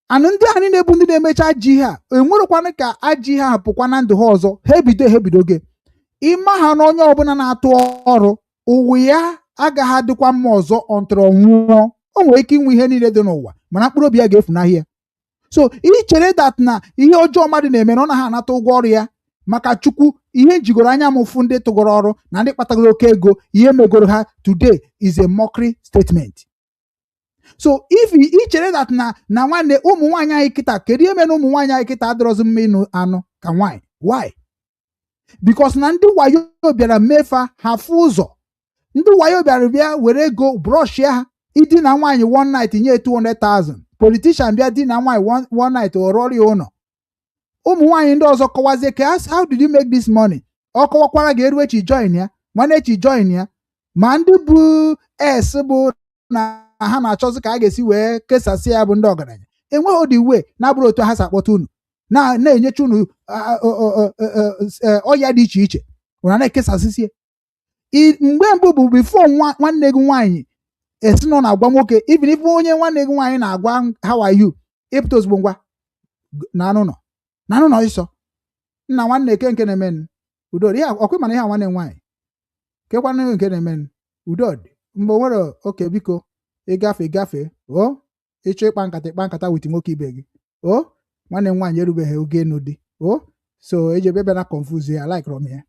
S5: Anụ ndị ahụ niile bụ ndị na-emecha ajị ihe a enwerekwana ka ajị ihe a pụkwa na ndụ ha ọzọ, ha ebido gị ịma ha na onye ọbụla na-atụ ọrụ ụwa ya agaghị adịkwa mma ọzọ ọntụrụ nwụọ. O nwere ike inwe ihe niile dị n'ụwa mana mkpụrụ obi ya ga-efunahị ya. So ị chere that na ihe ọjọọ mmadụ na-eme na ọ naghị anata ụgwọ ọrụ ya maka Chukwu, ihe njigoro anya m fụ ndị tụgoro ọrụ na ndị kpatagoro oke ego ihe megoro ha today is a mockery statement. So if ị chere that na nwanne ụmụ nwaanyị anyị kịta, kedu ihe mere na ụmụ nwaanyị anyị kịta adịrọzi mma ịnụ anụ ka nwaanyị? Why? Because na ndị wayo bịara mefa ha fụ ụzọ. Ndị wayo bịa were ego brush ha idina nwaanyị one night nye 200,000. Politician bịa di na nwaanyị one night ọrọrọ ya ụlọ. Ụmụ nwaanyị ndị ọzọ kọwazie ka how did you make this money? Ọ kọwakwara ga-eru echi join ya, nwanne echi join ya. Ma ndị bụ bụ na ha na-achọzi ka a ga-esi wee kesasị ya bụ ndị ọgaranya. Enweghị ụdị iwe na-abụrụ otu ha si akpọta unu na-enyecha unu ọya dị iche iche ụra na-ekesasịsie. Mgbe mbụ bụ bifo nwanne gị nwaanyị esi nọ na-agwa nwoke, even if onye nwanne gị nwaanyị na-agwa how are you, ịpụta ozugbo ngwa na anụ nọ ịsọ nna nwanne nke na-emen udo ya ọkwa mana ihe nwanne nwaanyị kekwana nke na-emen udo dị mgbe nwere oke biko ịgafe o ịchọ ịkpa nkata wit nwoke ibe gị o nwanne m nwaanyị erubeghị oge enu dị o so eji ebe na confuse ya like rom ya.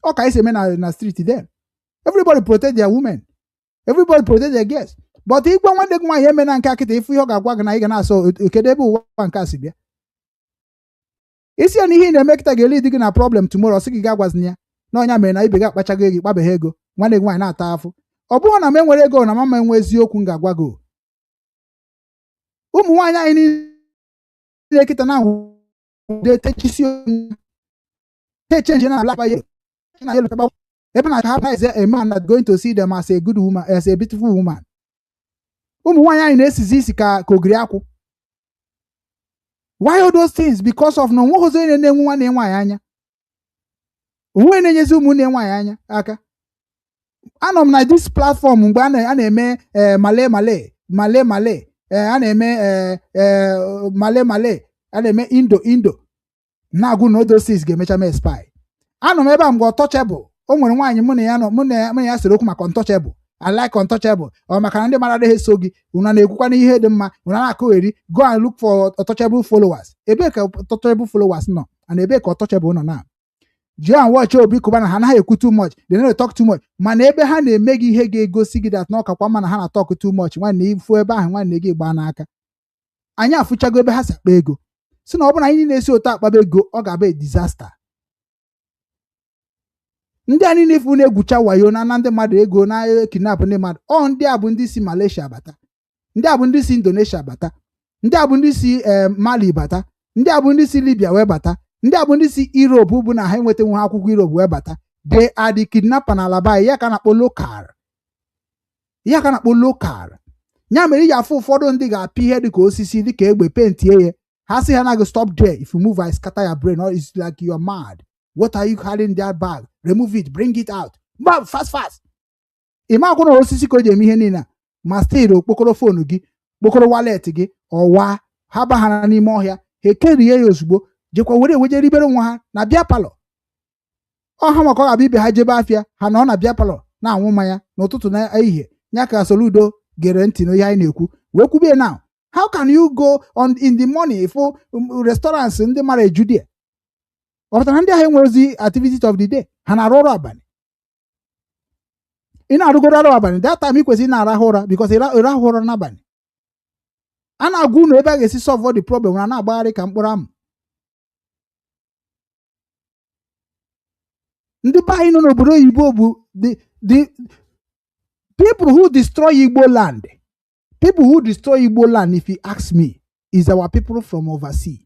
S5: Ọ ka isi eme na street then everybody protect their women, everybody protect their girls, but ịgwa nwanne gị nwaanyị eme na nke akịta ifu ihe ọ ga-agwa gị na ị ga na-asọ kedu ebe ụwa nke a si bịa. Isi ya na ihe ị na-eme kịta ga-eli dị gị na problem tomorrow, sị gị ga-agwazni ya na ọnya mere na ibe gị akpachago ego kpabeghị ego nwanne gị nwaanyị na-ata afụ. Ọ bụrụ na m enwere ego na mama enwe eziokwu m ga-agwa gị. Ụmụ nwaanyị anyị niile kịta na techisi ha change na black na yellow ebe na ha na a man that going to see them as a good woman, as a beautiful woman. Ụmụ nwaanyị anyị na-esizi isi ka ogiri akwụ. Why all those things? Because of na nwoke ọzọ na-enwe nwanne nwaanyị anya, onwe na-enyezi ụmụnne nwaanyị anya aka. Anọ m na this platform mgbe a na-eme male a na-eme a na-eme indo na-agụ na odosis ga-emecha mee spy. Anọ m ebe a mgbe untouchable, o nwere nwaanyị mụ na ya sere okwu maka untouchable. I like untouchable. Ọ maka na ndị mara adịghị so gị una na-ekwukwa na ihe dị mma una na-akụgheri go and look for untouchable followers. Ebe ka untouchable followers nọ and ebe ka untouchable nọ na ji and watch Obi Kubana ha anaghị ekwu too much, they don't talk too much, mana ebe ha na-eme gị ihe ga-egosi gị that na ọkakwa mma na ha na-talk too much, nwanne ifu ebe ahụ nwanne gị gbaa n'aka. Anyị afụchago ebe ha si akpa ego si na ọ bụrụ na anyị na-esi otu akpaba ego ọ ga-abụ disaster. Ndị a niile ifu na-egwucha wayo na ndị mmadụ ego na kidnap ndị mmadụ, ọ ndị a bụ ndị si Malaysia bata, ndị a bụ ndị si Indonesia bata, ndị a bụ ndị si Mali bata, ndị a bụ ndị si Libya wee bata, ndị a bụ ndị si Europe bụ na ha enwetanwu ha akwụkwọ Europe wee bata. They are the kidnapper na alaba ya ka na-akpọ local. Ya mere iji afụ ụfọdụ ndị ga-apị ihe dịka osisi dịka egbe pentie ya, ha sị ha na-agụ stop there, if you move I scatter your brain, or it's like you're mad. What are you carrying that bag? Remove it, bring it out. But fast. Ịma akwụ na osisi ka o ji eme ihe niile ma still okpokoro fonu gị, kpokoro wallet gị, ọwa ha baghara n'ime ọhịa, ha ekerie ya ozugbo jekwa were eweje ribere nwa ha na bịa palọ. Ọha maka ọ ga-abịa ibe ha jebe afịa ha nọ na bịa palọ na-anwụ mmanya n'ụtụtụ na ehihie. Ya ka Soludo gere ntị n'ihe anyị na-ekwu wee kwubie now. How can you go on in the morning for restaurants ndị mara eju die? Ọ pụtara ndị ahụ enwere ozi activities of the day, ha na-arụ ọrụ abalị. Ị na-arụgoro ọrụ abalị, that time ị kwesịrị na-arahụ ụra because ịrahụ ụra n'abalị. A na-agwa unu ebe a ga-esi solve the problem na na-agbagharị ka mkpụrụ amụ. Ndị be anyị nọ n'obodo oyibo bụ the people who destroy Igbo land. People who destroy Igbo land, if you ask me, is our people from overseas.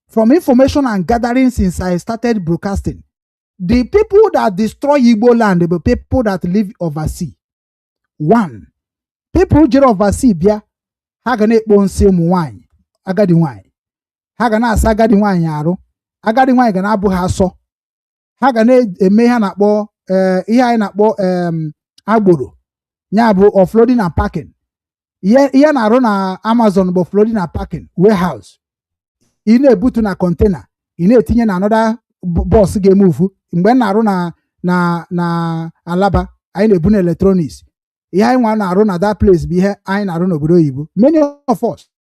S5: From information and gathering since I started broadcasting, the people that destroy Igbo land are the people that live overseas. One, people who live overseas, ha ga na-ekpo nsị ụmụ nwaanyị agadi nwaanyị, ha ga na-asa agadi nwaanyị arụ, agadi nwaanyị ga na-abụ ha asọ, ha ga na-eme ihe anyị na-akpọ agboro, ya bụ offloading and packing. Ihe na-arụ na Amazon bụ offloading and packing warehouse. Ị na-ebutu na kọntena, ị na-etinye na anọda bọs ga-emuvu. Mgbe m na-arụ na Alaba, anyị na-ebu na electronics. Ihe anyị nwa na-arụ na that place bụ ihe anyị na-arụ n'obodo oyibo. Many of us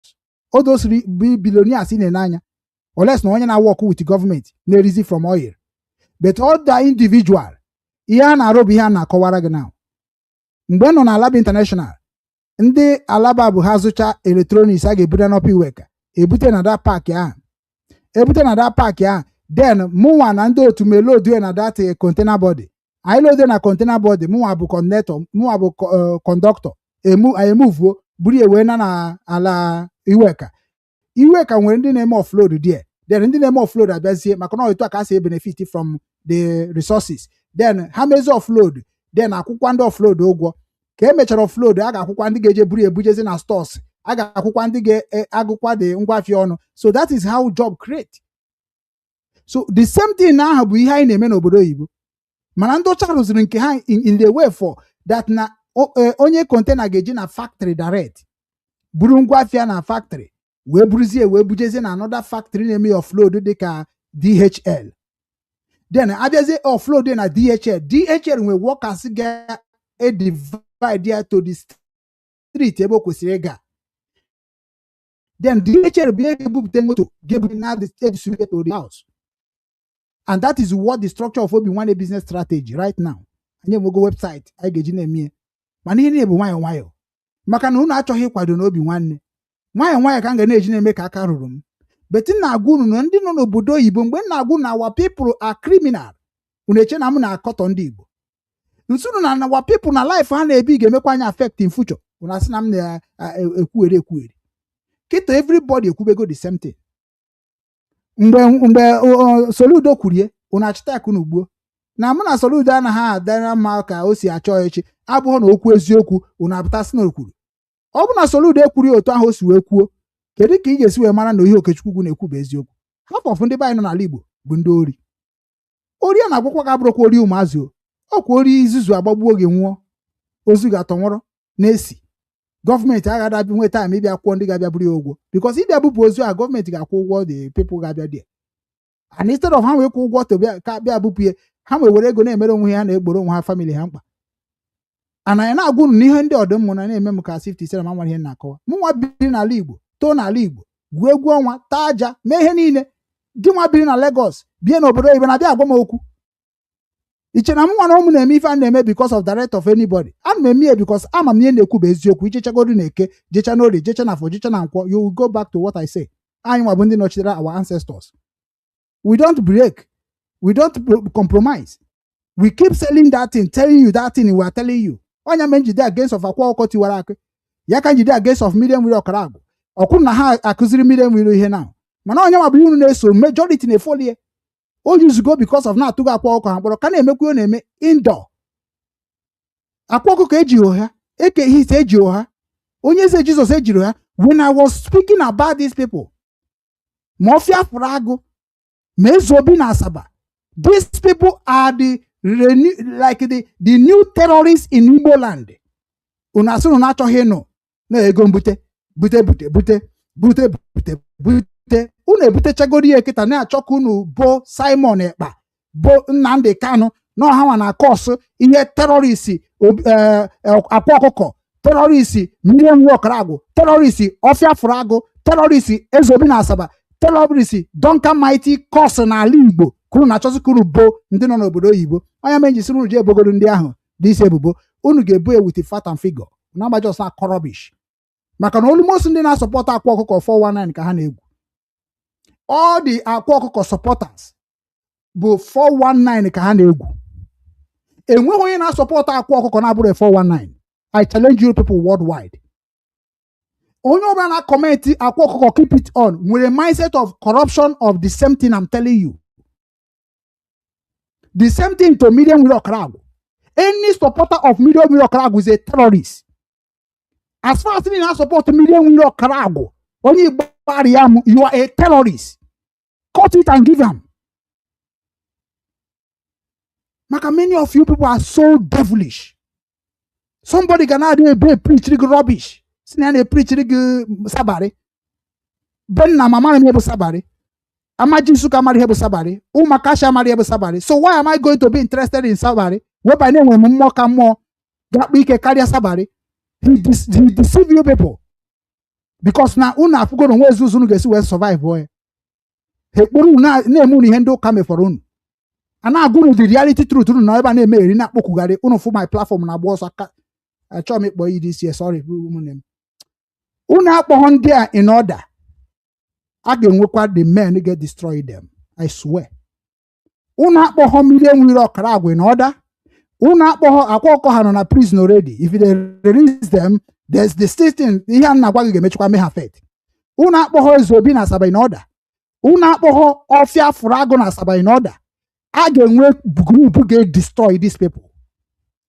S5: all those billionaires na-ene anya, unless na onye na-work with government na-erizi from oil. But all the individual, ihe a na-arụ bụ ihe a na-akọwara gị now. Mgbe nọ na Alaba International, ndị Alaba bụ ha zụcha electronics a ga-ebute n'ọpụ Iweka, ebute na that park ahụ, then mụnwa na ndị otu melodue na that container body. Anyị lode na container body, mụnwa bụ connector, mụnwa bụ conductor, anyị emuvuo buru ewe na ala Iweka. Iweka nwere ndị na-eme offload there. Then ndị na-eme offload abịazie maka na otu a ka si benefit from the resources. Then ha mezi offload, then akwụkwọ ndị offload ụgwọ. Ka emechara offload, a ga-akwụkwọ ndị ga-eje buru ebujezi na stores, a ga-akwụkwọ ndị ga-agụkwa dị ngwafịa ọnụ. So that is how job create. So the same thing na ahụ bụ ihe anyị na-eme n'obodo oyibo. Mana ndị ọcha rụziri nke ha in the way for that na onye container ga-eji na factory direct buru ngwafịa na factory wee buruzie wee bujezie na another factory na-eme offload dịka DHL. Then abịazie offload na DHL nwee workers ga-divide to the street ebe o kwesịrị ịga. Then DHL bụ ga-ebupụta moto ga-ebute na the state to the house. And that is what the structure of Obinwannem business strategy right now. Anyị enwego website anyị ga-eji na-eme. Mana ihe na-ebu nwayọ nwayọ. Maka na unu achọghị ịkwado n'Obinwannem. Nwayọ nwayọ ka m ga na-eji na-eme ka aka rụrụ m. But na-agwa unu na ndị nọ n'obodo oyibo mgbe na-agwa na our people are criminal. Unu eche na m na-akọtọ ndị Igbo. Nsunu na our people na life ha na-ebi ga-emekwa anyị affect in future. Unu asị na m na-ekwuere. Kịta everybody ekwubego the same thing. Mgbe Soludo kwurie, unu achịta ya unu ugbuo. Na mụ na Soludo anaghị adara mma ka o si achọ echi, abụghị na okwu eziokwu unu apụta sị na okwuru. Ọ bụ na Soludo ekwuri otu ahụ o si wee kwuo, kedu ka ị ga-esi wee mara na ihe Okechukwu na-ekwu bụ eziokwu? Half of ndị be anyị nọ n'ala Igbo bụ ndị ori. Ori a na-agwakwa ka abụrụkwa ori ụmụazị ọkwa ori izuzu agbagbuo gị nwụọ, ozu ga-atọ nwụrụ na-esi. Gọọmenti agaghị abịa nwe time ịbịa kwụọ ndị ga-abịa buru ya ụgwọ, because ịbịa bupụ ozu a gọọmenti ga-akwụ ụgwọ the people ga-abịa there. And instead of ha wee kwụ ụgwọ to ka bịa bupụ ya, ha wee were ego na-emere onwe ha na-egboro onwe ha family ha mkpa. Ana ya na-agwụ unu n'ihe ndị ọdụmmụ na-eme m ka 57 ma nwere ihe na-akọwa. Mụ nwa biri n'ala Igbo, too n'ala Igbo, gwuo egwu ọnwa, taa aja, mee ihe niile. Gị nwa biri na Lagos, bie n'obodo oyibo na-abịa agwa m okwu. Iche na m nwa na ụmụ na-eme ife a na-eme because of the right of anybody. Ana m eme ya because ama m ihe na-ekwu bụ eziokwu. Ichechagodu na Eke, jecha n'Orie, jecha na Afọ, jecha na Nkwọ, you will go back to what I say. Anyị nwa bụ ndị nọchitere our ancestors. We don't break. We don't compromise. We keep selling that thing, telling you that thing we are telling you. Onye me njide against of akwa ọkọ tiwara akụ. Ya ka njide against of medium wiri ọkara agụ. Ọkwụ na ha akụziri medium wiri ihe now. Mana onye nwa bụ unu na-eso majority na-efolie. O use go because of na atụgo akwa ọkọ ha mkpọrọ ka na-emekwa na-eme indoor. Akwa ọkụ ka eji ụgha, eke hit eji ụgha. Onye eze Jizọs ejiri ụgha. When I was speaking about these people, Mafia Frago, Umu Obi na Asaba, these people are the new terrorists in Igbo land. Unasunu na achọghị nọ na ego bute. Unu ebutechagoro ya kịta na-achọkwa unu bo Simon Ekpa, bo Nnamdi Kanu, na ọha na kọsụ ihe terrorists akwa ọkụkọ, terrorists Miriam Wokragwu, terrorists Ofia Frago, terrorists Umu Obi na Asaba, terrorists Duncan Mighty kọsụ n'ala Igbo. Kunu na-achọsị kunu bo ndị nọ n'obodo oyibo. Onye menji siri unu ji ebogodo ndị ahụ dị isi ebubo, unu ga-ebu ya with fat and figure na agbajọs na kọrọbish. Maka na olumos ndị na-asọpọta akwa ọkụkọ 419 ka ha na-egwu. All the akwa ọkụkọ supporters bụ 419 ka ha na-egwu. Enweghị onye na-asọpọta akwa ọkụkọ na-abụrụ 419. I challenge you people worldwide. Onye ọbụla na-akọmenti akwa ọkụkọ keep it on nwere mindset of corruption of the same thing I'm telling you. The same thing to Medium Wiri Ọkara Agwụ. Any supporter of Medium Wiri Ọkara Agwụ is a terrorist. As far as you not support million euro Karago, only you are a terrorist. Cut it and give them. Maka, many of you people are so devilish. Somebody can preach rubbish. Sinane preach sabari. Ben na mama me sabari. Amaji suka mari hebo sabari. Umakasha mari hebo sabari. So why am I going to be interested in sabari? Whereby name when more can more that we can carry sabari. He deceive you people. Because now una fugo no wezu sunu gesi we survive boy. He kuru na name ni hendo kame for un. And I go to the reality truth. No eba name eri na pokugare. Uno for my platform na boss aka. I try make boy this year. Sorry, Umu Nna. Una pohon there in order. I can work out the men to get destroyed them. I swear. Una pohon million wiro Karago in order. Una pohon akoko hanona prison already. If they release them, there's the system. Here na kwa gemechukwa me hafet. Una pohon zobi na saba in order. Una pohon ofia furago na saba in order. I can work group get destroy these people.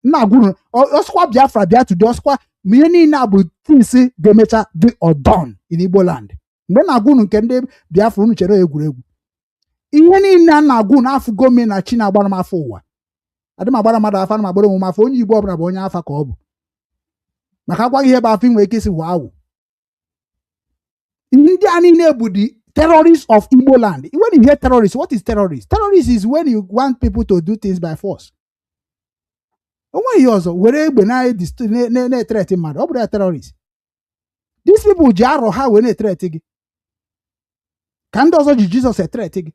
S5: Na guru oskwa Biafra bia to oskwa many na bu things gemecha do or done in Igbo land. Mgbe na agụ nke ndị Biafra unu chere egwuregwu. Ihe niile na agụ na afụ gomi na chi na-agbara m afọ ụwa. Adị m agbara mmadụ afa na m agbara m afọ onye Igbo ọbụla bụ onye afa ka ọ bụ. Maka agwaghị ihe bụ afọ inwe ike isi wa awụ. Ndị a niile bụ the terrorists of Igbo land. When you hear terrorists, what is terrorist? Terrorist is when you want people to do things by force. Onwe ihe ọzọ were egbe na-etreti mmadụ. Ọ bụrụ ya terrorist. These people ji arọ ha wee na-etreti gị. Ka ndị ọzọ ji Jizọs etreti gị.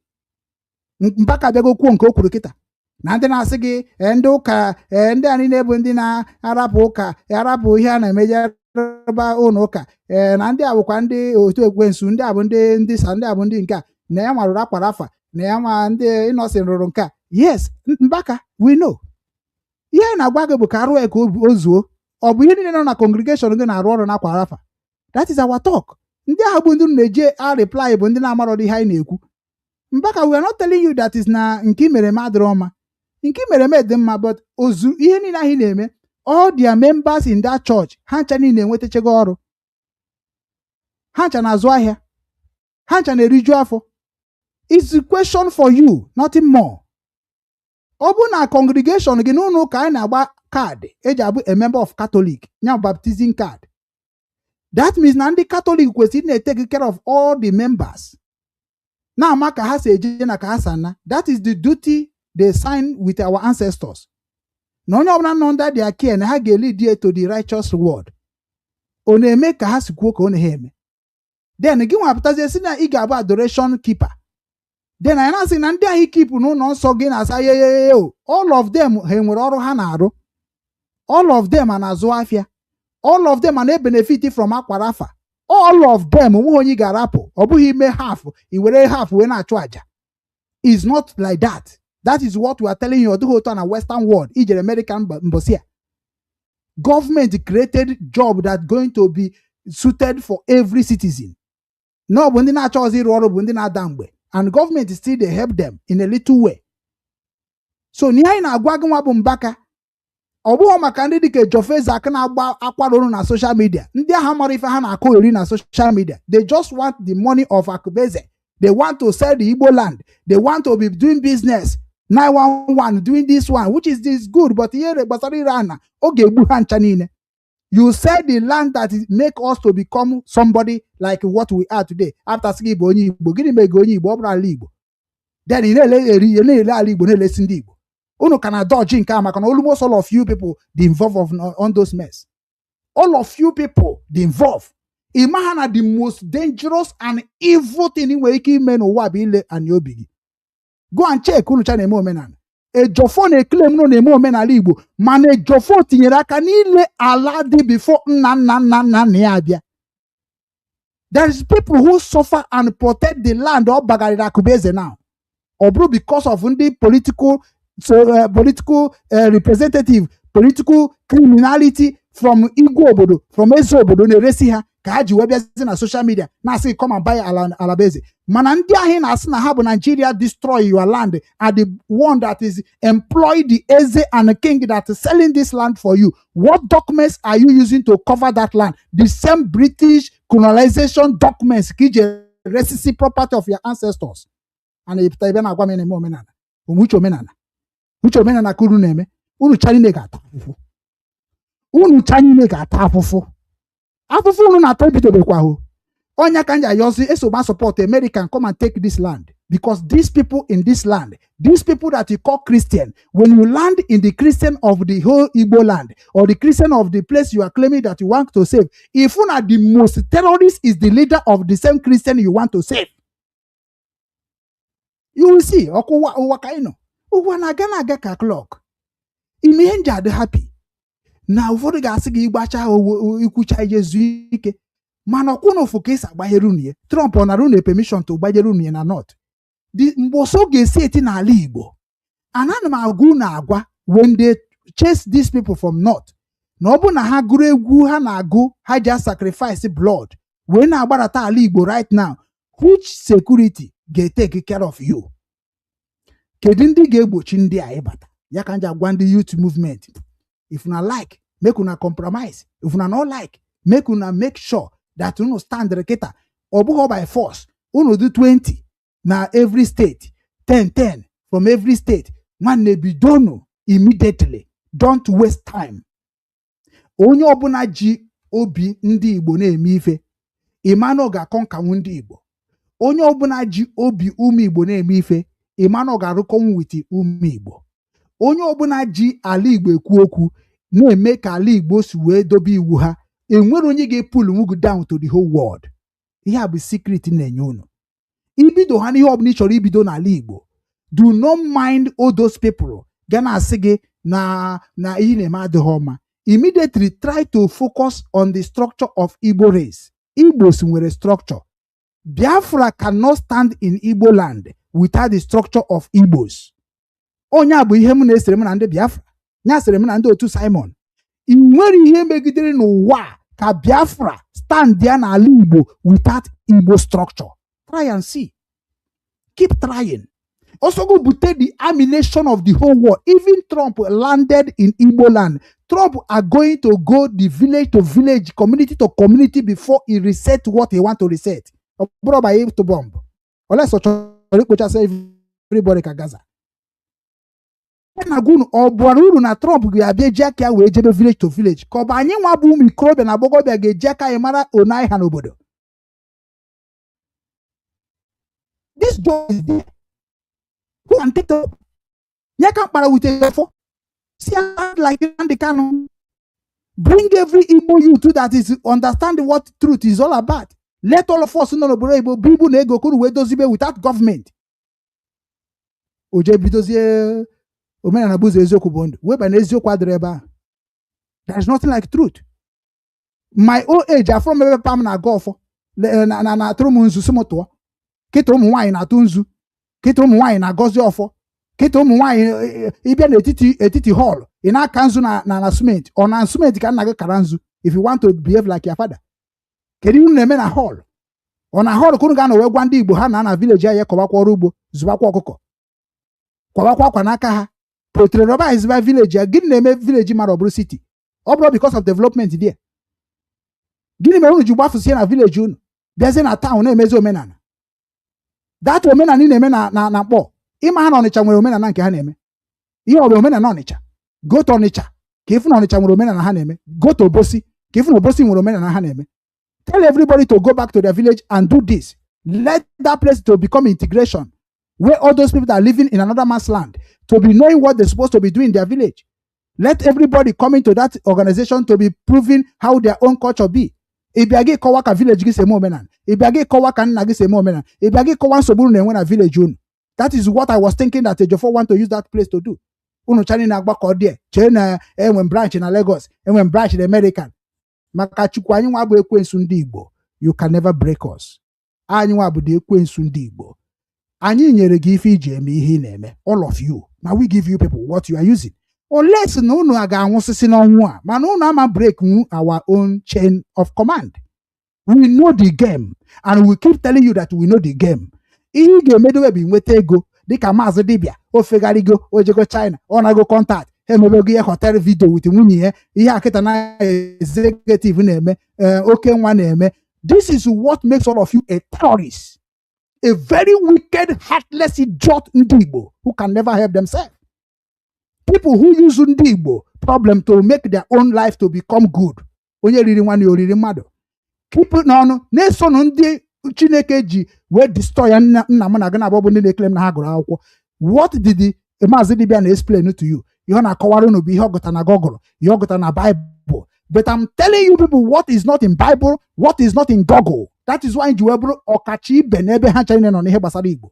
S5: Mpaka bịago kwuo nke o kwuru kịta. Na ndị na-asị gị ndị ụka ndị anyị na-ebu ndị na-arapụ ụka arapụ ihe a na-emejeba ụlọ ụka na ndị a bụkwa ndị otu ekwensu ndị a bụ ndị sa ndị a bụ ndị nke a na ya nwarụrụ akwara afa na ya nwa ndị ịnọsịn rụrụ nke a. Yes, Mbaka, we know. Ihe anyị na-agwa gị bụ ka arụ ya ka o zuo. Ọ bụ ihe niile nọ na congregation gị na-arụ ọrụ na akwara afa. That is our talk. Ndị ahụ bụ ndị na-eje reply bụ ndị na-amarọ ihe anyị na-ekwu. Mbaka, we are not telling you that is na nke mere m adịrọ ọma. Nke mere m dị mma, but ozu ihe niile anyị na-eme, all their members in that church, ha ncha niile enwetachego ọrụ. Ha ncha na-azụ ahịa. Ha ncha na-eriju afọ. It's a question for you, nothing more. Ọ bụ na congregation gị n'ụlọ ụka anyị na-agba kaadị eji abụ a member of Catholic, nya baptizing card. That means na ndị Catholic kwesịrị na-take care of all the members. Na-ama ka ha si eje na ka ha sana. That is the duty they sign with our ancestors. Na onye ọbụla nọ under their care na ha ga-lead you to the righteous reward. Ọ na-eme ka ha si kwuo ka ọ na ha eme. Then gị nwapụtazie si na ị ga-abụ adoration keeper. Then anyị na-asị na ndị ahụ keep n'ụlọ nsọ gị na-asa yeyeyo. All of them ha nwere ọrụ ha na-arụ. All of them a na-azụ afịa. All of them are not benefit from akwarafa. All of them, onye ga-arapụ, ọ bụghị ime half, I were half wee na-achụ aja. It's not like that. That is what we are telling you. The whole time in Western world, ijere American mbosia. Government created job that going to be suited for every citizen. No, when they na-achọ ọzọ ịrụ ọrụ bụ ndị na-ada mgbe. And government still they help them in a little way. So ni anyị na-agwa gị nwa bụ Mbaka. Ọ bụghị maka ndị dịka Jofeza aka na-agba akwarụrụ na social media. Ndị ahụ mara ife ha na-akụ eri na social media. They just want the money of Akubeze. They want to sell the Igbo land. They want to be doing business. 911 doing this one, which is this good, but here gbasara Iran oge egbu ha ncha niile. You sell the land that is make us to become somebody like what we are today. After sị Igbo onye Igbo, gịnị mere onye Igbo ọ bụrụ ala Igbo? Then ị na-ele ala Igbo na-elesi ndị Igbo. Unu kana dodge nke a maka na almost all of you people the involved on those mess. All of you people the involved. Imagine the most dangerous and evil thing in nwere ike ime n'ụwa bụ ile ani obi gị. Go and check unu cha na-eme omenala. Ejofo na-eklem no na-eme omenala Igbo, mana Ejofo tinyere aka n'ile ala dị before nna ya abịa. There is people who suffer and protect the land of Bagarira Akubeze now. Or because of the political representative, political criminality from Igbo obodo, from Eze obodo na-eresi ha ka ha ji wee bịazi na social media na-asị come and buy alabeze mana ndị ahụ na-asị na ha bụ Nigeria destroy your land are the one that is employed the eze and the king that is selling this land for you. What documents are you using to cover that land? The same British colonization documents residency property of your ancestors. And if they na agwa mene omenala umucho omenala kuru na-eme unu chani ga-ata afụfụ unu na-ata ebidobekwa hụ onya kanja yosi esoba support American come and take this land because these people in this land, these people that you call Christian, when you land in the Christian of the whole Igbo land or the Christian of the place you are claiming that you want to save, if one of the most terrorist is the leader of the same Christian you want to save, you will see wakaino na aga ka clock imihenja dị happy na ụfọdụ ga-asị gị igbacha ikwucha ijezu ike mana ọkwụna ofu ka esi agbanyere unu Trump ọ nara unu permission to gbanyere unu na not mgbe ọsọ ga-esi eti n'ala Igbo anana m agụ na agwa when they chase these people from north na ọ bụ na ha gụrụ egwu ha na-agụ ha ji sacrifice blood wee na-agbarata ala Igbo right now, which security ga-take care of you? Kedu ndị ga-egbochi ndị a ịbata? Ya ka nja gwa ndị youth movement, if una like make una compromise, if una not like make una make sure that unu stand reketa obuho by force, unu do 20 na every state, 10 from every state, nwanne bidono immediately, don't waste time. Onye ọbụla ji obi ndị Igbo na-eme ife Imano ga-akọnkanwu ndị Igbo. Onye ọbụla ji obi ụmụ Igbo na-eme ife Imano ga-arụkọnwu witi ụmụ Igbo. Onye ọbụla ji ala Igbo ekwu okwu na-eme ka ala Igbo si wee dobe iwu ha, enwere onye ga-epulu nwugu down to the whole world. Ihe a bụ secret na-enye unu. Ibido ha n'ihe ọbụla ị chọrọ ibido n'ala Igbo, do not mind all those people ga na-asị gị na ihe na-eme adịghị ọma. Immediately try to focus on the structure of Igbo race. Igbos nwere structure. Biafra cannot stand in Igbo land without the structure of Igbos. Onya bụ ihe m na-esere m na ndị Biafra, nya sere m na ndị otu Simon. I nwere ihe megidere n'ụwa ka Biafra stand ya n'ala Igbo without Igbo structure. Try and see. Keep trying. Also go bute the ammunition of the whole world. Even Trump landed in Igbo land. Trump are going to go the village to village, community to community before he reset what he want to reset. Bro, by him to bomb. Unless everybody can Gaza. Na Trump ga-abịa jeka wee jebe village to village. Ka ọ bụ anyị nwa bụ ụmụ ikorobịa na agbọghọbịa ga-ejeka ya mara onai ha n'obodo. This job is there. Who can take the Nyaka para with a for? See, like Nnamdi Kanu. Bring every Igbo youth that is understanding what truth is all about. Let all of us know Bibu nego kuru we dozibe without government. Oje bidozie omena na buzo eziokwu bondo. We ba na eziokwu adreba. There is nothing like truth. My old age, I from ebe pam na golfo. Na tromu nzu sumoto. Kito ụmụ nwaanyị na-atụ nzu. Kito ụmụ nwaanyị na-agọzi ọfọ. Kito ụmụ nwaanyị ịbịa n'etiti hall ị na-aka nzu na cement ọ na cement ka nna gị kara nzu if you want to behave like your father. Kedu ihe na-eme na hall? Ọ na hall ka unu ga na wee gwa ndị Igbo ha na village ya kọbakwa ọrụ ugbo zụbakwa ọkụkọ kwabakwa akwa n'aka ha patronize by village ya. Gịnị na-eme village mara ọ bụrụ city? Ọ bụrụ because of development there. Gịnị mere unu ji gbafusie na village unu bịazie na town na-emezi omenala? That omenala ị na-eme na mkpọ ịma ha na Ọnịcha nwere omenala nke ha na-eme. Ihe ọ bụ omenala Ọnịcha, go to Ọnịcha ka ifu na Ọnịcha nwere omenala ha na-eme. Go to Obosi ka ifu na Obosi nwere omenala ha na-eme. Tell everybody to go back to their village and do this. Let that place to become integration, where all those people that are living in another man's land to be knowing what they're supposed to be doing in their village. Let everybody come into that organization to be proving how their own culture be. Ibiagi kowa ka village gi semo omenala. Ibiagi kowa ka nna gi semo omenala. Ibiagi kowa nsogbu na enwe na village unu. That is what I was thinking that Ejiofor want to use that place to do. Unu chani na agbakọ there. Chee na enwe branch na Lagos, enwe branch in American. Maka Chukwu anyị nwa bụ ekwensu ndị Igbo. You can never break us. Anyị nwa bụ dị ekwensu ndị Igbo. Anyị nyere gị ife iji eme ihe ị na-eme. All of you. Now we give you people what you are using. Unless na unu aga anwụsịsị n'ọnwụ a, mana unu ama break our own chain of command. We know the game, and we keep telling you that we know the game. Ihe ga-emedowe bụ nweta ego dịka Maazị Dibia o fegarigo ojego China ọ na-go contact emebego ihe hotel video with nwunye ya ihe akịta na executive na-eme oke nwa na-eme. This is what makes all of you a terrorist, a very wicked, heartless idiot Ndị Igbo who can never help themselves. People who use Ndị Igbo problem to make their own life to become good. Onye riri nwanne oriri mmadụ. Keep it n'ọnụ na-eso ndị Chineke ji wee destroy ya nna m na gana abụọ ndị na-eklem na ha gụrụ akwụkwọ. What did the Maazị Dibia na-explain to you? Ihe ọ na-akọwara unu bụ ihe ọ gụtara na Google, ihe ọ gụtara na Bible. But I'm telling you people what is not in Bible, what is not in Google. That is why ji wee bụrụ ọkacha ibe n'ebe ha China nọ n'ihe gbasara Igbo.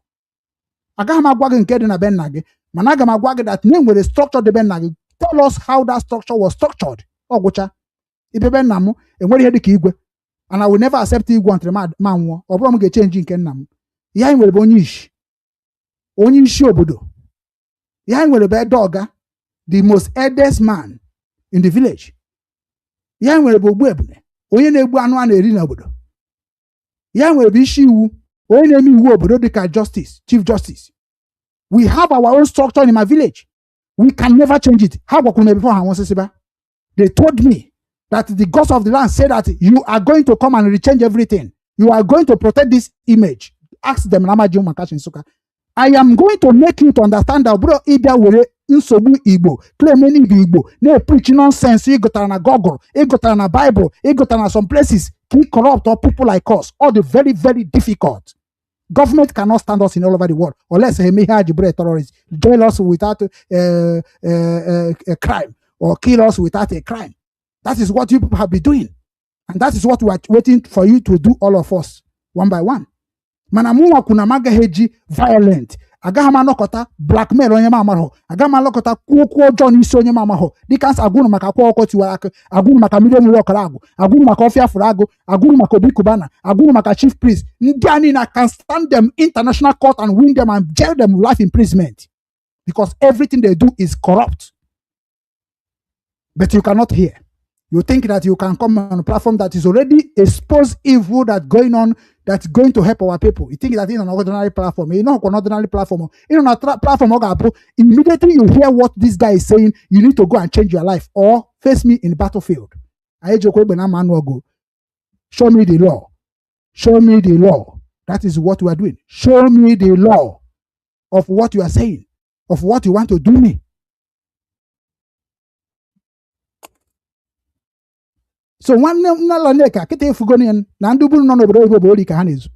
S5: Agaghị m agwa gị nke dị na be nna gị, mana aga m agwa gị that nwere structure dị be nna gị. Tell us how that structure was structured. Ọgwụcha ibe be nna m enwere ihe dị ka igwe. And I will never accept igwe until ma nwụọ. Ọ bụrụ m ga-echenji nke nna m. Ihe anyị nwere bụ onye isi obodo. Ihe anyị nwere bụ ede ọga, the most eldest man in the village. Ihe anyị nwere bụ ogbu ebune, onye na-egbu anụ a na-eri n'obodo. Ihe anyị nwere bụ isi iwu, onye na-eme iwu obodo dịka justice, chief justice. We have our own structure in my village. We can never change it. Ha gwakwuru m before ha nwụsịsịba. They told me that the gods of the land say that you are going to come and rechange everything. You are going to protect this image. Ask them, I am going to make you to understand that bro Ibia were nsogbu Igbo, claiming Igbo, they preach nonsense, you got on a Google, you got on a Bible, you got on some places, keep corrupt or people like us, all the very, very difficult. Government cannot stand us in all over the world, unless he may have terrorists, jail us without a crime, or kill us without a crime. That is what you people have been doing. And that is what we are waiting for you to do, all of us, one by one. Manamuwa kuna magaheji violent. Agahama lokota blackmail onye mamaho. Agahama lokota kuo John isi onye mamaho. Dikans agunu maka kwa okoti warake. Agunu maka million wakarago. Agunu maka ofia furago. Agunu maka obi kubana. Agunu maka chief priest. Ndiani na can stand them international court and win them and jail them life imprisonment. Because everything they do is corrupt. But you cannot hear. You think that you can come on a platform that is already exposed evil that's going on, that's going to help our people. You think that it's an ordinary platform. You know, an ordinary platform. In a platform, immediately you hear what this guy is saying, you need to go and change your life or face me in the battlefield. Show me the law. Show me the law. That is what we are doing. Show me the law of what you are saying, of what you want to do me. So one Lolo Nneka kete fugonian na ndubulu no obodo Igbo boli ka ha nezu.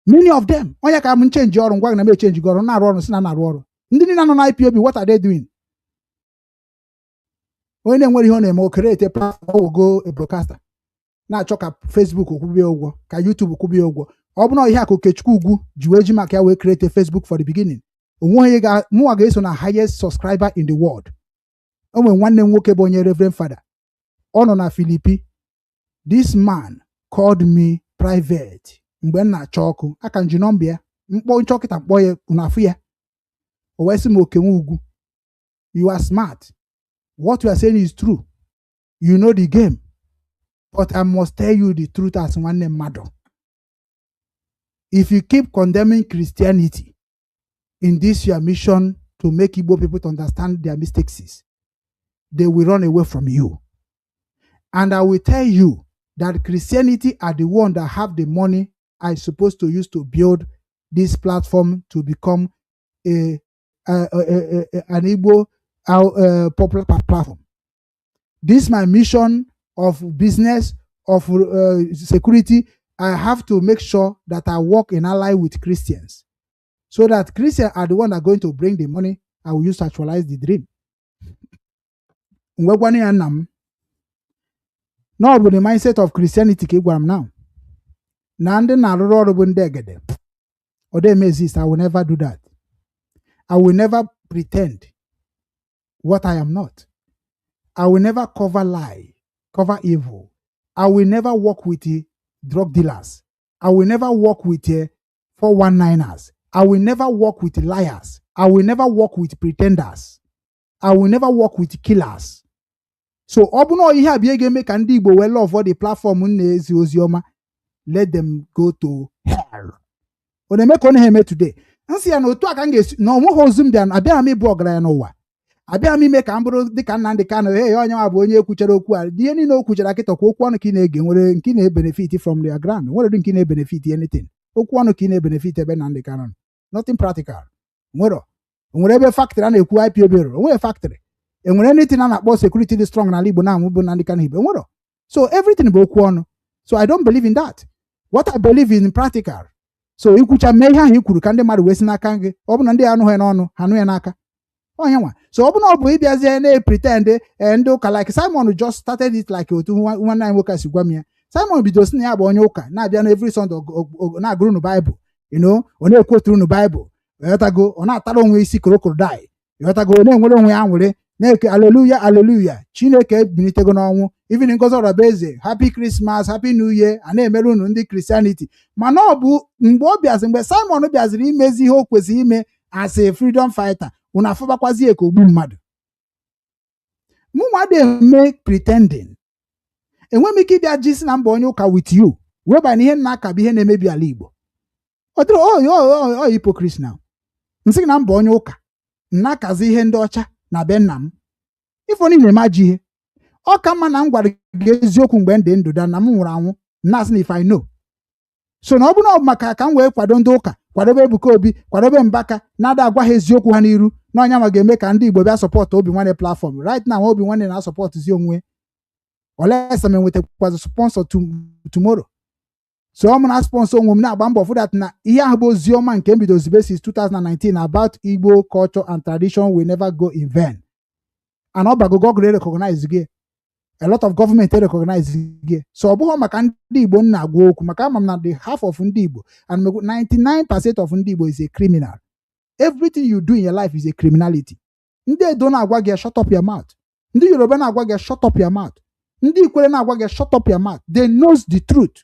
S5: Many of them onya ka m change ọrụ ngwa na me change ọrụ na arụ ọrụ si na arụ ọrụ. Ndị niile nọ na IPOB, what are they doing? Onye na-enwere ihe ọ na-eme o create a platform go a broadcaster. Na-achọ ka Facebook kwubie ụgwọ, ka YouTube kwubie ụgwọ. Ọ bụ na ihe aka Okechukwu ugwu ji wee ji maka ya wee create a Facebook for the beginning. Onwe ga mụwa ga-eso na highest subscriber in the world. O nwere nwanne m nwoke bụ onye Reverend Father. On na Philippi, this man called me private. Mgbe na choku, aka nji nomba ya, mkpo nchokita mkpo ya unafu ya. Owesi mokenwu ugwu. You are smart. What you are saying is true. You know the game. But I must tell you the truth as one name mado. If you keep condemning Christianity in this your mission to make Igbo people to understand their mistakes, they will run away from you. And I will tell you that Christianity are the one that have the money I'm supposed to use to build this platform to become an Igbo popular platform. This is my mission of business, of security. I have to make sure that I work in ally with Christians, so that Christians are the one that are going to bring the money I will use to actualize the dream. No, but the mindset of Christianity now. Nande na rurorubundegede. Or they may exist. I will never do that. I will never pretend what I am not. I will never cover lie, cover evil. I will never work with the drug dealers. I will never work with the 419ers. I will never work with liars. I will never work with pretenders. I will never work with killers. So obuno ihe abia ga eme ka ndị Igbo well of the platform na-ezi ozioma let them go to hell. When they make on him today, and see an otu aka ngesi no mo zoom down abia mi bu ogara no wa abia mi make ambro dị ka Nnamdi Kanu onye ma bụ onye ekwuchara okwu a die ni na okwuchara kịta kwa okwu ọnụ ka ị na-ege nwere nke na-benefit from their ground nwere nke na-benefit anything okwu ọnụ ka ị na-benefit ebe Nnamdi Kanu nothing practical nwere ebe factory a na-ekwu IPOB nwere factory enwere anything a na-akpọ security dị strong n'ala Igbo na amụ bụ Nnamdi Kanu Igbo nwere so everything bụ okwu ọnụ so I don't believe in that what I believe in practical. So ikwucha mee ihe ahụ ikwuru ka ndị mmadụ wee si n'aka gị ọ bụ na ndị anụ ha n'ọnụ ha nụ ya n'aka onye nwa so ọ bụ na ọ bụ ịbịazie na-pretend ndị ụka like Simon just started it like otu nwanne anyị nwoke si gwa m ya Simon bido si na ya bụ onye ụka na-abịa na every Sunday na-agụrụ unu Bible ọ na-ekwoturu unu Bible ịghọtago ọ na-atara onwe isi krokodil ịghọtago ọ na-enwere onwe ya nwere na-eke aleluya aleluya Chineke binitego n'ọnwụ even Ngozi Orabaeze happy Christmas happy New Year a na-emere unu ndị Christianity mana ọ bụ mgbe Simon bịaziri imezi ihe o kwesịrị ime as a freedom fighter unu afụbakwazi eke ogbu mmadụ mụ nwadị eme pretending enwe m ike ịbịa jisi na mba onye ụka with you weba na ihe na-aka bụ ihe na-emebi ala Igbo ọ dịrị hypocrite now nsị na mba onye ụka na-akazi ihe ndị ọcha na be nna m ifo niile maji ihe ọ ka mma na m gwara gị eziokwu mgbe ndị ndụ da na m nwụrụ anwụ na-asị na if I know so na ọ bụrụ maka ka m wee kwado ndị ụka kwadobe Ebuka Obi kwadobe Mbaka na-ada agwa ha eziokwu ha n'iru na ọnya ma ga-eme ka ndị Igbo bịa sọpọtụ Obinwannem platform right now Obinwannem na-asọpọtụzi onwe olesa m enwetakwazi sponsor tomorrow so ọ m na sponsor onwe m na-agba mbọ for that na ihe ahụ bụ ozi ọma nke mbido zibe since 2019 about Igbo culture and tradition will never go in vain and ọ bago gọgụrụ recognize gị a lot of government recognize gị so ọ bụghị maka ndị Igbo na-agwa okwu maka ama m na the half of ndị Igbo and 99% of ndị Igbo is a criminal. Everything you do in your life is a criminality. Ndị Edo na-agwa gị shut up your mouth. Ndị Yoruba na-agwa gị shut up your mouth. Ndị Ikwere na-agwa gị shut up your mouth. They knows the truth.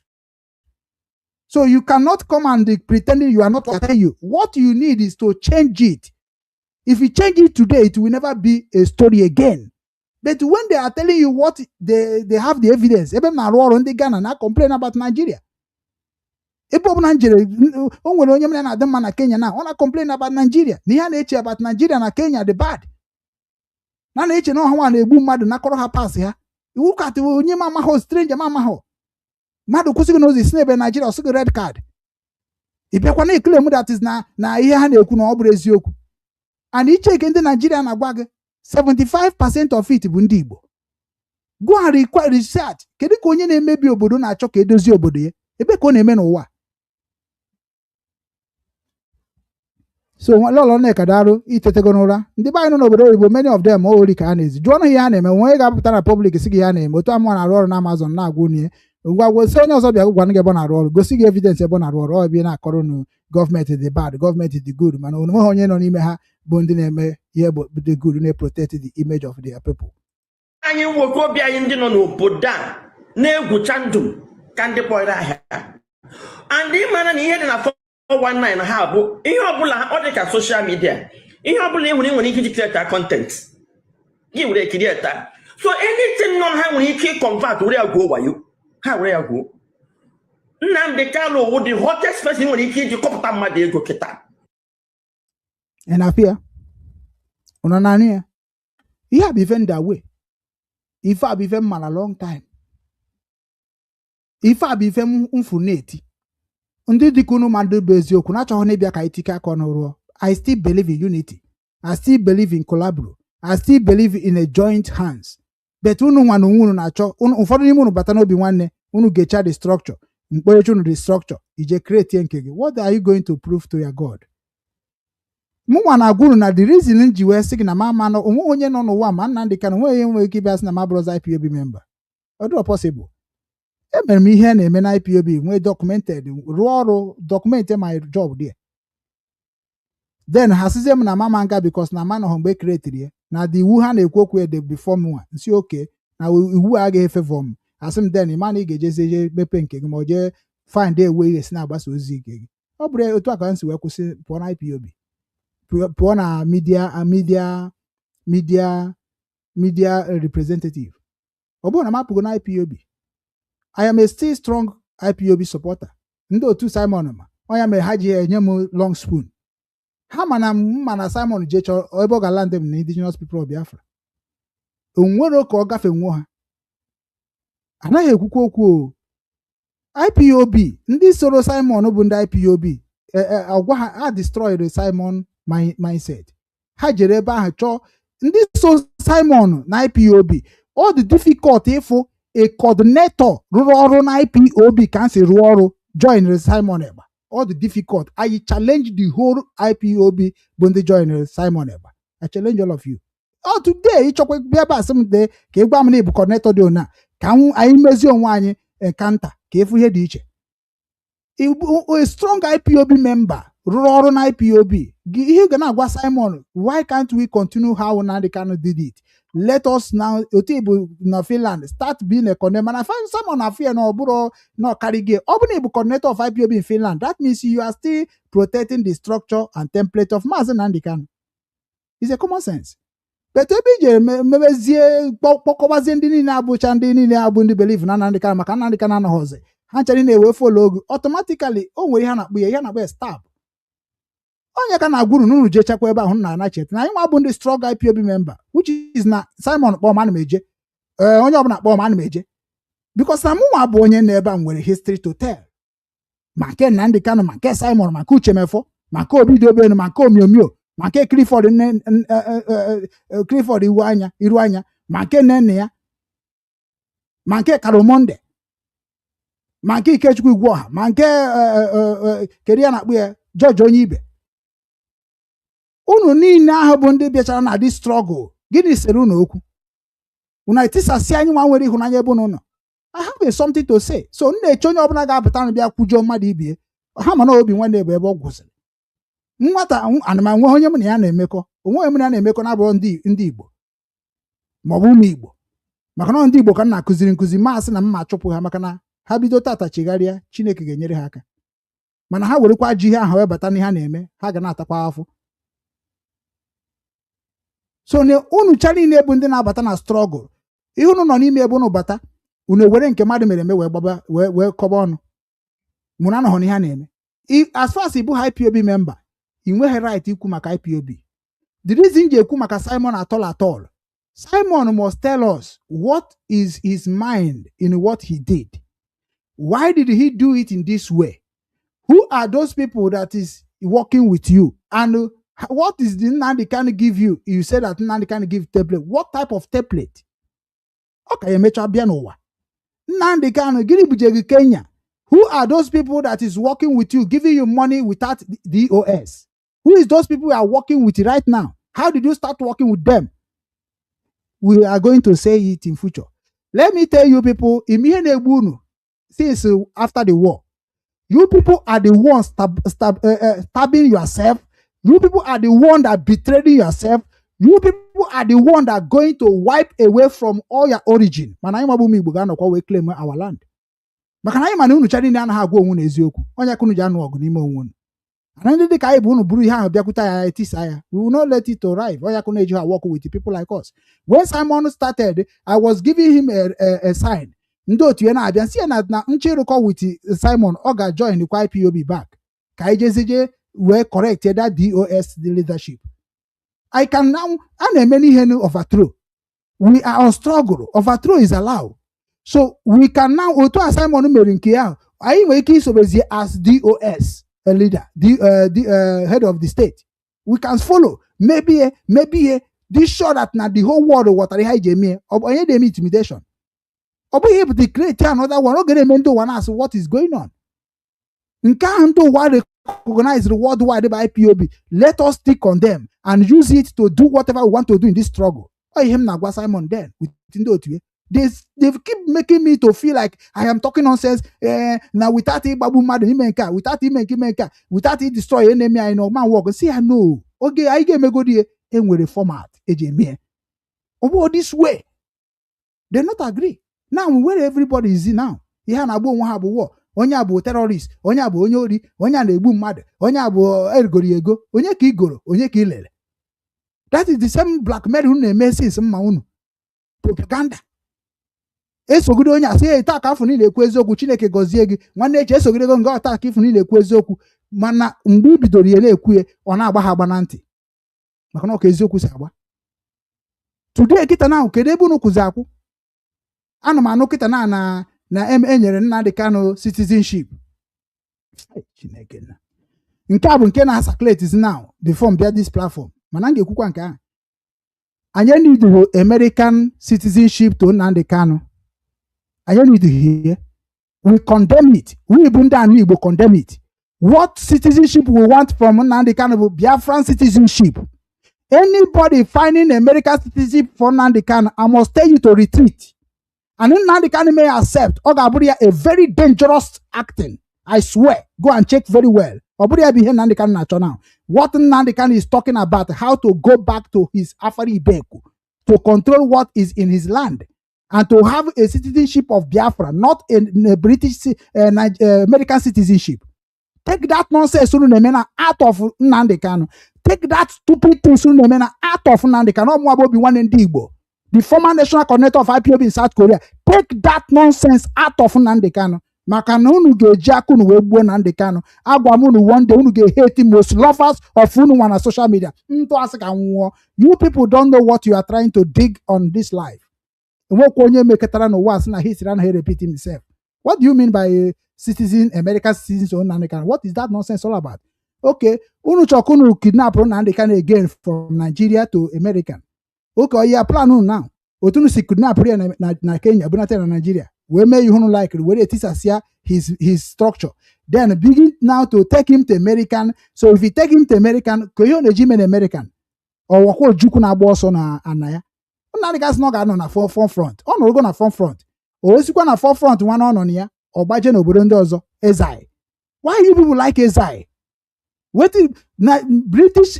S5: So you cannot come and pretending you are not what I tell you. What you need is to change it. If you change it today, it will never be a story again. But when they are telling you what they have the evidence, even ndị Ghana na complain about Nigeria. Ebe ọ bụ Nigeria, o nwere onye mere na-adị mma na Kenya na ọ na-complain about Nigeria. Na ihe na-eche about Nigeria na Kenya dị bad. Na-eche na ọha na-egbu mmadụ nakọrọ ha pass ha. Iwu ka atị onye ma amahụ stranger ma amahụ. Mmadụ kwụsịghị n'ozi si n'ebe Nigeria ọsịghị red card. Ị bịakwa na claim that is na ihe ha na-ekwu na ọ bụrụ eziokwu. And iche ike ndị Nigeria na-agwa gị 75% of it bụ ndị Igbo. Go and require research. Kedu ka onye na-emebi obodo na-achọ ka edozi obodo ya? Ebe ka ọ na-eme n'ụwa? So Lolo Nneka darụ itetego n'ụra. Ndị be anyị nọ n'obodo oyibo many of them ori ka ha na-ezi. Jụọ na ihe ha na-eme onwe ga-apụta na public si gị ha na-eme otu amụọ na-arụ ọrụ na Amazon na-agwa onye ngwa gosi onye ọzọ bịa gwa gị ebe ọ na-arụ ọrụ gosi gị evidence ebe ọ na-arụ ọrụ ọ bịa na-akọrọ unu gọọmenti dị bad gọọmenti dị good mana onwe ha onye nọ n'ime ha bụ ndị na-eme ihe bụ dị good na-protect the image of their people.
S10: Anyị nwoke obi anyị ndị nọ n'obodo a na-egwucha ndụ ka ndị kpọrọ ahịa and ịmara na ihe dị na 419 ha bụ ihe ọbụla ọ dị ka social media ihe ọbụla ị nwere ike iji create content gị were create so anything nọ ha nwere ike convert were ya gwuo wayo ha were ya gwuo. Nnamdi Kanu wụ the hottest person nwere ike iji kọpụta mmadụ ego kịta.
S5: Enapia una nani ihe a bụ ife ndị awe ife a bụ ife mma na long time ife a bụ ife mfu na-eti ndị dịka unu mmadụ bụ eziokwu na-achọghị na ịbịa ka itike aka ọnụ rụọ. I still believe in unity. I still believe in collaboration. I still believe in a joint hands. But unu nwa na onwe unu na-achọ ụfọdụ n'ime unu bata n'obi nwanne unu gecha the structure mkpọrechi unu the structure ije create nke gị. What are you going to prove to your God? Mụnwa na-agwa unu na the reason nji wee sị gị na mama nọ onwe onye nọ n'ụwa ma Nnamdi Kanu onwe onye nwere ike ịbịa sị na ma bụrụzi IPOB member. Ọ dịrọ possible. Emere m ihe na-eme na IPOB nwee documented rụọ ọrụ document my job there. Then ha sizie m na mama nga because na man mgbe create ya na the iwu ha na-ekwu okwu ede before m nsi okay na iwu agaghị favor m asị m then man ị ga-ejezi mepe nke gị ma ọ jee find a way esi na-agbasa ozi nke gị. Ọ bụrụ otu aka nsi wee kwụsị pụọ na IPOB pụọ na media representative. Ọ bụrụ na m apụgo na IPOB I am a still strong IPOB supporter ndị otu Simon ma onye mere ha ji enye m long spoon ha mana Simon je chọọ ebe ọ ga land m na indigenous people of Biafra onwere ka ọ gafe nwo ha anaghị ekwukwa okwu o IPOB ndị soro Simon bụ ndị IPOB agwa ha destroyed Simon mindset ha jere ebe ahụ chọọ ndị so Simon na IPOB ọ dị difficult ịfụ a coordinator rụrụ ọrụ na IPOB ka si rụọ ọrụ join Simon Egba all the difficult I challenge the whole IPOB bụ ndị join Simon Egba I challenge all of you today ịchọkwa bịa ebe asị m dee ka ị gwa m na ịbụ coordinator dị ona ka anyị mezie onwe anyị nkanta ka efu ihe dị iche a strong IPOB member rụrụ ọrụ na IPOB ihe ga na-agwa Simon why can't we continue how Nnamdi Kanu did it let us now otu Igbo na Finland start being a coordinator mana Simon afia na ọbụrụ na ọkarịgị ọ bụ na Igbo coordinator of IPOB in Finland that means you are still protecting the structure and template of Mazi Nnamdi Kanu. It's a common sense. But ebe ije mebezie kpọkọbazie ndị niile abụcha ndị niile abụ ndị believe na Nnamdi Kanu maka Nnamdi Kanu anọghọzi ha nchara na-ewe follow ogu automatically o nwere ihe na-akpụ ya ihe na-akpụ ya stab onye ka na-agwuru n'unu je chekwa ebe ahụ na anachete na anyị nwa bụ ndị strong IPOB member which is na Simon kpọọ ma ana m eje onye ọbụla kpọọ ma ana m eje because na mụnwa bụ onye na ebe a nwere history to tell ma nke Nnamdi Kanu ma nke Simon ma nke Uchemefo ma nke Obi Dobenu ma nke Omiomio ma nke Clifford iru anya ma nke nne ya ma nke Karomonde ma nke Ikechukwu Igwoha ma nke kedu ya na-akpụ ya George onye ibe unu niile ahụ bụ ndị bịachara na dị struggle gịnị sere unu okwu unu etisasị anyị nwa nwere ịhụnanya ebe unu nọ I have something to say so na-eche onye ọbụla ga-apụta na bịa kwujuo mmadụ ibie ha mana Obinwannem bụ ebe ọ gwụsịrị nwata ana m nwe onye m na ya na-emekọ onwe m na ya na-emekọ na-abụrụ ndị Igbo maọbụ ụmụ Igbo maka na ndị Igbo ka m na-akụziri nkụzi maasị na m ma chụpụ ha maka na ha bido tata chigharịa Chineke ga-enyere ha aka mana ha werekwa ji ihe ahụ webata n'ihe ha na-eme ha ga na-atakwa afọ so ne unu chari niile bụ ndị na-abata na struggle ihe unu nọ n'ime ebe unu bata unu ewere nke mmadụ mere eme wee kọba ọnụ mụ na anọghọ n'ihe ha na-eme as far as ị bụ IPOB member ị nweghị right ikwu maka IPOB the reason ji ekwu maka Simon at all Simon must tell us what is his mind in what he did. Why did he do it in this way? Who are those people that is working with you? And what is the Nnamdi Kanu give you? You said that Nnamdi Kanu give template. What type of template? Okay, Nnamdi Kanu, gini bujegi Kenya. Who are those people that is working with you, giving you money without DOS? Who is those people you are working with right now? How did you start working with them? We are going to say it in future. Let me tell you people, since after the war, you people are the ones stabbing yourself. You people are the one that betrayed yourself. You people are the one that are going to wipe away from all your origin. We claim our land. We will not let it arrive. Work with people like us. When Simon started, I was giving him a sign. Ndo tu yana abia see na nchiriko with Simon Oga join the IPOB back. Kaijeje we corrected that DOS the leadership. I can now and many henu overthrow. We are on struggle. Overthrow is allowed. So we can now auto Simon Merinkia. I make it as DOS a leader, the head of the state. We can follow. Maybe this show that now the whole world what are high or any intimidation. Or be able to create another one, or get a mentor one ask what is going on. In can't do why they recognize the worldwide by IPOB. Let us stick on them and use it to do whatever we want to do in this struggle. I him Nagwa Simon then with they keep making me to feel like I am talking nonsense. Now without it, Babu Mad Himenka, without him Menka, without it destroy enemy, I know man walk. See, I know. Okay, I get me go there and with a format. About this way, they not agree. Now where everybody is in now. Ihe na-agba onwe ha bụ war. Onye abụ terrorist, onye abụ onye ori, onye na-egbu mmadụ, onye abụ erigori ego, onye ka igoro, onye ka ilele. That is the same blackmail unu na-eme since mma unu. Propaganda. esogide onye asị ya taa ka afọ niile ekwu eziokwu Chineke gọzie gị nwanne echi esogide go nga taa ka ifụ niile ekwu eziokwu mana mgbe i bidoro ya na-ekwu ya ọ na-agba ha agba na ntị maka na ọka eziokwu si agba today kịta na kedu ebe unu kụzi akwụ ana m anụ kịta na enyere Nnamdi Kanu citizenship Chineke na nke a bụ nke na-asaclate now before m bịa this platform mana m ga-ekwukwa nke ahụ anyị need American citizenship to Nnamdi Kanu anyị need here we condemn it we bụ ndị anụ Igbo condemn it what citizenship we want from Nnamdi Kanu bụ Biafran citizenship. Anybody finding American citizenship for Nnamdi Kanu, I must tell you to retreat. And then Nnamdi Kanu may accept. Ogaburia a very dangerous acting. I swear. Go and check very well. Oburia be here Nnamdi Kanu now. What Nnamdi Kanu is talking about, how to go back to his Afari Ibeku, to control what is in his land, and to have a citizenship of Biafra, not a British American citizenship. Take that nonsense out of Nnamdi Kanu. Take that stupid thing out of Nnamdi Kanu. Obi Igbo, the former national coordinator of IPOB in South Korea. Take that nonsense out of Nnamdi Kanu. Makana unu ga-eji aka unu wee gbuo Nnamdi Kanu. Agwa m unu one day unu ga-hate most lovers of unu on social media. You people don't know what you are trying to dig on this life. He repeat himself. What do you mean by citizen, American citizens or Nnamdi Kanu? What is that nonsense all about? Okay, unu chokunu kidnap Nnamdi Kanu again from Nigeria to American. Okay, yeah, plan now. Otunu si kidnap na Kenya, bunate na Nigeria. We may you like it, where it is his structure. Then begin now to take him to American. So if you take him to American, koyo regime American. Or wako juku na boso na anaya. Nnamdi Kanu not gonna na forefront. On go na forefront. O esikwa na forefront one on ya. Or baje no obodo ndị ọzọ Ezai. Why you people like Ezai? What British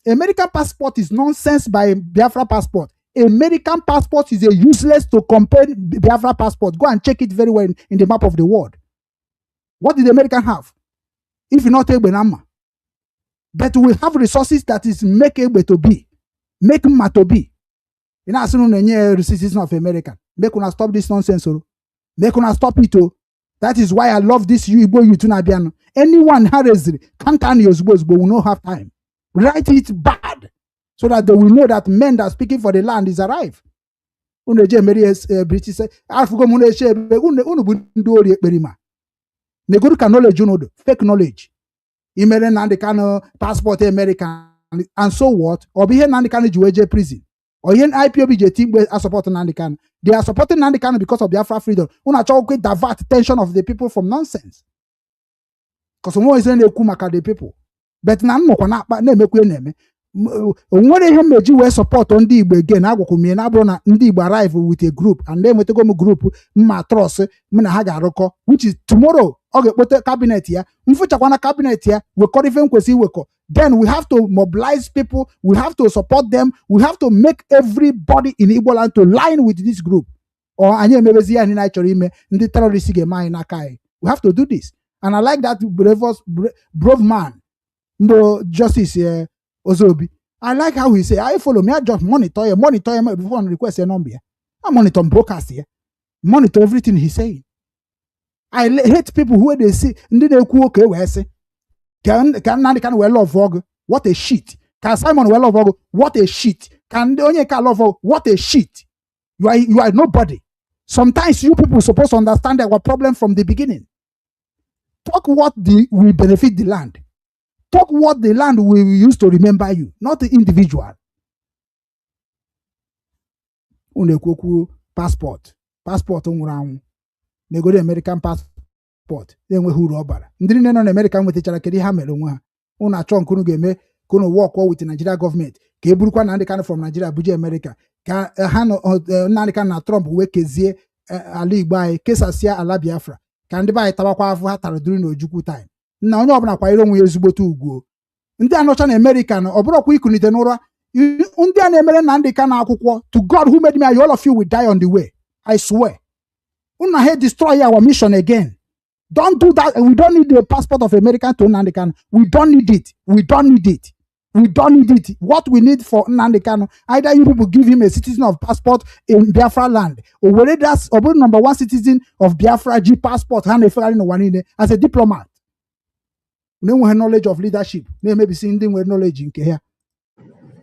S5: American passport is nonsense by Biafra passport. American passport is a useless to compare Biafra passport. Go and check it very well in the map of the world. What did the American have? If you not Egbe Nama. But we have resources that is make Egbe to be. Make Mma to be. You know, as soon as citizens of America. Make una stop this nonsense. Make una stop it. That is why I love this Igbo Yutunabiano. Anyone has can't turn your but will not have time. Write it bad so that they will know that men that are speaking for the land is arrived. British knowledge, fake knowledge. Imere Nnamdi Kanu passport American and so what? Or be here Nnamdi Kanu Juweje prison. Or here IPOB team are supporting Nnamdi Kanu. They are supporting Nnamdi Kanu because of Biafra freedom. Una try to divert attention of the people from nonsense. Because someone is saying they kumaka the people. But now no kwana na emekwe neme. Onwere ihe meji we support on ndị Igbo again. Agwakumie na abro na ndị Igbo arrive with a group and then we go group mma trust mna ha ga-arụkọ which is tomorrow ọ ga-ekpote cabinet ya. Mfuchakwana cabinet ya we call even kwesi weko. Then we have to mobilize people, we have to support them, we have to make everybody in Igbo land to line with this group. Or anye mebezi ya ni na chọrọ ime ndị terrorists ga-eme na kai. We have to do this. And I like that brave man, no Justice Ozobi. I like how he say, I follow me, I just monitor you before I request a number. I monitor broadcast here, monitor everything he's saying. I hate people who they see, okay, where I say, can Nnamdi Kanu well love Vogue? What a shit. Can Simon well love Vogue? What a shit. Can Onyeka love Vogue? What a shit. You are nobody. Sometimes you people supposed to understand our problem from the beginning. Talk what will benefit the land. Talk what the land will use to remember you, not the individual. Unekwoku passport unwuranwu. Nego the American passport. Then we huru obara. Ndiri neno na American wetechara kedi ha mere onwe ha. Una chọ nkunu ga-eme kono work with the Nigeria government. Ka eburukwa Nnamdi Kanu from Nigeria buje America. Ka ha no Nnamdi Kanu na Trump wekezie ala Igbo anyị kesasia ala Biafra. Ka ndị ba tabakwa afụ ha tara during Ojukwu time. Na onye ọbụla kwanyere onwe ya ezigbote ugwu. Ndị anọcha na America na ọbụrọkwa ikunite n'ụra. Ndị a na-emere Nnamdi Kanu akwụkwọ to God who made me, all of you will die on the way. I swear. Una here destroy our mission again. Don't do that. We don't need the passport of America to Nnamdi Kanu. We don't need it. We don't need it. We don't need it. What we need for Nnamdi Kanu, either you people give him a citizen of passport in Biafra land, or whether that's number one citizen of Biafra G passport as a diplomat. No have knowledge of leadership. They may be seeing them with knowledge in here.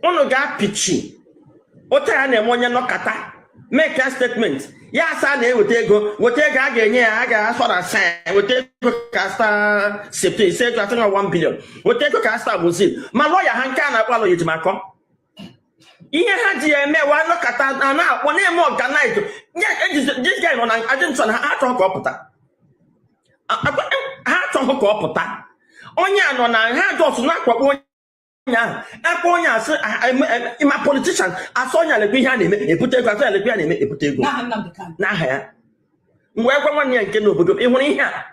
S10: Ono ga pichi. Ota na monye no kata. Make a statement. Ya sa na ewetego a ga-enye ya a ga-asọra sign. Wetego ka sta septe say to 1 billion. Wetego ka sta buzil. Ma lawyer ha nke na akwa lawyer jimakọ. Ihe ha ji eme wa no kata na akwa na eme organize. This guy on I didn't say ha chọ ka ọpụta. Ha chọ ka ọpụta. Onye anọ na ha just na akwa my politician, I saw you behind him, a put a glass and a put a now. Where one year can know, but when he had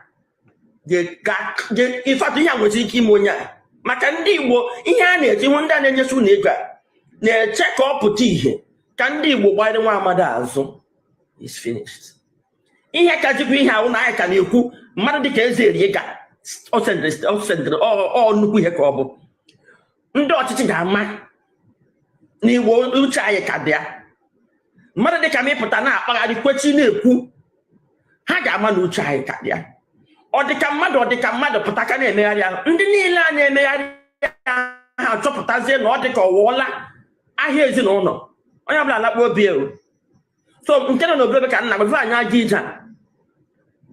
S10: in fact, he was in Kimonia. Macandi wo, he had it, he won't done any soon nigger. Near check up put tea. Candy will buy the one mother, so it's finished. He had to be how I can you, Mother Kazir, or send or Nuku. Ndị ọchịchị ga-ama n'iwu uche anyị ka bịa mmadụ dịka mịpụta na-akpagharị kwechi na-ekwu ha ga-ama na uche anyị ka bịa ọ dịka mmadụ pụta ka na-emegharị ahụ ndị niile a na-emegharị ha chọpụtazie na ọ dịka ọwụọla ahịa ezinụlọ onye ọbụla lakpọ obi ewu so nke nọ n'obodo ka nna gbazi anyị aga ije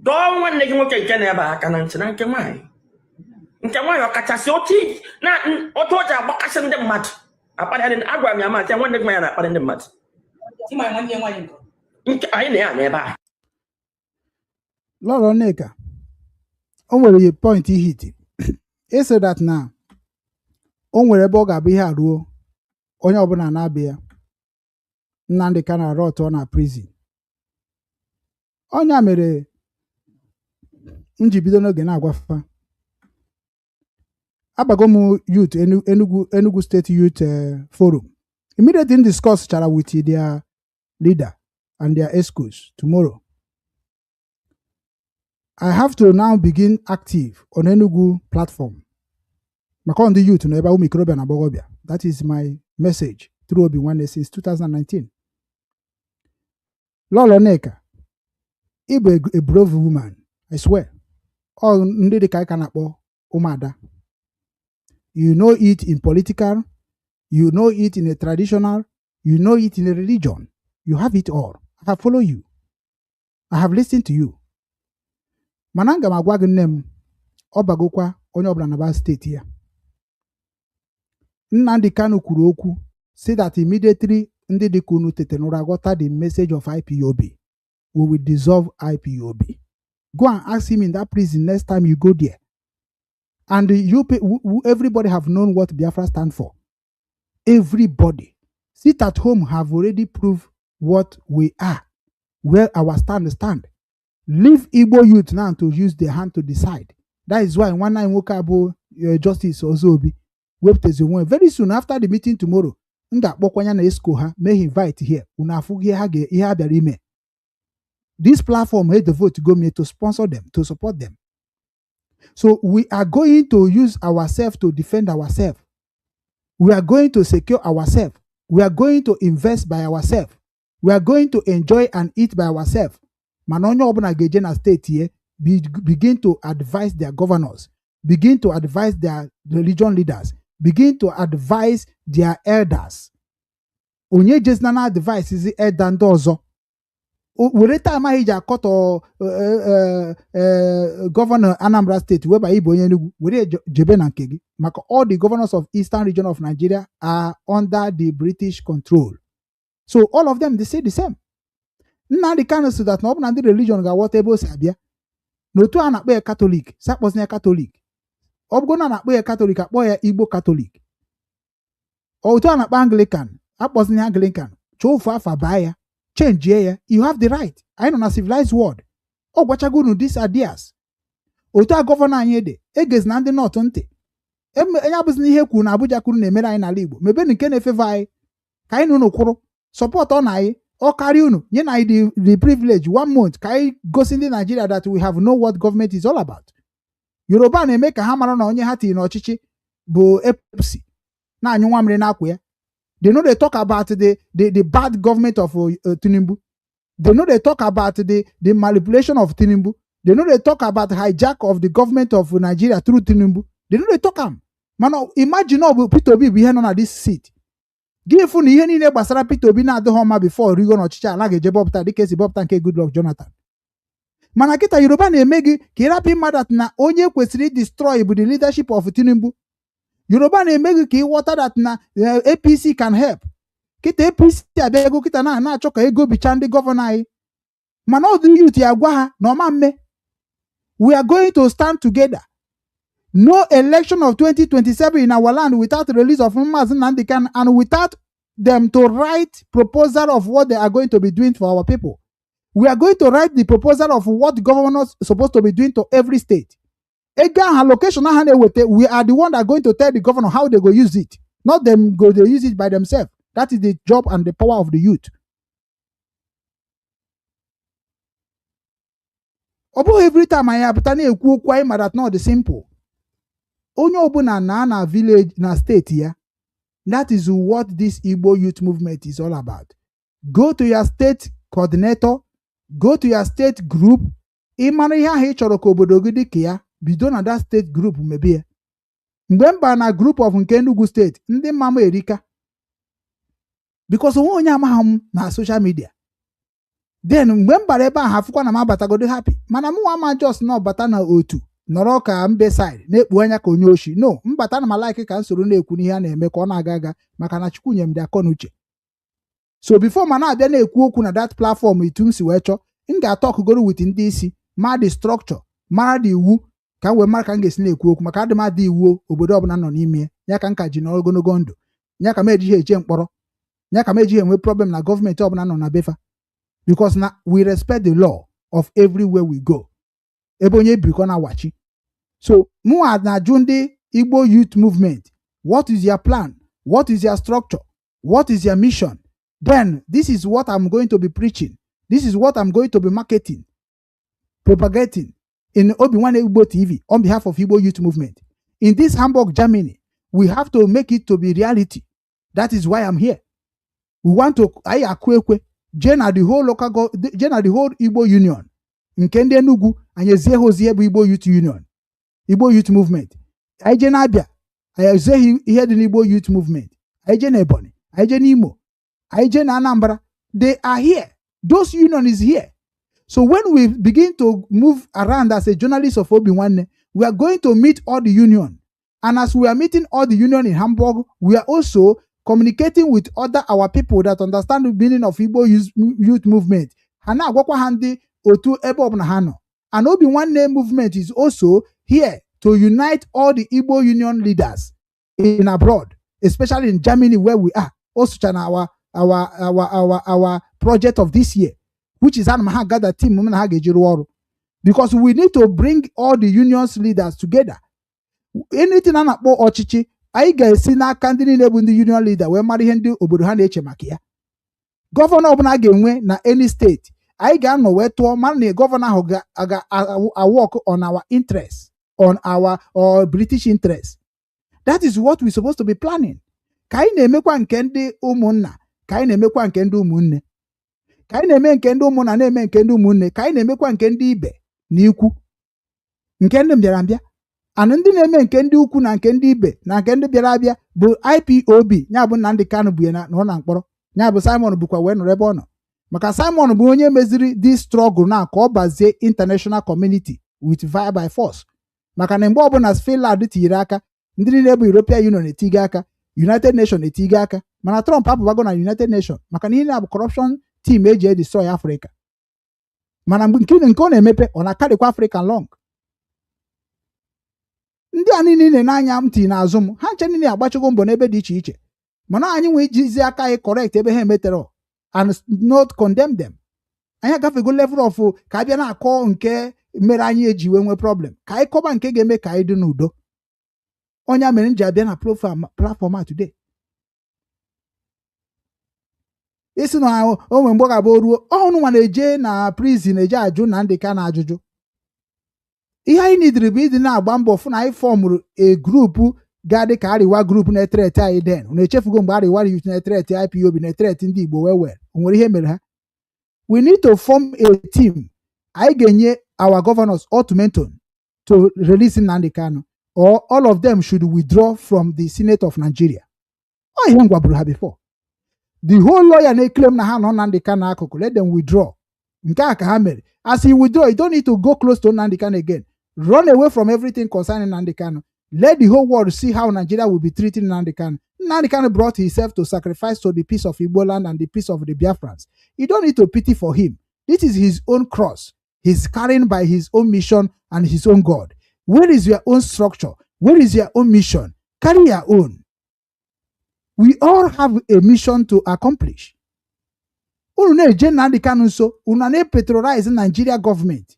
S10: dọọ nwanne gị nwoke nke na-ebe aka na ntị na nke nwaanyị nke nwaanyị ọkachasị otu o ji agbakasị ndị mmadụ akparị agwara m ya ma nwanne gị nwaanyị na-akparị ndị mmadụ nke anyị na-ya n'ebe a
S5: Lolo Nneka, o nwere point ihiti ese that na o nwere ebe ọ ga-abụ ihe aruo onye ọbụla na-abịa ya Nnamdi Kanu arụ ọtọ na prison onye mere njibido n'oge na-agwafa Abagom Youth Enugu State Youth Forum immediately discuss chara with their leader and their ESCOs tomorrow. I have to now begin active on Enugu platform. Makon the youth no eba umikrobia na bogobia. That is my message through Obinwannem since 2019. Lolo Nneka, Igbo a brave woman, I swear. All ndidi kai kanakpo umada. You know it in political, you know it in a traditional, you know it in a religion. You have it all. I have followed you. I have listened to you. Mananga Magwagenem Obagokwa onye ọbụla na state here. Nnamdi Kanu kwuru okwu say that immediately ndị dịka unu tetenụra ghọta the message of IPOB. We will dissolve IPOB. Go and ask him in that prison next time you go there. And everybody have known what Biafra stand for. Everybody. Sit at home have already proved what we are, where our stand. Leave Igbo youth now to use their hand to decide. That is why one night Wokabo Justice Ozobi very soon after the meeting tomorrow, may invite here. This platform had the vote to go me to sponsor them, to support them. So we are going to use ourselves to defend ourselves. We are going to secure ourselves. We are going to invest by ourselves. We are going to enjoy and eat by ourselves. Manonyo Obuna Gejena state here begin to advise their governors, begin to advise their religion leaders, begin to advise their elders. Onye jesnana advice is elder ndozo. Ureta mahija koto governor Anambra State whereby Igbo Enugu were jebe na nkegi maka all the governors of eastern region of Nigeria are under the British control. So all of them they say the same. Nnamdi Kanu so that no ndị religion ga whatever sabia. No to anakpo ya Catholic, sapos na Catholic. Obgo na anakpo ya Catholic akpo ya Igbo Catholic. O to anakpo Anglican, apos na Anglican. Chofu afa baya. Change here, you have the right. I know a civilized world. Oh, what you go these ideas? Ota governor anyede, eges na ndị not nte. Enya bụzi ihe kwu na Abuja kwuru na-emere anyị n'ala Igbo. Mebe nke na-efeva anyị, ka anyị nụ kwuru, support on anyị, or carry unu, nye na the privilege 1 month, ka anyị gosi ndị Nigeria that we have know what government is all about. Yoruba na-eme ka ha mara na onye ha tiri n'ọchịchị bụ APC. na anyụ nwa mmiri na-akwa ya. They know they talk about the bad government of Tinubu. They know they talk about the manipulation of Tinubu. They know they talk about hijack of the government of Nigeria through Tinubu. They know they talk am. Man, imagine Peter Obi be here on this seat. Give you ihe niile gbasara Peter Obi na adịghị ọma before rigo n'ọchịchị ala ga-eje bọpụta dịka esi bọpụta nke Goodluck Jonathan. Mana kịta Yoruba na-eme gị ka ịrapụ mmadụ na onye kwesịrị destroy bụ the leadership of Tinubu. Yoruba na-eme gị ka ịghọta that na APC can help. Kịta APC abịa ego kịta na-achọ ka ego bicha ndị gọvanọ anyị. Mana ọ dị youth ya gwa ha na ọma mme. We are going to stand together. No election of 2027 in our land without the release of Mazi Nnamdi Kanu and without them to write proposal of what they are going to be doing for our people. We are going to write the proposal of what the governors are supposed to be doing to every state. Location, we are the one that are going to tell the governor how they go use it. Not them go to use it by themselves. That is the job and the power of the youth. Every time I have that's not the simple. Onye obuna na village na state here. That is what this Igbo youth movement is all about. Go to your state coordinator, go to your state group. Imana ihe ahụ ịchọrọ ka obodo gị dị ka ya bido na that state group mebie. Mgbe mba na group of nke Enugu state, ndị mama erika. Because onye amaghị m na social media. Then mgbe mbara ebe ahụ afụkwa na m abatagodo happy. Mana mụ ama just na ọbata na otu. Nọrọ ka mbe side na-ekpu anya ka onye oshi. No, mbata na malike ka nsoro na-ekwu n'ihe a na-eme ka ọ na-aga aga maka na Chukwu nye m dị akọ n'uche. So before ma na-abịa na-ekwu okwu na that platform itu m si wee chọọ, m ga-atọk goro with ndị isi, ma the structure, mara the iwu ka m wee mara ka m ga-esi na-ekwu okwu maka adị m adị iwu obodo ọbụla nọ n'ime ya ka m ka ji n'ogologo ndụ. Ya ka m ejighị eche mkpọrọ. Ya ka m ejighị enwe problem na gọọmenti ọbụla nọ na befa. Because na we respect the law of everywhere we go. Ebe onye biko na wachi. So, mu na-ajụ ndị Igbo youth movement, what is your plan? What is your structure? What is your mission? Then, this is what I'm going to be preaching. This is what I'm going to be marketing, propagating in Obinwannem Igbo TV on behalf of Igbo youth movement. In this Hamburg, Germany, we have to make it to be reality. That is why I'm here. We want to, Jena the whole Jena the whole Igbo Union. Nke ndị Enugu, anyị ezie hozie bụ Igbo Youth Union. Igbo Youth Movement. Anyị je na-abịa, anyị ezeghị ihe dị n'Igbo Youth Movement. Anyị je na Ebonyi, anyị je n'Imo, anyị je na Anambra. They are here. Those union is here. So when we begin to move around as a journalist of Obinwannem, we are going to meet all the union. And as we are meeting all the union in Hamburg, we are also communicating with our people that understand the meaning of Igbo youth movement. Hana agwakwa ha ndị otu ebe ọbụla ha nọ. And Obinwannem movement is also here to unite all the Igbo union leaders in abroad, especially in Germany where we are. Also, our project of this year, which is Anamaha Gather Team, because we need to bring all the unions leaders together. Anything anakpo ọchịchị, anyị ga-esi n'aka ndị niile bụ ndị union leader wee mara ihe ndị obodo ha na-eche maka ya. Gọvanọ ọbụla ga-enwe na any state, anyị ga-anọ wee tụọ mara na gọvanọ ahụ ga-work on our interest, on our British interest. That is what we're supposed to be planning. Ka anyị na-emekwa nke ndị ụmụnna, ka anyị na-emekwa nke ndị ụmụnne. Ka anyị na-eme nke ndị ụmụnna na-eme nke ndị ụmụnne, ka anyị na-emekwa nke ndị ibe na ikwu. Nke ndị mbịarambịa. And ndị na-eme nke ndị ukwu na nke ndị ibe na nke ndị bịara abịa bụ IPOB, ya bụ Nnamdi Kanu bụ na nọ na mkpọrọ. Ya bụ Simon bụkwa wee nọrọ ebe ọ nọ. Maka Simon bụ onye meziri this struggle na ka ọ bazie international community with fire by force. Maka na mgbe ọbụla Finland tinyere aka, ndị niile bụ European Union etiga aka, United Nations etiga aka, mana Trump apụbago na United Nations maka na ihe na-abụ corruption team eji destroy Africa. Mana mgbe nke ọ na-emepe ọ na-akarịkwa African long. Ndị a niile na-anya m tii n'azụ m, ha nche niile agbachago mbọ n'ebe dị iche iche. Mana anyị nwee ijizi aka anyị correct ebe ha emetere and not condemn them. Anyị agafego level of ka abịa na-akọ nke mere anyị eji wee nwee problem. Ka anyị kọba nke ga-eme ka anyị dị n'udo. Onye mere nji abịa na platform a today. Isi na onwe mgbe ga-abụ ruo ọhụrụ nwa na-eje na prison eje ajụ na ndị ka na-ajụjụ. Ihe anyị nidiri bụ ịdị na-agba mbọ fụ na anyị fọmụrụ a group ga-adị ka Ariwa group na-etreti anyị den unu echefugo mgbe Ariwa youth na-etreti IPOB na-etreti ndị Igbo well o nwere ihe mere ha. We need to form a team. I get our governors ultimatum to release Nnamdi Kanu, or all of them should withdraw from the Senate of Nigeria. Oh, he ain't before. The whole lawyer they claim na Nnamdi Kanu, let them withdraw. As he withdraw, you don't need to go close to Nnamdi Kanu again. Run away from everything concerning Nnamdi Kanu. Let the whole world see how Nigeria will be treating Nnamdi Kanu. Nnamdi Kanu brought himself to sacrifice to the peace of Igbo land and the peace of the Biafrans. You don't need to pity for him. This is his own cross. He's carrying by his own mission and his own God. Where is your own structure? Where is your own mission? Carry your own. We all have a mission to accomplish. Unune Nnamdi Kanu so unane patronize Nigeria government.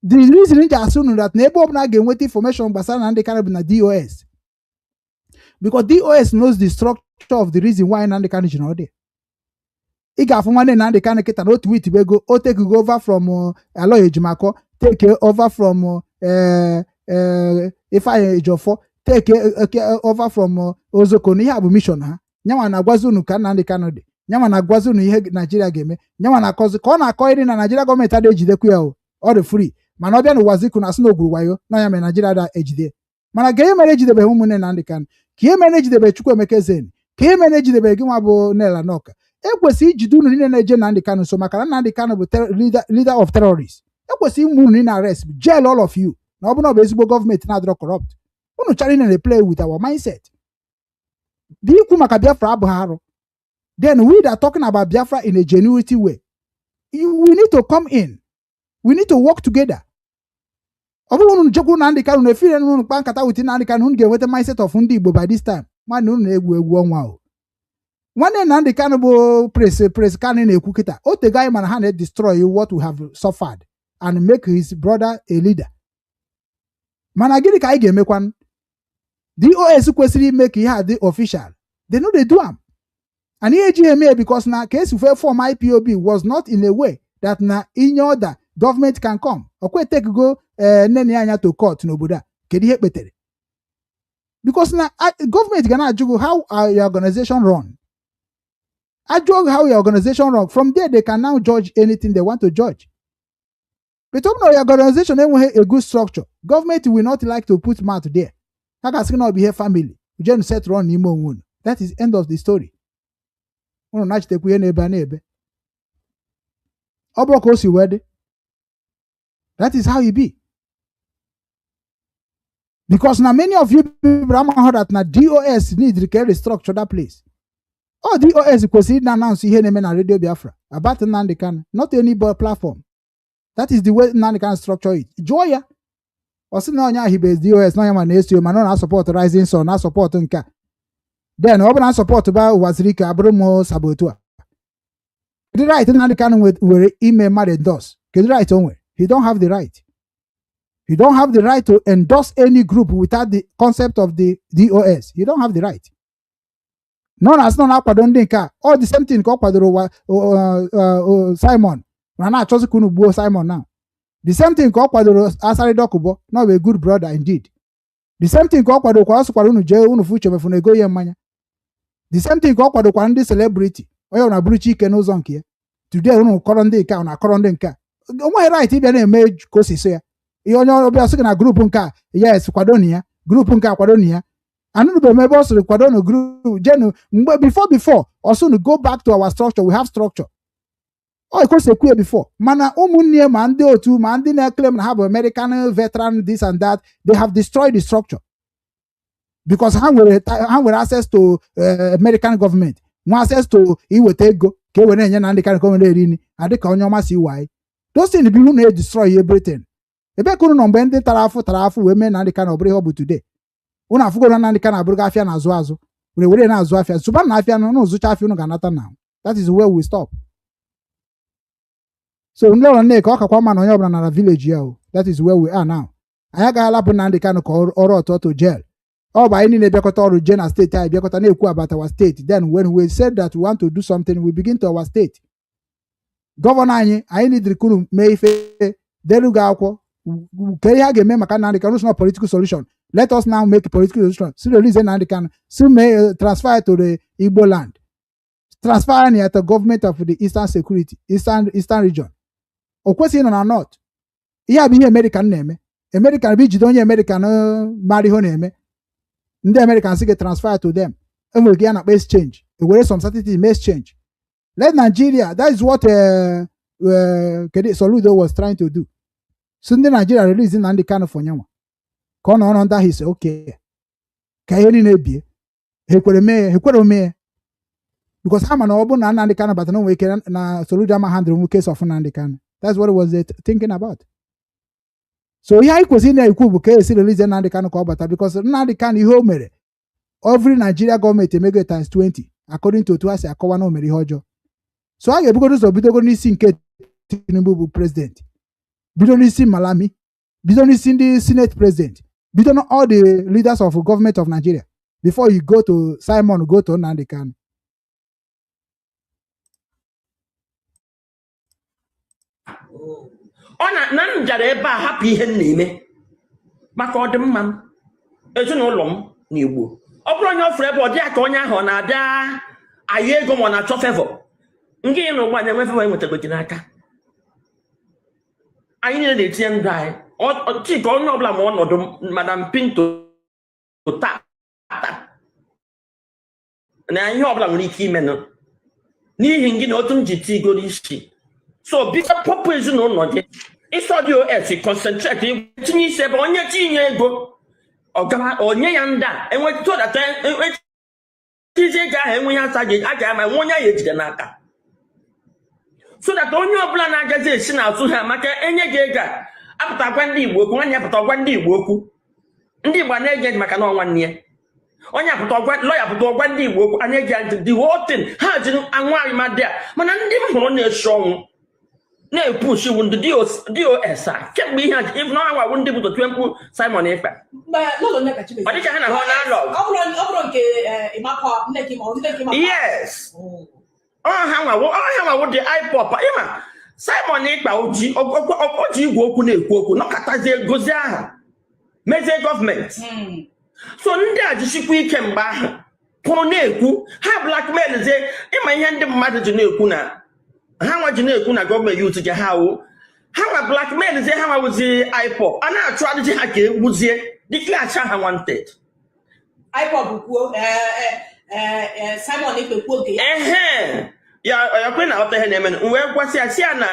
S5: The reason is that neighbor na get wait information about Nnamdi Kanu na DOS. Because DOS knows the structure of the reason why Nnamdi Kanu is not there. Iga from one Nnamdi Kanu kita no tweet bego o take over from Aloy Ejimako, take over from Ifeanyi Ejiofor, take over from Ozoko. Ni have mission ha. Nyawa na gwazunu ka Nnamdi Kanu de. Nyawa na gwazunu ihe Nigeria game. Nyawa na cause ko na ko iri na Nigeria government ade ejidekwu ya o. All the free. Mana obia no waziku na sino oguru wayo na ya me Nigeria da ejide. Mana ga mere ejidebe Umu Nna Nnamdi Kanu. Ka mere ejidebe Chukwuemeka Zen. Ka mere ejidebe gị nwa bụ Nela Noka. Ekwesị ijide unu niile na-eje Nnamdi Kanu so maka na Nnamdi Kanu bụ leader of terrorists. Ekwesị ime unu niile arrest, jail all of you. Na ọ bụ na ọ bụ ezigbo gọọmenti na-adọrọ corrupt. Unu chara na play with our mindset. Dị ikwu maka Biafra abụghị arụ. Then we are talking about Biafra in a genuity way. We need to come in. We need to work together. Ọ bụrụ unu jekwu Nnamdi Kanu na efire unu kpa nkata with Nnamdi Kanu unu ga-enweta mindset of ndị Igbo by this time. Nwanne unu na-egwu egwu ọnwa o. Nwanne Nnamdi Kanu bụ press Kanu na-ekwu kịta. O tego anyị mana ha na-destroy what we have suffered and make his brother a leader. Mana gịnị ka anyị ga-emekwan? DOS kwesịrị ime ka ihe a dị official. They know they do am. And ihe ejighị eme because na case of form IPOB was not in a way that na any other government can come. Okwe take go nene anya to court n'obodo a. Kedu ihe kpetere? Because na government ga na-ajụ how your organization run. Ajụ how your organization run. From there they can now judge anything they want to judge. But your organization enweghị a good structure. Government will not like to put mouth there. Ha ga-asị na ọ bụ ihe family. Jen set run n'ime onwe unu. That is end of the story. Unu na-achitekwu ihe n'ebe a na-ebe. Ọ bụrụ ka o si wee dị. That is how it be. Because now many of you people heard that now DOS need to restructure that place. Oh, DOS kwesịrị na announce ihe na-eme na Radio Biafra about Nnamdi Kanu, not any platform. That is the way Nnamdi Kanu structure it. Jụọ ya. Ọ sị na onye ahụ DOS na onye ma na-eso ma na support Rising Sun na support nke. Then ọ bụ na support ba Wazirika abụrụ mo sabotu a. The right Nnamdi Kanu were ime mmadụ endorse. Kedu right o nwere? He don't have the right. You don't have the right to endorse any group without the concept of the DOS. You don't have the right. None as none akwado ndị nke all the same thing ka ọ kwadoro Simon. Na achọzi kunu gbuo Simon now. The same thing ka ọ kwadoro Asari Dokubo, not a good brother indeed. The same thing ka ọ kwadoro kwa ọsụkwara unu jee unu fuche mefu na ego ya mmanya. The same thing ka ọ kwadoro kwa ndị celebrity. Onye na bụrụ Chike n'ụzọ nke ya. Today unu kọrọ ndị nke na akọrọ ndị nke. Onwe right ịbịa na-eme ka o si so ya. Ihe onye ọbịa sị na group nke yes kwado na ya, group nke kwado na ya. Anụrụ ebe ọ sịrị kwado na group jenu mgbe before also to go back to our structure. We have structure. Oh, kwesịrị before. Mana ụmụnne ma ndị otu ma ndị na-claim na ha bụ American veteran this and that, they have destroyed the structure. Because ha nwere access to American government. Nwa access to iweta ego ka e were enye na ndị ka nwere eri ni adịka onye ọma si wai. Those things be who na-destroy everything. Ebe kunu no mgbe ndị tara afụ wee mee na ndị ka na ọbụrụ ihe ọ bụ today. Unu afụgo na ndị ka na-abụrụ afịa na azụ were na-azụ afịa zụba na afịa na ụzụcha afịa unu ga-anata na. That is where we stop. So Lolo Nneka ọkakwa ma na onye ọbụla na village ya o. That is where we are now. Anyị agaghị alapụ na ndị ka ka ọrụ ọtụtụ jail. Ọ bụ anyị niile bịakọta ọrụ je na steeti anyị bịakọta na-ekwu about our state. Then when we said that we want to do something, we begin to our state. Gọvanọ anyị need kunu mee ife derugo akwụkwọ. Ke ihe a ga-eme maka Nnamdi Kanu not political solution. Let us now make a political decision. So release Nnamdi Kanu. So may transfer to the Igbo land. Transfer near the government of the Eastern region. Of course, in or not. Here be American name. American be Jidonia American marry her name. The Americans get transfer to them. And will get an exchange. Where some certainty may change. Let Nigeria, that is what Soludo was trying to do. Soon the Nigeria released Nnamdi Kanu for Nyama. Come on under his okay. Kayeni Nebi. He could me. Because I'm an open Nnamdi Kanu, but no way can Soludo handle case of Nnamdi Kanu. That's what it was thinking about. So yeah, I was in a Kubu case release Nnamdi Kanu Kobata because Nnamdi Kanu home every Nigeria government make it times 20 according to twice a Kowano Meri Hojo. So I get because of Bidogoni Tinubu president. Bidonisi Malami. Bidonisi the Senate president. Bidon all the leaders of government of Nigeria. Before you go to Simon, go to Nnamdi Kanu.
S10: Ona nan jare ebe a hapụ ihe na-eme maka ọdịmma m ezinụlọ m na Igbo. Ọ bụrụ onye ofere ebe ọ dị aka onye ahụ na-abịa ayọ ego ma ọ na-achọ favor. Nke ị n'ụgbọ na-enwe favor enwetagoji n'aka. Anyị niile na-etinye ndụ anyị. Chika onye ọbụla ma ọnọdụ Madam Pinto taa na ihe ọbụla nwere ike ime n'ihi gị na otu m ji tigoro isi. So biko popu ezinụlọ gị ịsọ dị OS concentrate tinye isi ebe onye tinye ego onye ya nda enwetụ data tizi ego ahụ enwe ya asa gị aga ama nwe onye ya ejide n'aka so that onye ọbụla na-agazi esi n'azụ ha maka enye gị ego a apụtakwa ndị Igbo okwu onye apụta ọgwa ndị Igbo okwu ndị Igbo na-ege maka na ọnwa nne ya onye apụta ọgwa lọya apụta ọgwa ndị Igbo okwu a na-ege ntị the whole thing ha ji anwụ arịmadị a mana ndị m hụrụ na-eshi ọnwụ na-epushi ndị DOS a kemgbe ihe a if na awa ndị bụ otu mkpu Simon Ekpa
S11: Lolo Nneka Chimezie.
S10: ọ dịka ha na ha na-alọ
S11: Ọ bụrụ nke Imapa Nneka Imapa.
S10: yes ha nwawo dị IPOP ịma Simon Ekpa o ji igwe okwu na-ekwu okwu nọkọtazie gozi aha mezie gọọmenti so ndị a jisikwa ike mgbe ahụ pụrụ na-ekwu ha blackmailzie ịma ihe ndị mmadụ ji na-ekwu na ha nwa ji na-ekwu na gọọmenti youth ga ha nwa blackmailzie ha nwawụzi IPOP a na-achụ adịghị ha ka egwuzie declare ha wanted
S11: IPOP kwuo Simon Ekpa kwuo oge
S10: ya kwe na ọta ihe na-eme wee gwasị ya si ya na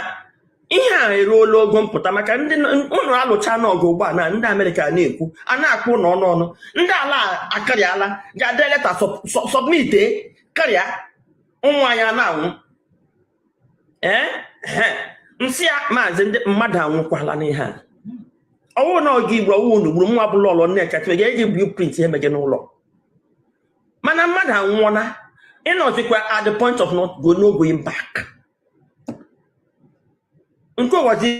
S10: ihe a eruola ogo mpụta maka ndị ụnụ alụcha n'ọgụ ugbu a na ndị Amerịka na-ekwu a na-akpụ n'ọnụ ndị ala akarịala ga-ade leta submit karịa ụmụ anyị na-anwụ nsị ya maazị ndị mmadụ anwụkwala n'ihe a ọwụ na oge Igbo ọwụ n'ugburu nwa bụ Lolo Nneka Chimezie ga-eji blueprint ihe mege n'ụlọ mana mmadụ anwụọna ịnọzikwa at the point of no going back nke ụwazi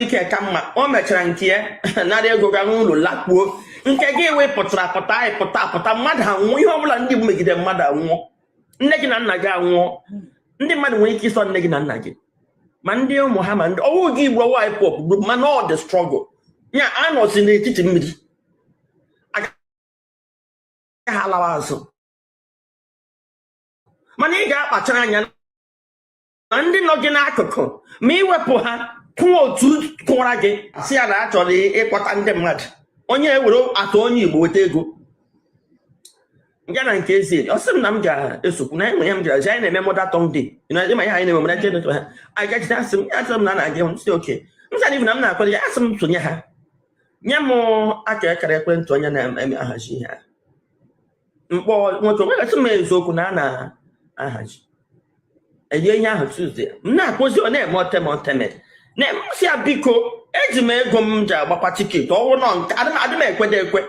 S10: ike ka mma o mechara nke ya narị ego ga n'ụlọ lakpuo nke gị wepụtara pụta mmadụ anwụọ ihe ọbụla ndị Igbo megide mmadụ anwụọ nne gị na nna gị anwụọ ndị mmadụ nwere ike ịsọ nne gị na nna gị ma ndị ụmụ ha ma ndị ọwụ gị Igbo wipe up group mana ọ dị struggle ya anọzi n'etiti mmiri agaghị alawa azụ mana ị ga-akpachara anya na ndị nọ gị n'akụkụ ma iwepụ ha kwụọ otu kụwara gị si ya na a chọrọ ịkpọta ndị mmadụ onye ewere atọ onye Igbo weta ego ya na nke ezi ọ sị m na m ga-esokwu na enwe ya m gara anyị na-eme mother tongue day ịma ihe anyị na-eme mother tongue day anyị gachite asị m na na-aga m si oke m sa na m na-akwado ya asị m sonye ha nye m aka ekere ekwentị onye na-eme ahazi ihe mkpọ nwoke onwe gasị m eziokwu na a na-ahazi enye ihe ahụ Tuesday m na-akpọzi ọ na-eme otemed na-emesi ya biko eji m ego m ji agbakwa tiketi ọwụ nọ nke adị m ekwede ekwe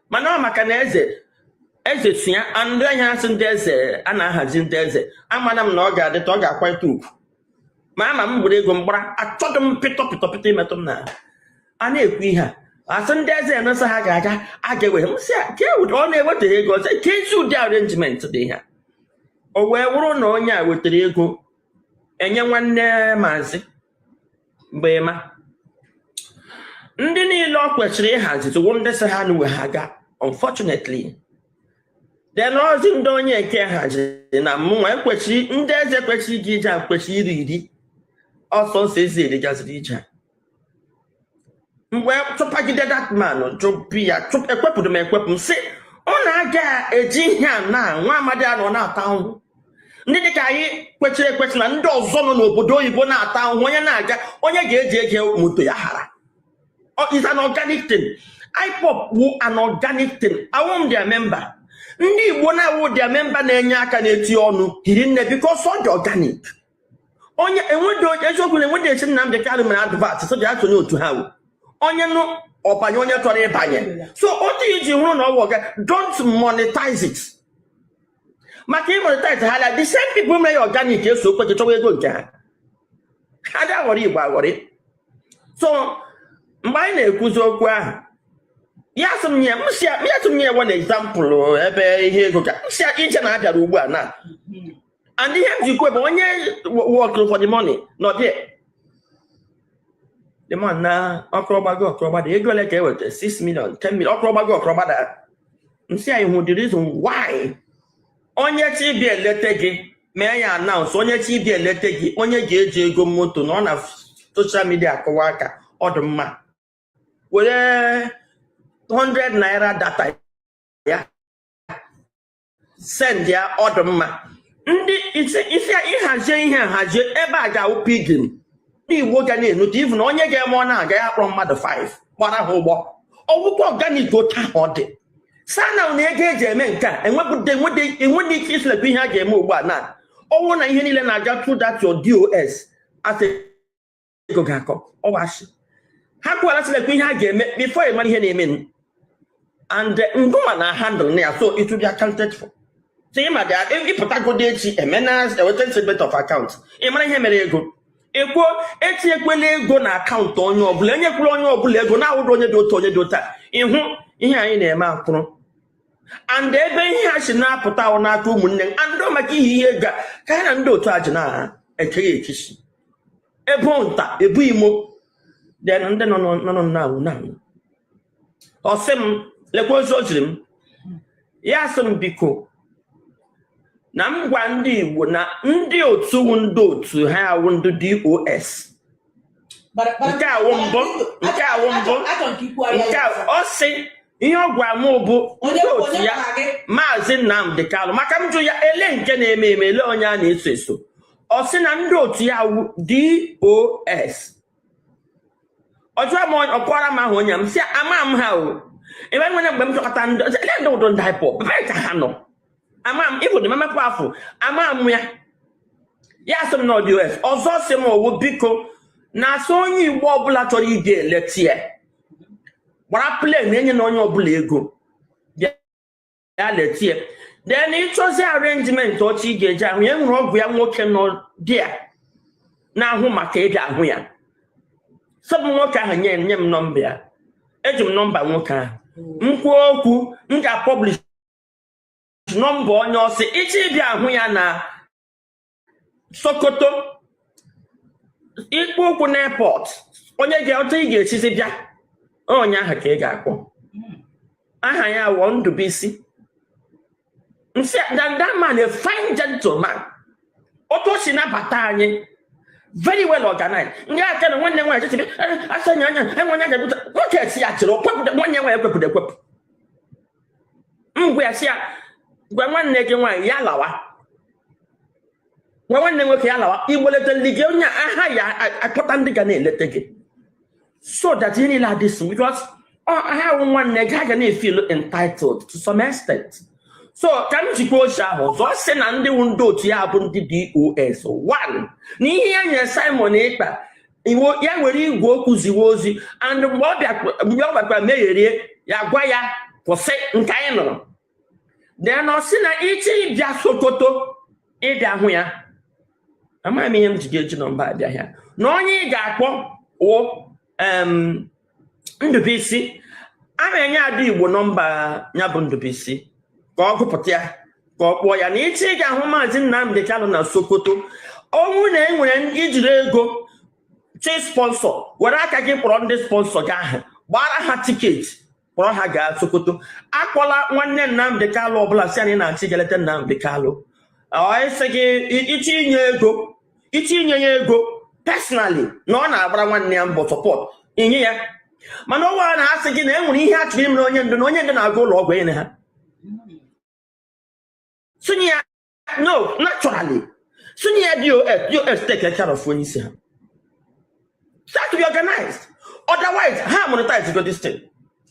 S10: mana ọ maka na eze si ya ndị anya asị ndị eze a na-ahazi ndị eze amana m na ọ ga-adịta ọ ga-akwanyete ugwu ma ama m gburu ego mgbara achọghị m pịtọ imetụ m na a na-ekwu ihe a asị ndị eze enesa ha ga-ewe m si ya ọ na-eweta ego ọzọ ka ezi ụdị arenjiment dị ihe o wee wụrụ na onye a wetara ego enye nwanne maazị mgbe ma ndị niile ọ kwesịrị ịhazi to ndị sị ha nwe ha ga unfortunately then ozi ndị onye nke haziri na mụnwa ekwesịrị ndị eze kwesịrị iji ije kwesịrị iri ọsọ nsọ ezi eri gaziri ije mgbe chụpagide that man chụpụ ya ekwepụrụ m ekwepụ m sị ọ na-aga eji ihe a na nwa amadi anọ na-ata ahụhụ ndị dịka anyị kwesịrị ekwesị na ndị ọzọ nọ n'obodo oyibo na-ata ahụhụ onye na-aga onye ga-eji ege moto ya hara is an organic thing. IPOP wu an organic thing. I won't their member. Ndị Igbo na wu their member na-enye aka na-eti ọnụ hiri nne because ọ dị organic. Onye enwedo eziokwu na enwedo esi Nnamdi Kanu mere advert so dị atụnye otu ha wu. Onye nụ ọbanye onye chọrọ ịbanye. So otu iji hụrụ na ọwụ ọga don't monetize it. Maka monetize ha la the same people mere organic eso kweche chọwa ego nke ha. Ha dị aghọrị Igbo aghọrị. So mgbe anyị na-ekwuzi okwu ahụ ya sị m nye one example ebe ihe ego ka si ije na-abịara ugbu a na and ihe m jikwa bụ onye work for the money not there the man na ọkụrọgbago ego ole ka eweta 6 million 10 million ọkụrọgbada nsi anyị hụ the reason why onye chi bi elete gị mee ya announce onye chi bi elete gị onye ga-eji ego moto na ọ na social media akụwa aka ọdụ mma were 100 naira data ya send ya ọdụ mma ndị isi ịhazie ihe hazie ebe a ga-awụ pigin ndị Igbo ga na-enute ivu na onye ga-eme ọ na-aga ya kpọrọ mmadụ 5 gbara ha ụgbọ ọgwụkwọ organic otu ahụ ọ dị sana na ego eji eme nke a enwedị ike iselekwa ihe a ga-eme ugbu a na ọnwụ na ihe niile na-aga through that your DOS asa ego ga-akọ ọwashi ha kwala selekwa ihe a ga-eme before ị mara ihe na-eme and ngụma na handle na ya so it will be accounted for. So ịma dị ịpụtagodo echi emenas eweta statement of account ị mara ihe mere ego ekwo etinyekwela ego na akaụntụ onye ọbụla enyekwala onye ọbụla ego na-awụrụ onye dị otu onye dị otu ịhụ ihe anyị na-eme akwụrụ and ebe ihe ha si na-apụta ahụ n'aka ụmụnne and maka ihe ego ka ya na ndị otu a ji na-ekeghị ekichi ebo nta ebu imo then ndị nọ na ọsị m lekwa ozi o jiri m ya sị m biko na m gwa ndị Igbo na ndị otu ha awụ ndị DOS nke awụ mbụ ọ sị ihe ọ gwa m bụ ndị otu ya Mazi Nnamdi Kanu maka m jụ ya ele nke na-eme eme ele onye a na-eso eso ọ sị na ndị otu ya awụ DOS ọjọọ m ọkwara m ahụ onye m si ama m ha o ebe nwere mgbe m chọkọta ndị ụdọ ndị IPOP ebe ka ha nọ ama m ịbụ dị mmekwa afọ ama m ya sị m na DOS ọzọ sị m owu biko na-asị onye Igbo ọbụla chọrọ ide eletie gbara plen enye na onye ọbụla ego ya letie then ịchọzi arrangement ọchị ị ga-eji ahụ ya nwere ọgwụ ya nwoke nọ dị ya na-ahụ maka ịbịa ahụ ya sọbụ nwoke ahụ nye m nọmba ya eji m nọmba nwoke ahụ m kwuo okwu m ga-publish nọmba onye ọsị ịchọ ịbịa ahụ ya na Sokoto ikpe okwu na airport onye ga-ọtọ ị ga-echizi bịa onye ahụ ka ị ga-akpọ aha ya wụ Ndụbụisi nsị that man a fine gentleman otu o si nabata anyị very well organized ndị aka na nwanne nwaanyị chichibi asanya anya enwenye ga-ebute nwoke esi ya chịrị okwepụta nwanne nwaanyị ekwepụta ekwepụ mgbe ya si ya gwa nwanne gị nwaanyị ya lawa gwa nwanne nwoke ya lawa igbolete ndị gị onye aha ya akpọta ndị ga na-elete gị so that ihe niile adịsị because aha wụ nwanne gị ga na-efeel entitled to some extent. So ka m jikwa ochi ahụ ọzọ sị na ndị wu ndị otu ya bụ ndị DOS 1 na ihe ya nyere Simon Ekpa ya nwere igwe okwu ziwe ozi and mgbe ọ bịakwa megherie ya gwa ya kwụsị nke anyị nụrụ then ọ sị na ịchị ịbịa Sokoto ịbịa hụ ya amaghị m ihe m ji ga-eji nọmba abịa ya na onye ị ga-akpọ wụ Ndụbụisi a na-enye Ada Igbo nọmba ya bụ Ndụbụisi ka ọ gụpụta ya ka ọ kpọọ ya na ịchị ị ga-ahụ Mazi Nnamdi Kanu na Sokoto ọnwụ na enwere ijiri ego chi sponsọ were aka gị kpọrọ ndị sponsọ gị ahụ gbara ha tiketi kpọrọ ha gaa Sokoto. Akpọla nwanne Nnamdi Kanu ọbụla si anyị na-achị geleta Nnamdi Kanu. Isi gị itinye ya ego personally na ọ na-agbara nwanne ya mbọ support inye ya, mana ọ nwere na asị gị na enwere ihe a chọrọ imere onye ndu na onye ndu na-aga ụlọ ọgwụ enye ha. Sunye ya no naturally sunye ya DOS take care of onye isi ha. Start to be organized. Otherwise, how monetize go this thing?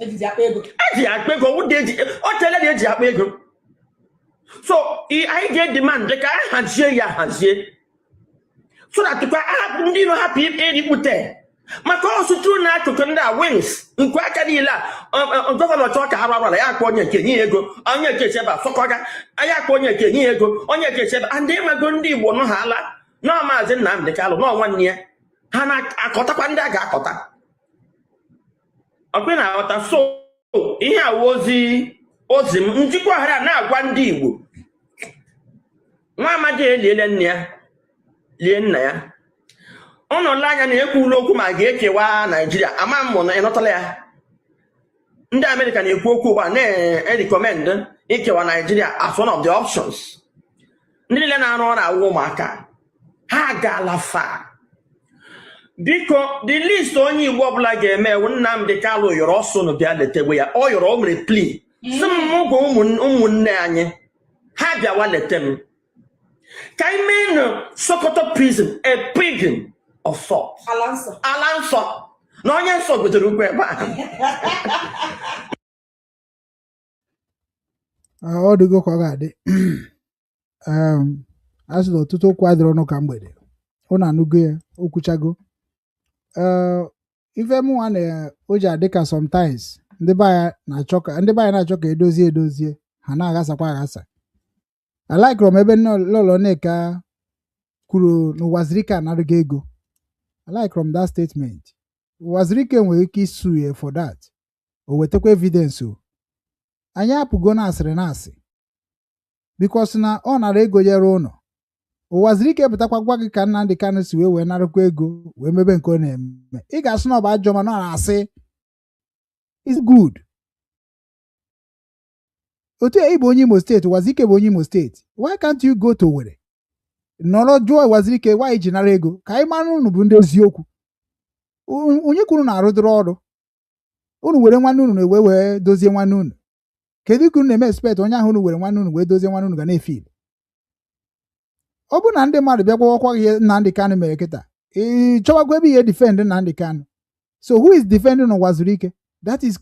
S10: Eji akpa ego wo dey o tell dey eji akpa ego. So, I get demand the guy hazie. So that ndị no happy eri pute. Maka osu true na akụkụ ndị wings. Nkwa aka niile gọvanọ chọọ ka ha rara ya akpọ onye nke nye ego, onye nke cheba sọkọga, ya akpọ onye nke nye ego, onye nke cheba and ịmago ndị Igbo no ha ala. No Mazi Nnamdi Kanu no nwanne ya. Ha na-akọtakwa ndị a ga-akọta. Ọkwe na-aghọta so ihe a ozi m njikwa hara na-agwa ndị Igbo. Nwa amadi eliele nne ya lie nna ya. Ọnọdụ anya na-ekwula okwu ma ga-ekewa Nigeria ama mmụ na ịnọtala ya. Ndị America na-ekwu okwu ugbu a na-recommend ikewa Nigeria as one of the options. Ndị niile na-arụ ọrụ awụ ụmụaka ha gaala fa. Biko the list onye Igbo ọbụla ga-eme Nnamdi Kanu yọrọ ọsọ no bịa letewe ya. Ọ yọrọ o mere plea. Sị m gwa ụmụnne anyị ha bịawa lete m. Ka ime no Sokoto prison a prison of salt. Ala nsọ. Na onye nsọ gotere ugwu ebe ahụ.
S5: Ọ dịgo ka ọ ga-adị. Asị na ọtụtụ okwu adịrọ ọnụ ka mgbede. Ụnụ anụgo ya, okwuchago. Ife mụnwa na o ji adị ka sometimes ndị be anyị na-achọ ka edozie ha na-aghasakwa aghasa. I like ebe Lolo Nneka kwuru na Wazirika anaghị ego. I like that statement. Wazirika nwere ike isu ya for that. O wetakwa evidence o. Anyị apụgo na asị because na ọ nara ego nyere ụnọ. Wazirika ebutakwa gwa gị ka Nnamdi Kanu si wee narakwa ego wee mebe nke ọ na-eme. Ị ga-asụ na ọ bụ ajọ ma na asị is good. Otu Igbo onye Imo State, Wazirika bụ onye Imo State. Why can't you go to Owerri? Nọrọ jụọ Wazirika why ji nara ego ka anyị mara unu bụ ndị eziokwu. Onye kwuru na-arụdịrị ọrụ. Unu were nwanne unu wee dozie nwanne unu. Kedu ka unu na-eme expect onye ahụ unu were nwanne unu wee dozie nwanne unu ga na-efil? Ọ bụ na ndị mmadụ bịa gwawakwa ihe Nnamdi Kanu mere kịta. Chọwagwa ebe ihe defend Nnamdi Kanu. So who is defending Wazirika? That is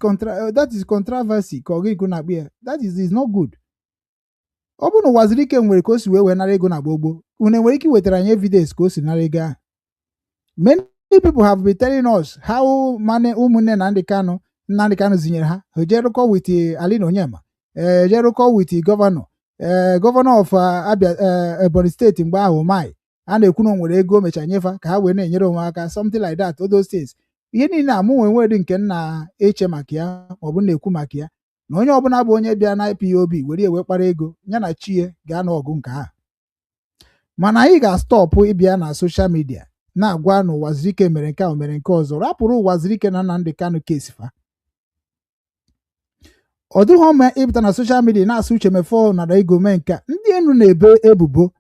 S5: controversy ka ọ ga-ekwu na akpị ya. That is not good. Ọ bụ na Wazirika nwere ka o si wee nara ego na gbogbo. Unu nwere ike wetara anyị evidence ka o si nara ego ahụ. Many people have been telling us how Umu Nna Nnamdi Kanu zinyere ha. Jerukọ with Alin Onyema. Jerukọ with governor. Governor of Ebonyi State mgbe ahụ Mai. A na-ekwu na nwere ego mecha nyefa ka ha wee na-enyere onwe aka something like that. All those things. Ihe niile amụ nwere nke nna eche maka ya maọbụ na-ekwu maka ya na onye ọbụla bụ onye bịa na IPOB were ewe kpara ego ya na chie gaa n'ọgụ nke ha. Mana anyị ga-astọpụ ịbịa na soshal midia na-agwa na Wazirika mere nke a mere nke ọzọ. Rapụrụ Wazirika na Nnamdi Kanu kesi fa. Ọ dịghị mma ịpụta na soshal midia na-asụ uche mefọ nara ego mee nke ndị enu na-ebe ebubo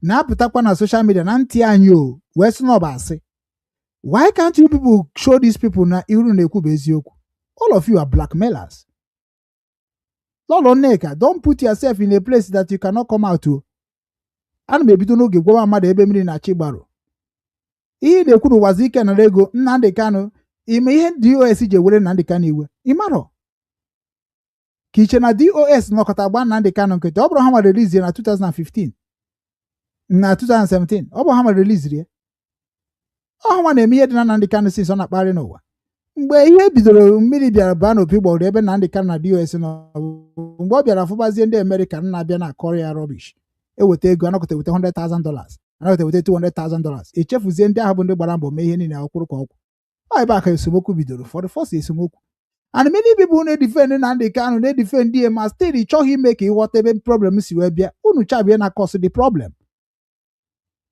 S5: na-apụtakwa na soshal midia na ntị anyị o wee sị na ọ bụ asị. Why can't you people show these people na iru na-ekwu bụ eziokwu? All of you are blackmailers. Lolo Nneka, don't put yourself in a place that you cannot come out to. Ana m ebido n'oge gwawa mmadụ ebe mmiri na-achị gbaro. Ihe na-ekwu na Wazirika nara ego Nnamdi Kanu ime ihe DOS ji ewere Nnamdi Kanu iwe. Ịmarọ ka iche na DOS nọkọta gba Nnamdi Kanu nkịtị. Ọ bụrụ ha ma release na 2015 na 2017 ọ bụ ha ma release ya. Ọ nwa na-eme ihe dị na Nnamdi Kanu si so na-akparị n'ụwa. Mgbe ihe bidoro mmiri bịara baa n'opi gbọrọ ebe Nnamdi Kanu na DOS nọ. Mgbe ọ bịara fụbazie ndị America na-abịa na akọrọ ya rubbish. Eweta ego anọkọta weta $100,000 anọkọta weta $200,000 echefuzie ndị ahụ bụ ndị gbara mbọ mee ihe niile akwụkwọ ka ọkwụ. Ọ ebe aka esemokwu bidoro for the first esemokwu. And many people na-edefend Nnamdi Kanu na-edefend ya ma still chọghị ime ka ịghọta ebe problem si wee bịa. Unu chabie na cause the problem.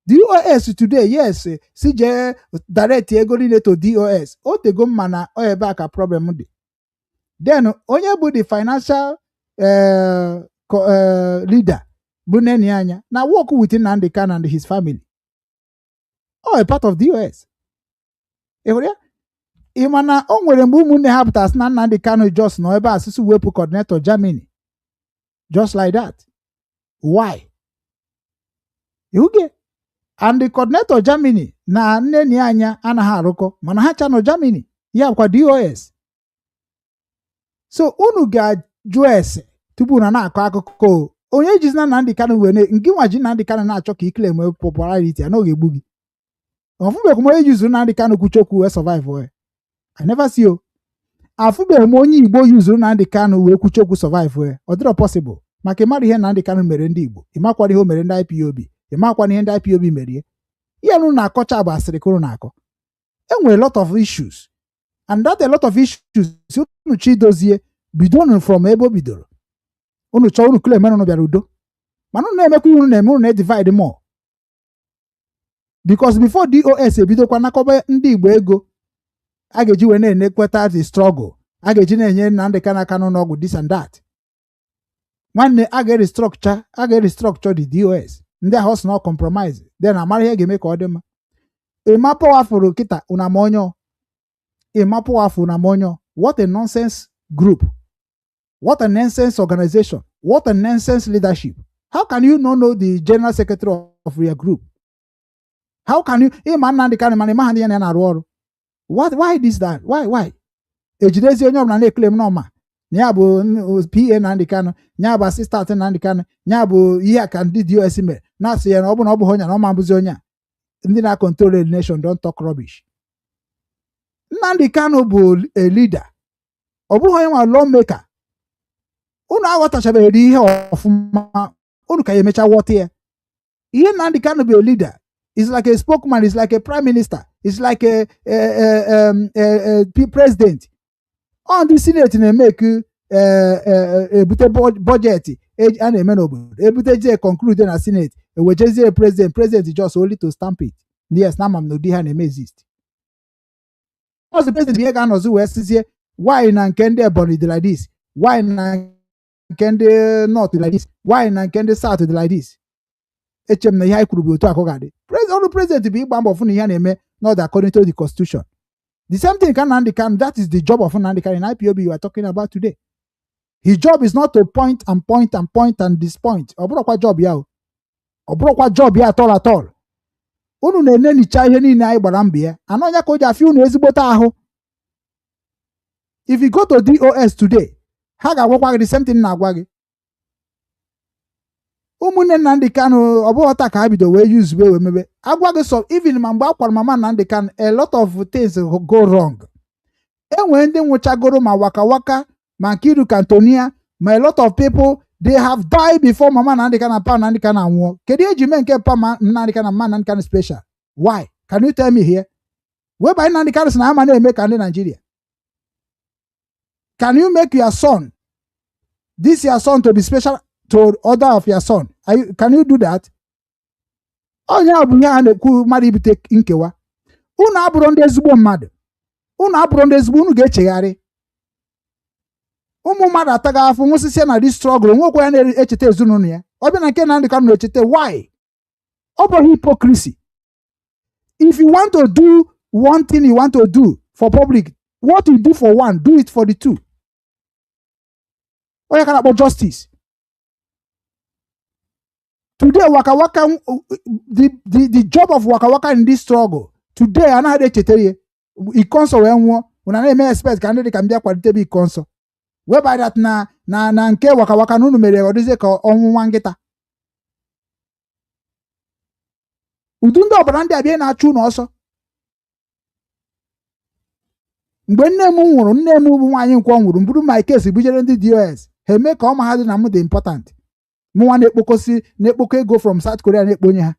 S5: DOS today, yes, CJ direct ego niile to DOS. O tego mma na o ebe a ka problem dị. Then onye bụ the financial leader bụ Neni anya na work with Nnamdi Kanu and his family. Oh, a part of DOS. Ị ma na o nwere mgbe ụmụnne ha pụtasị na Nnamdi Kanu just nọ ebe asụsụ wepụ coordinator Germany. Just like that. Why? And the coordinator Germany na Neni anya anaghị arụkọ mana ha cha nọ Germany ya kwa DOS. So unu ga-ajụ ese tupu na-akọ akụkọ onye jizi na Nnamdi Kanu were nke nwa ji Nnamdi Kanu na-achọ ka ikele eme popularity anaghị egbu gị. Afụbeghị m onye yuzuru Nnamdi Kanu kwuchokwu wee survive. I never see you. Afụbeghị m onye Igbo yuzuru Nnamdi Kanu wee kwuchokwu survive. Ọ dịrọ possible maka ịmara ihe Nnamdi Kanu mere ndị Igbo ịmakwana ihe o mere ndị IPOB ịmakwana ihe ndị IPOB mere ihe unu na-akọcha bụ asịrị ka unu na-akọ. Enwere a lot of issues and that a lot of issues unu chidozie bido from ebe o bidoro unu chọọ unu kule mere unu bịara udo mana unu na-emekwa unu na-eme unu na-divide more because before DOS ebidokwa nakọba ndị Igbo ego a ga-eji wee na-enekweta the struggle a ga-eji na-enye Nnamdi Kanu n'ọgwụ this and that. Nwanne a ga-restructure the DOS ndị ahụ sị na compromise then amara ihe ga-eme ka ọ dị mma. Ịmapụwafụrụ kịta unamonyo what a nonsense group, what a nonsense organization, what a nonsense leadership. How can you not know the general secretary of your group? How can you Nnamdi Kanu mana ịma ha ndị ya na-arụ ọrụ? Why this that? Why? Ejidezi onye ọbụla na-eklem n'ọma na ya bụ PA Nnamdi Kanu, ya bụ assistant Nnamdi Kanu, ya bụ ihe a ka ndị DOS mere na-asị ya na ọ bụ onye na ọma mbụzi onye a. Ndị na-control the nation don't talk rubbish. Nnamdi Kanu bụ a leader. Ọ bụghị onye nwa lawmaker. Unu aghọtachabeghị ihe ọfụma unu ka ya emecha ghọta ya. Ihe Nnamdi Kanu bụ a leader. It's like a spokesman, it's like a prime minister, it's like a president. On the Senate na-emeke ebute budget a na-eme n'obodo. Ebute je conclude na Senate ewejezie president just only to stamp it. Yes, na mam no di ha na-eme exist. Because the president ihe ga-anọzi wee sizie why na nke ndị Ebonyi dị like this, why na nke ndị North dị like this, why na nke ndị South dị like this. Echem na ihe anyị kwuru bụ otu akọ ga-adị. Ọrụ president bụ ịgba mbọ fụ na ihe na-eme not according to the constitution. The same thing can Nnamdi Kanu, that is the job of Nnamdi Kanu in IPOB you are talking about today. His job is not to point and disappoint. Ọ bụrụkwa job ya o. Ọ bụrụkwa job ya at all. Unu na-enenicha ihe niile anyị gbara mbọ ya. Anọ ya ka o ji afị unu ezigbote ahụ. If you go to DOS today, ha ga-agwakwa gị the same thing na-agwa gị. Ụmụnne Nnamdi Kanu ọ bụghị taa ka ha bido wee use wee mebe. Agwa gị so even ma mgbe akwara mama Nnamdi Kanu a lot of things go wrong. Enwere ndị nwụchagoro ma waka ma Nkiru Kantonia ma a lot of people they have died before mama Nnamdi Kanu and pa Nnamdi Kanu anwụọ. Kedu eji mee nke pa Nnamdi Kanu ma Nnamdi Kanu special? Why? Can you tell me here? Whereby Nnamdi Kanu si na ama na-eme ka ndị Nigeria. Can you make your son your son to be special to order of your son? Can you do that? Onye abụ ihe a na-ekwu mmadụ ibute nkewa. Unu abụrụ ndị ezigbo mmadụ. Unu ga-echegharị. Ụmụ mmadụ ataghị afọ nwụsịsịa na this struggle nwekwa ya na-echeta ezinụlọ ya. Ọ bịa na nke Nnamdi Kanu na-echeta why? Ọ bụ hypocrisy. If you want to do one thing you want to do for public, what you do for one, do it for the two. Onye ka na-akpọ justice. Today, the job of Waka in this struggle, today, I know they chetere i console when I may expect can they can be a quality console. Whereby that na nke Waka no mere or this ka on geta. Udundo obrande abia na achu no so. Mgbe nne m bụ nwaanyị nkwo nwụrụ mburu my case bujere ndị DOS. He mee ka ọ ma ha dị na m dị important. Mụnwa na-ekpokọ ego from South Korea na-ekpo onye ha.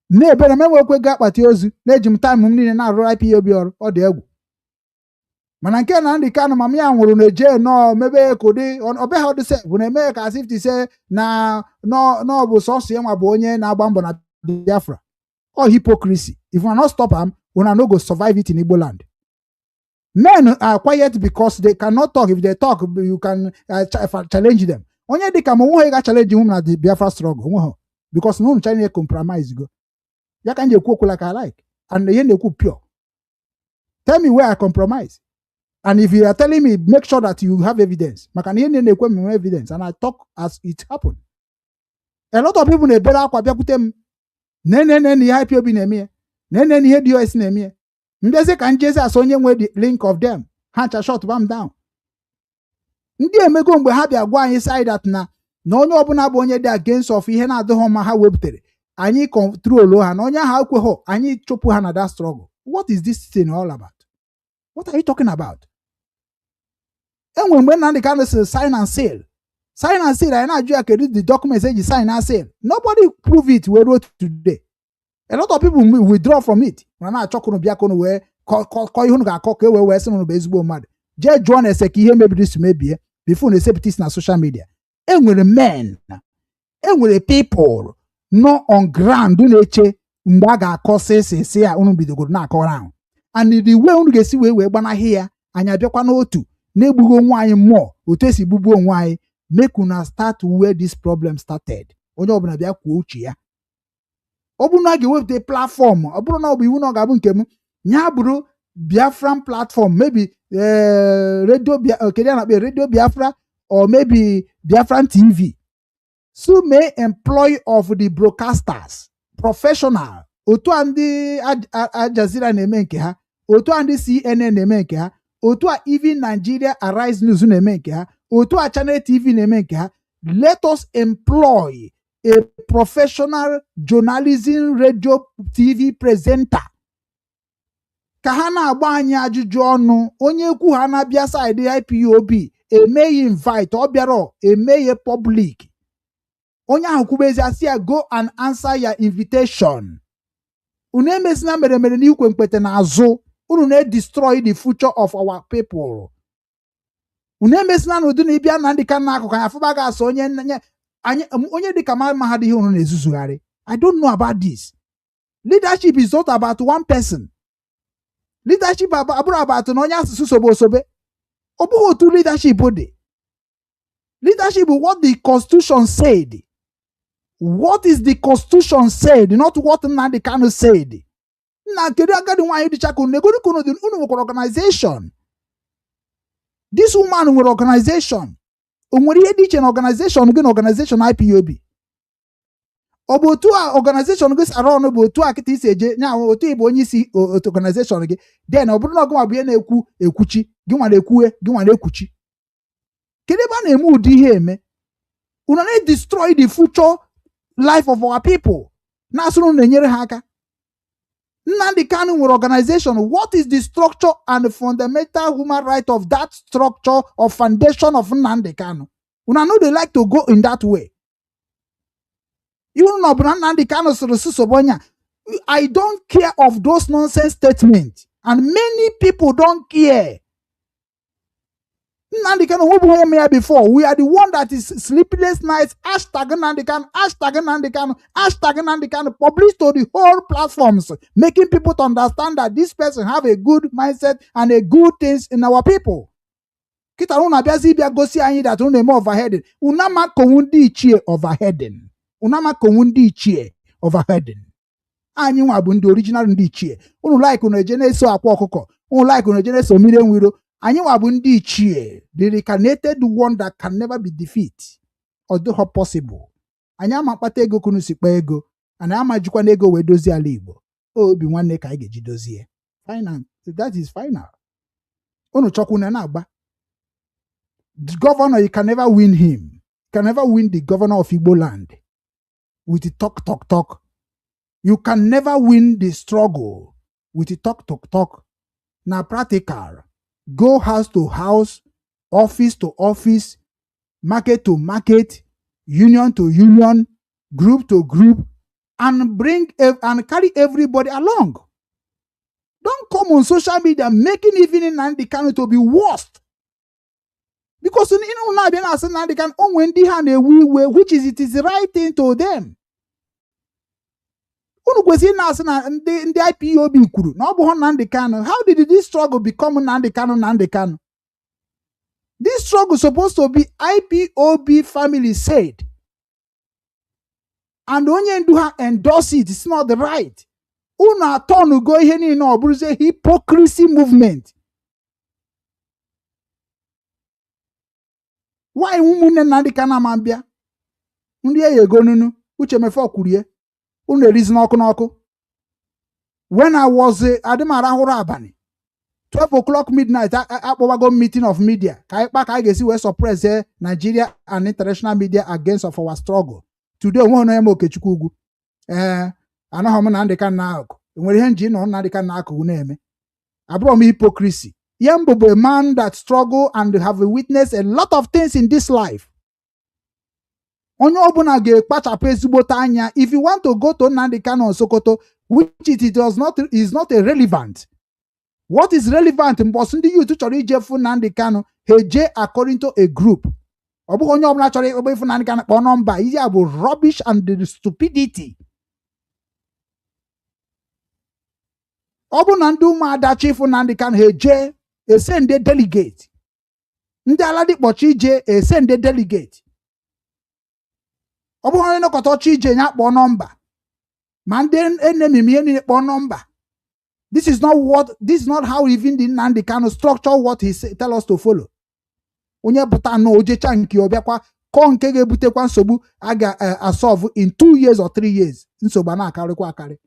S5: Na-ebere m enwekwe ego akpati ozu na-eji m time m niile na-arụ IPOB ọrụ ọ dị egwu. Mana nke Nnamdi Kanu ma m ya nwụrụ na eje nọ mebe kodi obeghị ọdụ sef bụ na-eme ka as if to say na ọ bụ sọsọ ya nwa bụ onye na-agba mbọ na Biafra. Or hypocrisy. If we not stop them, we are not go survive it in Igbo land. Men are quiet because they cannot talk. If they talk, you can challenge them. Only they can challenge him at the Biafra struggle. Because no China compromise go. Ya can you cook like I like. And the end cook pure. Tell me where I compromise. And if you are telling me, make sure that you have evidence. Evidence. And I talk as it happened. A lot of people better Ndeze can just as only with the link of them. Hunch a shot bam down. Ndi emego mgbe ha bịa gwa anyị side that na onye ọbụla bụ onye dị against of ihe na-adịghị mma ha wepụtare. Anyị control ha na onye ha ekweghị anyị chụpụ ha na that struggle. What is this thing all about? What are you talking about? Enwe mgbe Nnamdi Kanu say sign and seal. Sign and seal, I na-ajụ ya kedu the documents eji sign and seal. Nobody prove it we wrote today. A lot of people withdraw from it. When I talk on Biakono where call you ga cock away where some baseball mad. Jay John is a key maybe this maybe before they say this na social media. And with the men, and with the people not on ground do nature mbaga causes say I won't be the good knock around. And the way on get see where bana here and ya no to nebugo wine more utesi bubu wine make una start where this problem started. Onye obuna bia kwuchi ya. Obuna gi with the platform. Obuna obi wu no gabu nkem. Nya buru Biafran platform, maybe radio Biafra or maybe Biafran TV. So may employ of the broadcasters, professional. Otu andi Al Jazeera nemenke ha. Otu andi CNN nemenke ha. Otu a even Nigeria Arise News nemenke ha. Otu a Channel TV nemenke ha. Let us employ a professional journalism radio TV presenter. Ka ha na-agba anyị ajụjụ ọnụ onye ekwu ha na-abịa side IPOB emeghị invite ọ bịara emeghe public onye ahụ kwubezi asị ya go and answer your invitation. Unu emesina mere n'ikwe mkpete n'azụ unu na-destroy the future of our people. Unu emesina n'ụdị na ịbịa na ndị ka n'akụkụ anyị afụba ga-asọ onye dịka mahadum ihe unu na-ezuzugharị. I don't know about this. Leadership is not about one person. Leadership about onye asụsụ sobe. Obu otu leadership body. Leadership is what the Constitution said. What is the Constitution said, not what Nnamdi Kanu said. Na kedu agadi nwanyi dị chakụ negodu kono dị unu nwere organization. This woman nwere organization. O nwere ihe dị iche na organization gị na organization IPOB. Ọ bụ otu a organization gị sara ọnụ bụ otu a kịta isi eje nya otu ịbụ onye isi otu organization gị then ọ bụrụ na ọgụ ma bụ ihe na-ekwu ekwuchi gị nwa na-ekwue gị nwa na-ekwuchi. Kedu ebe a na-eme ụdị ihe eme? Unu na-destroy the future life of our people. Na-asụrụ na-enyere ha aka. Nnamdi Kanu nwere organization. What is the structure and the fundamental human right of that structure or foundation of Nnamdi Kanu? Una know they like to go in that way. You know, Nnamdi Kanu, I don't care of those nonsense statements. And many people don't care. Nnamdi Kanu, before. We are the one that is sleepless nights. Hashtag Nnamdi Kanu, hashtag Nnamdi Kanu, hashtag Nnamdi Kanu. Publish to the whole platforms, making people to understand that this person have a good mindset and a good things in our people. Kita una biazi bia gosi anyi that una more overheading. Unama kowundi ichie overheading. Unama kowundi ichie overheading. Anyi nwa bụ ndị original ndị ichie. Unu like unu eje na-eso akwa ọkụkọ. Unu like unu eje na-eso mmiri nwiro. Anyi nwa bụ ndị ichie. The reincarnated one that can never be defeated. Although possible. Anyị ama mkpata ego kunu sikpa ego. Ana ama jikwa na ego wee dozie ala Igbo. Obinwannem ka anyị ga-eji dozie. Final. That is final. Unu chọkwu na na-agba. The governor, you can never win him. You can never win the governor of Igbo land with the talk. You can never win the struggle with the talk. Now practical. Go house to house, office to office, market to market, union to union, group to group, and bring and carry everybody along. Don't come on social media making even Nnamdi Kanu to be worst. Because which is it is the right thing to them. unu kwesịrị na-asị na ndị IPOB kwuru na ọ bụ Nnamdi Kanu. How did this struggle become Nnamdi Kanu? This struggle supposed to be IPOB family said. And onye ndu ha endorse it. It's not the right. Unu atonu go ihe niile ọ bụrụzie hypocrisy movement. Why Umu Nna Nnamdi Kanu amambia? Ndị eyego nunu uche mefo kwurie. Unu erizi n'ọkụ. When I was adịmara hụrụ abalị 12 o'clock midnight akpọwago meeting of media ka anyị ga-esi wee suppress Nigeria and international media against of our struggle. Today onwe onye m Okechukwu ugwu anaghị m Nnamdi Kanu na-akụ enwere ihe nji nọ Nnamdi Kanu na-akụ na-eme abụrụ m hypocrisy. Ihe mbụ bụ a man that struggle and have witnessed a lot of things in this life. Onye ọbụla ga-ekpachapụ ezigbote anya. If you want to go to Nnamdi Kanu on Sokoto, which it is not irrelevant. What is relevant mbọsị ndị youth chọrọ ije fụ Nnamdi Kanu ha eje according to a group. Ọ bụghị onye ọbụla chọrọ ịkpọ ịfụ Nnamdi Kanu kpọọ nọmba. Ihe a bụ rubbish and the stupidity. Ọ bụ na ndị ụmụada chọ ịfụ Nnamdi Kanu ha eje esende delegate. Ndị aladi kpọchi ije esende delegate. Ọ bụghị onye nọkọta ọchị ije nya kpọọ nọmba. Ma ndị enemy m ihe niile kpọọ nọmba. This is not how even the Nnamdi Kanu structure what he tell us to follow. Onye pụta no ojecha nke ọbịakwa kọ nke ga-ebutekwa nsogbu a ga-asolve in 2 years or 3 years. Nsogbu na-akarịkwa akarị.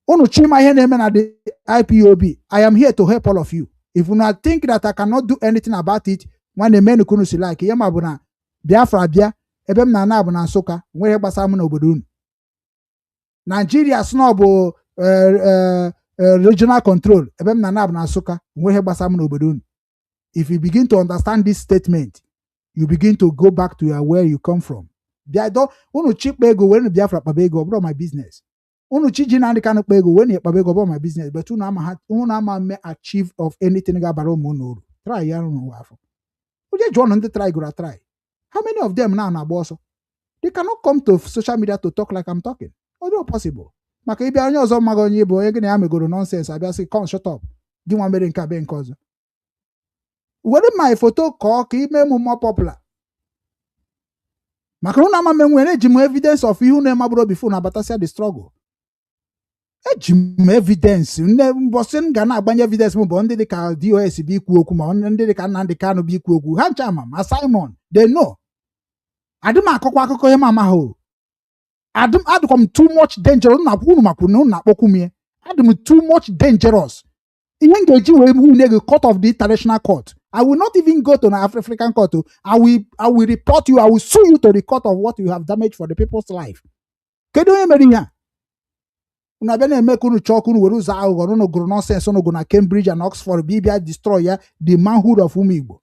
S5: Unu chima ihe na-eme na the IPOB. I am here to help all of you. If you not think that I cannot do anything about it, when the men kunu si like ihe ma bụ na Biafra bịa ebe m na bụ na Nsụka nwere gbasara m n'obodo unu. Nigeria snob regional control ebe m na bụ na Nsụka nwere gbasara m n'obodo unu. If you begin to understand this statement, you begin to go back to where you come from. Unu chikpa ego were Biafra kpaba ego, ọ bụrụ my business. Unu chi ji Nnamdi Kanu kpa ego were kpaba ego, ọ bụrụ my business. But unu ama me achieve of anything ga-abara ụmụ unu uru. Try ya n'ụwa afọ. Uche John ndị try gora try. How many of them now na-agba ọsọ? They cannot come to social media to talk like I'm talking. Although possible. Maka ịbịa onye ọzọ mmaga onye bụ onye gị na ya megoro nonsense abịa sị come shut up. Gị nwa mere nke abịa nke ọzọ. Were my photo kọọ ka ime m more popular. Maka ụnụ ama menwere eji m evidence of ihe unu emabụrụ before na abatasịa the struggle. Eji m evidence mbọsị m ga na-agbanye evidence m bụ ndị dị ka DOS bụ ikwu okwu ma ndị dị ka Nnamdi Kanu bụ ikwu okwu ha ncha ama ma Simon they know. Adịm akọkwa akụkọ ihe m amaghị. Adịkwa m too much dangerous. Unu makwuru na unu na-akpọkwu m ihe. Adịm too much dangerous. Ihe m ga-eji wee wune gị court of the international court. I will not even go to an African court. I will report you. I will sue you to the court of what you have damaged for the people's life. Kedu onye mere ihe a? Unu abịa na-eme ka unu chọọ ka unu were ụzọ aghụghọ unu gụrụ nonsense unu gụ na Cambridge and Oxford bịa destroy ya the manhood of ụmụ Igbo.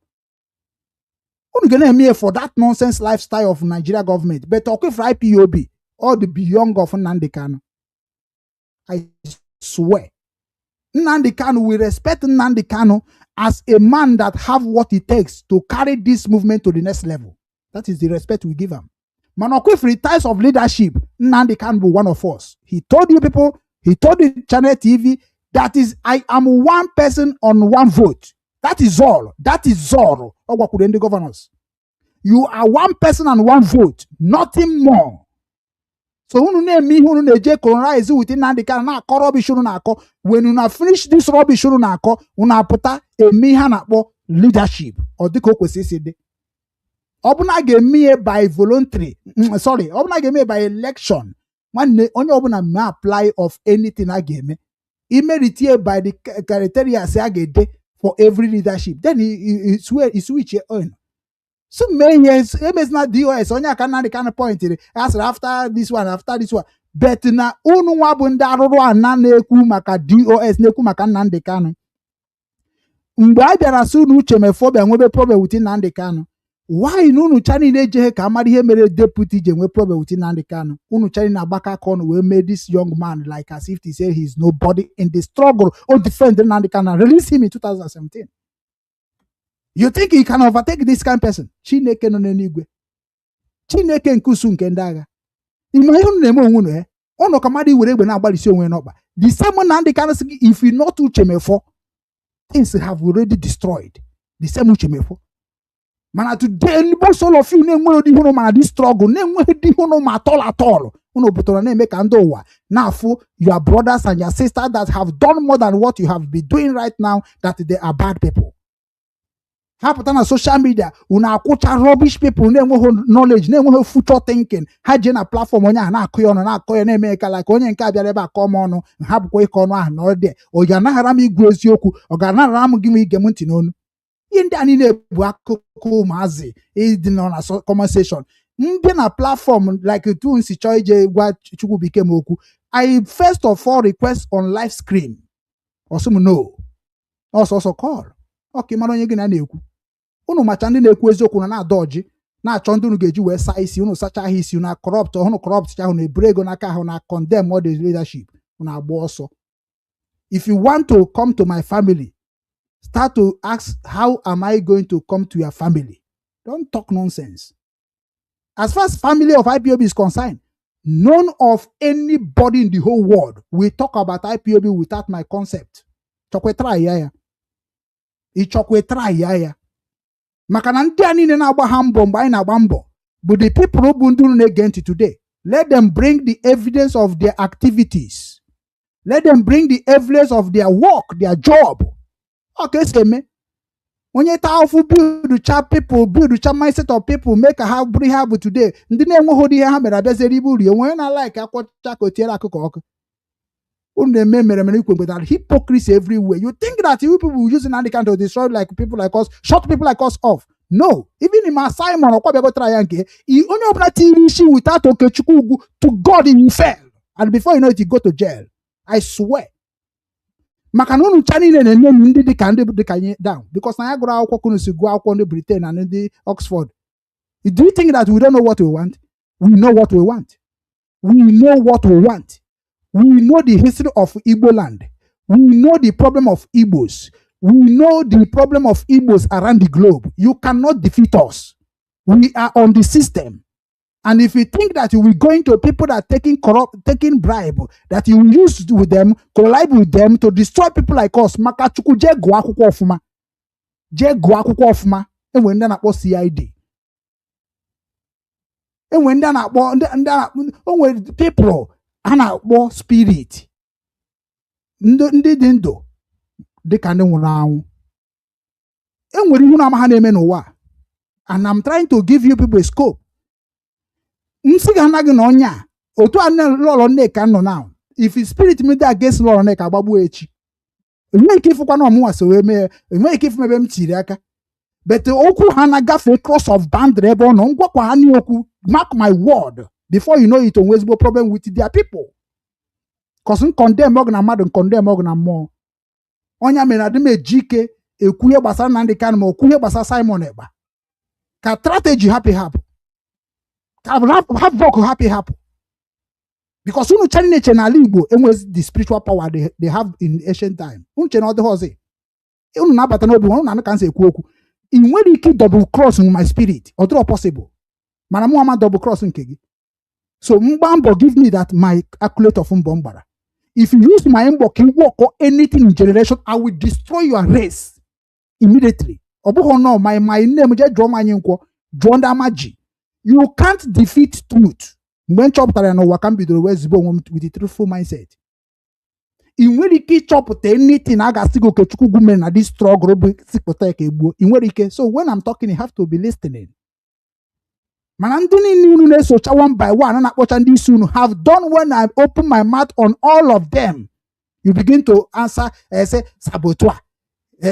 S5: Unu ga na-eme for that nonsense lifestyle of Nigeria government. But okay for IPOB or the beyond of Nnamdi Kanu. I swear. Nnamdi Kanu will respect Nnamdi Kanu as a man that have what it takes to carry this movement to the next level. That is the respect we give him. Manokwe ties of leadership, Nnamdi Kanu be one of us. He told you people, he told the channel TV, that is, I am one person on one vote. That is all. That is all. The governors. You are one person and one vote. Nothing more. So unu na-eme ihe unu na-eje colonize within Nnamdi Kanu na-akọ rubbish unu na-akọ. When una finish this rubbish unu na-akọ, unu apụta eme ihe na-akpọ leadership. Ọ dịka o kwesịrị isi dị. Ọ bụ na ga-eme by voluntary. Sorry, ọ bụ na ga-eme by election. Nwanne onye ọbụla may apply of anything a ga-eme. Imerite by the criteria say a ga-ede for every leadership. Then he switch on. So many years, not DOS, only can Nnamdi Kanu point it. After this one. But na unu wabunda ruru neku maka DOS neku maka Nnamdi Kanu. Mgbe a bịara sị unu uche mefobia nwebe problem with Nnamdi Kanu. Why unu chani na-eje ka amara ihe mere deputy je nwe problem with Nnamdi Kanu? Unu chani na agbaka konu we made this young man like as if he said he's nobody in the struggle or defend Nnamdi Kanu and release him in 2017. You think he can overtake this kind of person? Chineke no n'eluigwe. Chineke nkusu nke ndị agha. ime ihe unu na-eme onwe unu ụnụ ka mmadụ iwere egbe na-agbalịsi onwe n'ọkpa. The same Nnamdi Kanu sị gị, if you not Uchemefo, things have already destroyed. The same Uchemefo. Mana today, most all of you na-enweghị dị hụrụ mana this struggle, na-enweghị dị hụrụ ma atọl. Unu pụtara na-eme ka ndị ụwa na-afụ your brothers and your sisters that have done more than what you have been doing right now, that they are bad people. Ha pụta na social media, unu akwụcha rubbish people na-enweghị knowledge, na-enweghị future thinking. Ha jee na platform onye ahụ na-akụ ya ọnụ, na-akọ ya, na-eme ka like onye nke a bịara ebe akọ m ọnụ, ha bụkwa ịkọ ọnụ ahụ n'ọdị. Ọ ga-anaghara m igwu eziokwu, ọ ga-anaghara m gị m ige m ntị n'onu. Ihe ndị a niile bụ akụkọ Mazi ịdị nọ na conversation. Ndị na platform like tu nsi chọọ ije gwa Chukwubuike m okwu, I first of all request on live screen. Ọsụm no. Also call. Okay, mara onye gị na-ekwu. Unu macha ndị na-ekwu eziokwu na adọji, na-achọ ndị unu ga-eji wee saa isi, unu sacha ha isi, unu corrupt, unu corrupt ahụ, na eburu ego n'aka ahụ, na condemn all the leadership, unu agba ọsọ. If you want to come to my family, start to ask, how am I going to come to your family? Don't talk nonsense. As far as family of IPOB is concerned, none of anybody in the whole world will talk about IPOB without my concept. Chokwetra yaya. Ichokwetra yaya. Maka na ndị a niile na-agba ha mbọ mgbe anyị na-agba mbọ bụ the people bụ ndị unu na-ege ntị today. Let them bring the evidence of their activities. Let them bring the evidence of their work, their job. Okay, seme. Onye ta ofu build people, build mindset of people, make a have bring have today. Ndị na-enweghị ihe ha mere abịazere ibu rie. Onye na like akwọcha ka o tiere akụkọ ọkụ. Unu na-eme mere ikwe that hypocrisy everywhere. You think that you people will use Nnamdi Kanu to destroy like people like us, shut people like us off. No. Even in my Simon or Kwabego Trayanke, he only opened TV without Okechukwu to God he fell. And before you know it, he go to jail. I swear. Makanunu chani ne ndị dị ka ndị down because na ya gụrụ akwụkwọ kunu si gụọ akwụkwọ ndị Britain and ndị Oxford. Do you think that we don't know what we want? We know what we want. We know what we want. We know the history of Igbo land. We know the problem of Igbos. We know the problem of Igbos around the globe. You cannot defeat us. We are on the system. And if you think that you will go into people that are taking bribe, that you will use with them, collide with them to destroy people like us, Makachuku je go akwụkwọ ọfụma. Je go akwụkwọ ọfụma. Enwe ndị na-akpọ CID. Enwe ndị na-akpọ people a na-akpọ spirit. Ndị dị ndụ dị ka ndị nwụrụ anwụ. Enwere ihu na-ama ha na-eme n'ụwa. And I'm trying to give you people a scope. Nsi ga na gị na onye a otu a Lolo Nneka nọ now. If his spirit me there against Lolo Nneka agbagbu echi. Enwe ike ifụkwa na ọmụnwa so wee mee, enwe ike ifụ mebe m tiri aka. But okwu ha na-agafe cross of boundary ebe ọ nọ, ngwakwa ha ni okwu, mark my word, before you know it, onwe ezigbo problem with their people. Cause condemn ọgụ na mmadụ, condemn ọgụ na mmụọ. Onye mere adị m eji ike ekwu ihe gbasara Nnamdi Kanu ma okwu ihe gbasara Simon Ekpa. Ka strategy happy. Have work happy. Because unu chani neche na Igbo enwezi the spiritual power they have in ancient time. Unu chene ọdị hozi. Unu na-abata n'obi unu na kansa ekwu okwu. I nwere ike double cross in my spirit. Ọdịrọ possible. Mana mụ ama double cross nke gị. So mbọ give me that my calculator of mbọ mbara. If you use my mbọ can work or anything in generation, I will destroy your race immediately. Obuho no my name je draw my nkwo. Draw under magic. You can't defeat truth. When chopter no wa can be the West with the truthful mindset. In where you chop anything I got to go Kechukwu na this struggle in where so when I'm talking, you have to be listening. Manandini so one by one and watching this soon have done when I open my mouth on all of them. You begin to answer say saboteur,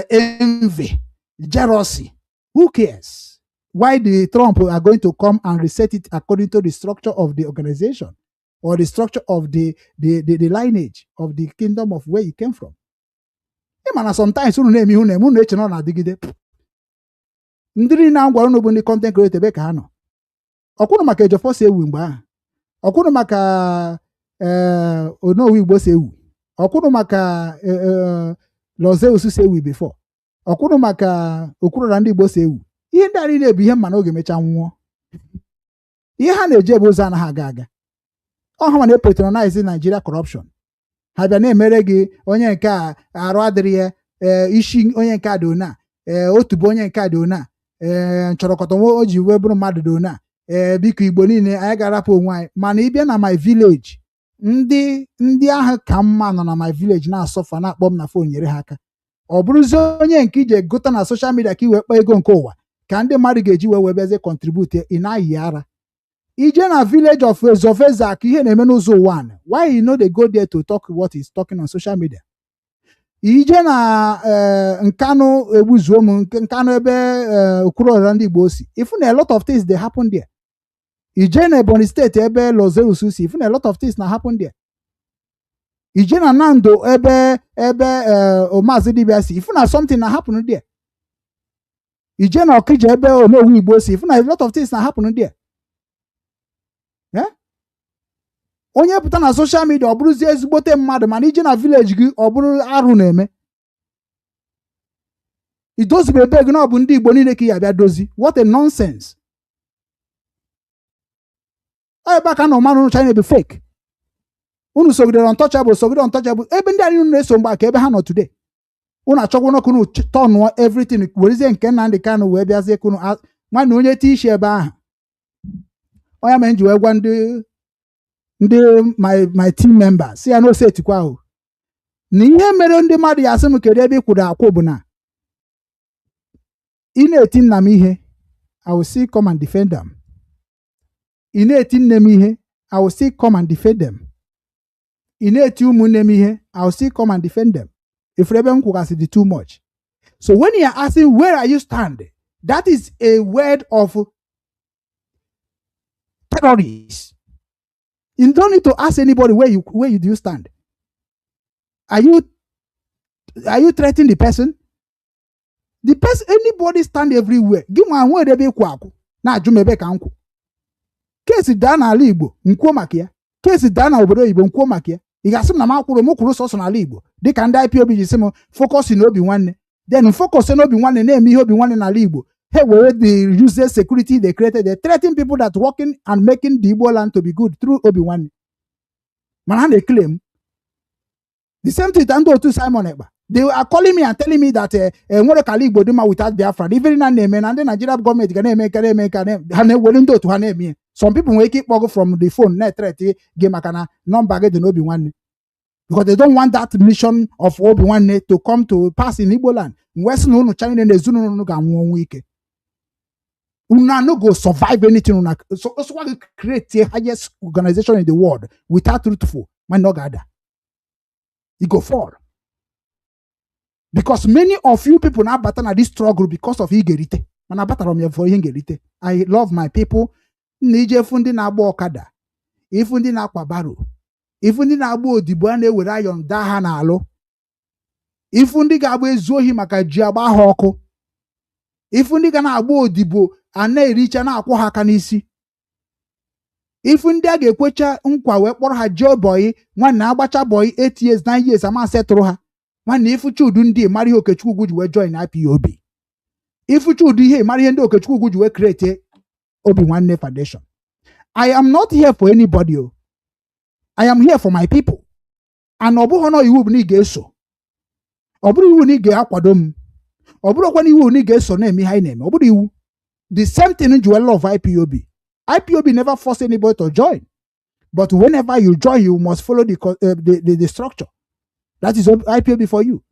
S5: envy, jealousy. Who cares? Why the Trump are going to come and reset it according to the structure of the organization or the structure of the lineage of the kingdom of where you came from? Sometimes unu na-eme ihu na-eme unu eche na na-adịgide. Ndị na ngwa unu bụ ndị content creator ebe ka ha nọ. Ọkwụrụ maka Ejofo si ewu mgbe ahụ. Ọkwụrụ maka Onowu Igbo si ewu. Ọkwụrụ maka Lozeus si ewu before. Ọkwụrụ maka Okwuru na ndị Igbo si ewu. Ihe ndị anyị na-ebu ihe mma n'oge mecha nwụọ. Ihe ha na-eje ebe ụzọ anaghị aga. ọha ma na-patronize Nigeria corruption. Ha bịa na-emere gị onye nke a arụ adịrị ya, isi onye nke a dị ona, otubo onye nke a dị ona, nchọrọkọta nwa o ji wee bụrụ mmadụ dị ona, biko Igbo niile anyị ga-arapụ onwe anyị. Mana ịbịa na my village, ndị ahụ ka mma nọ na my village na-asọfa na-akpọ m na fon nyere ha aka. Ọ bụrụzie onye nke ije gụta na social media ka i wee kpaa ego nke ụwa ka ndị mmadụ ga-eji wee bịazie contribute, ị na-ayị ara. Ije na village of Ezofeza ka ihe na-eme n'ụzọ ụwa, why you know they go there to talk what is talking on social media? Ije na Nkanu egbuzuo m Nkanu ebe Okwuluọra ndị Igbo si, ifu na a lot of things they happen there. Ije na Ebonyi State ebe Lozerusu si, ifu na a lot of things na happen there. Ije na Nando ebe Mazi Dibia si, ifu na something na happen there. Ije na Okija ebe Onowu Igbo si, ifu na a lot of things na happen there. Onye pụta na social media ọ bụrụzie ezigbote mmadụ, mana ije na village gị ọ bụrụ arụ na-eme. Idozibe ebe gị na ọ bụ ndị Igbo niile ka ya bịa dozi. What a nonsense. Ebe aka na ọmanụ China bụ fake. Unu sogidere untouchable ebe ndị anyị na-eso mgbe ka ebe ha nọ today. Unu achọgwa n'ọkụ unu tọnụọ everything werezie nke Nnamdi Kanu wee bịazie kunu nwanne onye ti ishi ebe ahụ. Onye ma nji wee gwa ndị my team members si ya na ose etikwa ahụ na ihe mere ndị mmadụ ya asị m kedu ebe ị kwụrụ akwụ bụ na ị na-eti nna m ihe, I will still come and defend them. Ị na-eti nne m ihe, I will still come and defend them. Ị na-eti ụmụnne m ihe, I will still come and defend them. If ebe m kwụgasị dị too much. So when you are asking where are you stand, that is a word of terrorists. You don't need to ask anybody where you do stand. Are you threatening the person? The person, anybody stand everywhere. Give me one ebe kwaku. Na jumebe ka nku. Kesi da na ala Igbo, nkwuo maka ya. Kesi da na obodo Igbo, nkwuo maka ya. Ị ga-asị m na m kwuru sọsọ n'ala Igbo. Dịka ndị IPOB ji sị m focus in Obinwannem. Then focus in Obinwannem na-eme ihe Obinwannem n'ala Igbo. Hey, where the useless security they created, they threaten people that working and making the Igbo land to be good through Obinwannem. Man, they claim the same thing to Simon Ekpa. They are calling me and telling me that what can Igbo do without Biafra. Even in name and the Nigerian government can make willing to her name. Some people will keep from the phone, net threat game number get the Obinwannem. Because they don't want that mission of Obinwannem to come to pass in Igbo land. West no China and the Zulu no ga one week. Una no go survive anything. So why create the highest organization in the world without truthful? Man no gather. You go fall. Because many of you people now battle at this struggle because of Igerite. Man, I battle on for Igerite. I love my people. Nije fundi na agba okada. Ifundi na akwa baro. Ifundi na agba odibo na ewere ayon da ha na alụ. Ifundi ga agba ezuohi maka ji agba ha ọkụ. Ifundi ga na agba odibo ana ericha na akwụ ha aka n'isi. Ifundi a ga-ekwecha nkwa wee kpọrọ ha jee boy nwanne agbacha boy 8 years 9 years ama setụrụ ha. Nwanne ifuchi udu ndị mara ihe Okechukwu ugwu ji wee join IPOB. Ifuchi udu ihe mara ihe ndị Okechukwu ugwu ji wee create Obinwannem Foundation. I am not here for anybody. I am here for my people. And ọ bụghị na iwu bụ na ị ga-eso. Ọ bụrụ iwu na ị ga-akwado m. Ọ bụrụkwa na iwu na ị ga-eso na-eme ihe anyị na-eme. Ọ bụrụ iwu. The same thing in Joel of IPOB. IPOB never force anybody to join. But whenever you join, you must follow the structure. That is IPOB for you.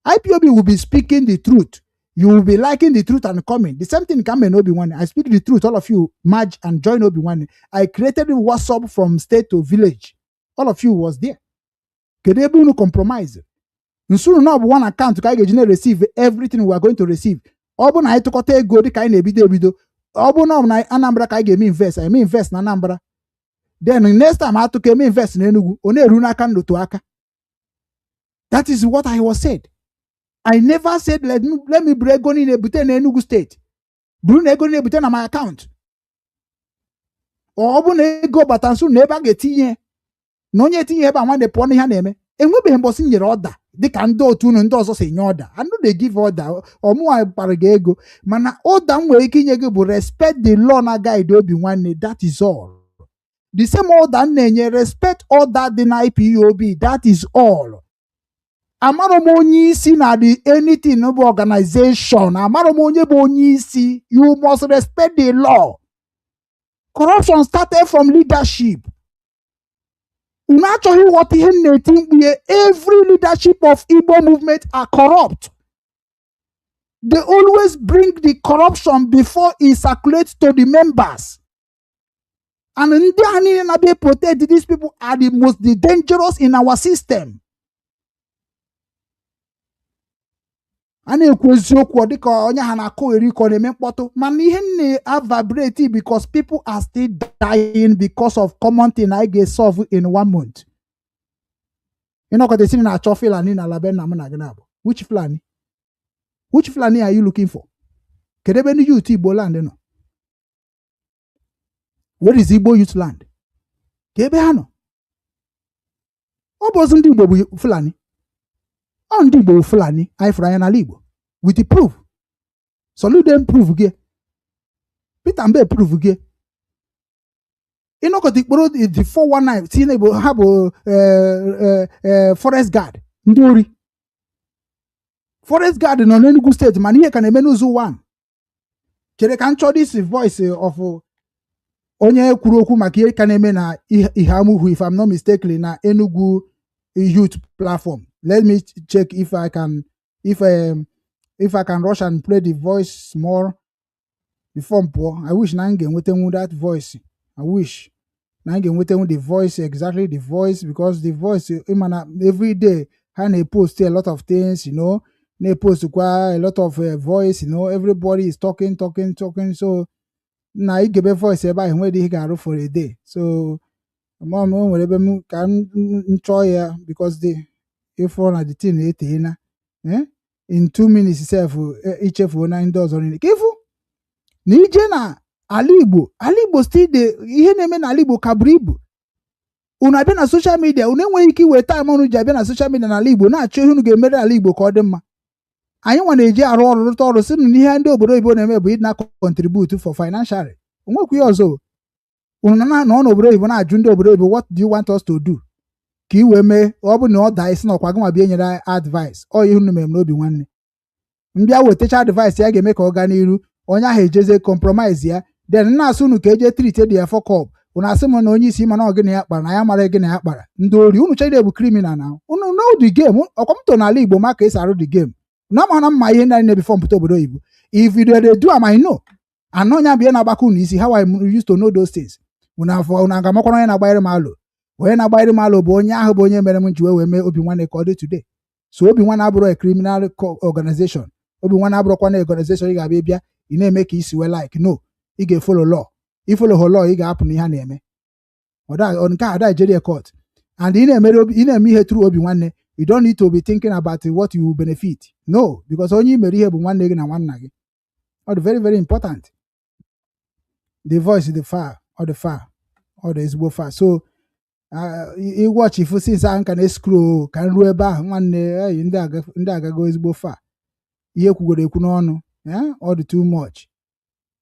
S5: IPOB will be speaking the truth. You will be liking the truth and coming. The same thing can in Obinwannem. I speak the truth. All of you merge and join Obinwannem. I created WhatsApp from state to village. All of you was there. Kedu no compromise. Nsuru na bụ one account ka anyị ga-eji receive everything we are going to receive. Ọ bụ na anyị tụkọta ego dị ka anyị na-ebido. Ọ bụ na Anambra ka anyị ga-eme invest. I invest na Anambra. Then next time I took eme invest na Enugu. Ọ na-eru n'aka n'otu aka. That is what I was said. I never said let me bring ego niile bute na Enugu state. Buru na ego niile bute na my account. Ọ bụ na ego bata nso na ebe a ga-etinye. Na onye etinye ebe a nwanne pụọ na ihe na-eme. Enwebeghị mbọsị nyere ọda dịka ndị otu unu ndị ọzọ si nye ọda. I know they give order. Ọmụwa kpara gị ego. Mana ọda m nwere ike inye gị bụ respect the law na guide Obinwannem. That is all. the same order nenye respect order dị na IPOB. That is all. Amaro m onye isi na the anything bụ organization. Amaro m onye bụ onye isi. You must respect the law. Corruption started from leadership. Unu achọghị ịghọta ihe na-eti mkpu. Every leadership of Igbo movement are corrupt. They always bring the corruption before it circulates to the members. And they protect these people are the most dangerous in our system. And because people are still dying because of common thing I get solved in 1 month. You know, because they see in a Fulani in Alabama. Which Fulani? Which Fulani are you looking for? Kedebeni youth Igbo land, no? Where is Igbo youth land? Kebehano. What wasn't Igbo Fulani? On Igbo Fulani, I fry an Igbo. With the proof. Salute them proof again. Peter Mbe proof again. You know, because the 419, see, they have a forest guard. Ndori. Forest guard in Enugu State, man, here can Emenuzu one. Chere can show this voice of Onye Kuroku Makie Kaneme na Ihamuhu, if I'm not mistaken, na Enugu youth platform. Let me check if I can rush and play the voice more before poor. I wish Nangen with that voice. I wish Nangen with the voice, exactly the voice, because the voice every day and post a lot of things, you know. They post quite a lot of voice, you know. Everybody is talking. So now you give a voice about where he can for a day. So mom whatever can enjoy because if one of the thing in 2 minutes itself each of $9 on it. Careful. Nije na Alibo still the ihe na-eme na Alibo kabribu. Una be na social media, una enwe ike we time unu ji abịa na social media na Alibo na-achọ ihe unu ga-emere Alibo ka ọ dị mma. Anyị nwa na-eji arụ ọrụ rụta ọrụ sị na ihe ndị obodo oyibo na-eme bụ na contribute for financial. Onwekwu ya ọzọ. Unu na n'obodo oyibo na-ajụ ndị obodo oyibo, what do you want us to do? Ka iwe mee ọ bụ na ọ daa isi na ọkwa gị nwa bịa nyere advice ọ ihe unu mere n'obi nwanne. Mbịa wetacha advice ya ga-eme ka ọ gaa n'iru, onye ahụ ejeze compromise ya, then na-asụ unu ka eje treat the fuck up. Unu asị m na onye isi mana ọ gị na ya kpara na ya mara gị na ya kpara. Ndị ori unu chọrọ bụ criminal na unu know the game. Ọkọmto n'ala Igbo ma ka esi arụ the game. Na ma na mma ihe ndị na before mpụta obodo Igbo. If you do am I know. Ano nya bịa na-agbakọ unu isi, how I used to know those things. Unu agamakwa onye na-agbayere m alụ. Onye na-agbayere m alụ bụ onye ahụ bụ onye mere m nji wee mee Obinwannem ka ọ dị today. So Obinwannem abụrụ a criminal organization. Obinwannem abụrụkwa na organization ị ga-abịa bịa ị na-eme ka isi wee like no. Ị ga-follow law. Ị follow law ị ga-apụ n'ihe na-eme. Nke a Nigeria court. And ị na-eme ihe through Obinwannem, you don't need to be thinking about what you will benefit. No, because onye mere ihe bụ nwanne gị na nwanna gị. All very very important. The voice is the far or the Igbo far. So you watch if you see some can scroll can ruo ebe ahụ nwanne ndị agago ezigbo far. Ihe kwugoro ekwu n'ọnụ, all the too much.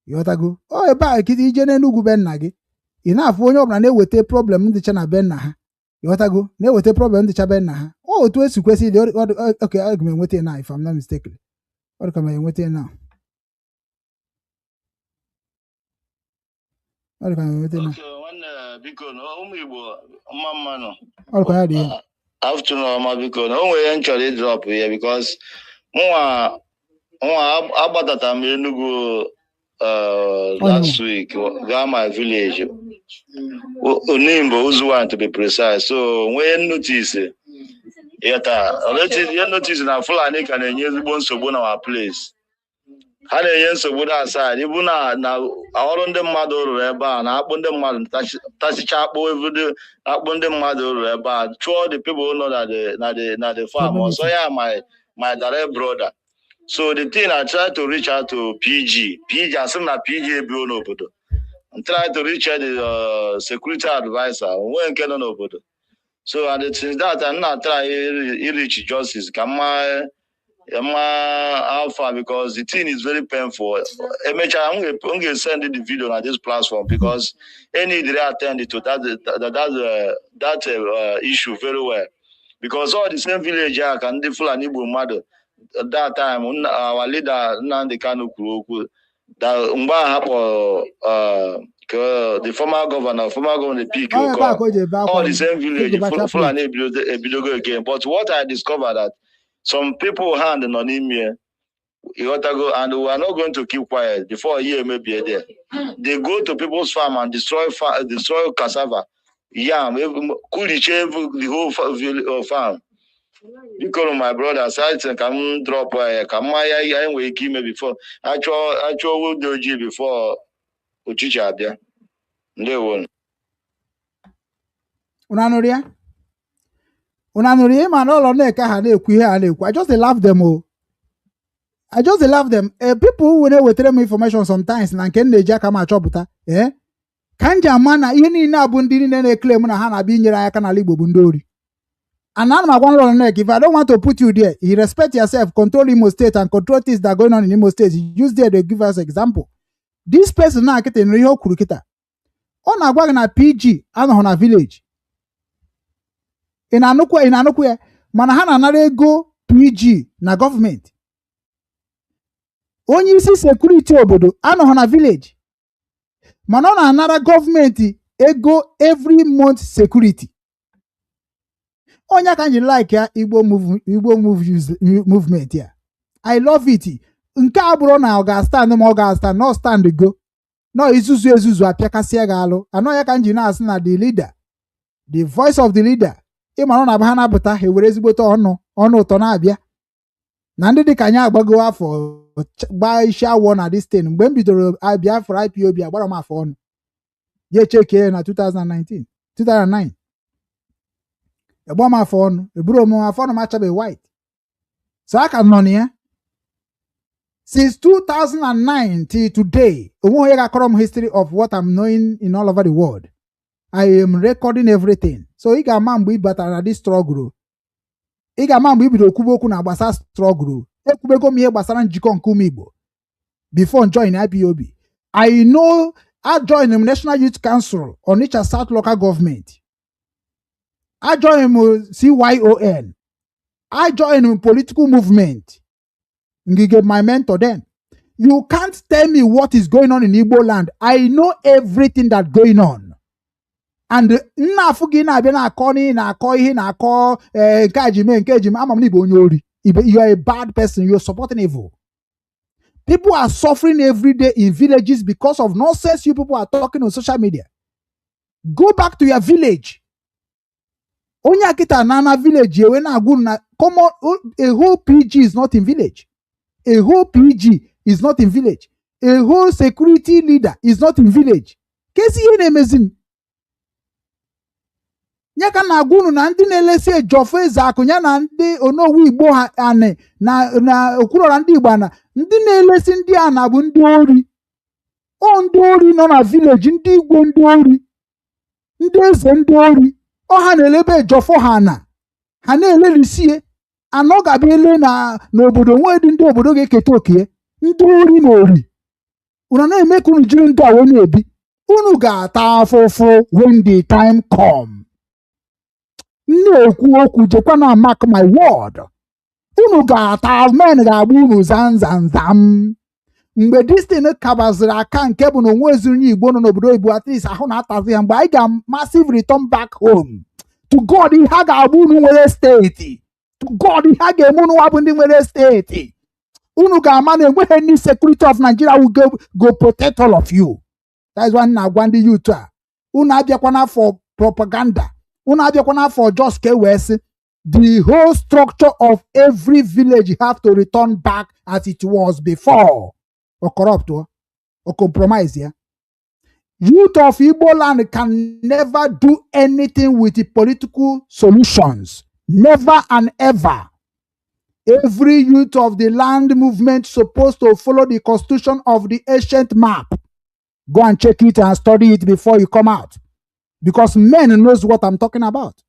S5: Yotago ebe a kiti ije n'Enugu be nna gị, ị na-afụ onye ọbụla na-eweta problem ndịcha na be nna ha. Yotago na-eweta problem ndịcha be nna ha. Otu esi kwesị dị okay, aga m enweta na if I'm not mistaken. Ọ dị ka m enweta na. Okay,
S12: biko na ụmụ Igbo mma nọ.
S5: Ọrụ ya dị.
S12: Afternoon ma biko na o nwere nchọrọ drop ya because nwa agbatata m Enugu last week gaa my village Onimbo Uzuwan to be precise. So when notice notice na Fulani ka na-enye ezigbo nsogbu na our place. Ha na-enye nsogbu na aside ibu na ọrụ ndị mmadụ rụrụ ebe a na-akpụ ndị mmadụ tasicha akpụ evido akpụ ndị mmadụ rụrụ ebe a chụọ the people know na the farm. So yeah, my direct brother. So the thing I tried to reach out to PG asị na PG ebiwo n'obodo. I'm trying to reach out the security advisor onwe nke nọ n'obodo. So and since that I'm not trying to reach justice ka How far? Because the thing is very painful. I'm going to send the video on this platform because any they attend to that issue very well. Because all the same village and the Fulani mother at that time, our leader Nnamdi Kanu that the former governor the PK OKU, all the same village Fulani again. But what I discovered that some people hand on him here, you got to go, and we are not going to keep quiet before a year maybe there. They go to people's farm and destroy cassava, yam, the whole farm. Because my brother said, "Come drop come my way before actual will do before Uchicha there." They won.
S5: Unanuria man, Lolo Nneka ha na-ekwu ihe a na-ekwu. I just laugh them all. I just love them. People when they will tell me information sometimes na nke na-eji aka ma chọpụta ka nji ama na ihe niile abụ ndị niile na-eklem na ha na-abịa inyere aka n'ala Igbo bụ ndị ori. And I'm going to if I don't want to put you there, you respect yourself, control Imo State and control things that are going on in Imo State. Use there to give us example. This person now get in Rio Kurukita. On a going na PG and na village. In Anukwe, Manahana na go PG na government. Only see security obodo ano na village. Manona another government ego every month security. Onya can you like ya Igbo movement here. I love it. Nke abụrụ na ọ ga-stand ma ọ ga-stand no stand go. No izuzu apịakasịa ga-alụ. Anọ ya ka nji na-asị na the leader, the voice of the leader. Ịma na ha na-apụta ha were ezigbote ọnụ ụtọ na-abịa. Na ndị dị ka anyị agbago afọ gba isi awọ na this thing mgbe m bidoro Biafra IPOB agbara m afọ ọnụ. Je cheke na 2009. Egbo m afọ ọnụ, eburu m afọ ọnụ m achabe white. So I can nọ ya. Since 2009 till today, onwe ga akọrọ m history of what I'm knowing in all over the world. I am recording everything. So ị ga-ama mgbe ị batara na this struggle. Ị ga-ama mgbe ị bido kwuba okwu na gbasara struggle. Ekwubego m ihe gbasara njikọ nke ụmụ Igbo before join IPOB. I know I joined the National Youth Council on Onitsha South Local Government. I joined CYON. I joined political movement. You get my mentor then. You can't tell me what is going on in Igbo land. I know everything that's going on. And you are a bad person. You are supporting evil. People are suffering every day in villages because of nonsense you people are talking on social media. Go back to your village. Onya kita nana village come on, a whole PG is not in village. A whole PG is not in village. A whole security leader is not in village. Kesi yene amazing. Nyaka na agunu na ndị na-elesi jofe zakunya na ndị onowu Igbo ha ane na okwuro ndị Igbo na ndị na-elesi ndị a na bụ ndị ori. O ndị ori nọ na village, ndị Igbo ndị ori. Ndị eze ndị ori. O ha na-elebe jofo ha na-elelisie anọ ga-abịa ele na n'obodo nwedị ndị obodo ga-eketa oke ndị ori na ori. Unu na-eme ka unu jiri ndị awo na-ebi. Unu ga-ata afụfụ when the time come. Na-ekwu okwu jekwa na mark my word. Unu ga-ata men ga-agba unu zanzanzam. Mgbe distin kabaziri aka nke bụ na onwe ezuru Igbo nọ n'obodo Igbo at least ahụ na-atazi ya mgbe anyị ga-massive return back home. To God ihe a ga-agba unu nwere steeti. To God ihe a ga-eme unu wabụ ndị nwere steeti. Unu ga-ama na enweghị any security of Nigeria will go protect all of you. That is why na-agwa ndị youth a. Unu abịakwana for propaganda. Unu abịakwana for just KWS. The whole structure of every village have to return back as it was before. Or corrupt or compromise, yeah. Youth of Igbo land can never do anything with the political solutions. Never and ever. Every youth of the land movement supposed to follow the constitution of the ancient map. Go and check it and study it before you come out. Because men knows what I'm talking about.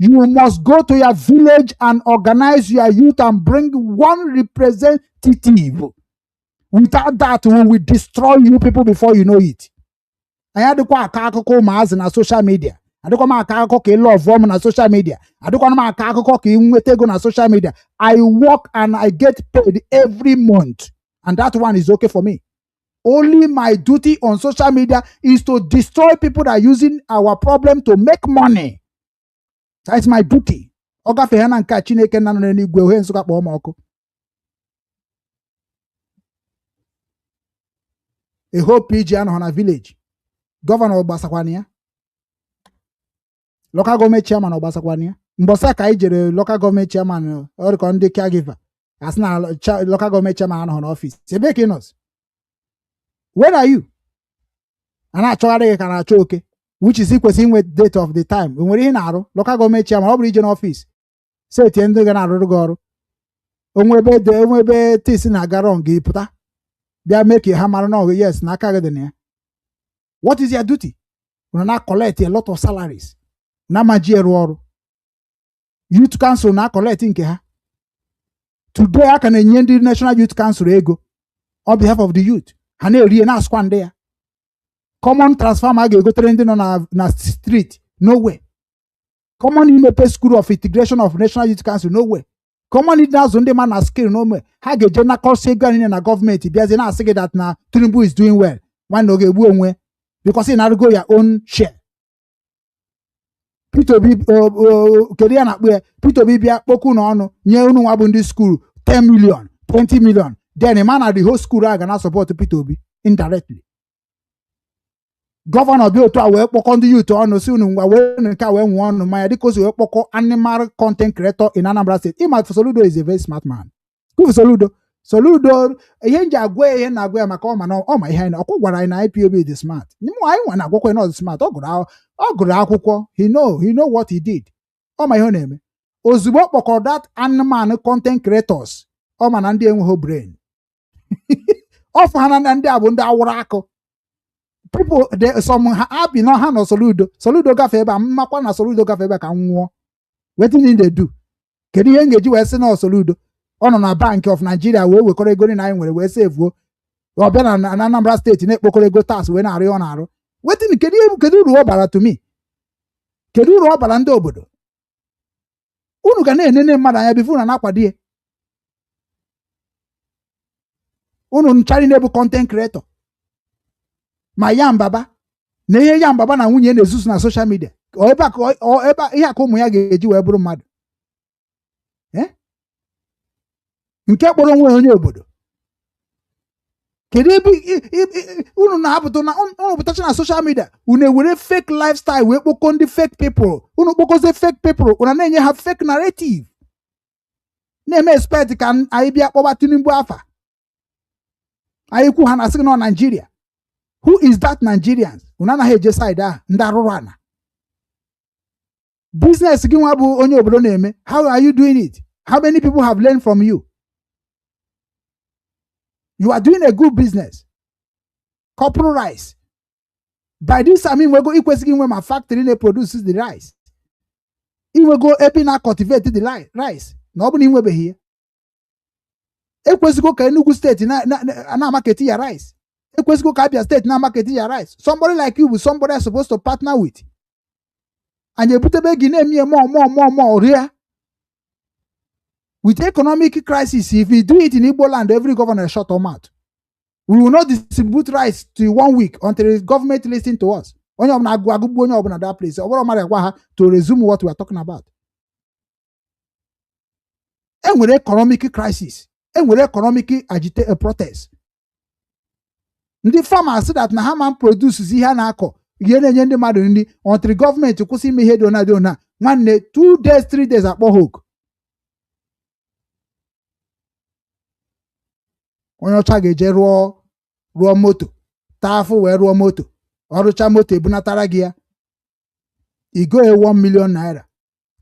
S5: You must go to your village and organize your youth and bring one representative. Without that, we will destroy you people before you know it. I had to call a kakako Mazi na social media. I don't come a kakako love woman na social media. I don't come a kakako ki na social media. I work and I get paid every month. And that one is okay for me. Only my duty on social media is to destroy people that are using our problem to make money. That's my duty. Oga fehana nka Chineke na no n'igwe ohe nsuka kpọ m ọkụ. A whole PG anọ na village. Governor Ogbasakwana ya. Local government chairman Ogbasakwana ya. Mbosa ka ijere local government chairman or ko ndị caregiver. As na local government chairman anọ na office. Sebe ka ịnọs. Where are you? Ana achọgharị gị ka na achọ oke. Which is equal with date of the time. When we're in our local government chairman or regional office. Say at the end of the night, onwebe tis na garong puta. They make a hammer no, yes, nakagadenia. What is your duty? We not collect a lot of salaries. Namaji Youth Council na collecting here. Today I can end the National Youth Council ego on behalf of the youth. Hane really na squan there. Common transformer go trending on a street, no way. Common imepe school of integration of National Youth Council, no way. Common it now zonde man na skill, no way. Hage jena call segan in a government, because na say that na Tinubu is doing well. One no get way because in go your own share. Peter B kedia na we Peter B bia poku no ono nye unu wabundi school 10 million, 20 million. Then a man at the whole school are gonna support Peter B indirectly. Governor bill to our poko the youth on soon when ka we one my because we poko animal content creator in Anambra State. Ima Soludo is a very smart man. Who Soludo yenja gwe na gwe makoma no oh my hand okugwara na IPOB the smart. Nimu I wanna go not smart ogura akwụkwọ. He know what he did. Oh my name. Ozugbo poko that animal content creators. Oh man and enwe brain. Off hand and ndị abụ ndị awụrụ akụ. People some happy no ha no Soludo gafe ebe mmakwa na Soludo gafe ebe ka nwụọ. Wetin they do? Kedu ihe ngeji wee sị na Soludo ọ nọ na Bank of Nigeria wee wekọrọ ego na anyị nwere wee save ọ bịa na Anambra State na-ekpokọrọ ego tax wee na-arị ọ na-arụ. Wetin kedu uru ọ bara to me? Kedu uru ọ bara ndị obodo? Unu ga na-enene mmadụ anya bifo na akwado unu nchari na-ebu content creator. Ma Yambaba na ihe Yambaba na nwunye na-ezuzu na social media. Ebe ihe aka ụmụ ya ga-eji wee bụrụ mmadụ. Nke kpọrọ onwe onye obodo. Kedu ebe unu na-apụta na unu pụtacha na social media unu ewere fake lifestyle wee kpọkọ ndị fake people. Unu kpọkọzie fake people unu na-enye ha fake narrative. Na-eme expect ka anyị bịa kpọba Tinubu afa. Anyị kwu ha na sị na Nigeria. Who is that Nigerians? Unana heje side ndị arụrụ ana. Business gị nwa bụ onye obodo na-eme. How are you doing it? How many people have learned from you? You are doing a good business. Corporal rice. By this I mean we go ikwesịghị nwe ma factory na produces the rice. Iwe go epi na cultivate the rice. Na ọ bụ na inwebeghị ya. Ekwesịghị ka Enugu State na market ya rice. Ekwesịghị ka Abia State na market ya rice. Somebody like you, somebody is supposed to partner with. And you put a big name more here. With economic crisis, if we do it in Igbo land, every governor shut our mouth. We will not distribute rice to 1 week until the government listens to us. That place to resume what we are talking about. And with economic crisis, and with economic protest. The farmers say that Nahaman produces Hihanako, Yenende Maduni, until the government to kusi me head on 1 day, 2 days, 3 days at Bohok. Onye ọcha ga-eje rụọ moto taa afụ wee rụọ moto ọrụcha moto ebunatara gị ya igo 1 million naira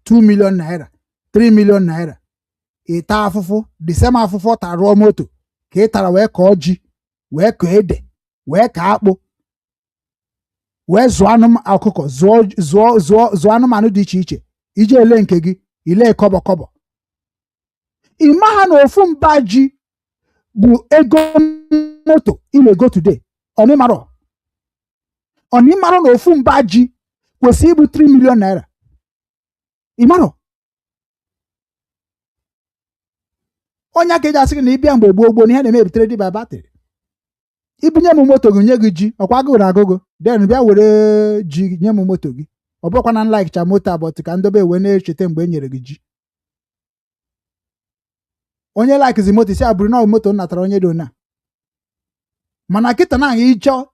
S5: 2 million naira 3 million naira ịta afụfụ the same afụfụ ta rụọ moto ka ị tara wee kọọ ji wee kọọ ede wee ka akpụ wee zụọ ọkụkọ zụọ anụmanụ dị iche iche ije ele nke gị ile kọbọ ịma ha na ofu mba ji bụ ego moto ị na-ego today ọnịmarọ na ofu mba ji kwesịrị ịbụ 3 million naira ịmarọ onye aka eji asị gị na ịbịa mgbe gboo na ihe na-emebitere dị ba batrị ibunye m moto gị nye gị ji ọkwa agụụ na agụgụ den bịa were ji nye m moto gị ọ bụrụkwa na nlaikcha moto abọtụ ka ndobe ewe na-echeta mgbe e nyere gị ji onye laikizi moto isi abụrụ na moto natara onye dị ona mana kịta na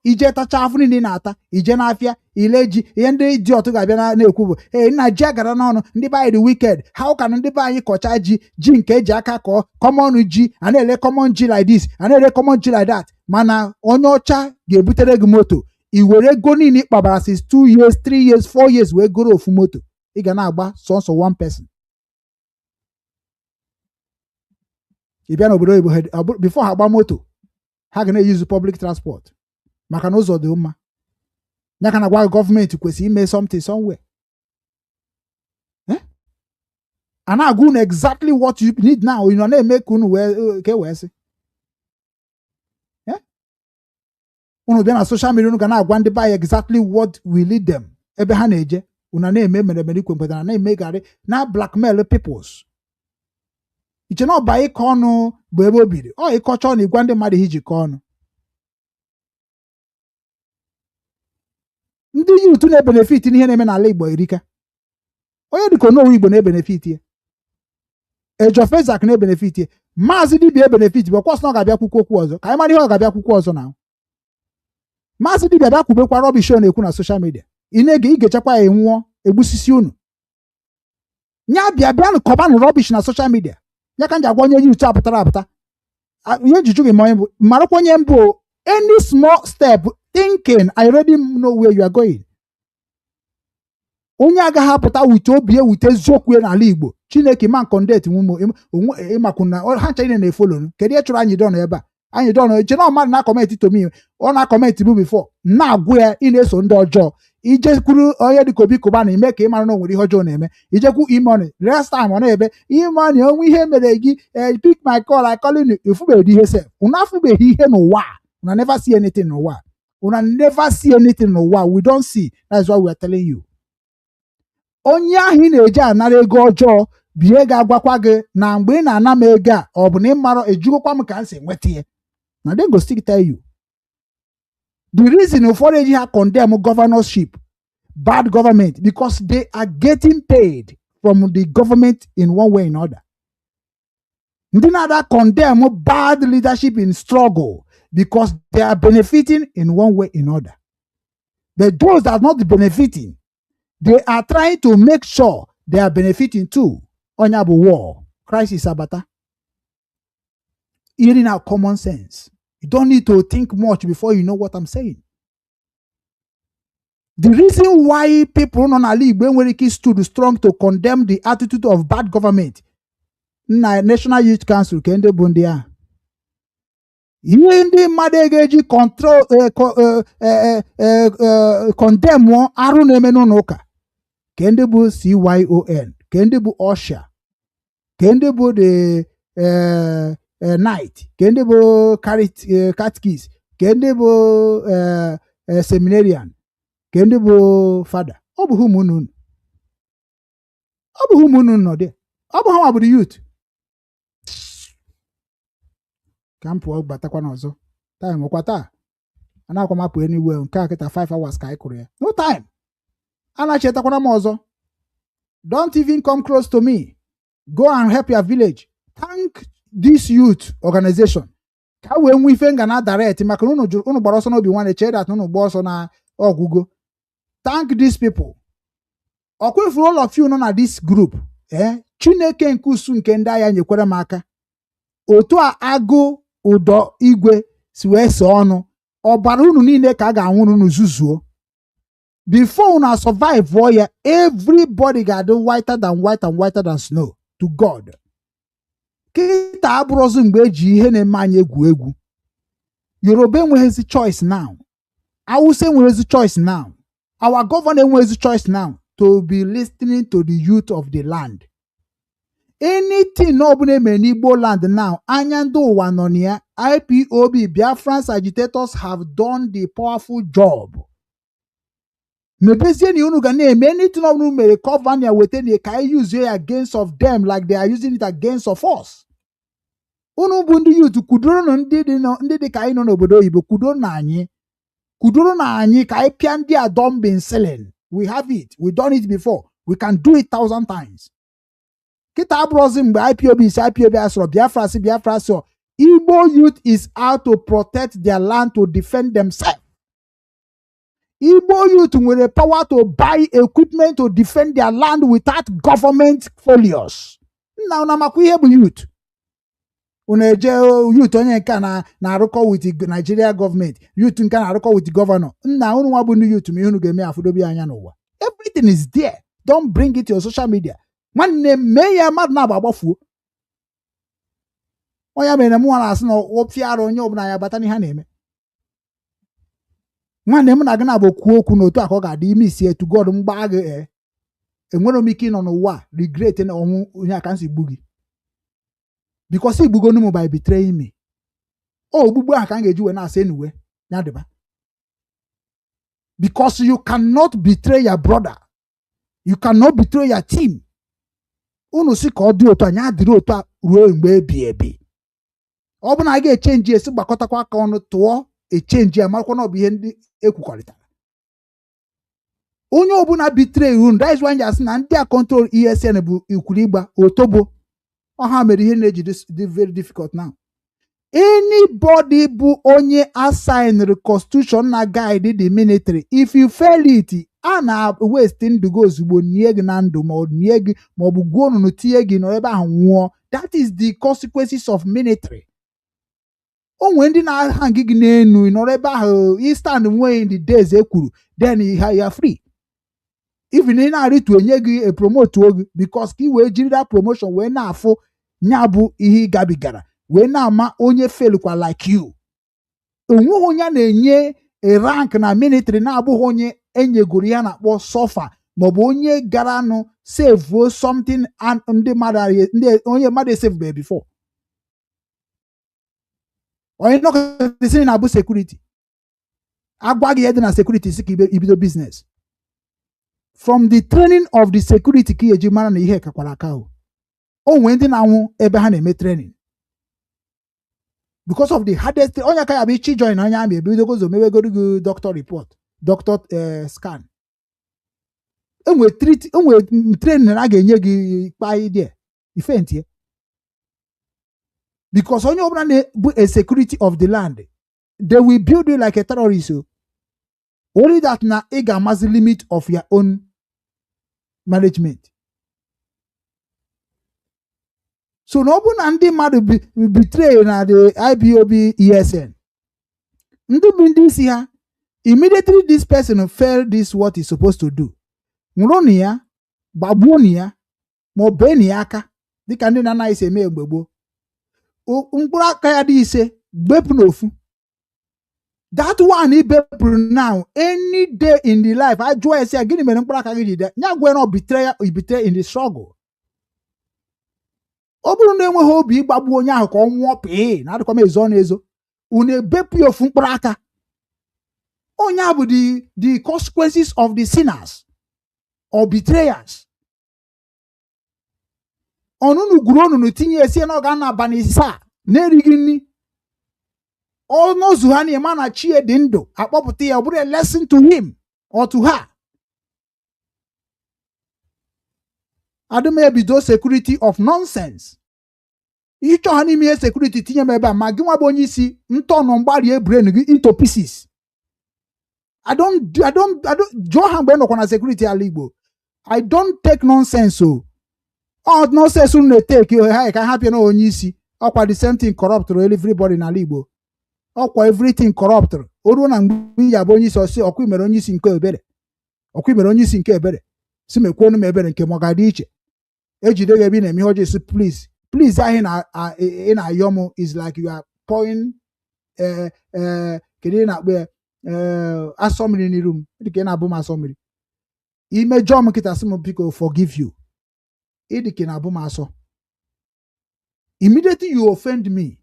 S5: ije tacha afọ niile na-ata ije n'afịa ile ji ihe ndị dị ọtụ ga-abịa na-ekwu bụ nna ji agara n'ọnụ ndị be anyị dị wiked ha ụka na ndị be anyị kọcha ji nke eji aka kọọ kọmọn ji a na-ele kọmọn ji like this a na-ele kọmọn ji like that mana onye ọcha ga-ebutere gị moto i were ego niile ị kpabara since 2 years 3 years 4 years wee goro ofu moto ị ga na-agba sọsọ one person ị bịa n'obodo oyibo before ha gba moto ha ga na-eyuzu public transport maka na ụzọ dị mma ya ka na-agwa gọọmenti kwesịrị ime something somewhere a na-agwa unu exactly what you need now ị nọ na-eme ka unu wee sị unu bịa na social media unu ga na-agwa ndị be anyị exactly what will lead them ebe ha na-eje unu na-eme mere ikwempụtara na-emegharị na blackmail peoples iche na ọba ịkọ ọnụ bụ ebe o biri ọ ịkọcha ọnụ ịgwa ndị mmadụ iji kọọ ọnụ ndị yutu na-ebenefit n'ihe na-eme n'ala Igbo erika onye dịka onowu Igbo na-ebenefit ya Ejofezak na-ebenefit ya Maazị Dibia ebenefit bụ ọkwọsị na ọ ga-abịa kwukwu okwu ọzọ ka anyị mara ihe ọ ga-abịa kwukwu ọzọ na Maazị Dibia bịa kwubekwa rọbish ọ na-ekwu na soshal midia ị na-ege igechakwa ya nwụọ egbusisi unu nya bịanụ kọbanụ rọbish na soshal midia ya ka m ji agwa onye yutu apụta ihe jiju gị marakwa onye mbụ any small step thinking I already know where you are going. Onye agaghị apụta wute obi ewute eziokwu n'ala Igbo Chineke man condet ịmakwụna ha ncha ine na-efolo kedu ihe chụrụ anyị dọnụ ebe a anyị dọnụ eche na mmadụ na-akọmentị tomi ọ na-akọmentị bụ bifo na-agwụ ya ị na-eso ndị ọjọọ ijekwuru onye dịka Obi Koba na ime ka ị mara na o nwere ihe ọjọọ na-eme ijekwu imoni last time ọ na-ebe imoni onwe ihe mere gị pick my call I call you ifubeghị ihe sef unu afụbeghị ihe n'ụwa una never see anything n'ụwa una never see anything n'ụwa we don't see that's why we are telling you onye ahụ ị na-eji anara ego ọjọọ bie ga-agwakwa gị na mgbe ị na-ana m ego a ọ bụ na ị mara ejugokwa m ka m si nweta ya na they go still tell you the reason ụfọdụ eji ha condemn governorship bad government because they are getting paid from the government in one way or another. Ndị na-ada condemn bad leadership in struggle because they are benefiting in one way or another. But those that are not benefiting, they are trying to make sure they are benefiting too. Onya bụ war, crisis abata. Hearing our common sense. You don't need to think much before you know what I'm saying. The reason why people on Ali Igbo stood strong to condemn the attitude of bad government, National Youth Council kende bundia. Ndị mmadụ eji control condemn arụ na-eme n'ụka kende bụ CYON kende bụ Osha kende bụ the Knight kende bụ Catechist kende bụ Seminarian kende bụ Fada ọ bụ ụmụnnu nọ dị ọ bụ ha bụ the youth ka m pụọ batakwa n'ọzọ time ọkwa taa anakwa mapụ anywhere nke a kịta 5 hours ka anyị kụrụ ya no time anachetakwana m ọzọ don't even come close to me go and help your village thank this youth organization ka wee nwee ife nga na direct maka unu gbara ọsọ n'obi nwanne chere that unu gba ọsọ na ọgwụgo thank these people ọkwefuru all of you nọ na this group Chineke nke usu nke ndị agha nyekwara m aka otu a agụ ụdọ igwe si wee so ọnụ ọbara unu niile ka a ga-anwụrụ unu zuzuo before una survive ya everybody ga-adị whiter than snow to God. Kịta abụrụzi mgbe eji ihe na-eme anyị egwu Yoruba enweghịzi choice now, Hausa enweghịzi choice now, our governor enweghịzi choice now. to be listening to the youth of the land. Anything nobody may Igbo land now, Anyando Wanonia, IPOB, Biafrans agitators have done the powerful job. Mebezi ni unu gane anything of me recover near within the can use it against of them like they are using it against of us. Unu bundu youth kudoro no ndi kai no obodo Igbo kudoro na anyi kai pian dia don been selling. We have it. We done it before. We can do it 1,000 times. Kita abrozim by IPOB asro Biafra so Igbo youth is out to protect their land to defend themselves. Igbo youth with the power to buy equipment to defend their land without government failures. Now namakuye youth. Uneje youth onye nka na arụkọ with the Nigeria government. Youth nka na arụkọ with the governor. Nna unu wabu new youth me unu geme afudobi anya n'ụwa. Everything is there. Don't bring it to your social media. Nwanne me ya mad na agbafuo. Onya mere mu na asị na ofiara onye ọbụla ya bata n'ihe na-eme. Nwanne m na gị na-abụ kwuo okwu n'otu akọ ga-adị ime isi to God mgba gị enwere m ike ịnọ n'ụwa regret na ọnwụ onye aka nsi gbu gị. Because igbugo nu by betraying me. Ogbugbu ahụ ka m ga-eji wee na-asa enuwe ya dịba. Because you cannot betray your brother. You cannot betray your team. Unu si ka ọ dị otu anya adịrị otu a ruo mgbe ebi ebi. Ọ bụ na a ga-echenji esi gbakọtakwa aka ọnụ tụọ echenji ya marakwa na ọ bụ ihe ndị ekwukọrịtara. Onye ọbụla betray unu, that is why you asị na ndị a control ESN bụ ikwurigba otobo. Ọha mere ihe na-eji dị very difficult now. Anybody bụ onye assign constitution na guide the military, if you fail it, a na waste ndụ gị ozugbo nie gị na ndụ ma ọ nie gị ma ọ bụ gụọ unu tinye gị n'ebe ahụ nwụọ. That is the consequences of military. Onwe ndị na-ahang gị n'enu n'ebe ahụ stand nwe in the days ekwuru, then you are free. Even ị na-arịtu enye gị a promote oge because ka ị wee jiri that promotion wee na-afụ nya bụ ihe gabigara wee na-ama onye failkwa like you. Onweghị onye na-enye a rank na military na-abụghị onye enyegoro ya na-akpọ sọfa maọbụ onye gara nụ save something ndị mmadụ esevebe before. Onye nọkọtasịrị na-abụ security. Agwa gị ya dị na security si ka ibido business. From the training of the security ka eji mara na ihe kakwara aka ahụ. O nwere ndị na-anwụ ebe ha na-eme training. Because of the hardest onye aka ya bụ ichi join onye amị ebidogozo mewegoro gị doctor report, doctor scan. Enwe training a ga-enye gị kpa idea ifentie. Because onye ọbụla na-bụ a security of the land, they will build you like a terrorist. Only that na ị ga-amazi limit of your own management. So na ọ bụ na ndị mmadụ betray na the IPOB ESN, ndị bụ ndị isi ha, immediately this person failed this what he's supposed to do. Nwụrụ na ya, gbagbuo na ya, ma ọ bee na ya aka, dịka ndị na-anaghị esi eme mgbe gboo. Mkpụrụ aka ya dị ise, gbepụ n'ofu. That one he bepụrụ now, any day in the life, I joy say, gịnị mere mkpụrụ aka gị ji dị, nya gwe na betray in the struggle. Ọ bụrụ na enweghị obi ịgbagbu onye ahụ ka ọ nwụọ pee na adịkwa m ezo na ezo, unu ebepụ ya ofu mkpụrụ aka. Onye ahụ bụ the consequences of the sinners or betrayers. Ọnụnụ gwuru onunu tinye esi na ọ ga na abalị isaa na-erighị nri. Ọnụzụ ha na-eme na chi dị ndụ akpọpụta ya, ọ bụrụ a lesson to him or to her. Adịm ebido security of nonsense. Ịchọ ha n'ime ihe security tinye m ebe a, ma gị nwa bụ onye isi ntọnụ mgbarie brain gị into pieces. I don't jụọ ha mgbe nọkwa na security ala Igbo. I don't take nonsense. Nonsense unu na-etake ha ka ha pịa na onye isi. Ọkwa the same thing corrupt everybody n'ala Igbo. Ọkwa everything corrupt. O ruo na mgbe ya bụ onye isi ọsị ọkwa mere onye isi nke ebere. Ọkwa mere onye isi nke ebere. Si mekwonu m ebere nke m ga-adị iche. Ejide gị ebe ị na-eme ihe ọjọọ isi please ahị na ayọ m is like you are pouring kedu ị na-akpọ asọ mmiri n'iru m dịka ị na-abụ m asọ mmiri. imejọ m nkịta sị m biko forgive you. Ịdịke na abụ m asọ. Immediately you offend me.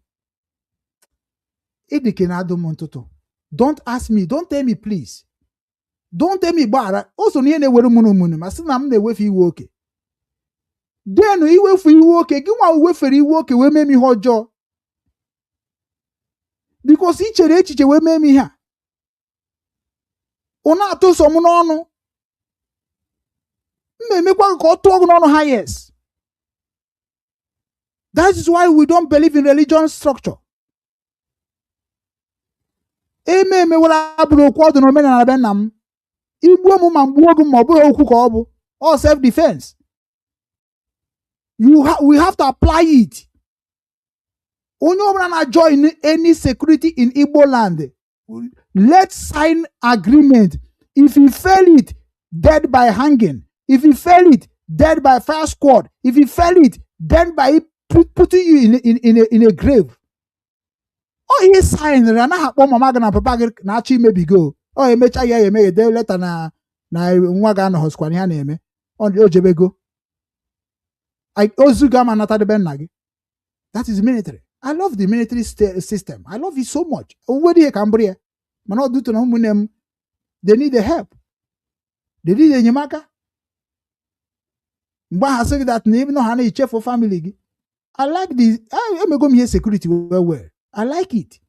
S5: Ịdịke na adụ m ntụtụ. Don't ask me, don't tell me please. Don't tell me gbara. O so na ihe na-ewere mụnụ ma sị na m na-ewefe iwe oke. Denu iwefu iwe oke, gị nwa wefere iwe oke wee mee m ihe ọjọọ. Because i chere echiche wee mee m ihe a. Ọ na-atụ so m n'ọnụ. M emekwa ka ọ tụọ gị n'ọnụ highest. That is why we don't believe in religion structure. Emewela abụrụ okwu ọdụ n'omenala be nna m. Igbuo m ma mgbuo gị ma ọ bụrụ okwu ka ọ bụ. All self-defense. We have to apply it. Onye ọbụla na join any security in Igbo land, let's sign agreement. If you fail it, dead by hanging. If you fail it, dead by fire squad. If you fail it, dead by putting you in a grave. Oh, he signed. Na hakpo mama gị na papa gị na-achọ imebigo. Oh, emecha ya eme ede leta na nwa ga anọ hoskwa ihe na-eme. O jebego. Ozuga ma nata debe nna gị. That is military. I love the military system. I love it so much. Owedi e Cambria. Mana oduto na ụmụnne m, they need the help. They need enyemaka. Mgbe ha sị that na even ha na-echefu family gị. I like this. Emego m ihe security well. I like it.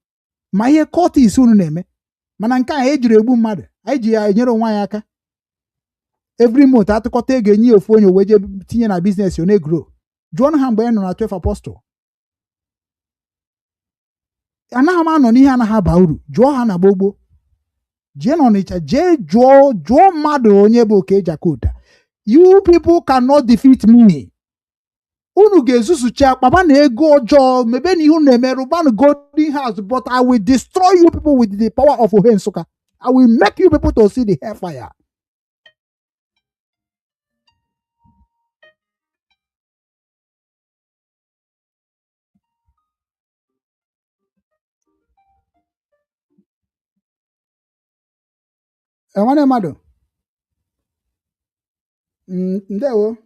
S5: Ma ihe court is unu na-eme. Mana nke a ejiri egbu mmadụ. Anyị ji ya enyere onwe anyị aka. Every month atụkọta ego enye ofu onye owe je tinye na business ọ na-egro. Jụọ ha mgbe ya nọ na 12 apostle. Anaghị m anọ n'ihe anaghị aba uru. Jụọ ha na gbogbo. Jee n'Ọnịcha, jee jụọ mmadụ onye bụ Oke Jakoda. You people cannot defeat me. Unu ga-ezuzucha kpaba na ego ọjọọ mebe na ihe unu na-emerụ banụ golden house, but I will destroy you people with the power of Ohe Nsụka. I will make you people to see the hellfire. Nwanne mmadụ. Ndewo.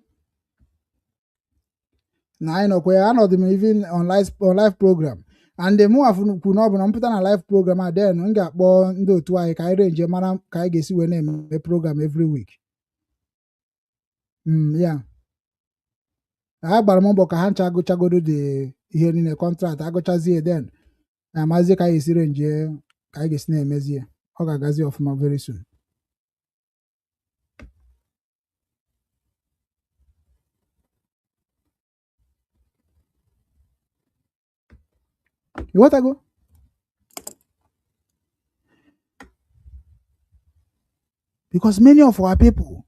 S5: Na anyị nọkwa ya anọdụ m even on live program. And the mụ afụkwu na ọ bụ na mpụta na live program a then m ga-akpọ ndị otu anyị ka anyị renje mara ka anyị ga-esi wee na-eme program every week. Ya. Ha gbara m mbọ ka ha ncha agụchagodo dị ihe niile contract agụchazie then na mazi ka anyị esi renje ka anyị ga-esi na-emezi ya. Ọ ga-agazi ọfụma very soon. You want to go? Because many of our people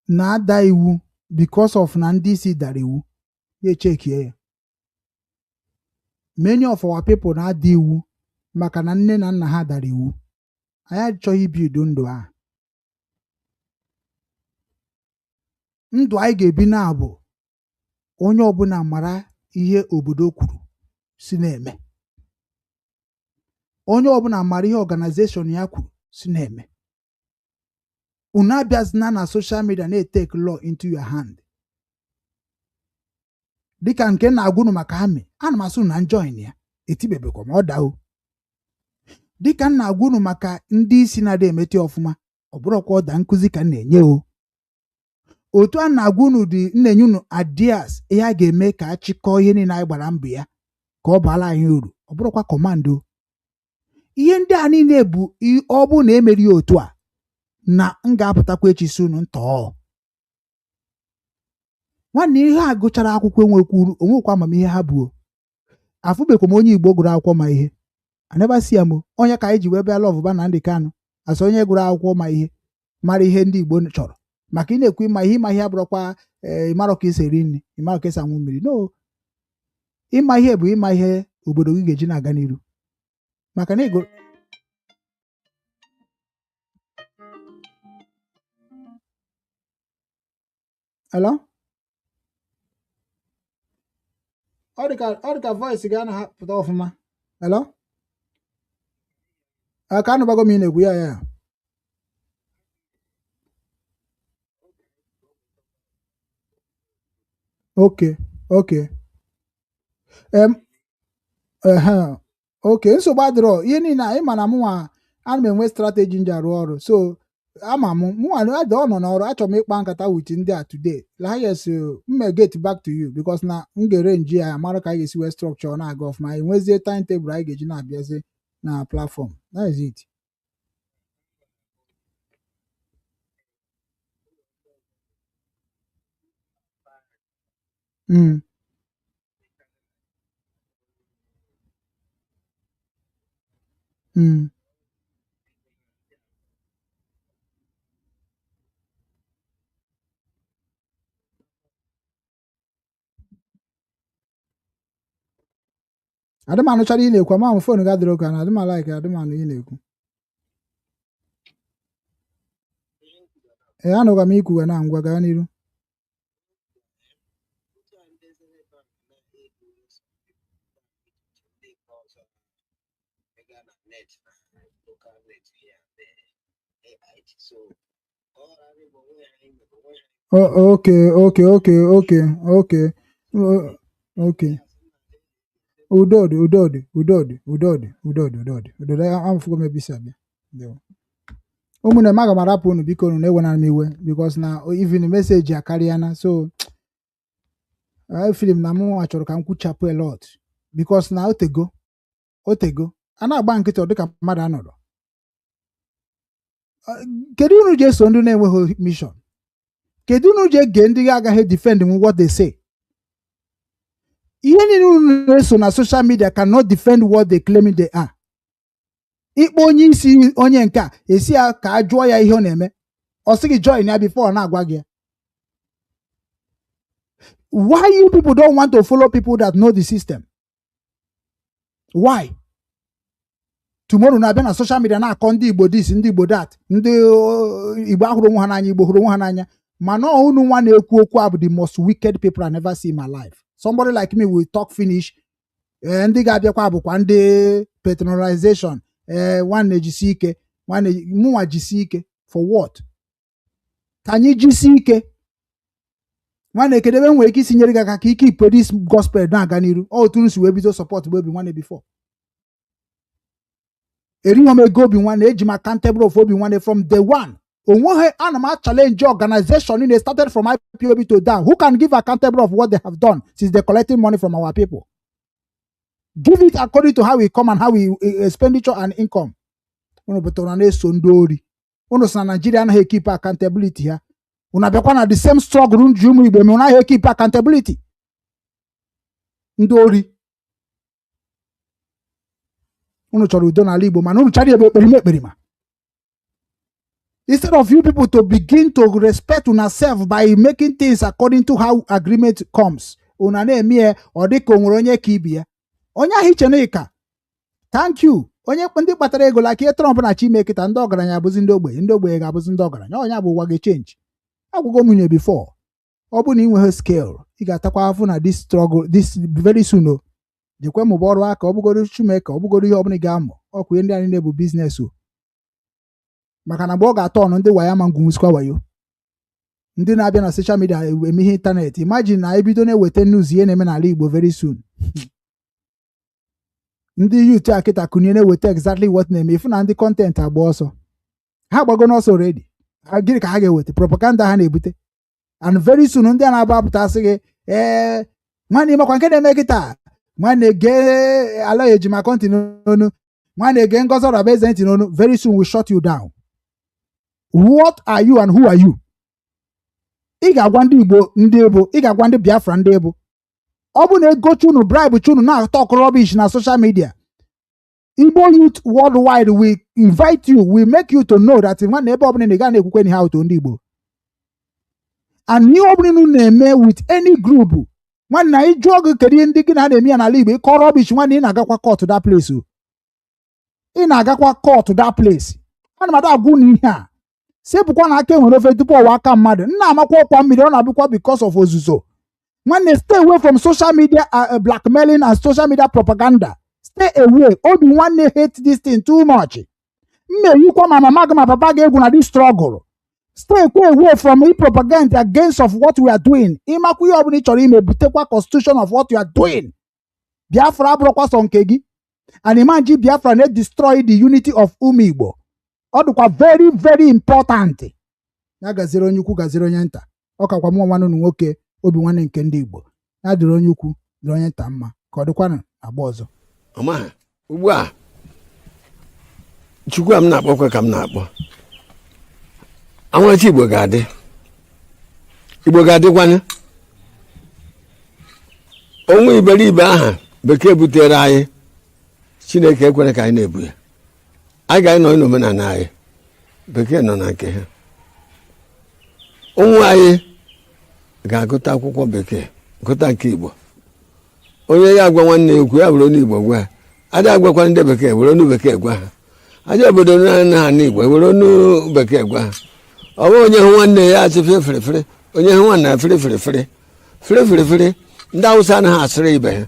S5: na-ada iwu because of na ndị isi dara iwu. Ye check here. Many of our people na-ada iwu maka na nne na nna ha dara iwu. Anyị achọghị ibi ndụ a. Ndụ anyị ga-ebi na abụ onye ọbụla mara ihe obodo kwuru si na-eme. Onye ọbụla mara ihe organization ya kwuru si na-eme. Unu abịazina na social media na-take law into your hand. Dịka nke na-agwụnụ maka amị, ana m asụ na join ya, etibebekwa ma ọ daa. Dịka na-agwụnụ maka ndị isi na-ada emeti ọfụma, ọ bụrụkwa ọda nkụzi ka na-enye o. Otu a na-agwụnụ dị na-enye unu ideas ihe a ga-eme ka achịkọ ihe niile anyị gbara mbọ ya ka ọ baala anyị uru, ọ bụrụkwa kọmando. Ihe ndị a niile bụ ọ bụ na emeri otu a na m ga-apụtakwa echi si unu ntọọ. Nwanne ihe a gụchara akwụkwọ enwekwuru onwekwa amamihe ha bụ. Afụbekwa m onye Igbo gụrụ akwụkwọ ma ihe. I never see am. Onye ka anyị ji wee bịa Lolo Nneka Kanu asọ onye gụrụ akwụkwọ ma ihe mara ihe ndị Igbo chọrọ. Maka ị na-ekwu ịma ihe abụrụkwa ịmarọ ka esi eri nri, ịmarọ ka esi aṅụ mmiri. No. Ịma ihe bụ ịma ihe obodo gị ga-eji na-aga n'iru. Maka na ego Hello? Ọ dịka voice gị anaghị apụta ọfụma. Hello? Ka anụbago m ị na-ekwu ya. Okay. Um, okay, nsogbu adịrọ ihe niile anyị ma na mụnwa ana m enwe strategy nji arụ ọrụ so ama m mụnwa na ọ nọ n'ọrụ achọrọ m ịkpa nkata with ndị a today yes mme get back to you because na m ga-erenji ya mara ka anyị ga-esi wee structure na-aga ọfụma anyị nwezie timetable anyị ga-eji na-abịazi na platform that is it. Mm. Mm. Adịm anụchara ihe na-ekwu ama m fon ga adịrị ụka na adịm alaik adịm anụ ihe na-ekwu anụga m ikwu na ngwa gaa n'iru. Okay. Udodi amfugo mebisi abịa. Ụmụnne m aga m arapụ unu biko unu na-ewenara m iwe because na even meseji akarịa na so film na mụ achọrọ ka m kwuchapụ a lot because na otego a na-agba nkịtị ọ dịka mmadụ anọrọ. Kedu unu ji eso ndị na-enweghị mission? Kedu unu ji ege ndị agaghị defend what they say? Ihe niile unu na-eso na social media cannot defend what they claim they are. Ikpe onye isi onye nke a esi ya ka a jụọ ya ihe ọ na-eme ọ sị gị join ya before ọ na-agwa gị. Why you people don't want to follow people that know the system? Why? Tomorrow na-abịa na social media na-akọ ndị Igbo this ndị Igbo that ndị Igbo ahụrụ onwe ha n'anya Igbo hụrụ onwe ha n'anya mana unu nwa na-ekwu okwu abụ the most wicked people I never see in my life. Somebody like me will talk finish ndị ga-abịakwa bụkwa ndị patronization nwanne jisi ike mụnwa jisi ike for what? Ka anyị jisi ike nwanne kedebe nwere ike isi nyere gị aka ka ike ipe this gospel na-aga n'iru otu nsi wee bido support bụ Obinwanne before. Erighị m ego Obinwanne eji m accountable of Obinwanne from day one. Onweghị ana m challenge organization in started from IPOB to down. Who can give accountable of what they have done since they're collecting money from our people? Give it according to how we come and how we expenditure and income. Unu bụtara na-eso ndị ori. Unu sị na Nigeria anaghị keep accountability ha. Unu abịakwa na the same struggle nji ụmụ Igbo unu anaghị keep accountability. Ndị ori. Unu chọrọ udo n'ala Igbo mana unu chara ebe ekperima. Instead of you people to begin to respect yourself by making things according to how agreement comes. Una na-eme ọ dị ka o nwere onye ka ibi ya. Onye ahụ iche na ịka. Thank you. Onye ndị kpatara ego like Trump na Chimekita ndị ọgaranya abụzi ndị ogbenye ga-abụzi ndị ọgaranya. Onye bụ ụwa ga-change. Agwụgo m nye before. Ọ bụ na ị nweghị scale, ị ga-atakwa afụ na this struggle this very soon. Jekwe mụba ọrụ aka ọ bụgoro Chimeke ọ bụgoro ihe ọbụla ị ga-amụ. Ọkwa ndị anyị na-ebu business o. Maka na mgbe ọ ga-atọ ọnụ ndị waya ma ngwusikwa wayo. Ndị na-abịa na social media eme ihe ịntanetị. Imagine na ebido na-eweta news ihe na-eme n'ala Igbo very soon. Ndị youth a kịta kụnye na-eweta exactly what na-eme ifu na ndị content agba ọsọ. Ha gbago n'ọsọ already. Gịnị ka ha ga-eweta? Propaganda ha na-ebute. And very soon ndị a na-aba apụta asị gị nwanne makwa nke na-eme kịta nwanne gee ala ejima kọntị n'onu nwanne gee Ngozi Ọrabaeze ntị n'onu very soon we shut you down. What are you and who are you? Ị ga-agwa ndị Igbo ndị ebo ị ga-agwa ndị Biafra ndị ebo ọ bụ na ego chunu bribe chunu na-talk rubbish na social media. Igbo youth worldwide we invite you, we make you to know that nwanne ebe ọbụla ị ga na-ekwukwe ihe auto ndị Igbo. And ihe ọbụla unu na-eme with any group nwanne anyị jụọ gị kedu ndị gị na-eme ya n'ala Igbo ịkọ rubbish nwanne ị na-agakwa court that place. Ị na-agakwa court that place. Ana m agwụ na ihe a sepụkwa na aka enwere ofe tupu ọwa aka mmadụ nna amakwa ọkwa mmiri ọ na-abịakwa because of ozuzo. Nwanne stay away from social media blackmailing and social media propaganda. Stay away. Obinwanne hate this thing too much. Mmeyikwa ma mama gị ma papa gị egwu na this struggle. Stay away from propaganda against of what we are doing. Imaku yobuni chori me butekwa constitution of what you are doing. Biafra brokwa sonkegi. And imagine Biafra ne destroy the unity of Igbo. Odukwa very, very important. Ya gaziro nyuku gaziro nyenta. Oka kwa mwa wanu nwoke Obinwannem nke ndị Igbo. Ya dịrị onye ukwu dịrị onye nta mma. Ka ọ dịkwanụ agba ọzọ.
S13: Ọma ugbu a Chukwu am na-akpọkwa ka m na-akpọ. Anwachi Igbo ga-adị. Igbo ga-adịkwanụ. Onwe iberibe aha bekee butere anyị. Chineke ekwere ka anyị na-ebu ya. Anyị ga-anọ n'omenala anyị. Bekee nọ na nke ha. Ụmụ anyị ga-agụta akwụkwọ bekee, gụta nke Igbo. Onye ya agwa nwanne ekwu ya bụrụ n'Igbo gwa. Adị agwakwa ndị bekee were onu bekee gwa ha. Aja obodo na ha n'Igbo were onu bekee gwa ha. Ọ bụ onye hụ nwanne ya asị fere onye hụ nwanne ya fere. Ndị Hausa anaghị asịrị ibe ha.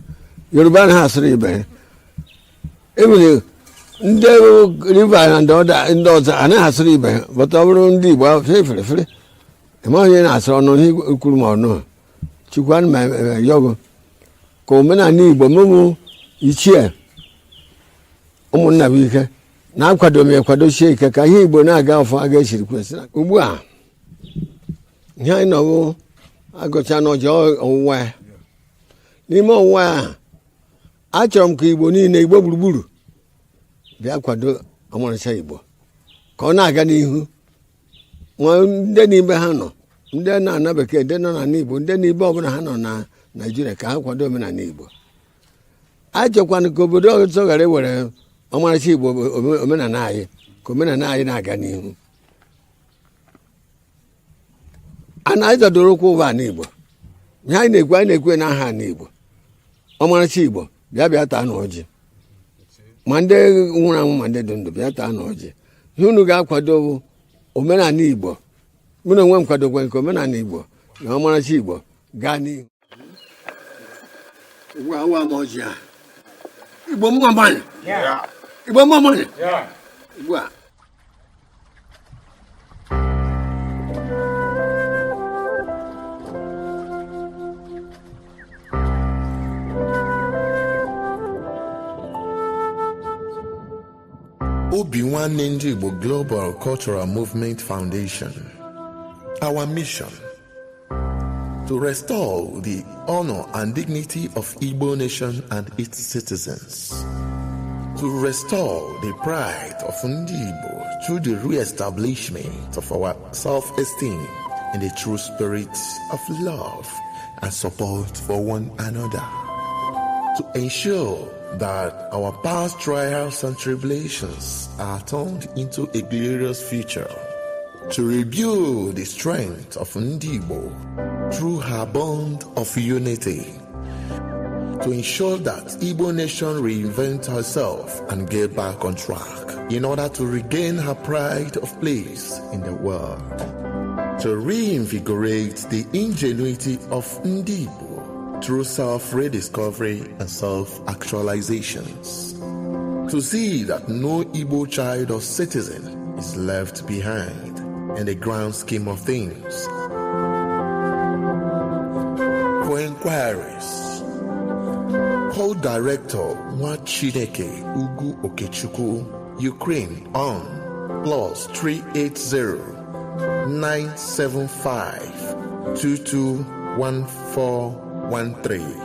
S13: Yoruba anaghị asịrị ibe ha. Even ndị River na ndị ọzọ anaghị asịrị ibe ha. Bụta ọ bụrụ ndị Igbo fere. Ema onye na-asịrị ọnụ ihe kwuru ma ọnụ. Chukwu anụ ma yogo. Ka omenala Igbo mụmụ ichie Umu Nna bụ ike na-akwado m ekwadosie ike ka ihe Igbo na-aga ọfọ aga esiri kwesịrị. Ugbu a ihe anyị nọ agụcha n'ọjọ ọwụwa ya. N'ime ọwụwa ya achọrọ m ka Igbo niile Igbo gburugburu bịa kwado ọmarịcha Igbo ka ọ na-aga n'ihu. Ndị n'ime ha nọ, ndị na-ana bekee, ndị nọ na Igbo, ndị n'ibe ọbụla ha nọ na Naịjirịa ka ha kwado omenala Igbo. Achọkwana ka obodo ọzọ ghara ewere ọmarịcha Igbo omenala anyị ka omenala anyị na-aga n'ihu. A na-azọdoro ụkwụ ụba n'Igbo. Ihe anyị na-ekwe n'aha n'Igbo. Ọmarịcha Igbo bịa taa n'ọjị. Ma ndị nwụrụ anwụ ma ndị dị ndụ bịa taa n'ọjị. Ihe unu ga-akwado omenala Igbo. Mụ na onwe m kwadokwa nke omenala Igbo na ọmarịcha Igbo gaa n'ihu. Ugbu a awa m ọjị a. Igbo mma mmanụ. Igbo mma mmanụ. Ugbu a.
S1: Obinwannem ndị Igbo Global Cultural Movement Foundation. Our mission: to restore the honor and dignity of Igbo nation and its citizens. To restore the pride of Ndi Igbo through the re-establishment of our self-esteem in the true spirit of love and support for one another. To ensure that our past trials and tribulations are turned into a glorious future. To rebuild the strength of Ndi Igbo through her bond of unity. To ensure that Igbo nation reinvent herself and get back on track in order to regain her pride of place in the world. To reinvigorate the ingenuity of Ndi Igbo through self-rediscovery and self-actualizations. To see that no Igbo child or citizen is left behind in the grand scheme of things. For inquiries, call Director Chineke Ugu Okechukwu, Ukraine on +380 975 221413.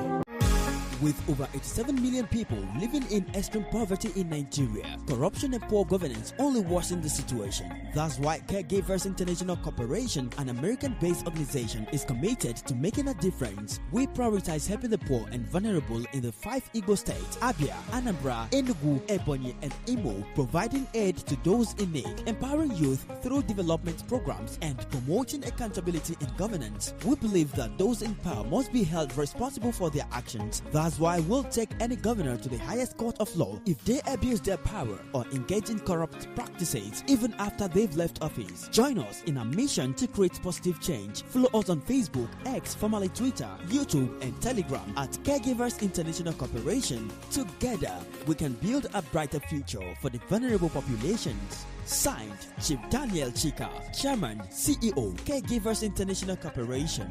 S3: With over 87 million people living in extreme poverty in Nigeria, corruption and poor governance only worsen the situation. That's why Caregivers International Corporation, an American-based organization, is committed to making a difference. We prioritize helping the poor and vulnerable in the 5 Igbo states: Abia, Anambra, Enugu, Ebonyi, and Imo, providing aid to those in need, empowering youth through development programs, and promoting accountability in governance. We believe that those in power must be held responsible for their actions. That's That's why we'll take any governor to the highest court of law if they abuse their power or engage in corrupt practices even after they've left office. Join us in our mission to create positive change. Follow us on Facebook, X, formerly Twitter, YouTube, and Telegram at Caregivers International Corporation. Together, we can build a brighter future for the vulnerable populations. Signed, Chief Daniel Chika, Chairman, CEO, Caregivers International Corporation.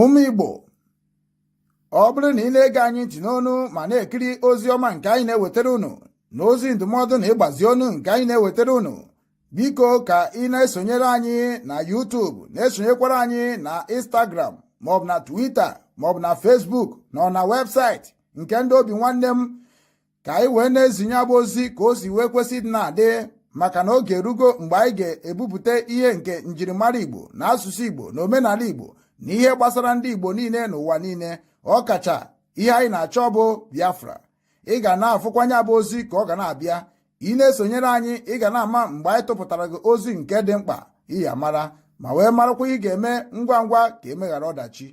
S4: Ụmụ Igbo, ọ bụrụ na ị na-ege anyị ntị n'onu ma na-ekiri ozi ọma nke anyị na-ewetara unu na ozi ndụmọdụ na ịgbazi ọnụ nke anyị na-ewetara unu, biko ka ị na-esonyere anyị na YouTube, na-esonyekwara anyị na Instagram maọbụ na Twitter maọbụ na Facebook na webụsaịtị nke ndị Obinwannem, ka anyị wee na-ezinye abụ ozi ka o si wee kwesị dị na-adị, maka na oge erugo mgbe anyị ga-ebupụta ihe nke njirimara Igbo na asụsụ Igbo na omenala Igbo na ihe gbasara ndị Igbo niile n'ụwa niile, ọkacha ihe anyị na-achọ bụ Biafra. Ị ga na-afụkwanye abụ ozi ka ọ ga na-abịa. Ị na-esonyere anyị, ị ga na-ama mgbe anyị tụpụtara gị ozi nke dị mkpa iyi amara, ma wee marakwa ị ga-eme ngwa ngwa ka emeghara ọdachi.